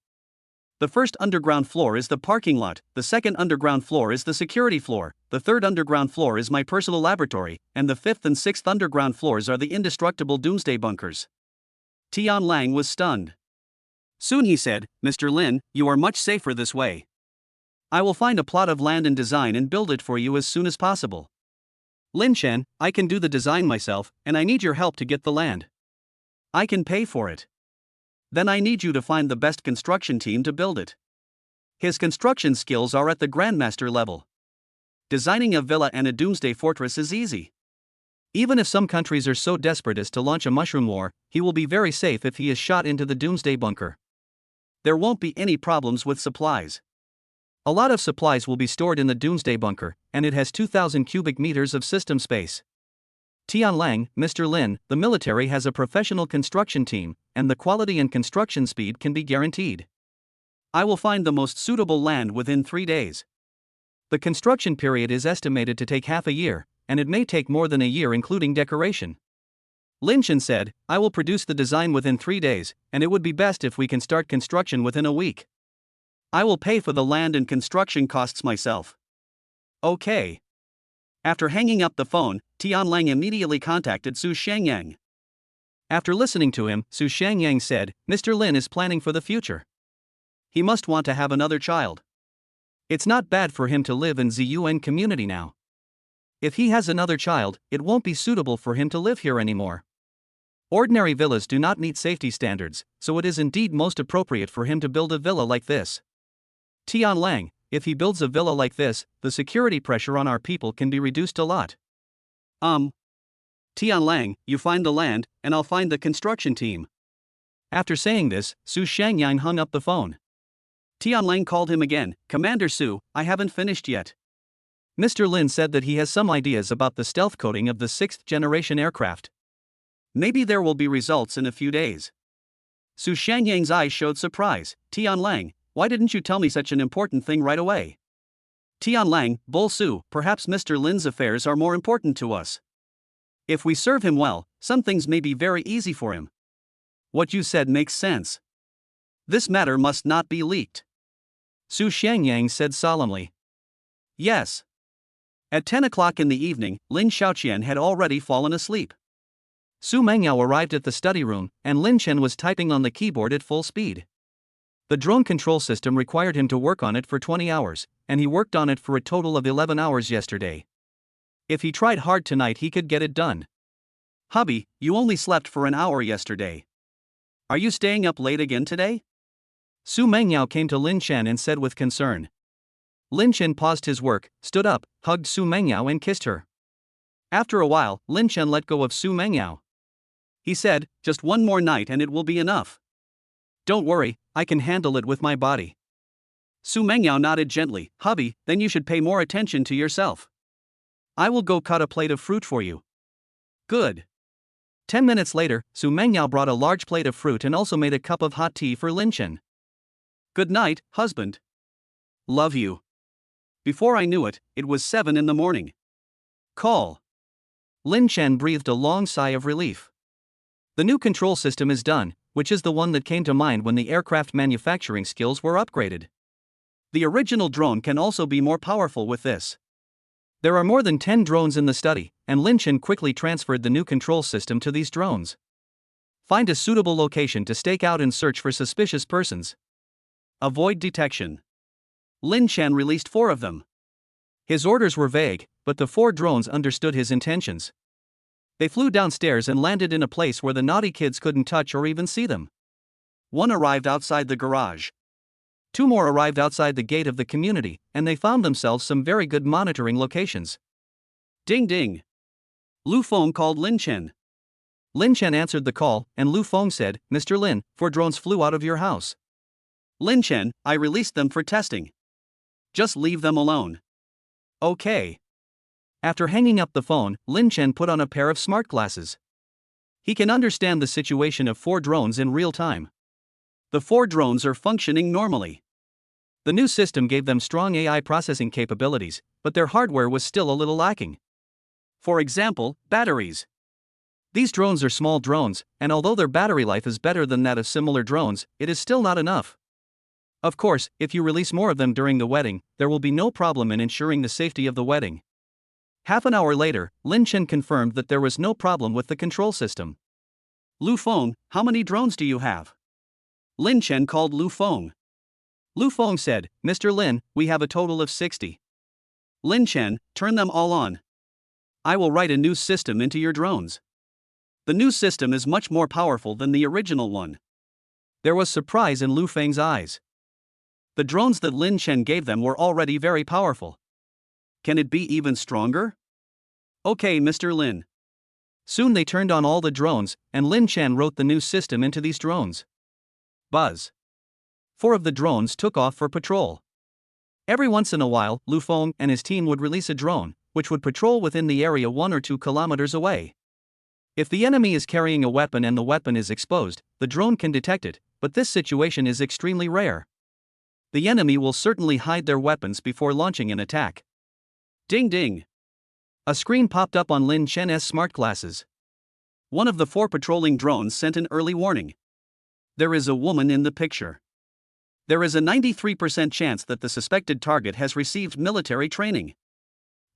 Speaker 1: The first underground floor is the parking lot, the second underground floor is the security floor, the third underground floor is my personal laboratory, and the fifth and sixth underground floors are the indestructible doomsday bunkers. Tian Lang was stunned. Soon he said, Mr. Lin, you are much safer this way. I will find a plot of land and design and build it for you as soon as possible. Lin Chen, I can do the design myself, and I need your help to get the land. I can pay for it. Then I need you to find the best construction team to build it. His construction skills are at the Grandmaster level. Designing a villa and a doomsday fortress is easy. Even if some countries are so desperate as to launch a mushroom war, he will be very safe if he is shot into the doomsday bunker. There won't be any problems with supplies. A lot of supplies will be stored in the doomsday bunker, and it has 2,000 cubic meters of system space. Tian Lang, Mr. Lin, the military has a professional construction team, and the quality and construction speed can be guaranteed. I will find the most suitable land within 3 days. The construction period is estimated to take half a year, and it may take more than a year including decoration. Lin Chen said, I will produce the design within 3 days, and it would be best if we can start construction within a week. I will pay for the land and construction costs myself. Okay. After hanging up the phone, Tian Lang immediately contacted Su Shangyang. After listening to him, Su Shangyang said, Mr. Lin is planning for the future. He must want to have another child. It's not bad for him to live in Ziyuan community now. If he has another child, it won't be suitable for him to live here anymore. Ordinary villas do not meet safety standards, so it is indeed most appropriate for him to build a villa like this. Tian Lang, if he builds a villa like this, the security pressure on our people can be reduced a lot. Tian Lang, you find the land, and I'll find the construction team. After saying this, Su Shangyang hung up the phone. Tian Lang called him again, Commander Su, I haven't finished yet. Mr. Lin said that he has some ideas about the stealth coating of the 6th generation aircraft. Maybe there will be results in a few days. Su Shangyang's eyes showed surprise. Tian Lang, why didn't you tell me such an important thing right away? Tian Lang, Bull Su, perhaps Mr. Lin's affairs are more important to us. If we serve him well, some things may be very easy for him. What you said makes sense. This matter must not be leaked. Su Shangyang said solemnly. Yes. At 10 o'clock in the evening, Lin Xiaoqian had already fallen asleep. Su Mengyao arrived at the study room, and Lin Chen was typing on the keyboard at full speed. The drone control system required him to work on it for 20 hours, and he worked on it for a total of 11 hours yesterday. If he tried hard tonight, he could get it done. Hubby, you only slept for an hour yesterday. Are you staying up late again today? Su Mengyao came to Lin Chen and said with concern. Lin Chen paused his work, stood up, hugged Su Mengyao and kissed her. After a while, Lin Chen let go of Su Mengyao. He said, just one more night and it will be enough. Don't worry, I can handle it with my body. Su Mengyao nodded gently. Hubby, then you should pay more attention to yourself. I will go cut a plate of fruit for you. Good. 10 minutes later, Su Mengyao brought a large plate of fruit and also made a cup of hot tea for Lin Chen. Good night, husband. Love you. Before I knew it, it was 7 in the morning. Call. Lin Chen breathed a long sigh of relief. The new control system is done, which is the one that came to mind when the aircraft manufacturing skills were upgraded. The original drone can also be more powerful with this. There are more than 10 drones in the study, and Lin Chen quickly transferred the new control system to these drones. Find a suitable location to stake out and search for suspicious persons. Avoid detection. Lin Chen released 4 of them. His orders were vague, but the 4 drones understood his intentions. They flew downstairs and landed in a place where the naughty kids couldn't touch or even see them. 1 arrived outside the garage. 2 more arrived outside the gate of the community, and they found themselves some very good monitoring locations. Ding ding. Lu Feng called Lin Chen. Lin Chen answered the call, and Lu Feng said, Mr. Lin, 4 drones flew out of your house. Lin Chen, I released them for testing. Just leave them alone. Okay. After hanging up the phone, Lin Chen put on a pair of smart glasses. He can understand the situation of 4 drones in real time. The 4 drones are functioning normally. The new system gave them strong AI processing capabilities, but their hardware was still a little lacking. For example, batteries.
Speaker 2: These drones are small drones, and although their battery life is better than that of similar drones, it is still not enough. Of course, if you release more of them during the wedding, there will be no problem in ensuring the safety of the wedding. Half an hour later, Lin Chen confirmed that there was no problem with the control system.
Speaker 1: Lu Feng, how many drones do you have? Lin Chen called Lu Feng.
Speaker 2: Lu Feng said, Mr. Lin, we have a total of 60.
Speaker 1: Lin Chen, turn them all on. I will write a new system into your drones. The new system is much more powerful than the original one.
Speaker 2: There was surprise in Lu Feng's eyes.
Speaker 1: The drones that Lin Chen gave them were already very powerful. Can it be even stronger? Okay, Mr. Lin.
Speaker 2: Soon they turned on all the drones, and Lin Chen wrote the new system into these drones. Buzz. 4 of the drones took off for patrol. Every once in a while, Lu Feng and his team would release a drone, which would patrol within the area 1 or 2 kilometers away. If the enemy is carrying a weapon and the weapon is exposed, the drone can detect it, but this situation is extremely rare. The enemy will certainly hide their weapons before launching an attack.
Speaker 1: Ding ding.
Speaker 2: A screen popped up on Lin Chen's smart glasses.
Speaker 1: One of the 4 patrolling drones sent an early warning. There is a woman in the picture. There is a 93% chance that the suspected target has received military training.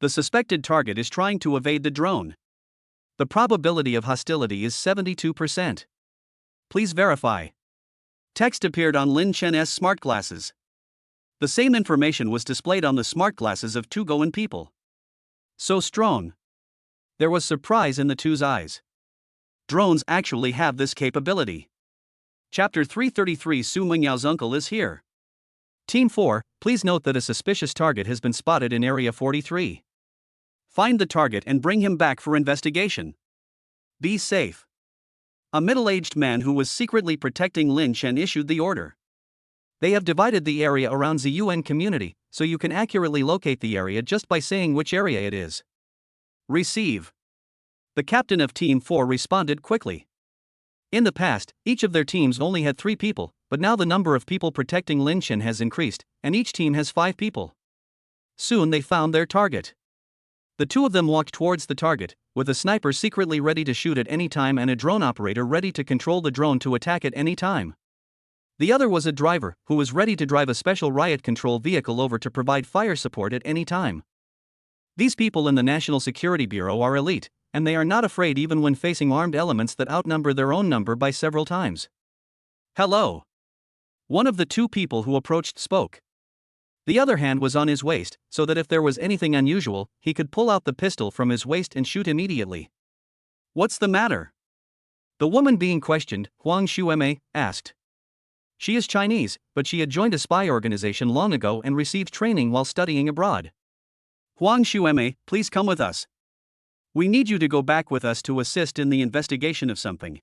Speaker 1: The suspected target is trying to evade the drone.
Speaker 2: The probability of hostility is 72%. Please verify.
Speaker 1: Text appeared on Lin Chen's smart glasses. The same information was displayed on the smart glasses of 2 Goan people. So strong.
Speaker 2: There was surprise in the 2's eyes.
Speaker 1: Drones actually have this capability. Chapter 333 Su Mingyao's uncle is here.
Speaker 2: Team 4, please note that a suspicious target has been spotted in Area 43.
Speaker 1: Find the target and bring him back for investigation. Be safe. A middle-aged man who was secretly protecting Lin Chen issued the order.
Speaker 2: They have divided the area around the UN community, so you can accurately locate the area just by saying which area it is.
Speaker 1: Receive. The captain of Team 4 responded quickly.
Speaker 2: In the past, each of their teams only had 3 people, but now the number of people protecting Lin Chen has increased, and each team has 5 people. Soon they found their target. The 2 of them walked towards the target, with a sniper secretly ready to shoot at any time and a drone operator ready to control the drone to attack at any time. The other was a driver, who was ready to drive a special riot control vehicle over to provide fire support at any time. These people in the National Security Bureau are elite, and they are not afraid even when facing armed elements that outnumber their own number by several times.
Speaker 1: Hello.
Speaker 2: One of the 2 people who approached spoke. The other hand was on his waist, so that if there was anything unusual, he could pull out the pistol from his waist and shoot immediately.
Speaker 1: What's the matter?
Speaker 2: The woman being questioned, Huang Xueme, asked. She is Chinese, but she had joined a spy organization long ago and received training while studying abroad.
Speaker 1: Huang Xueme, please come with us. We need you to go back with us to assist in the investigation of something.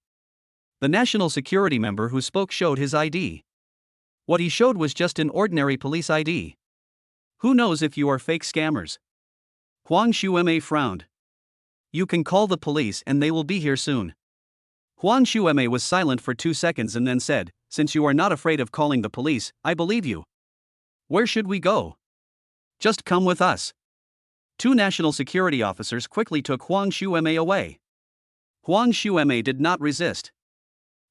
Speaker 2: The national security member who spoke showed his ID. What he showed was just an ordinary police ID.
Speaker 1: Who knows if you are fake scammers? Huang Xueme frowned.
Speaker 2: You can call the police and they will be here soon.
Speaker 1: Huang Xueme was silent for 2 seconds and then said, since you are not afraid of calling the police, I believe you. Where should we go? Just come with us. 2 national security officers quickly took Huang Xueme away. Huang Xueme did not resist.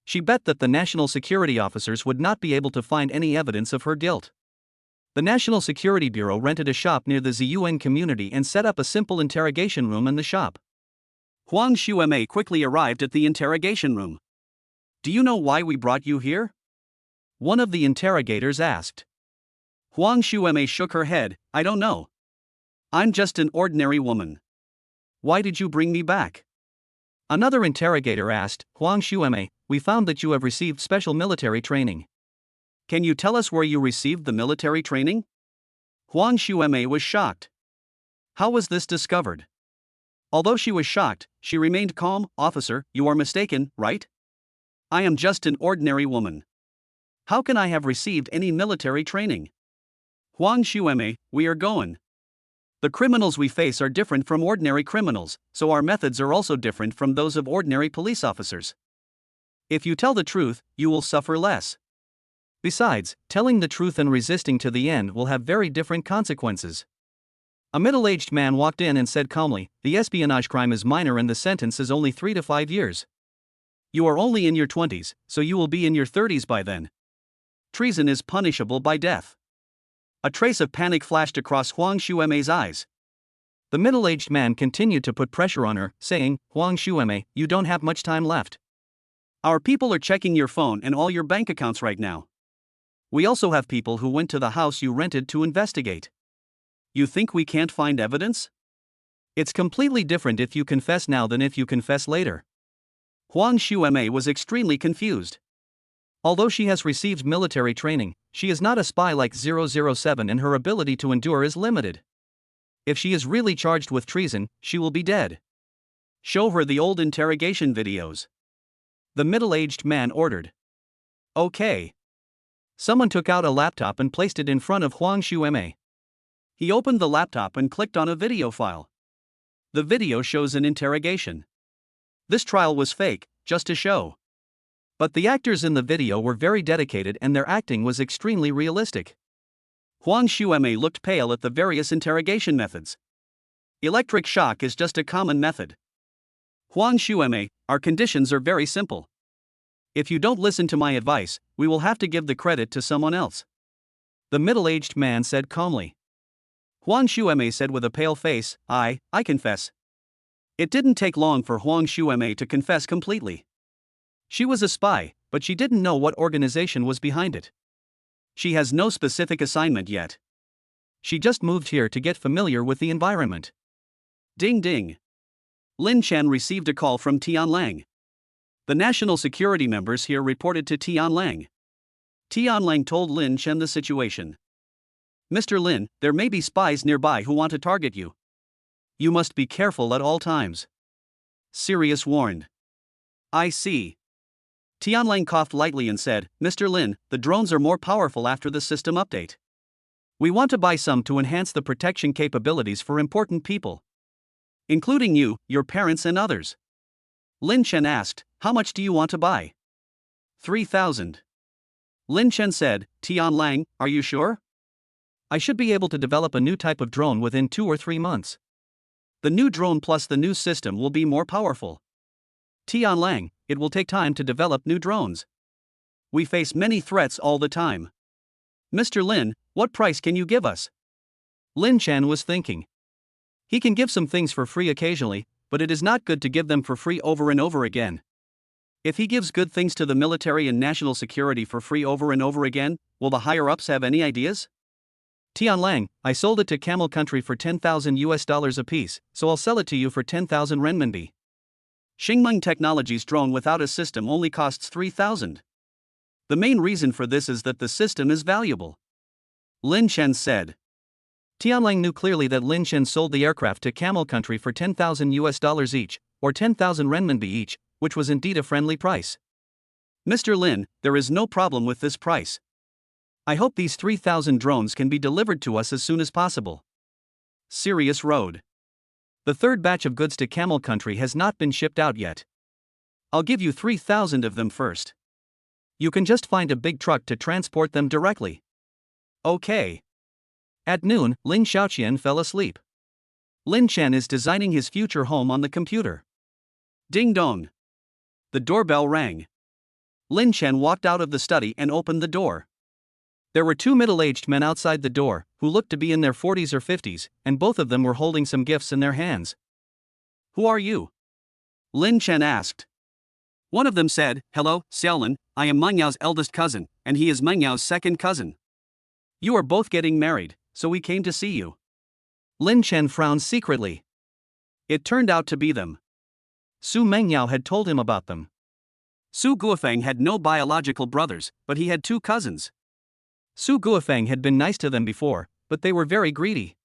Speaker 2: She bet that the national security officers would not be able to find any evidence of her guilt. The National Security Bureau rented a shop near the ZUN community and set up a simple interrogation room in the shop.
Speaker 1: Huang Xueme quickly arrived at the interrogation room. Do you know why we brought you here?
Speaker 2: One of the interrogators asked.
Speaker 1: Huang Xueme shook her head, I don't know. I'm just an ordinary woman. Why did you bring me back?
Speaker 2: Another interrogator asked, Huang Xueme, we found that you have received special military training.
Speaker 1: Can you tell us where you received the military training? Huang Xueme was shocked. How was this discovered? Although she was shocked, she remained calm. Officer, you are mistaken, right? I am just an ordinary woman. How can I have received any military training? Huang Xueme, we are going. The criminals we face are different from ordinary criminals, so our methods are also different from those of ordinary police officers. If you tell the truth, you will suffer less.
Speaker 2: Besides, telling the truth and resisting to the end will have very different consequences. A middle-aged man walked in and said calmly, "The espionage crime is minor and the sentence is only 3 to 5 years. You are only in your 20s, so you will be in your 30s by then. Treason is punishable by death." A trace of panic flashed across Huang Xuemei's eyes. The middle-aged man continued to put pressure on her, saying, "Huang Xuemei, you don't have much time left.
Speaker 1: Our people are checking your phone and all your bank accounts right now. We also have people who went to the house you rented to investigate. You think we can't find evidence?
Speaker 2: It's completely different if you confess now than if you confess later."
Speaker 1: Huang Xuemei was extremely confused.
Speaker 2: Although she has received military training, she is not a spy like 007 and her ability to endure is limited. If she is really charged with treason, she will be dead.
Speaker 1: Show her the old interrogation videos,
Speaker 2: the middle-aged man ordered.
Speaker 1: Okay.
Speaker 2: Someone took out a laptop and placed it in front of Huang Xuemei.
Speaker 1: He opened the laptop and clicked on a video file. The video shows an interrogation. This trial was fake, just to show.
Speaker 2: But the actors in the video were very dedicated and their acting was extremely realistic.
Speaker 1: Huang Xuemei looked pale at the various interrogation methods. Electric shock is just a common method. Huang Xuemei, our conditions are very simple. If you don't listen to my advice, we will have to give the credit to someone else.
Speaker 2: The middle-aged man said calmly.
Speaker 1: Huang Xuemei said with a pale face, I confess. It didn't take long for Huang Xuemei to confess completely. She was a spy, but she didn't know what organization was behind it. She has no specific assignment yet.
Speaker 2: She just moved here to get familiar with the environment.
Speaker 1: Ding ding. Lin Chen received a call from Tianlang. The national security members here reported to Tianlang. Tianlang told Lin Chen the situation. "Mr. Lin, there may be spies nearby who want to target you. You must be careful at all times." Sirius warned. "I see." Tianlang coughed lightly and said, "Mr. Lin, the drones are more powerful after the system update. We want to buy some to enhance the protection capabilities for important people, including you, your parents and others." Lin Chen asked, "How much do you want to buy?" 3,000. Lin Chen said, "Tianlang, are you sure?"
Speaker 2: "I should be able to develop a new type of drone within 2 or 3 months.
Speaker 1: The new drone plus the new system will be more powerful." Tianlang, it will take time to develop new drones. We face many threats all the time. Mr. Lin, what price can you give us?
Speaker 2: Lin Chen was thinking. He can give some things for free occasionally, but it is not good to give them for free over and over again.
Speaker 1: If he gives good things to the military and national security for free over and over again, will the higher-ups have any ideas?
Speaker 2: Tianlang, I sold it to Camel Country for $10,000 apiece, so I'll sell it to you for 10,000 renminbi.
Speaker 1: Xingmeng Technologies drone without a system only costs 3,000. The main reason for this is that the system is valuable. Lin Chen said.
Speaker 2: Tianlang knew clearly that Lin Chen sold the aircraft to Camel Country for $10,000 each, or 10,000 renminbi each, which was indeed a friendly price.
Speaker 1: Mr. Lin, there is no problem with this price. I hope these 3,000 drones can be delivered to us as soon as possible. Sirius Road.
Speaker 2: The third batch of goods to Camel Country has not been shipped out yet.
Speaker 1: I'll give you 3,000 of them first.
Speaker 2: You can just find a big truck to transport them directly.
Speaker 1: Okay.
Speaker 2: At noon, Lin Xiaoqian fell asleep. Lin Chen is designing his future home on the computer.
Speaker 1: Ding dong. The doorbell rang. Lin Chen walked out of the study and opened the door.
Speaker 2: There were 2 middle-aged men outside the door, who looked to be in their 40s or 50s, and both of them were holding some gifts in their hands.
Speaker 1: Who are you? Lin Chen asked. One of them said, Hello, Xiaolin, I am Meng Yao's eldest cousin, and he is Meng Yao's second cousin. You are both getting married, so we came to see you.
Speaker 2: Lin Chen frowned secretly.
Speaker 1: It turned out to be them.
Speaker 2: Su Mengyao had told him about them.
Speaker 1: Su Guofeng had no biological brothers, but he had 2 cousins.
Speaker 2: Su Guofeng had been nice to them before, but they were very greedy.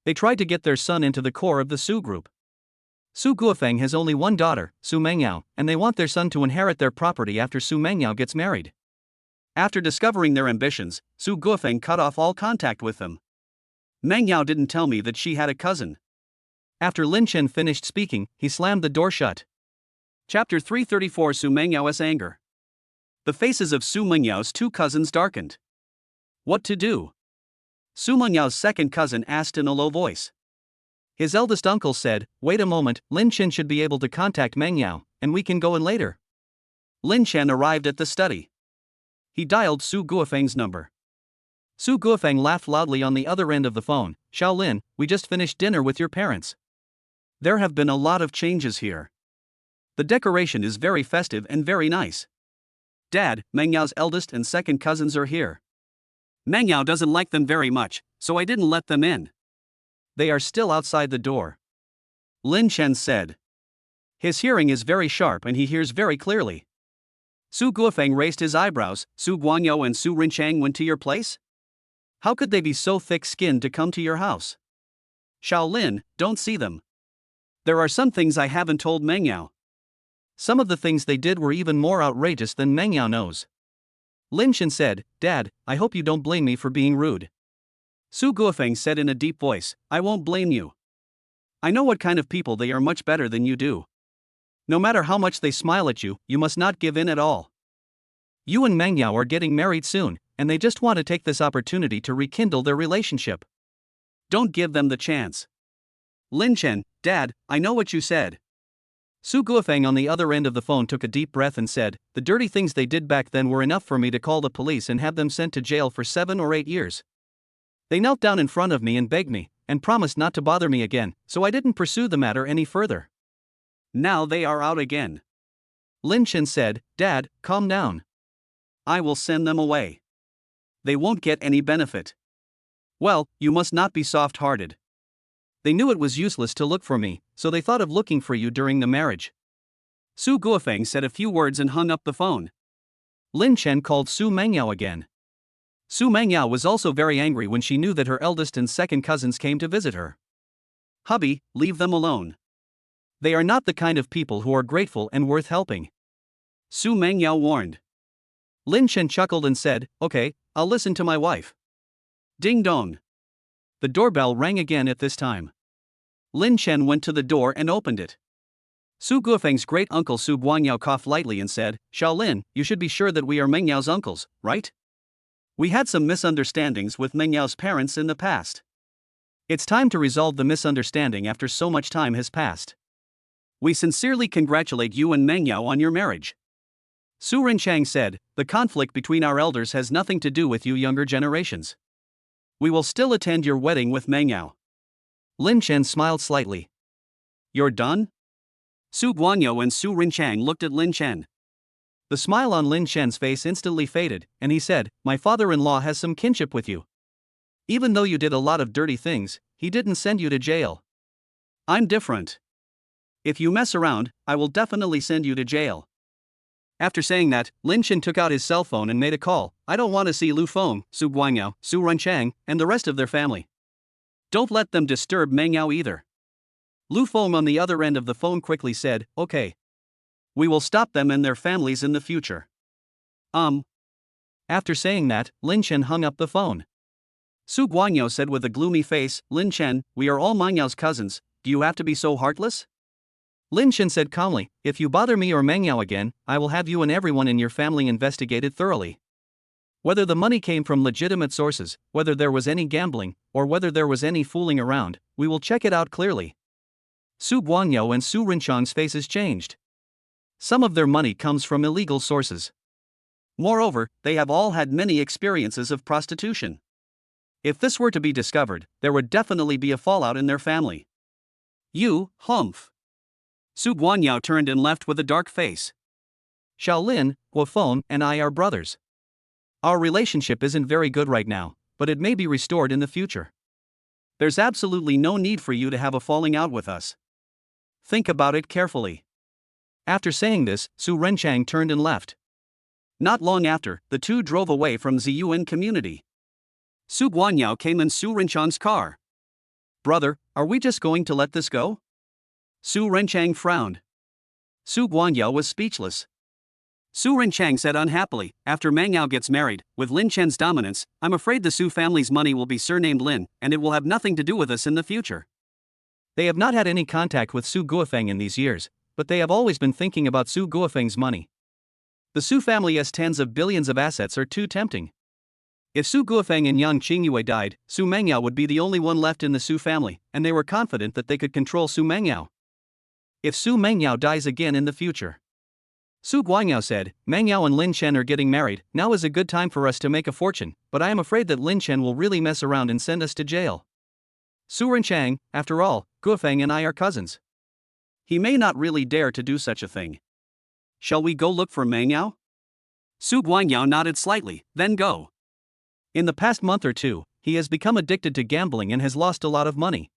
Speaker 2: They tried to get their son into the core of the Su group. Su Guofeng has only one daughter, Su Mengyao, and they want their son to inherit their property after Su Mengyao gets married.
Speaker 1: After discovering their ambitions, Su Guofeng cut off all contact with them. Mengyao didn't tell me that she had a cousin.
Speaker 2: After Lin Chen finished speaking, he slammed the door shut.
Speaker 1: Chapter 334 Su Mengyao's anger. The faces of Su Mengyao's 2 cousins darkened. What to do? Su Mengyau's second cousin asked in a low voice.
Speaker 2: His eldest uncle said, "Wait a moment, Lin Chen should be able to contact Mengyao, and we can go in later."
Speaker 1: Lin Chen arrived at the study. He dialed Su Guofeng's number.
Speaker 2: Su Guofeng laughed loudly on the other end of the phone. "Xiaolin, we just finished dinner with your parents.
Speaker 1: There have been a lot of changes here. The decoration is very festive and very nice. Dad, Mengyau's eldest and second cousins are here. Mengyao doesn't like them very much, so I didn't let them in.
Speaker 2: They are still outside the door,"
Speaker 1: Lin Chen said. His hearing is very sharp and he hears very clearly. Su Guofeng raised his eyebrows. Su Guangyao and Su Rinchang went to your place? How could they be so thick-skinned to come to your house? Xiaolin, don't see them. There are some things I haven't told Mengyao.
Speaker 2: Some of the things they did were even more outrageous than Mengyao knows. Lin Chen said, "Dad, I hope you don't blame me for being rude."
Speaker 1: Su Guofeng said in a deep voice, "I won't blame you. I know what kind of people they are much better than you do. No matter how much they smile at you, you must not give in at all.
Speaker 2: You and Mengyao are getting married soon, and they just want to take this opportunity to rekindle their relationship.
Speaker 1: Don't give them the chance." Lin Chen, "Dad, I know what you said."
Speaker 2: Su Guofeng on the other end of the phone took a deep breath and said, "The dirty things they did back then were enough for me to call the police and have them sent to jail for 7 or 8 years. They knelt down in front of me and begged me, and promised not to bother me again, so I didn't pursue the matter any further.
Speaker 1: Now they are out again."
Speaker 2: Lin Chen said, "Dad, calm down.
Speaker 1: I will send them away. They won't get any benefit." "Well, you must not be soft-hearted. They knew it was useless to look for me, so they thought of looking for you during the marriage." Su Guofeng said a few words and hung up the phone.
Speaker 2: Lin Chen called Su Mengyao again. Su Mengyao was also very angry when she knew that her eldest and second cousins came to visit her.
Speaker 1: "Hubby, leave them alone.
Speaker 2: They are not the kind of people who are grateful and worth helping,"
Speaker 1: Su Mengyao warned.
Speaker 2: Lin Chen chuckled and said, "Okay, I'll listen to my wife."
Speaker 1: Ding dong.
Speaker 2: The doorbell rang again at this time.
Speaker 1: Lin Chen went to the door and opened it. Su Guofeng's great-uncle Su Guangyao coughed lightly and said, "Xiaolin, you should be sure that we are Mengyau's uncles, right? We had some misunderstandings with Mengyau's parents in the past.
Speaker 2: It's time to resolve the misunderstanding after so much time has passed.
Speaker 1: We sincerely congratulate you and Mengyao on your marriage."
Speaker 2: Su Rinchang said, "The conflict between our elders has nothing to do with you younger generations.
Speaker 1: We will still attend your wedding with Mengyao."
Speaker 2: Lin Chen smiled slightly.
Speaker 1: "You're done?" Su Guangyao and Su Rinchang looked at Lin Chen.
Speaker 2: The smile on Lin Chen's face instantly faded, and he said, "My father-in-law has some kinship with you. Even though you did a lot of dirty things, he didn't send you to jail."
Speaker 1: "I'm different. If you mess around, I will definitely send you to jail."
Speaker 2: After saying that, Lin Chen took out his cell phone and made a call.
Speaker 1: "I don't want to see Lu Feng, Su Guangyao, Su Renchang, and the rest of their family. Don't let them disturb Mengyao either."
Speaker 2: Lu Feng on the other end of the phone quickly said, "Okay.
Speaker 1: We will stop them and their families in the future."
Speaker 2: After saying that, Lin Chen hung up the phone.
Speaker 1: Su Guangyao said with a gloomy face, "Lin Chen, we are all Mengyau's cousins, do you have to be so heartless?"
Speaker 2: Lin Chen said calmly, "If you bother me or Mengyao again, I will have you and everyone in your family investigated thoroughly. Whether the money came from legitimate sources, whether there was any gambling, or whether there was any fooling around, we will check it out clearly." Su Guangyao and Su Rinchang's faces changed. Some of their money comes from illegal sources.
Speaker 1: Moreover, they have all had many experiences of prostitution. If this were to be discovered, there would definitely be a fallout in their family.
Speaker 2: "You, humph."
Speaker 1: Su Guangyao turned and left with a dark face.
Speaker 2: "Xiaolin, Guofeng, and I are brothers. Our relationship isn't very good right now, but it may be restored in the future.
Speaker 1: There's absolutely no need for you to have a falling out with us. Think about it carefully."
Speaker 2: After saying this, Su Renchang turned and left.
Speaker 1: Not long after, the two drove away from Ziyuan community. Su Guangyao came in Su Renchang's car.
Speaker 2: "Brother, are we just going to let this go?"
Speaker 1: Su Renchang frowned.
Speaker 2: Su Guangyao was speechless.
Speaker 1: Su Renchang said unhappily, "After Mengyao gets married, with Lin Chen's dominance, I'm afraid the Su family's money will be surnamed Lin, and it will have nothing to do with us in the future."
Speaker 2: They have not had any contact with Su Guofeng in these years, but they have always been thinking about Su Guofeng's money. The Su family has tens of billions of assets are too tempting.
Speaker 1: If Su Guofeng and Yang Qingyue died, Su Mengyao would be the only one left in the Su family, and they were confident that they could control Su Mengyao. If Su Mengyao dies again in the future. Su Guangyao said, Mengyao and Lin Chen are getting married, now is a good time for us to make a fortune, but I am afraid that Lin Chen will really mess around and send us to jail. Su Renchang, after all, Guofeng and I are cousins. He may not really dare to do such a thing. Shall we go look for Mengyao? Su Guangyao nodded slightly, then go. In the past month or two, he has become addicted to gambling and has lost a lot of money.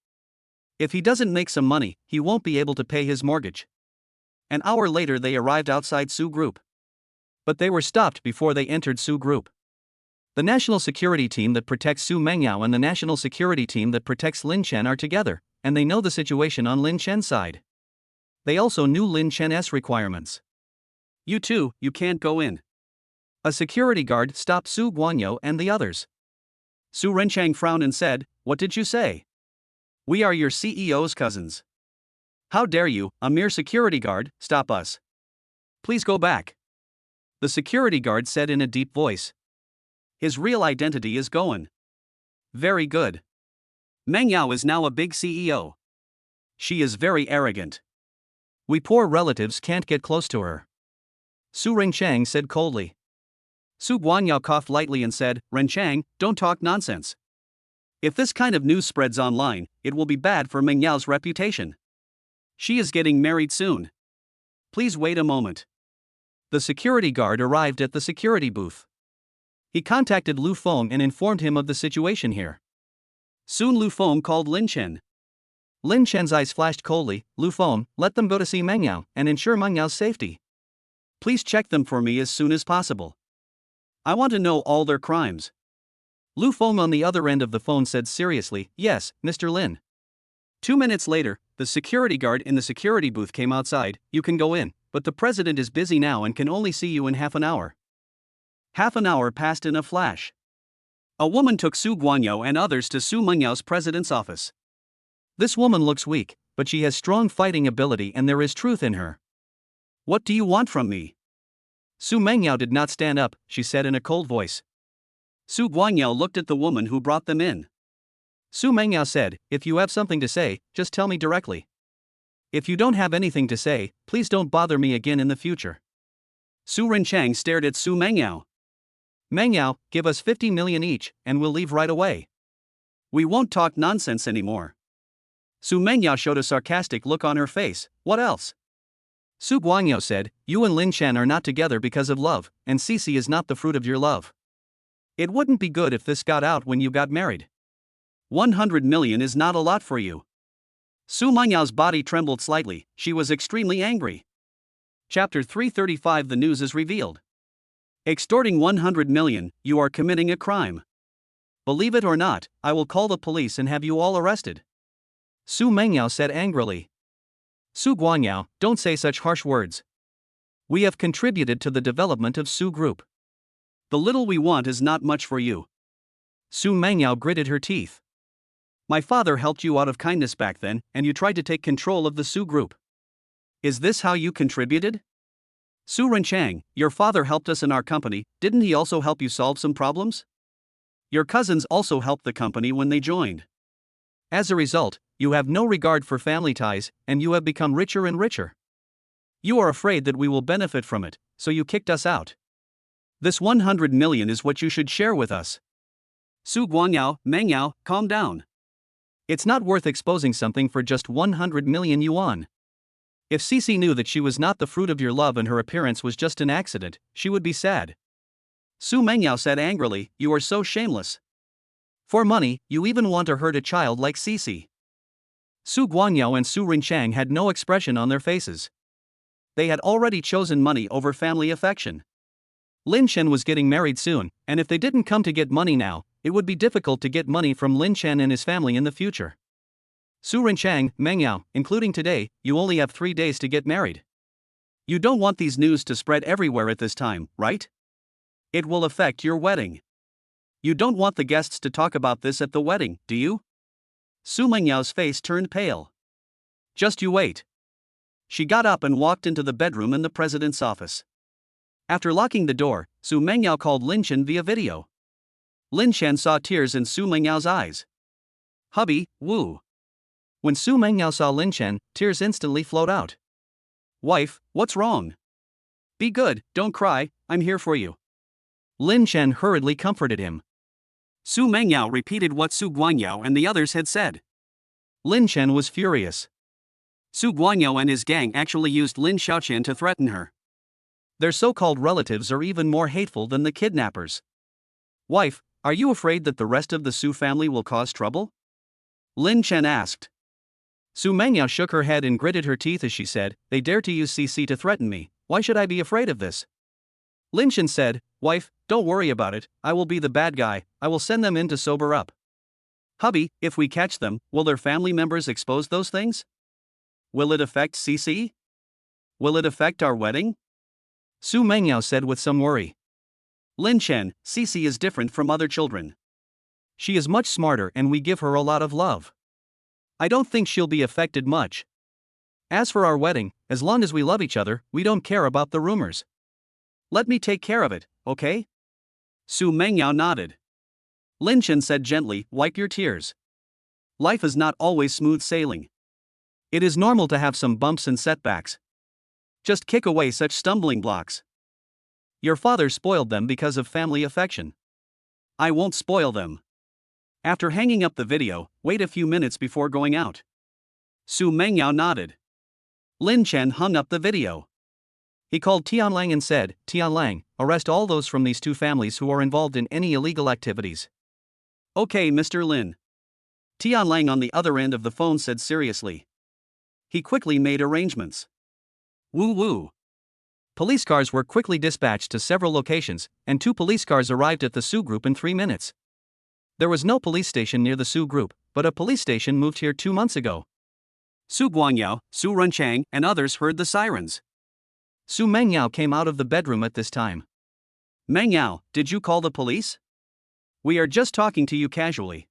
Speaker 1: If he doesn't make some money, he won't be able to pay his mortgage. An hour later they arrived outside Su Group. But they were stopped before they entered Su Group. The national security team that protects Su Mengyao and the national security team that protects Lin Chen are together, and they know the situation on Lin Chen's side. They also knew Lin Chen's requirements. You two, you can't go in. A security guard stopped Su Guanyo and the others. Su Renchang frowned and said, What did you say? We are your CEO's cousins. How dare you, a mere security guard, stop us? Please go back. The security guard said in a deep voice. His real identity is Goen. Very good. Mengyao is now a big CEO. She is very arrogant. We poor relatives can't get close to her. Su Renchang said coldly. Su Guangyao coughed lightly and said, Renchang, don't talk nonsense. If this kind of news spreads online, it will be bad for Mengyao's reputation. She is getting married soon. Please wait a moment. The security guard arrived at the security booth. He contacted Lu Feng and informed him of the situation here. Soon Lu Feng called Lin Chen. Lin Chen's eyes flashed coldly. Lu Feng, let them go to see Mengyao and ensure Mengyao's safety. Please check them for me as soon as possible. I want to know all their crimes. Lu Feng on the other end of the phone said seriously, Yes, Mr. Lin. 2 minutes later, the security guard in the security booth came outside. You can go in, but the president is busy now and can only see you in half an hour. Half an hour passed in a flash. A woman took Su Guanyo and others to Su Mengyao's president's office. This woman looks weak, but she has strong fighting ability and there is truth in her. What do you want from me? Su Mengyao did not stand up, she said in a cold voice. Su Guanyo looked at the woman who brought them in. Su Mengyao said, If you have something to say, just tell me directly. If you don't have anything to say, please don't bother me again in the future. Su Renchang stared at Su Mengyao. Mengyao, give us 50 million each, and we'll leave right away. We won't talk nonsense anymore. Su Mengyao showed a sarcastic look on her face. What else? Su Guanyo said, You and Lin Chen are not together because of love, and Cici is not the fruit of your love. It wouldn't be good if this got out when you got married. 100 million is not a lot for you. Su Mengyao's body trembled slightly, she was extremely angry. Chapter 335 The news is revealed. Extorting 100 million, you are committing a crime. Believe it or not, I will call the police and have you all arrested. Su Mengyao said angrily. Su Guangyao, don't say such harsh words. We have contributed to the development of Su Group. The little we want is not much for you. Su Mengyao gritted her teeth. My father helped you out of kindness back then, and you tried to take control of the Su Group. Is this how you contributed? Su Renchang, your father helped us in our company, didn't he also help you solve some problems? Your cousins also helped the company when they joined. As a result, you have no regard for family ties, and you have become richer and richer. You are afraid that we will benefit from it, so you kicked us out. This 100 million is what you should share with us. Su Guangyao, Mengyao, calm down. It's not worth exposing something for just 100 million yuan. If Cici knew that she was not the fruit of your love and her appearance was just an accident, she would be sad. Su Mengyao said angrily, You are so shameless. For money, you even want to hurt a child like Cici. Su Guanyo and Su Renchang had no expression on their faces. They had already chosen money over family affection. Lin Chen was getting married soon, and if they didn't come to get money now, it would be difficult to get money from Lin Chen and his family in the future. Su Renchang, Mengyao, including today, you only have 3 days to get married. You don't want these news to spread everywhere at this time, right? It will affect your wedding. You don't want the guests to talk about this at the wedding, do you? Su Mengyao's face turned pale. Just you wait. She got up and walked into the bedroom in the president's office. After locking the door, Su Mengyao called Lin Chen via video. Lin Chen saw tears in Su Mengyau's eyes. Hubby, woo.
Speaker 2: When Su Mengyao saw Lin Chen, tears instantly flowed out.
Speaker 1: Wife, what's wrong? Be good, don't cry, I'm here for you.
Speaker 2: Lin Chen hurriedly comforted him.
Speaker 1: Su Mengyao repeated what Su Guanyao and the others had said.
Speaker 2: Lin Chen was furious.
Speaker 1: Su Guanyao and his gang actually used Lin Xiaoqian to threaten her.
Speaker 2: Their so-called relatives are even more hateful than the kidnappers.
Speaker 1: Wife, are you afraid that the rest of the Su family will cause trouble? Lin Chen asked.
Speaker 2: Su Mengyao shook her head and gritted her teeth as she said, they dare to use CC to threaten me, why should I be afraid of this?
Speaker 1: Lin Chen said, Wife, don't worry about it, I will be the bad guy, I will send them in to sober up. Hubby, if we catch them, will their family members expose those things? Will it affect CC? Will it affect our wedding?
Speaker 2: Su Mengyao said with some worry.
Speaker 1: Lin Chen, CC is different from other children.
Speaker 2: She is much smarter and we give her a lot of love.
Speaker 1: I don't think she'll be affected much.
Speaker 2: As for our wedding, as long as we love each other, we don't care about the rumors.
Speaker 1: Let me take care of it, okay? Su Mengyao nodded. Lin Chen said gently, wipe your tears. Life is not always smooth sailing.
Speaker 2: It is normal to have some bumps and setbacks.
Speaker 1: Just kick away such stumbling blocks.
Speaker 2: Your father spoiled them because of family affection.
Speaker 1: I won't spoil them. After hanging up the video, wait a few minutes before going out. Su Mengyao nodded. Lin Chen hung up the video.
Speaker 2: He called Tianlang and said, Tianlang, arrest all those from these two families who are involved in any illegal activities.
Speaker 1: Okay, Mr. Lin. Tianlang on the other end of the phone said seriously. He quickly made arrangements. Woo woo.
Speaker 2: Police cars were quickly dispatched to several locations, and 2 police cars arrived at the Su group in 3 minutes. There was no police station near the Su group, but a police station moved here 2 months ago.
Speaker 1: Su Guanyao, Su Runchang, and others heard the sirens.
Speaker 2: Su Mengyao came out of the bedroom at this time.
Speaker 1: Mengyao, did you call the police? We are just talking to you casually.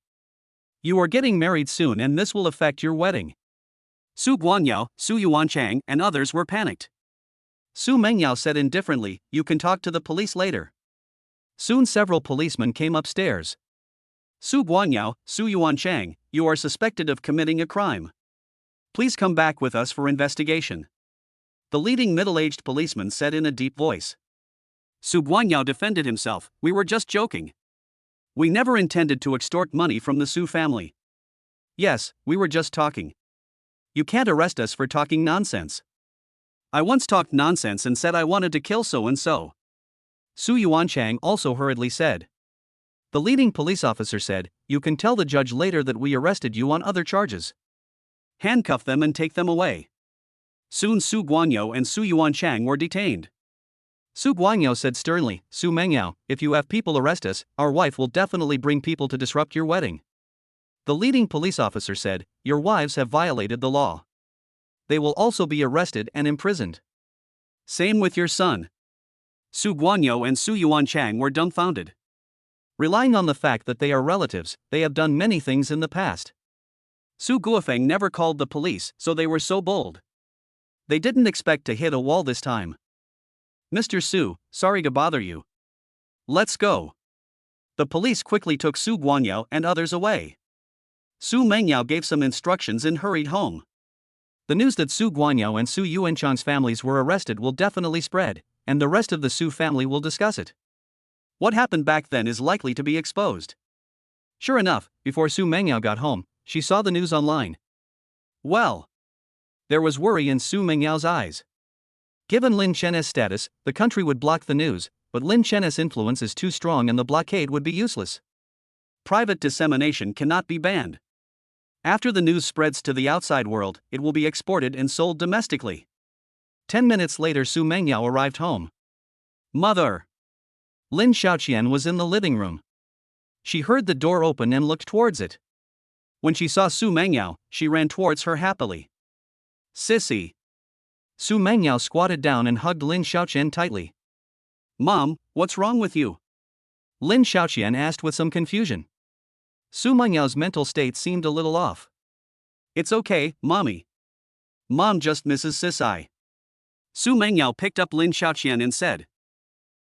Speaker 1: You are getting married soon and this will affect your wedding. Su Guanyao, Su Yuanchang, and others were panicked.
Speaker 2: Su Mengyao said indifferently, you can talk to the police later. Soon several policemen came upstairs.
Speaker 1: Su Guanyao, Su Yuanchang, you are suspected of committing a crime. Please come back with us for investigation. The leading middle-aged policeman said in a deep voice. Su Guanyao defended himself, we were just joking. We never intended to extort money from the Su family.
Speaker 2: Yes, we were just talking.
Speaker 1: You can't arrest us for talking nonsense. I once talked nonsense and said I wanted to kill so-and-so.
Speaker 2: Su Yuanchang also hurriedly said. The leading police officer said, you can tell the judge later that we arrested you on other charges.
Speaker 1: Handcuff them and take them away. Soon Su Guanyao and Su Yuanchang were detained.
Speaker 2: Su Guanyao said sternly, Su Mengyao, if you have people arrest us, our wife will definitely bring people to disrupt your wedding. The leading police officer said, your wives have violated the law. They will also be arrested and imprisoned.
Speaker 1: Same with your son. Su Guanyao and Su Yuanchang were dumbfounded.
Speaker 2: Relying on the fact that they are relatives, they have done many things in the past.
Speaker 1: Su Guofeng never called the police, so they were so bold. They didn't expect to hit a wall this time. Mr. Su, sorry to bother you. Let's go. The police quickly took Su Guanyao and others away. Su Mengyao gave some instructions and hurried home.
Speaker 2: The news that Su Guanyao and Su Yuanchang's families were arrested will definitely spread, and the rest of the Su family will discuss it.
Speaker 1: What happened back then is likely to be exposed.
Speaker 2: Sure enough, before Su Mengyao got home, she saw the news online.
Speaker 1: Well,
Speaker 2: there was worry in Su Mengyao's eyes. Given Lin Chen's status, the country would block the news, but Lin Chen's influence is too strong and the blockade would be useless.
Speaker 1: Private dissemination cannot be banned. After the news spreads to the outside world, it will be exported and sold domestically.
Speaker 2: 10 minutes later Su Mengyao arrived home.
Speaker 1: Mother!
Speaker 2: Lin Xiaoqian was in the living room. She heard the door open and looked towards it.
Speaker 1: When she saw Su Mengyao, she ran towards her happily. Sissy!
Speaker 2: Su Mengyao squatted down and hugged Lin Xiaoqian tightly.
Speaker 1: Mom, what's wrong with you?
Speaker 2: Lin Xiaoqian asked with some confusion. Su Mengyao's mental state seemed a little off.
Speaker 1: It's okay, Mommy. Mom just misses Sissy. Su Mengyao picked up Lin Xiaoqian and said.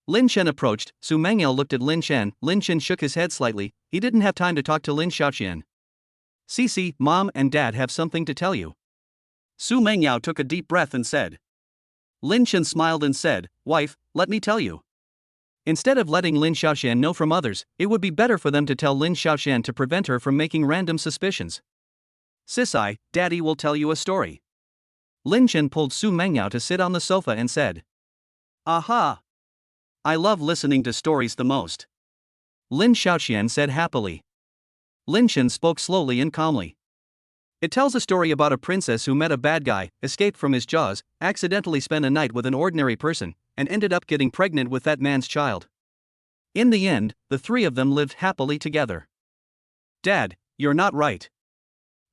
Speaker 2: Lin Chen approached. Su Mengyao looked at Lin Chen. Lin Chen shook his head slightly. He didn't have time to talk to Lin Xiaoqian. Cici, Mom and Dad have something to tell you.
Speaker 1: Su Mengyao took a deep breath and said. Lin Chen smiled and said, Wife, let me tell you.
Speaker 2: Instead of letting Lin Xiaoqian know from others, it would be better for them to tell Lin Xiaoqian to prevent her from making random suspicions.
Speaker 1: Cici, Daddy will tell you a story.
Speaker 2: Lin Chen pulled Su Mengyao to sit on the sofa and said.
Speaker 1: Aha! I love listening to stories the most.
Speaker 2: Lin Xiaoqian said happily. Lin Chen spoke slowly and calmly. It tells a story about a princess who met a bad guy, escaped from his jaws, accidentally spent a night with an ordinary person, and ended up getting pregnant with that man's child. In the end, the three of them lived happily together.
Speaker 1: Dad, you're not right.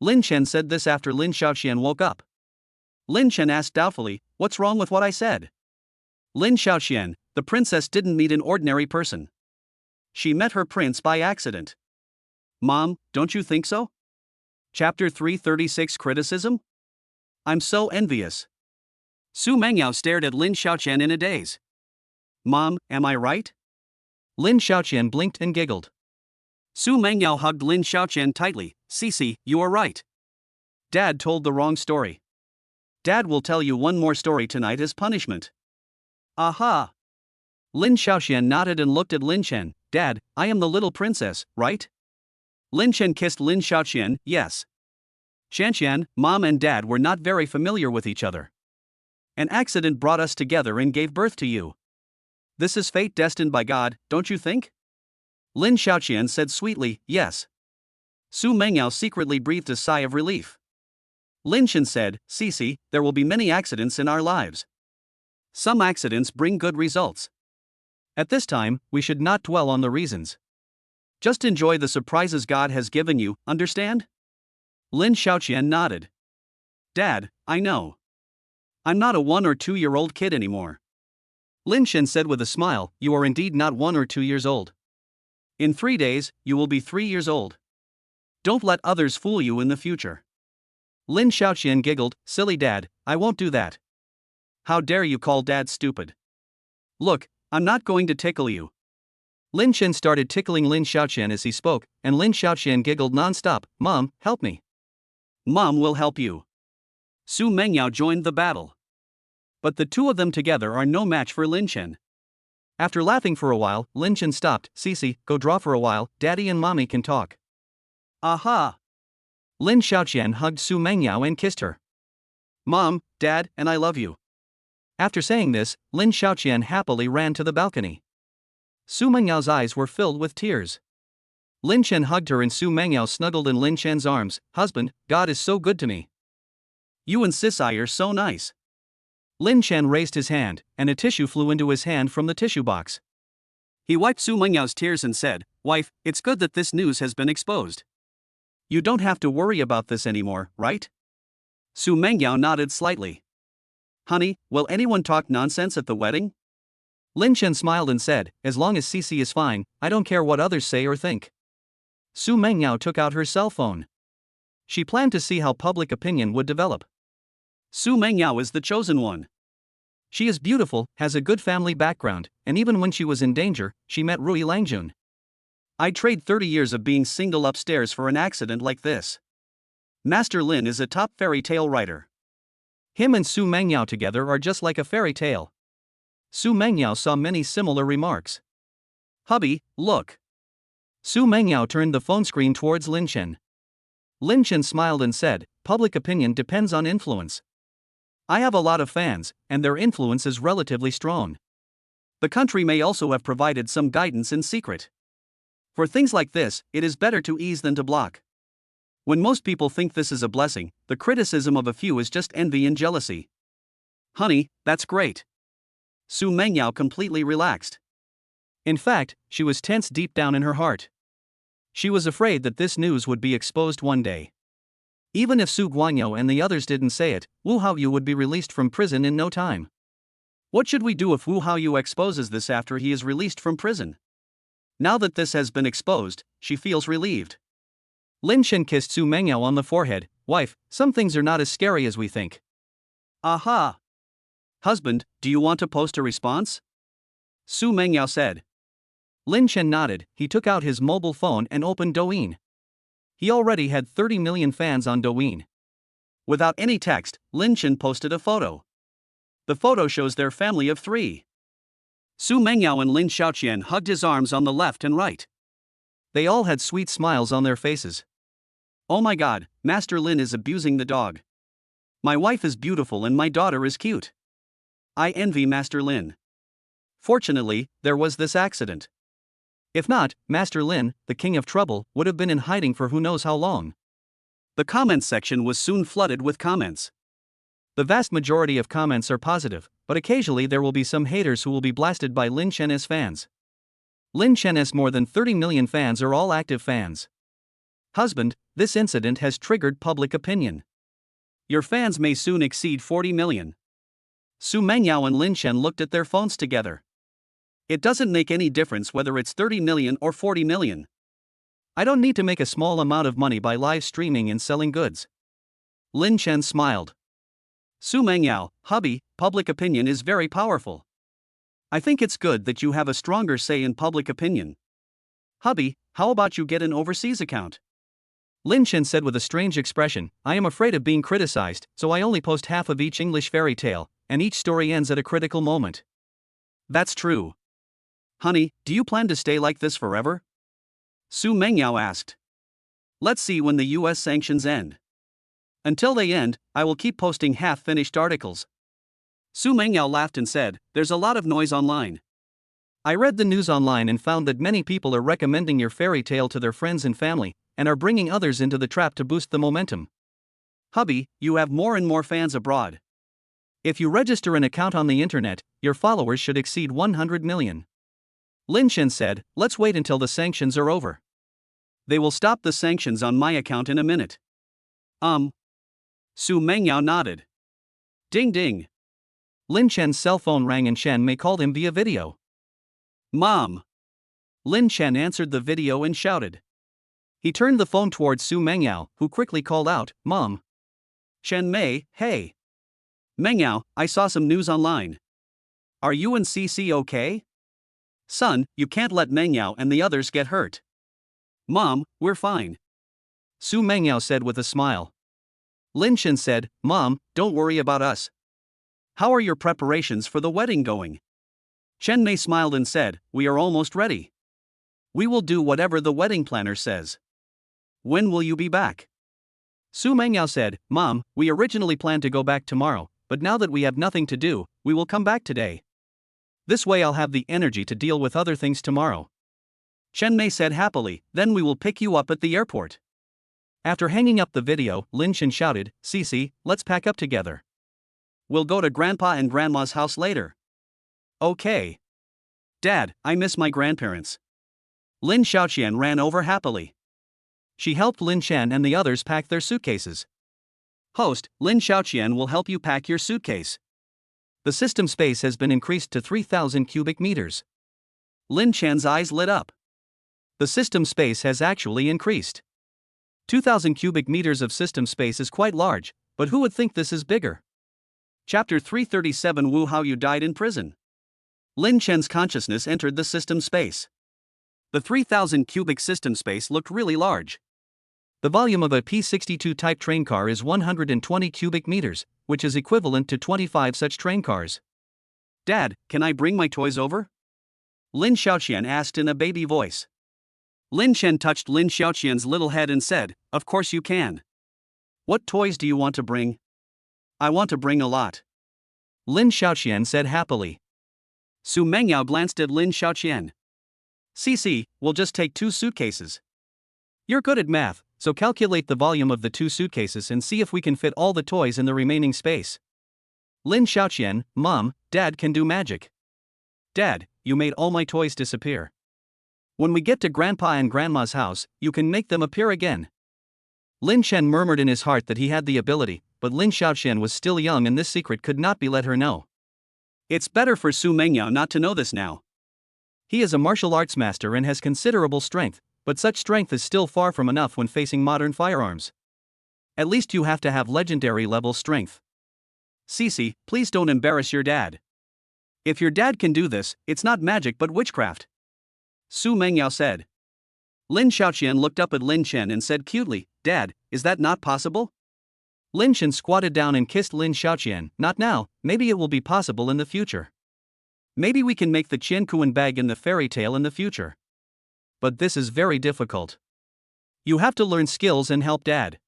Speaker 2: Lin Chen said this after Lin Xiaoqian woke up.
Speaker 1: Lin Chen asked doubtfully, What's wrong with what I said? Lin Xiaoqian, the princess didn't meet an ordinary person. She met her prince by accident. Mom, don't you think so? Chapter 336 Criticism? I'm so envious. Su Mengyao stared at Lin Xiaoqian in a daze. Mom, am I right?
Speaker 2: Lin Xiaoqian blinked and giggled.
Speaker 1: Su Mengyao hugged Lin Xiaoqian tightly. Cici, you are right. Dad told the wrong story. Dad will tell you one more story tonight as punishment. Aha!
Speaker 2: Lin Xiaoqian nodded and looked at Lin Chen. Dad, I am the little princess, right?
Speaker 1: Lin Chen kissed Lin Xiaoqian, yes. Xianqian, Mom and Dad were not very familiar with each other. An accident brought us together and gave birth to you. This is fate destined by God, don't you think? Lin Xiaoqian said sweetly, yes. Su Mengyao secretly breathed a sigh of relief. Lin Chen said, Cici, there will be many accidents in our lives. Some accidents bring good results.
Speaker 2: At this time, we should not dwell on the reasons.
Speaker 1: Just enjoy the surprises God has given you, understand? Lin Xiaoqian nodded. Dad, I know. I'm not a 1 or 2 year old kid anymore.
Speaker 2: Lin Chen said with a smile, You are indeed not 1 or 2 years old.
Speaker 1: In 3 days, you will be 3 years old. Don't let others fool you in the future.
Speaker 2: Lin Xiaoqian giggled, Silly Dad, I won't do that.
Speaker 1: How dare you call Dad stupid? Look, I'm not going to tickle you.
Speaker 2: Lin Chen started tickling Lin Xiaoqian as he spoke, and Lin Xiaoqian giggled non-stop, Mom, help me.
Speaker 1: Mom will help you. Su Mengyao joined the battle. But the two of them together are no match for Lin Chen.
Speaker 2: After laughing for a while, Lin Chen stopped. Cici, go draw for a while, Daddy and Mommy can talk.
Speaker 1: Aha!
Speaker 2: Lin Xiaoqian hugged Su Mengyao and kissed her.
Speaker 1: Mom, Dad, and I love you.
Speaker 2: After saying this, Lin Xiaoqian happily ran to the balcony. Su Mengyao's eyes were filled with tears. Lin Chen hugged her and Su Mengyao snuggled in Lin Chen's arms. Husband, God is so good to me.
Speaker 1: You and Cici are so nice.
Speaker 2: Lin Chen raised his hand, and a tissue flew into his hand from the tissue box.
Speaker 1: He wiped Su Mengyao's tears and said, Wife, it's good that this news has been exposed. You don't have to worry about this anymore, right? Su Mengyao nodded slightly. Honey, will anyone talk nonsense at the wedding?
Speaker 2: Lin Chen smiled and said, As long as Cici is fine, I don't care what others say or think. Su Mengyao took out her cell phone. She planned to see how public opinion would develop.
Speaker 1: Su Mengyao is the chosen one.
Speaker 2: She is beautiful, has a good family background, and even when she was in danger, she met Rui Langjun.
Speaker 1: I'd trade 30 years of being single upstairs for an accident like this. Master Lin is a top fairy tale writer.
Speaker 2: Him and Su Mengyao together are just like a fairy tale. Su Mengyao saw many similar remarks.
Speaker 1: Hubby, look.
Speaker 2: Su Mengyao turned the phone screen towards Lin Chen. Lin Chen smiled and said, Public opinion depends on influence. I have a lot of fans, and their influence is relatively strong. The country may also have provided some guidance in secret. For things like this, it is better to ease than to block. When most people think this is a blessing, the criticism of a few is just envy and jealousy. Honey, that's great. Su Mengyao completely relaxed. In fact, she was tense deep down in her heart. She was afraid that this news would be exposed one day. Even if Su Guangyou and the others didn't say it, Wu Haoyu would be released from prison in no time.
Speaker 1: What should we do if Wu Haoyu exposes this after he is released from prison? Now that this has been exposed, she feels relieved.
Speaker 2: Lin Chen kissed Su Mengyao on the forehead. Wife, some things are not as scary as we think.
Speaker 1: Aha! Husband, do you want to post a response? Su Mengyao said.
Speaker 2: Lin Chen nodded. He took out his mobile phone and opened Douyin. He already had 30 million fans on Douyin.
Speaker 1: Without any text, Lin Chen posted a photo. The photo shows their family of 3. Su Mengyao and Lin Xiaoqian hugged his arms on the left and right.
Speaker 2: They all had sweet smiles on their faces.
Speaker 1: Oh my god, Master Lin is abusing the dog. My wife is beautiful and my daughter is cute. I envy Master Lin. Fortunately, there was this accident.
Speaker 2: If not, Master Lin, the king of trouble, would have been in hiding for who knows how long.
Speaker 1: The comments section was soon flooded with comments.
Speaker 2: The vast majority of comments are positive, but occasionally there will be some haters who will be blasted by Lin Chen's fans. Lin Chen's more than 30 million fans are all active fans. Husband, this incident has triggered public opinion.
Speaker 1: Your fans may soon exceed 40 million. Su Mengyao and Lin Chen looked at their phones together. It doesn't make any difference whether it's 30 million or 40 million.
Speaker 2: I don't need to make a small amount of money by live streaming and selling goods.
Speaker 1: Lin Chen smiled. Su Mengyao, hubby, public opinion is very powerful. I think it's good that you have a stronger say in public opinion. Hubby, how about you get an overseas account?
Speaker 2: Lin Chen said with a strange expression, I am afraid of being criticized, so I only post half of each English fairy tale, and each story ends at a critical moment.
Speaker 1: That's true. Honey, do you plan to stay like this forever? Su Mengyao asked. Let's see when the US sanctions end. Until they end, I will keep posting half-finished articles. Su Mengyao laughed and said, there's a lot of noise online.
Speaker 2: I read the news online and found that many people are recommending your fairy tale to their friends and family, and are bringing others into the trap to boost the momentum.
Speaker 1: Hubby, you have more and more fans abroad.
Speaker 2: If you register an account on the internet, your followers should exceed 100 million. Lin Chen said, let's wait until the sanctions are over.
Speaker 1: They will stop the sanctions on my account in a minute. Su Mengyao nodded. Ding ding.
Speaker 2: Lin Chen's cell phone rang and Chen Mei called him via video.
Speaker 1: Mom.
Speaker 2: Lin Chen answered the video and shouted. He turned the phone towards Su Mengyao, who quickly called out, Mom.
Speaker 1: Chen Mei, hey. Mengyao, I saw some news online. Are you and CC okay? Son, you can't let Mengyao and the others get hurt. Mom, we're fine.
Speaker 2: Su Mengyao said with a smile. Lin Chen said, Mom, don't worry about us.
Speaker 1: How are your preparations for the wedding going? Chen Mei smiled and said, we are almost ready. We will do whatever the wedding planner says. When will you be back?
Speaker 2: Su Mengyao said, Mom, we originally planned to go back tomorrow, but now that we have nothing to do, we will come back today. This way I'll have the energy to deal with other things tomorrow.
Speaker 1: Chen Mei said happily, then we will pick you up at the airport.
Speaker 2: After hanging up the video, Lin Chen shouted, Cici, let's pack up together.
Speaker 1: We'll go to Grandpa and Grandma's house later. Okay. Dad, I miss my grandparents. Lin Xiaoqian ran over happily.
Speaker 2: She helped Lin Chen and the others pack their suitcases.
Speaker 1: Host, Lin Xiaoqian will help you pack your suitcase.
Speaker 2: The system space has been increased to 3,000 cubic meters.
Speaker 1: Lin Chen's eyes lit up.
Speaker 2: The system space has actually increased. 2,000 cubic meters of system space is quite large, but who would think this is bigger?
Speaker 1: Chapter 337 Wu How You Died in Prison. Lin Chen's consciousness entered the system space. The 3,000 cubic system space looked really large.
Speaker 2: The volume of a P-62 type train car is 120 cubic meters, which is equivalent to 25 such train cars.
Speaker 1: Dad, can I bring my toys over? Lin Xiaoqian asked in a baby voice. Lin Chen touched Lin Xiaoqian's little head and said, of course you can. What toys do you want to bring? I want to bring a lot.
Speaker 2: Lin Xiaoqian said happily.
Speaker 1: Su Mengyao glanced at Lin Xiaoqian. Cici, we'll just take 2 suitcases.
Speaker 2: You're good at math, so calculate the volume of the 2 suitcases and see if we can fit all the toys in the remaining space. Lin Xiaoqian, Mom, Dad can do magic. Dad, you made all my toys disappear. When we get to Grandpa and Grandma's house, you can make them appear again. Lin Chen murmured in his heart that he had the ability, but Lin Xiaoqian was still young and this secret could not be let her know.
Speaker 1: It's better for Su Mengyao not to know this now.
Speaker 2: He is a martial arts master and has considerable strength, but such strength is still far from enough when facing modern firearms. At least you have to have legendary level strength.
Speaker 1: Cici, please don't embarrass your dad. If your dad can do this, it's not magic but witchcraft. Su Mengyao said. Lin Xiaoqian looked up at Lin Chen and said cutely, Dad, is that not possible?
Speaker 2: Lin Chen squatted down and kissed Lin Xiaoqian. Not now, maybe it will be possible in the future.
Speaker 1: Maybe we can make the Qiankuan bag in the fairy tale in the future.
Speaker 2: But this is very difficult. You have to learn skills and help Dad.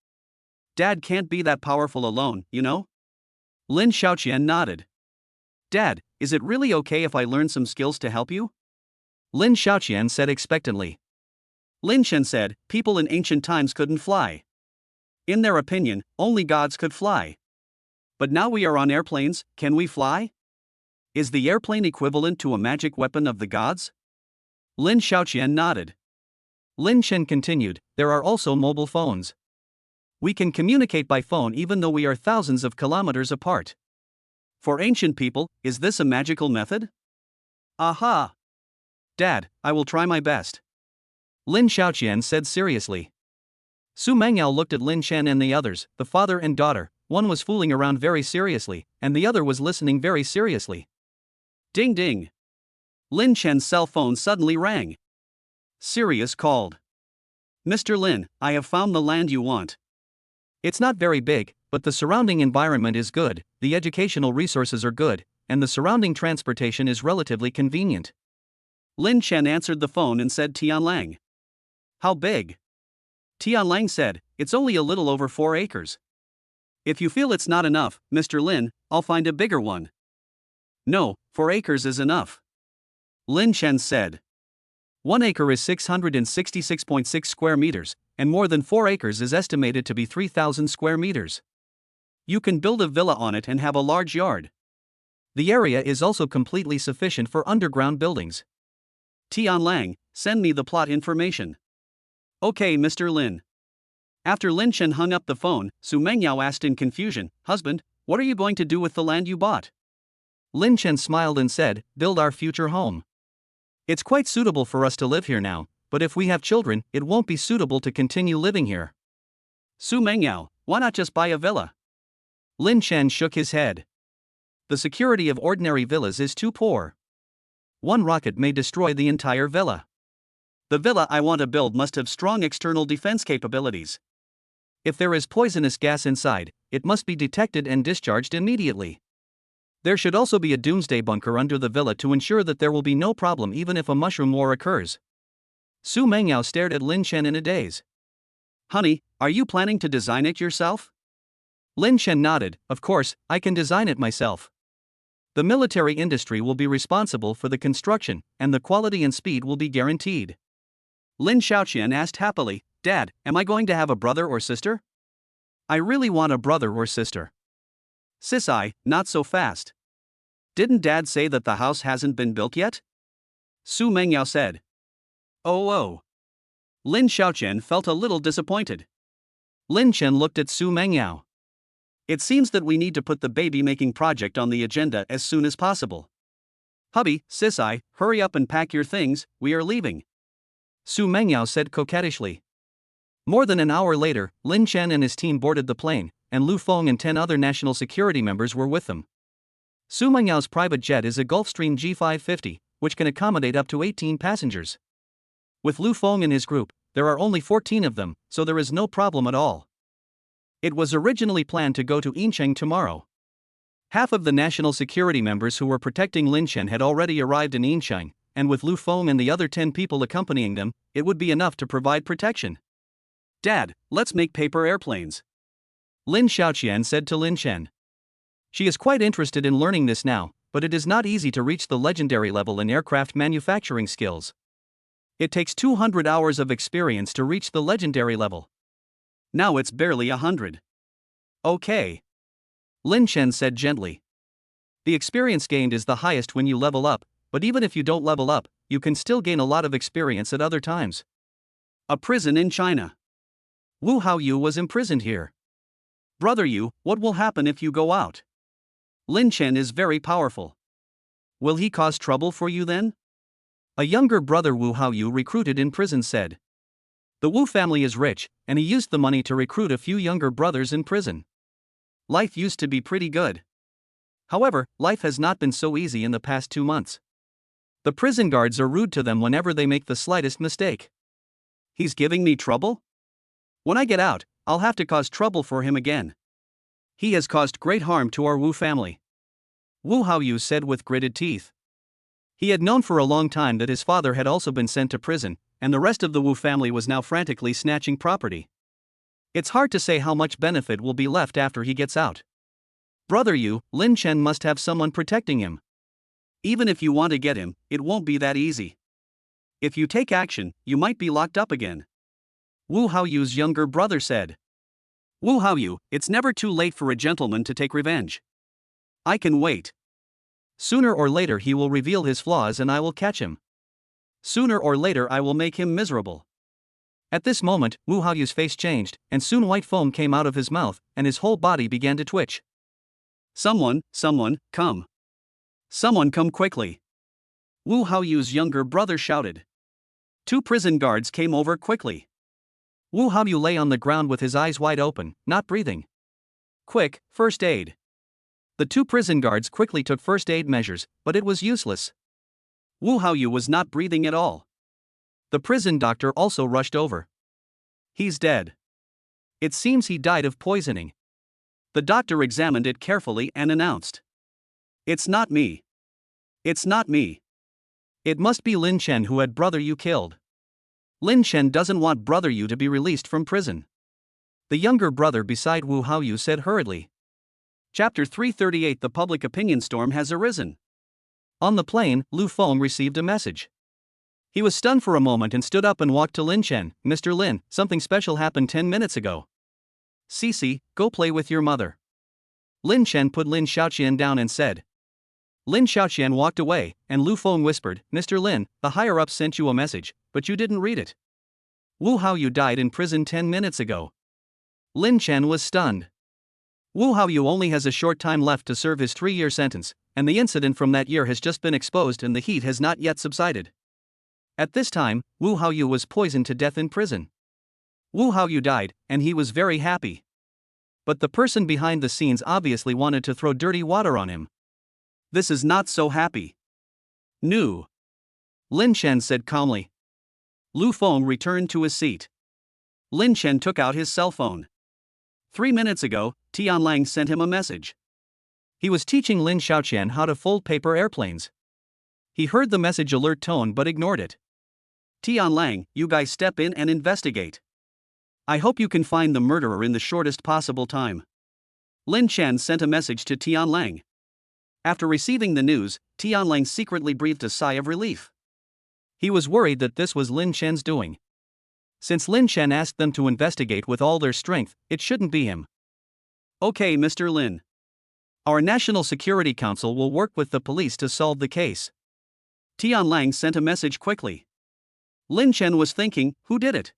Speaker 1: Dad can't be that powerful alone, you know? Lin Xiaoqian nodded. Dad, is it really okay if I learn some skills to help you?
Speaker 2: Lin Xiaoqian said expectantly.
Speaker 1: Lin Chen said, people in ancient times couldn't fly. In their opinion, only gods could fly. But now we are on airplanes, can we fly? Is the airplane equivalent to a magic weapon of the gods?
Speaker 2: Lin Xiaoqian nodded. Lin Chen continued, there are also mobile phones. We can communicate by phone even though we are thousands of kilometers apart.
Speaker 1: For ancient people, is this a magical method? Aha! Dad, I will try my best.
Speaker 2: Lin Xiaoqian said seriously. Su Mengyao looked at Lin Chen and the others, the father and daughter. One was fooling around very seriously, and the other was listening very seriously.
Speaker 1: Ding ding. Lin Chen's cell phone suddenly rang. Sirius called. Mr. Lin, I have found the land you want.
Speaker 2: It's not very big, but the surrounding environment is good, the educational resources are good, and the surrounding transportation is relatively convenient.
Speaker 1: Lin Chen answered the phone and said Tianlang. How big? Tianlang said, it's only a little over 4 acres. If you feel it's not enough, Mr. Lin, I'll find a bigger one. No, 4 acres is enough. Lin Chen said.
Speaker 2: 1 acre is 666.6 square meters, and more than 4 acres is estimated to be 3,000 square meters.
Speaker 1: You can build a villa on it and have a large yard.
Speaker 2: The area is also completely sufficient for underground buildings.
Speaker 1: Tianlang, send me the plot information. Okay, Mr. Lin. After Lin Chen hung up the phone, Su Mengyao asked in confusion, Husband, what are you going to do with the land you bought?
Speaker 2: Lin Chen smiled and said, build our future home. It's quite suitable for us to live here now, but if we have children, it won't be suitable to continue living here.
Speaker 1: Su Mengyao, why not just buy a villa?
Speaker 2: Lin Chen shook his head. The security of ordinary villas is too poor. One rocket may destroy the entire villa.
Speaker 1: The villa I want to build must have strong external defense capabilities.
Speaker 2: If there is poisonous gas inside, it must be detected and discharged immediately. There should also be a doomsday bunker under the villa to ensure that there will be no problem even if a mushroom war occurs. Su Mengyao stared at Lin Chen in a daze.
Speaker 1: Honey, are you planning to design it yourself?
Speaker 2: Lin Chen nodded, of course, I can design it myself. The military industry will be responsible for the construction, and the quality and speed will be guaranteed.
Speaker 1: Lin Xiaoqian asked happily, Dad, am I going to have a brother or sister?
Speaker 2: I really want a brother or sister.
Speaker 1: Sisai, not so fast. Didn't Dad say that the house hasn't been built yet? Su Mengyao said. Oh. Lin Xiaoqian felt a little disappointed.
Speaker 2: Lin Chen looked at Su Mengyao.
Speaker 1: It seems that we need to put the baby-making project on the agenda as soon as possible. Hubby, Sisai, hurry up and pack your things, we are leaving.
Speaker 2: Su Mengyao said coquettishly. More than an hour later, Lin Chen and his team boarded the plane, and Lu Feng and 10 other national security members were with them. Su Mengyao's private jet is a Gulfstream G550, which can accommodate up to 18 passengers. With Lu Feng and his group, there are only 14 of them, so there is no problem at all. It was originally planned to go to Yincheng tomorrow. Half of the national security members who were protecting Lin Chen had already arrived in Yincheng, and with Lu Feng and the other 10 people accompanying them, it would be enough to provide protection.
Speaker 1: Dad, let's make paper airplanes.
Speaker 2: Lin Xiaoqian said to Lin Chen. She is quite interested in learning this now, but it is not easy to reach the legendary level in aircraft manufacturing skills. It takes 200 hours of experience to reach the legendary level.
Speaker 1: Now it's barely 100.
Speaker 2: Okay. Lin Chen said gently. The experience gained is the highest when you level up, but even if you don't level up, you can still gain a lot of experience at other times.
Speaker 1: A prison in China.
Speaker 2: Wu Haoyu was imprisoned here.
Speaker 1: Brother Yu, what will happen if you go out? Lin Chen is very powerful.
Speaker 2: Will he cause trouble for you then? A younger brother Wu Haoyu recruited in prison said. The Wu family is rich, and he used the money to recruit a few younger brothers in prison.
Speaker 1: Life used to be pretty good.
Speaker 2: However, life has not been so easy in the past 2 months. The prison guards are rude to them whenever they make the slightest mistake.
Speaker 1: He's giving me trouble? When I get out, I'll have to cause trouble for him again. He has caused great harm to our Wu family,
Speaker 2: Wu Haoyu said with gritted teeth. He had known for a long time that his father had also been sent to prison, and the rest of the Wu family was now frantically snatching property. It's hard to say how much benefit will be left after he gets out. Brother Yu, Lin Chen must have someone protecting him.
Speaker 1: Even if you want to get him, it won't be that easy. If you take action, you might be locked up again,
Speaker 2: Wu Haoyu's younger brother said.
Speaker 1: Wu Haoyu, it's never too late for a gentleman to take revenge. I can wait.
Speaker 2: Sooner or later he will reveal his flaws and I will catch him.
Speaker 1: Sooner or later I will make him miserable.
Speaker 2: At this moment, Wu Haoyu's face changed, and soon white foam came out of his mouth, and his whole body began to twitch.
Speaker 1: Someone, come. Someone come quickly, Wu Haoyu's younger brother shouted. 2 prison guards came over quickly.
Speaker 2: Wu Haoyu lay on the ground with his eyes wide open, not breathing.
Speaker 1: Quick, first aid.
Speaker 2: The 2 prison guards quickly took first aid measures, but it was useless.
Speaker 1: Wu Haoyu was not breathing at all.
Speaker 2: The prison doctor also rushed over.
Speaker 1: He's dead.
Speaker 2: It seems he died of poisoning.
Speaker 1: The doctor examined it carefully and announced, It's not me. It's not me.
Speaker 2: It must be Lin Chen who had Brother Yu killed. Lin Chen doesn't want Brother Yu to be released from prison, the younger brother beside Wu Haoyu said hurriedly.
Speaker 1: Chapter 338 The public opinion storm has arisen.
Speaker 2: On the plane, Lu Feng received a message. He was stunned for a moment and stood up and walked to Lin Chen. Mr. Lin, something special happened 10 minutes ago.
Speaker 1: Cici, go play with your mother.
Speaker 2: Lin Chen put Lin Xiaoqian down and said. Lin Xiaoqian walked away, and Lu Feng whispered, Mr. Lin, the higher-ups sent you a message, but you didn't read it. Wu Haoyu died in prison 10 minutes ago. Lin Chen was stunned. Wu Haoyu only has a short time left to serve his 3-year sentence, and the incident from that year has just been exposed and the heat has not yet subsided. At this time, Wu Haoyu was poisoned to death in prison. Wu Haoyu died, and he was very happy. But the person behind the scenes obviously wanted to throw dirty water on him.
Speaker 1: This is not so happy. No,
Speaker 2: Lin Chen said calmly.
Speaker 1: Lu Feng returned to his seat. Lin Chen took out his cell phone. 3 minutes ago, Tianlang sent him a message.
Speaker 2: He was teaching Lin Xiaoqian how to fold paper airplanes. He heard the message alert tone but ignored it.
Speaker 1: Tianlang, you guys step in and investigate. I hope you can find the murderer in the shortest possible time. Lin Chen sent a message to Tianlang. After receiving the news, Tianlang secretly breathed a sigh of relief.
Speaker 2: He was worried that this was Lin Chen's doing. Since Lin Chen asked them to investigate with all their strength, it shouldn't be him.
Speaker 1: Okay, Mr. Lin.
Speaker 2: Our National Security Council will work with the police to solve the case.
Speaker 1: Tianlang sent a message quickly. Lin Chen was thinking, who did it?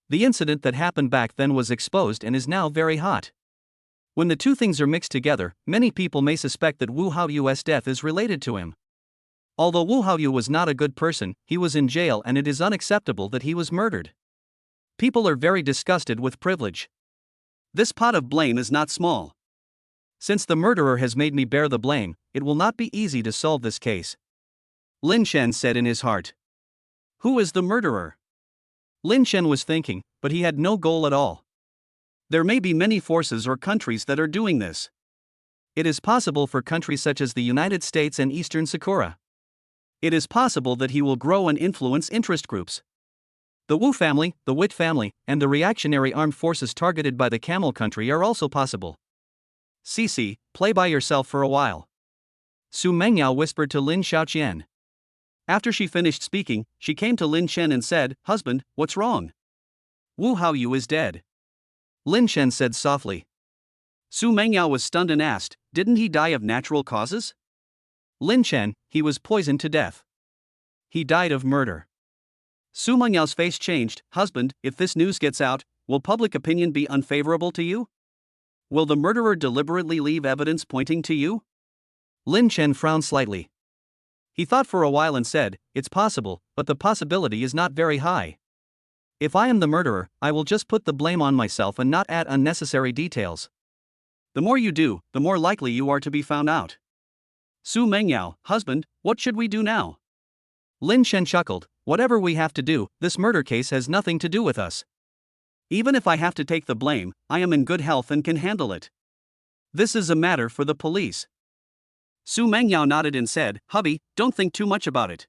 Speaker 2: The incident that happened back then was exposed and is now very hot. When the two things are mixed together, many people may suspect that Wu Haoyu's death is related to him. Although Wu Haoyu was not a good person, he was in jail and it is unacceptable that he was murdered. People are very disgusted with privilege.
Speaker 1: This pot of blame is not small.
Speaker 2: Since the murderer has made me bear the blame, it will not be easy to solve this case,
Speaker 1: Lin Chen said in his heart. Who is the murderer?
Speaker 2: Lin Chen was thinking, but he had no goal at all.
Speaker 1: There may be many forces or countries that are doing this.
Speaker 2: It is possible for countries such as the United States and Eastern Sakura.
Speaker 1: It is possible that he will grow and influence interest groups.
Speaker 2: The Wu family, the Wit family, and the reactionary armed forces targeted by the Camel country are also possible.
Speaker 1: Cici, play by yourself for a while,
Speaker 2: Su Mengyao whispered to Lin Xiaoqian.
Speaker 1: After she finished speaking, she came to Lin Chen and said, Husband, what's wrong? Wu Haoyu is dead,
Speaker 2: Lin Chen said softly.
Speaker 1: Su Mengyao was stunned and asked, didn't he die of natural causes?
Speaker 2: Lin Chen, he was poisoned to death. He died of murder.
Speaker 1: Su Mengyao's face changed. Husband, if this news gets out, will public opinion be unfavorable to you? Will the murderer deliberately leave evidence pointing to you?
Speaker 2: Lin Chen frowned slightly. He thought for a while and said, it's possible, but the possibility is not very high. If I am the murderer, I will just put the blame on myself and not add unnecessary details.
Speaker 1: The more you do, the more likely you are to be found out. Su Mengyao, husband, what should we do now?
Speaker 2: Lin Shen chuckled. Whatever we have to do, this murder case has nothing to do with us.
Speaker 1: Even if I have to take the blame, I am in good health and can handle it. This is a matter for the police. Su Mengyao nodded and said, hubby, don't think too much about it.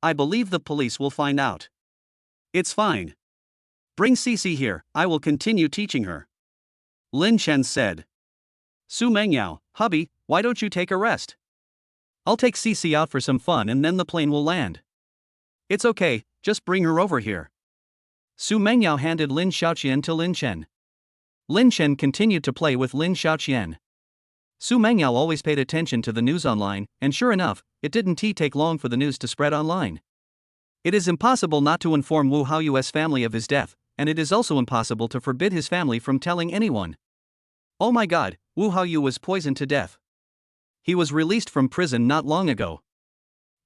Speaker 1: I believe the police will find out. It's fine. Bring Cici here, I will continue teaching her. Lin Shen said. Su Mengyao, hubby, why don't you take a rest?
Speaker 2: I'll take Cici out for some fun and then the plane will land.
Speaker 1: It's okay, just bring her over here.
Speaker 2: Su Mengyao handed Lin Xiaoqian to Lin Shen. Lin Shen continued to play with Lin Xiaoqian. Su Mengyao always paid attention to the news online, and sure enough, it didn't take long for the news to spread online. It is impossible not to inform Wu Haoyue's family of his death, and it is also impossible to forbid his family from telling anyone. Oh my god, Wu Haoyue was poisoned to death. He was released from prison not long ago.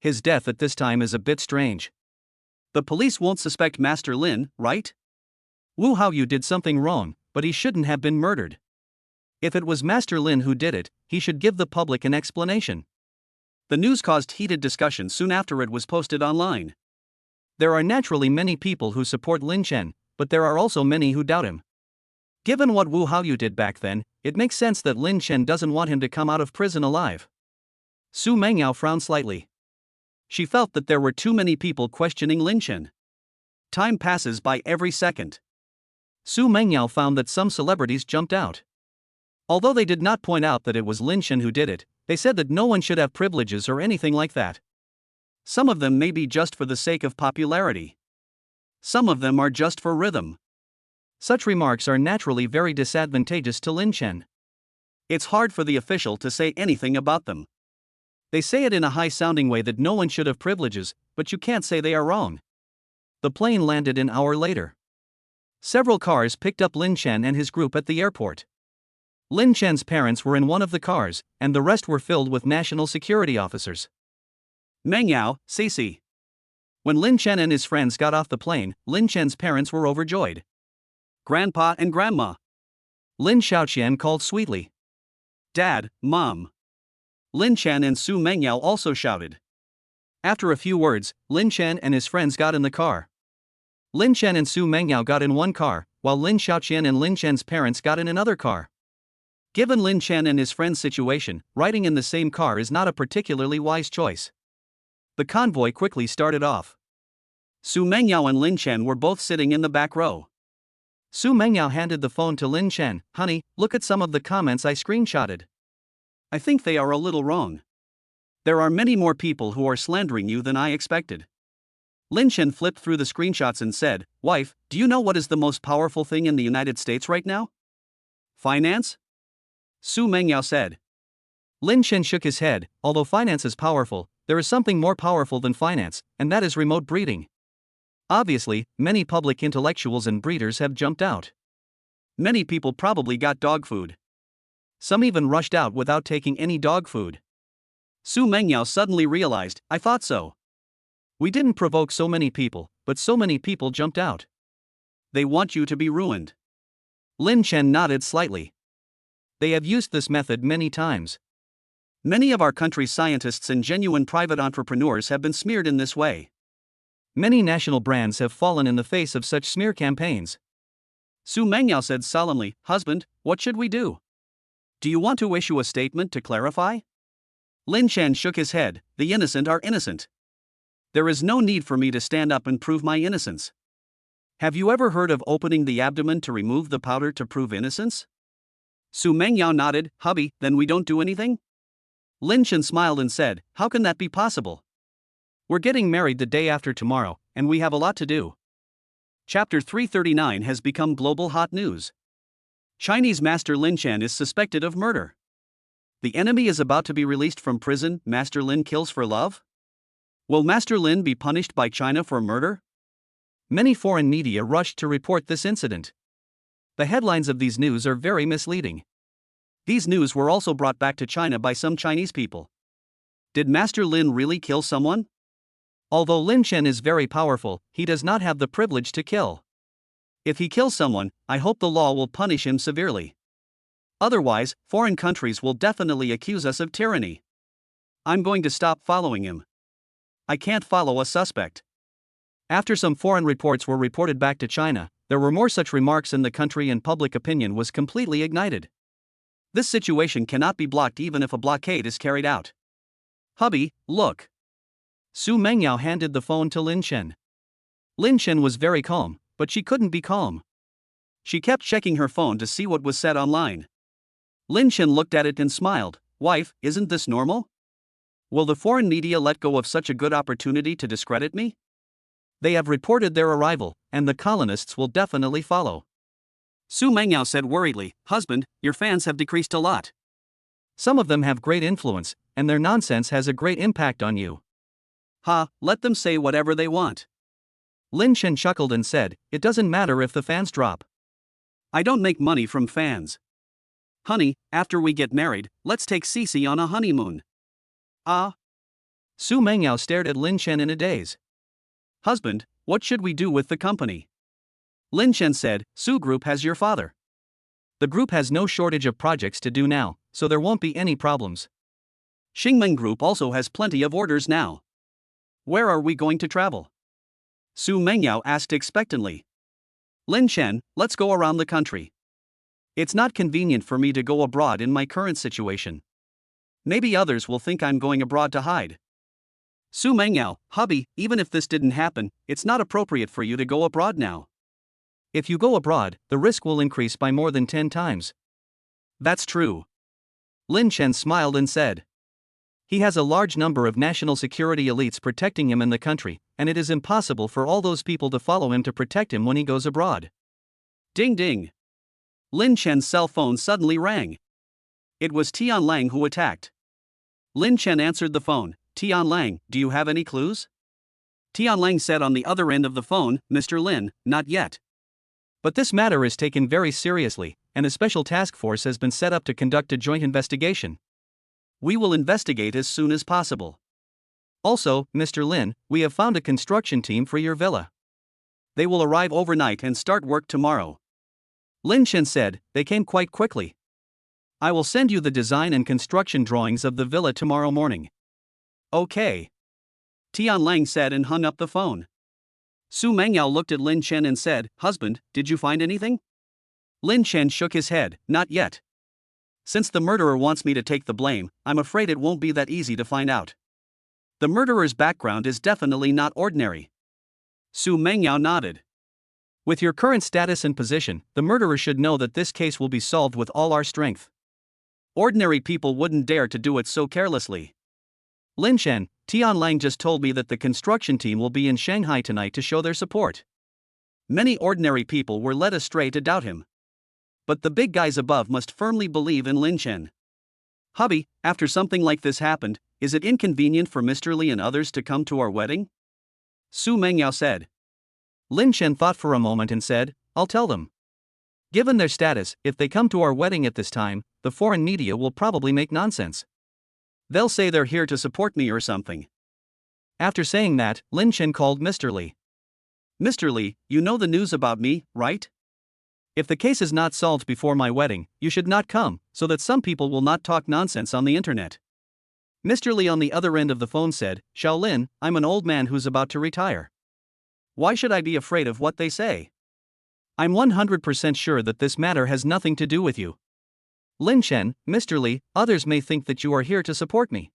Speaker 2: His death at this time is a bit strange.
Speaker 1: The police won't suspect Master Lin, right?
Speaker 2: Wu Haoyue did something wrong, but he shouldn't have been murdered. If it was Master Lin who did it, he should give the public an explanation.
Speaker 1: The news caused heated discussion soon after it was posted online.
Speaker 2: There are naturally many people who support Lin Shen, but there are also many who doubt him. Given what Wu Haoyue did back then, it makes sense that Lin Shen doesn't want him to come out of prison alive. Su Mengyao frowned slightly. She felt that there were too many people questioning Lin Shen.
Speaker 1: Time passes by every second.
Speaker 2: Su Mengyao found that some celebrities jumped out. Although they did not point out that it was Lin Shen who did it, they said that no one should have privileges or anything like that.
Speaker 1: Some of them may be just for the sake of popularity. Some of them are just for rhythm.
Speaker 2: Such remarks are naturally very disadvantageous to Lin Shen.
Speaker 1: It's hard for the official to say anything about them.
Speaker 2: They say it in a high-sounding way that no one should have privileges, but you can't say they are wrong. The plane landed an hour later. Several cars picked up Lin Shen and his group at the airport. Lin Shen's parents were in one of the cars, and the rest were filled with national security officers.
Speaker 1: Mengyao, Cici.
Speaker 2: When Lin Shen and his friends got off the plane, Lin Shen's parents were overjoyed.
Speaker 1: Grandpa and Grandma.
Speaker 2: Lin Xiaoqian called sweetly.
Speaker 1: Dad, Mom. Lin Shen and Su Mengyao also shouted.
Speaker 2: After a few words, Lin Shen and his friends got in the car. Lin Shen and Su Mengyao got in one car, while Lin Xiaoqian and Lin Shen's parents got in another car. Given Lin Shen and his friend's situation, riding in the same car is not a particularly wise choice. The convoy quickly started off.
Speaker 1: Su Mengyao and Lin Shen were both sitting in the back row.
Speaker 2: Su Mengyao handed the phone to Lin Shen. Honey, look at some of the comments I screenshotted.
Speaker 1: I think they are a little wrong. There are many more people who are slandering you than I expected.
Speaker 2: Lin Shen flipped through the screenshots and said, Wife, do you know what is the most powerful thing in the United States right now?
Speaker 1: Finance? Su Mengyao said.
Speaker 2: Lin Shen shook his head. Although finance is powerful, there is something more powerful than finance, and that is remote breeding. Obviously, many public intellectuals and breeders have jumped out.
Speaker 1: Many people probably got dog food.
Speaker 2: Some even rushed out without taking any dog food.
Speaker 1: Su Mengyao suddenly realized, I thought so.
Speaker 2: We didn't provoke so many people, but so many people jumped out.
Speaker 1: They want you to be ruined.
Speaker 2: Lin Shen nodded slightly. They have used this method many times.
Speaker 1: Many of our country's scientists and genuine private entrepreneurs have been smeared in this way.
Speaker 2: Many national brands have fallen in the face of such smear campaigns.
Speaker 1: Su Mengyao said solemnly, Husband, what should we do? Do you want to issue a statement to clarify?
Speaker 2: Lin Shen shook his head. The innocent are innocent.
Speaker 1: There is no need for me to stand up and prove my innocence. Have you ever heard of opening the abdomen to remove the powder to prove innocence? Su Mengyao nodded. Hubby, then we don't do anything?
Speaker 2: Lin Shen smiled and said, How can that be possible? We're getting married the day after tomorrow, and we have a lot to do.
Speaker 1: Chapter 339 has become global hot news. Chinese Master Lin Shen is suspected of murder. The enemy is about to be released from prison. Master Lin kills for love? Will Master Lin be punished by China for murder?
Speaker 2: Many foreign media rushed to report this incident. The headlines of these news are very misleading.
Speaker 1: These news were also brought back to China by some Chinese people. Did Master Lin really kill someone?
Speaker 2: Although Lin Shen is very powerful, he does not have the privilege to kill.
Speaker 1: If he kills someone, I hope the law will punish him severely. Otherwise, foreign countries will definitely accuse us of tyranny. I'm going to stop following him. I can't follow a suspect.
Speaker 2: After some foreign reports were reported back to China, there were more such remarks in the country and public opinion was completely ignited.
Speaker 1: This situation cannot be blocked even if a blockade is carried out. Hubby, look.
Speaker 2: Su Mengyao handed the phone to Lin Chen. Lin Chen was very calm, but she couldn't be calm.
Speaker 1: She kept checking her phone to see what was said online. Lin Chen looked at it and smiled. Wife, isn't this normal? Will the foreign media let go of such a good opportunity to discredit me?
Speaker 2: They have reported their arrival, and the colonists will definitely follow.
Speaker 1: Su Mengyao said worriedly, Husband, your fans have decreased a lot.
Speaker 2: Some of them have great influence, and their nonsense has a great impact on you.
Speaker 1: Let them say whatever they want.
Speaker 2: Lin Chen chuckled and said, It doesn't matter if the fans drop.
Speaker 1: I don't make money from fans. Honey, after we get married, let's take Cece on a honeymoon.
Speaker 2: Su Mengyao stared at Lin Chen in a daze.
Speaker 1: Husband, what should we do with the company? Lin Chen said, Su Group has your father.
Speaker 2: The group has no shortage of projects to do now, so there won't be any problems.
Speaker 1: Xingmeng Group also has plenty of orders now. Where are we going to travel? Su Mengyao asked expectantly. Lin Chen, let's go around the country. It's not convenient for me to go abroad in my current situation. Maybe others will think I'm going abroad to hide. Su Mengyao, hubby, even if this didn't happen, it's not appropriate for you to go abroad now.
Speaker 2: If you go abroad, the risk will increase by more than 10 times.
Speaker 1: That's true.
Speaker 2: Lin Chen smiled and said. He has a large number of national security elites protecting him in the country, and it is impossible for all those people to follow him to protect him when he goes abroad.
Speaker 1: Ding ding. Lin Chen's cell phone suddenly rang. It was Tian Lang who attacked. Lin Chen answered the phone. Tian Lang, do you have any clues? Tian Lang said on the other end of the phone, Mr. Lin, not yet.
Speaker 2: But this matter is taken very seriously, and a special task force has been set up to conduct a joint investigation.
Speaker 1: We will investigate as soon as possible.
Speaker 2: Also, Mr. Lin, we have found a construction team for your villa.
Speaker 1: They will arrive overnight and start work tomorrow.
Speaker 2: Lin Chen said, they came quite quickly. I will send you the design and construction drawings of the villa tomorrow morning.
Speaker 1: Okay. Tian Lang said and hung up the phone. Su Mengyao looked at Lin Chen and said, Husband, did you find anything? Lin Chen shook his head, not yet. Since the murderer wants me to take the blame, I'm afraid it won't be that easy to find out. The murderer's background is definitely not ordinary. Su Mengyao nodded.
Speaker 2: With your current status and position, the murderer should know that this case will be solved with all our strength.
Speaker 1: Ordinary people wouldn't dare to do it so carelessly.
Speaker 2: Lin Chen, Tian Lang just told me that the construction team will be in Shanghai tonight to show their support.
Speaker 1: Many ordinary people were led astray to doubt him. But the big guys above must firmly believe in Lin Chen. Hubby, after something like this happened, is it inconvenient for Mr. Li and others to come to our wedding? Su Mengyao said.
Speaker 2: Lin Chen thought for a moment and said, I'll tell them. Given their status, if they come to our wedding at this time, the foreign media will probably make nonsense.
Speaker 1: They'll say they're here to support me or something.
Speaker 2: After saying that, Lin Chen called Mr. Li.
Speaker 1: Mr. Li, you know the news about me, right?
Speaker 2: If the case is not solved before my wedding, you should not come, so that some people will not talk nonsense on the internet. Mr. Li on the other end of the phone said, Shaolin, I'm an old man who's about to retire.
Speaker 1: Why should I be afraid of what they say?
Speaker 2: I'm 100% sure that this matter has nothing to do with you. Lin Chen, Mr. Li, others may think that you are here to support me.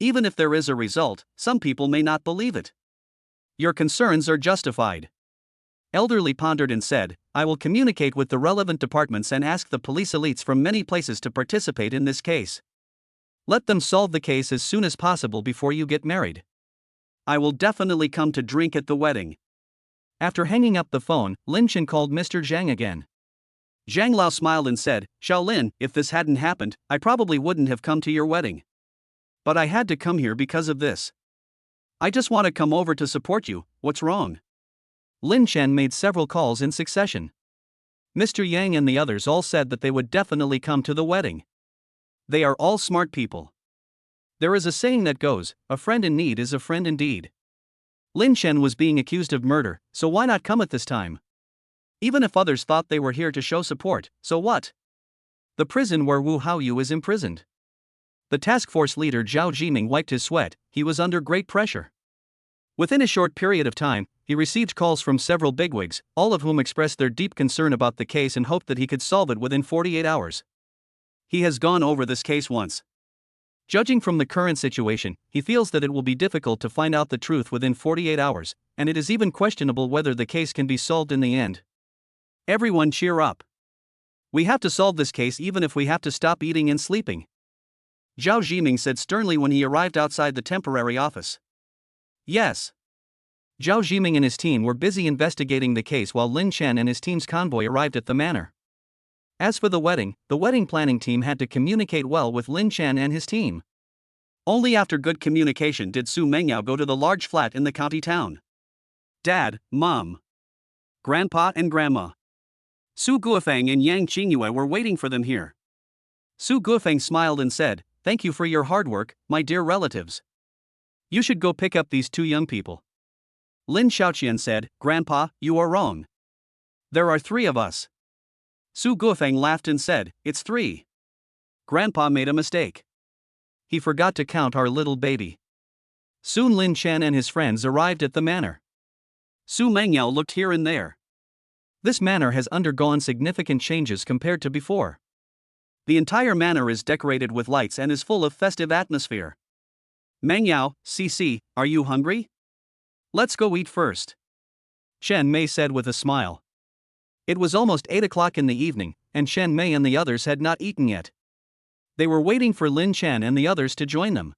Speaker 1: Even if there is a result, some people may not believe it. Your concerns are justified.
Speaker 2: Elder Li pondered and said, I will communicate with the relevant departments and ask the police elites from many places to participate in this case. Let them solve the case as soon as possible before you get married.
Speaker 1: I will definitely come to drink at the wedding.
Speaker 2: After hanging up the phone, Lin Chen called Mr. Zhang again.
Speaker 1: Zhang Lao smiled and said, Shaolin, if this hadn't happened, I probably wouldn't have come to your wedding. But I had to come here because of this. I just want to come over to support you, what's wrong?
Speaker 2: Lin Chen made several calls in succession. Mr. Yang and the others all said that they would definitely come to the wedding.
Speaker 1: They are all smart people.
Speaker 2: There is a saying that goes, a friend in need is a friend indeed. Lin Chen was being accused of murder, so why not come at this time? Even if others thought they were here to show support, so what? The prison where Wu Haoyu is imprisoned. The task force leader Zhao Jiming wiped his sweat. He was under great pressure. Within a short period of time, he received calls from several bigwigs, all of whom expressed their deep concern about the case and hoped that he could solve it within 48 hours.
Speaker 1: He has gone over this case once.
Speaker 2: Judging from the current situation, he feels that it will be difficult to find out the truth within 48 hours, and it is even questionable whether the case can be solved in the end.
Speaker 1: Everyone cheer up. We have to solve this case even if we have to stop eating and sleeping, Zhao Jiming said sternly when he arrived outside the temporary office. Yes.
Speaker 2: Zhao Jiming and his team were busy investigating the case while Lin Chen and his team's convoy arrived at the manor. As for the wedding planning team had to communicate well with Lin Chen and his team.
Speaker 1: Only after good communication did Su Mengyao go to the large flat in the county town. Dad, Mom, Grandpa and Grandma, Su Guofeng and Yang Qingyue were waiting for them here. Su Guofeng smiled and said, "Thank you for your hard work, my dear relatives. You should go pick up these two young people." Lin Xiaoqian said, "Grandpa, you are wrong. There are 3 of us." Su Guofeng laughed and said, "It's 3. Grandpa made a mistake.
Speaker 2: He forgot to count our little baby." Soon Lin Chen and his friends arrived at the manor.
Speaker 1: Su Mengyao looked here and there.
Speaker 2: This manor has undergone significant changes compared to before.
Speaker 1: The entire manor is decorated with lights and is full of festive atmosphere. Mengyao, CC, are you hungry? Let's go eat first,
Speaker 2: Shen Mei said with a smile. It was almost 8 o'clock in the evening, and Shen Mei and the others had not eaten yet. They were waiting for Lin Chen and the others to join them.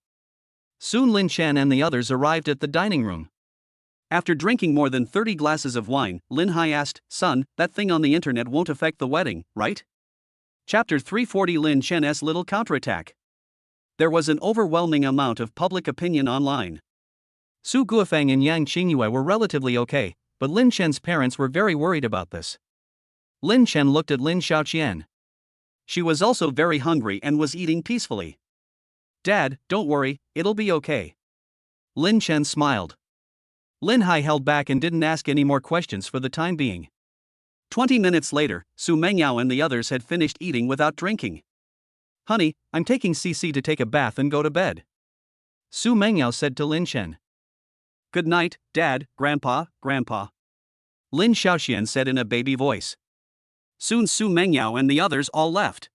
Speaker 2: Soon Lin Chen and the others arrived at the dining room.
Speaker 1: After drinking more than 30 glasses of wine, Lin Hai asked, "Son, that thing on the internet won't affect the wedding, right?" Chapter 340 Lin Chen's Little Counterattack. There was an overwhelming amount of public opinion online.
Speaker 2: Su Guofeng and Yang Qingyue were relatively okay, but Lin Chen's parents were very worried about this. Lin Chen looked at Lin Xiaoqian.
Speaker 1: She was also very hungry and was eating peacefully. "Dad, don't worry, it'll be okay."
Speaker 2: Lin Chen smiled. Lin Hai held back and didn't ask any more questions for the time being.
Speaker 1: 20 minutes later, Su Mengyao and the others had finished eating without drinking.
Speaker 2: "Honey, I'm taking CC to take a bath and go to bed," Su Mengyao said to Lin Chen.
Speaker 1: "Good night, Dad, Grandpa, Lin Xiaoxian said in a baby voice. Soon Su Mengyao and the others all left.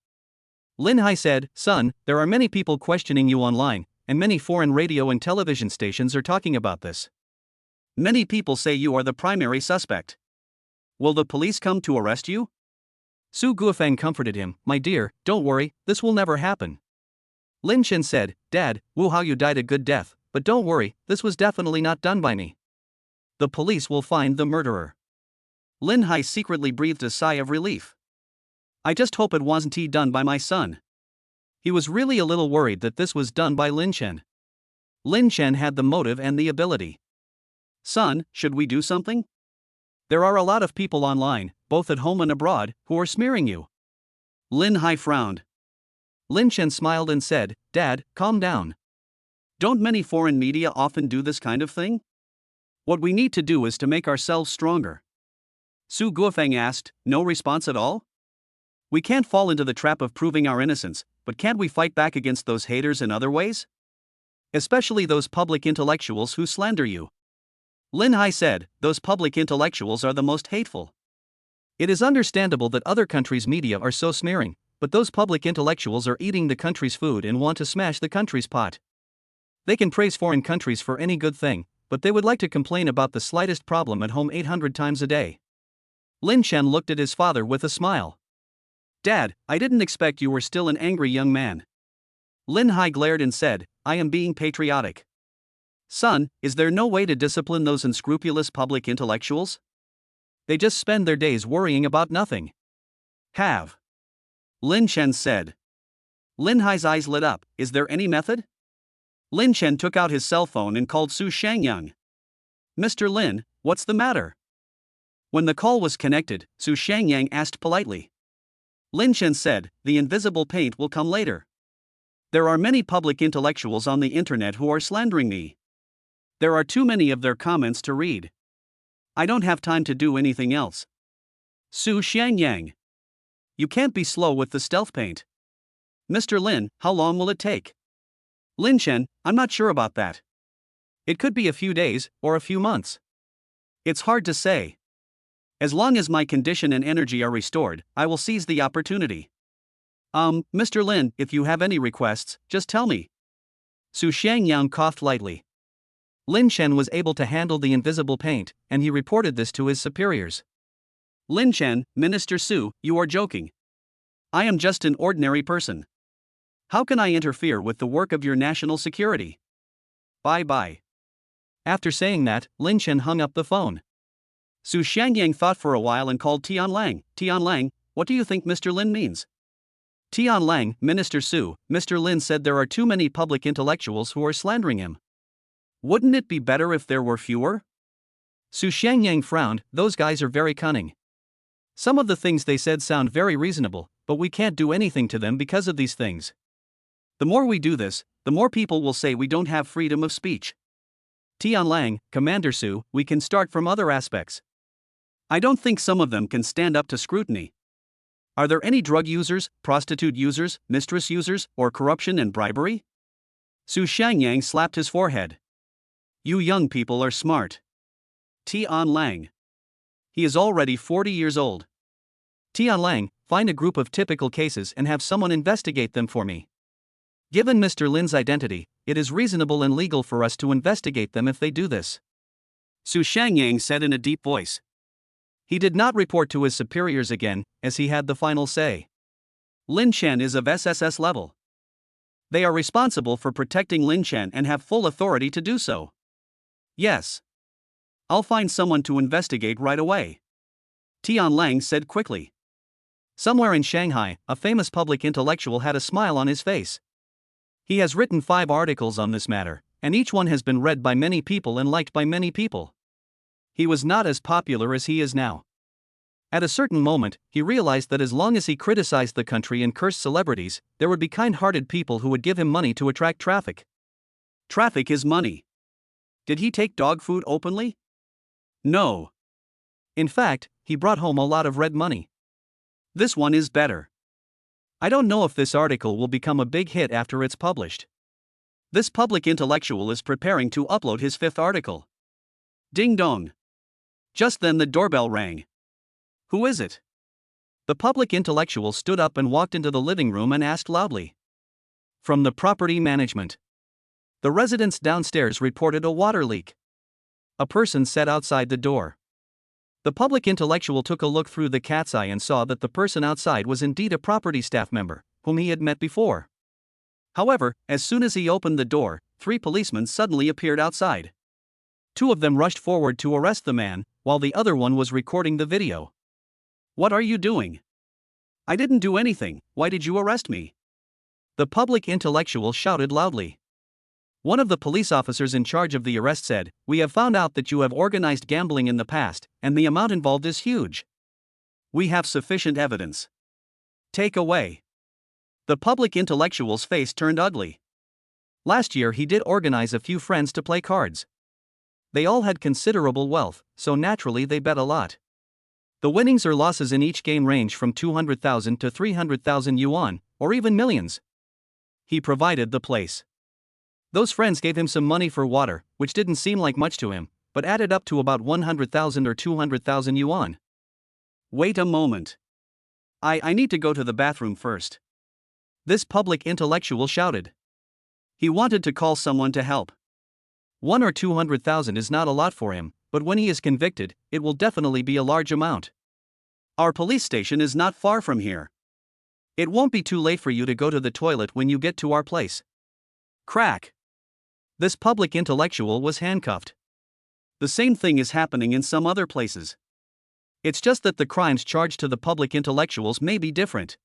Speaker 2: Lin Hai said, "Son, there are many people questioning you online, and many foreign radio and television stations are talking about this.
Speaker 1: Many people say you are the primary suspect. Will the police come to arrest you?"
Speaker 2: Su Guofeng comforted him, "My dear, don't worry, this will never happen." Lin Chen said, "Dad, Wu Haoyu died a good death, but don't worry, this was definitely not done by me. The police will find the murderer."
Speaker 1: Lin Hai secretly breathed a sigh of relief. "I just hope it wasn't done by my son."
Speaker 2: He was really a little worried that this was done by Lin Chen. Lin Chen had the motive and the ability.
Speaker 1: "Son, should we do something?
Speaker 2: There are a lot of people online, both at home and abroad, who are smearing you."
Speaker 1: Lin Hai frowned.
Speaker 2: Lin Chen smiled and said, "Dad, calm down.
Speaker 1: Don't many foreign media often do this kind of thing? What we need to do is to make ourselves stronger." Su Guofeng asked, "No response at all? We can't fall into the trap of proving our innocence, but can't we fight back against those haters in other ways? Especially those public intellectuals who slander you." Lin Hai said, "Those public intellectuals are the most hateful."
Speaker 2: It is understandable that other countries' media are so smearing, but those public intellectuals are eating the country's food and want to smash the country's pot. They can praise foreign countries for any good thing, but they would like to complain about the slightest problem at home 800 times a day. Lin Chen looked at his father with a smile.
Speaker 1: "Dad, I didn't expect you were still an angry young man." Lin Hai glared and said, "I am being patriotic." "Son, is there no way to discipline those unscrupulous public intellectuals? They just spend their days worrying about nothing." "Have," Lin Chen said. Lin Hai's eyes lit up. "Is there any method?" Lin Chen took out his cell phone and called Su Shangyang. "Mr. Lin, what's the matter?" When the call was connected, Su Shangyang asked politely. Lin Chen said, "The invisible paint will come later. There are many public intellectuals on the internet who are slandering me. There are too many of their comments to read. I don't have time to do anything else." Su Shangyang. You can't be slow with the stealth paint. Mr. Lin, how long will it take? Lin Chen, I'm not sure about that. It could be a few days, or a few months. It's hard to say. As long as my condition and energy are restored, I will seize the opportunity. Mr. Lin, if you have any requests, just tell me. Su Xiangyang coughed lightly. Lin Chen was able to handle the invisible paint, and he reported this to his superiors. Lin Chen, Minister Su, you are joking. I am just an ordinary person. How can I interfere with the work of your national security? Bye-bye. After saying that, Lin Chen hung up the phone. Su Xiangyang thought for a while and called Tian Lang. Tian Lang, what do you think Mr. Lin means? Tian Lang, Minister Su, Mr. Lin said there are too many public intellectuals who are slandering him. Wouldn't it be better if there were fewer? Su Xiangyang frowned. Those guys are very cunning. Some of the things they said sound very reasonable, but we can't do anything to them because of these things. The more we do this, the more people will say we don't have freedom of speech. Tian Lang, Commander Su, we can start from other aspects. I don't think some of them can stand up to scrutiny. Are there any drug users, prostitute users, mistress users, or corruption and bribery? Su Xiangyang slapped his forehead. You young people are smart. Tian Lang. He is already 40 years old. Tian Lang, find a group of typical cases and have someone investigate them for me. Given Mr. Lin's identity, it is reasonable and legal for us to investigate them if they do this. Su Xiangyang said in a deep voice. He did not report to his superiors again, as he had the final say. Lin Chen is of SSS level. They are responsible for protecting Lin Chen and have full authority to do so. Yes. I'll find someone to investigate right away. Tian Lang said quickly. Somewhere in Shanghai, a famous public intellectual had a smile on his face. He has written 5 articles on this matter, and each one has been read by many people and liked by many people. He was not as popular as he is now. At a certain moment, he realized that as long as he criticized the country and cursed celebrities, there would be kind-hearted people who would give him money to attract traffic. Traffic is money. Did he take dog food openly? No. In fact, he brought home a lot of red money. This one is better. I don't know if this article will become a big hit after it's published. This public intellectual is preparing to upload his 5th article. Ding dong. Just then the doorbell rang. Who is it? The public intellectual stood up and walked into the living room and asked loudly. From the property management. The residents downstairs reported a water leak. A person sat outside the door. The public intellectual took a look through the cat's eye and saw that the person outside was indeed a property staff member, whom he had met before. However, as soon as he opened the door, 3 policemen suddenly appeared outside. 2 of them rushed forward to arrest the man, while the other one was recording the video. What are you doing? I didn't do anything, why did you arrest me? The public intellectual shouted loudly. One of the police officers in charge of the arrest said, We have found out that you have organized gambling in the past, and the amount involved is huge. We have sufficient evidence. Take away. The public intellectual's face turned ugly. Last year he did organize a few friends to play cards. They all had considerable wealth, so naturally they bet a lot. The winnings or losses in each game range from 200,000 to 300,000 yuan, or even millions. He provided the place. Those friends gave him some money for water, which didn't seem like much to him, but added up to about 100,000 or 200,000 yuan. Wait a moment. I need to go to the bathroom first. This public intellectual shouted. He wanted to call someone to help. 1 or 200,000 is not a lot for him, but when he is convicted, it will definitely be a large amount. Our police station is not far from here. It won't be too late for you to go to the toilet when you get to our place. Crack. This public intellectual was handcuffed. The same thing is happening in some other places. It's just that the crimes charged to the public intellectuals may be different.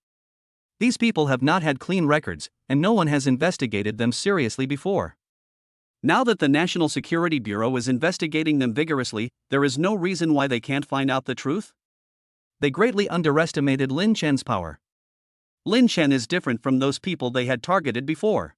Speaker 1: These people have not had clean records, and no one has investigated them seriously before. Now that the National Security Bureau is investigating them vigorously, there is no reason why they can't find out the truth. They greatly underestimated Lin Chen's power. Lin Chen is different from those people they had targeted before.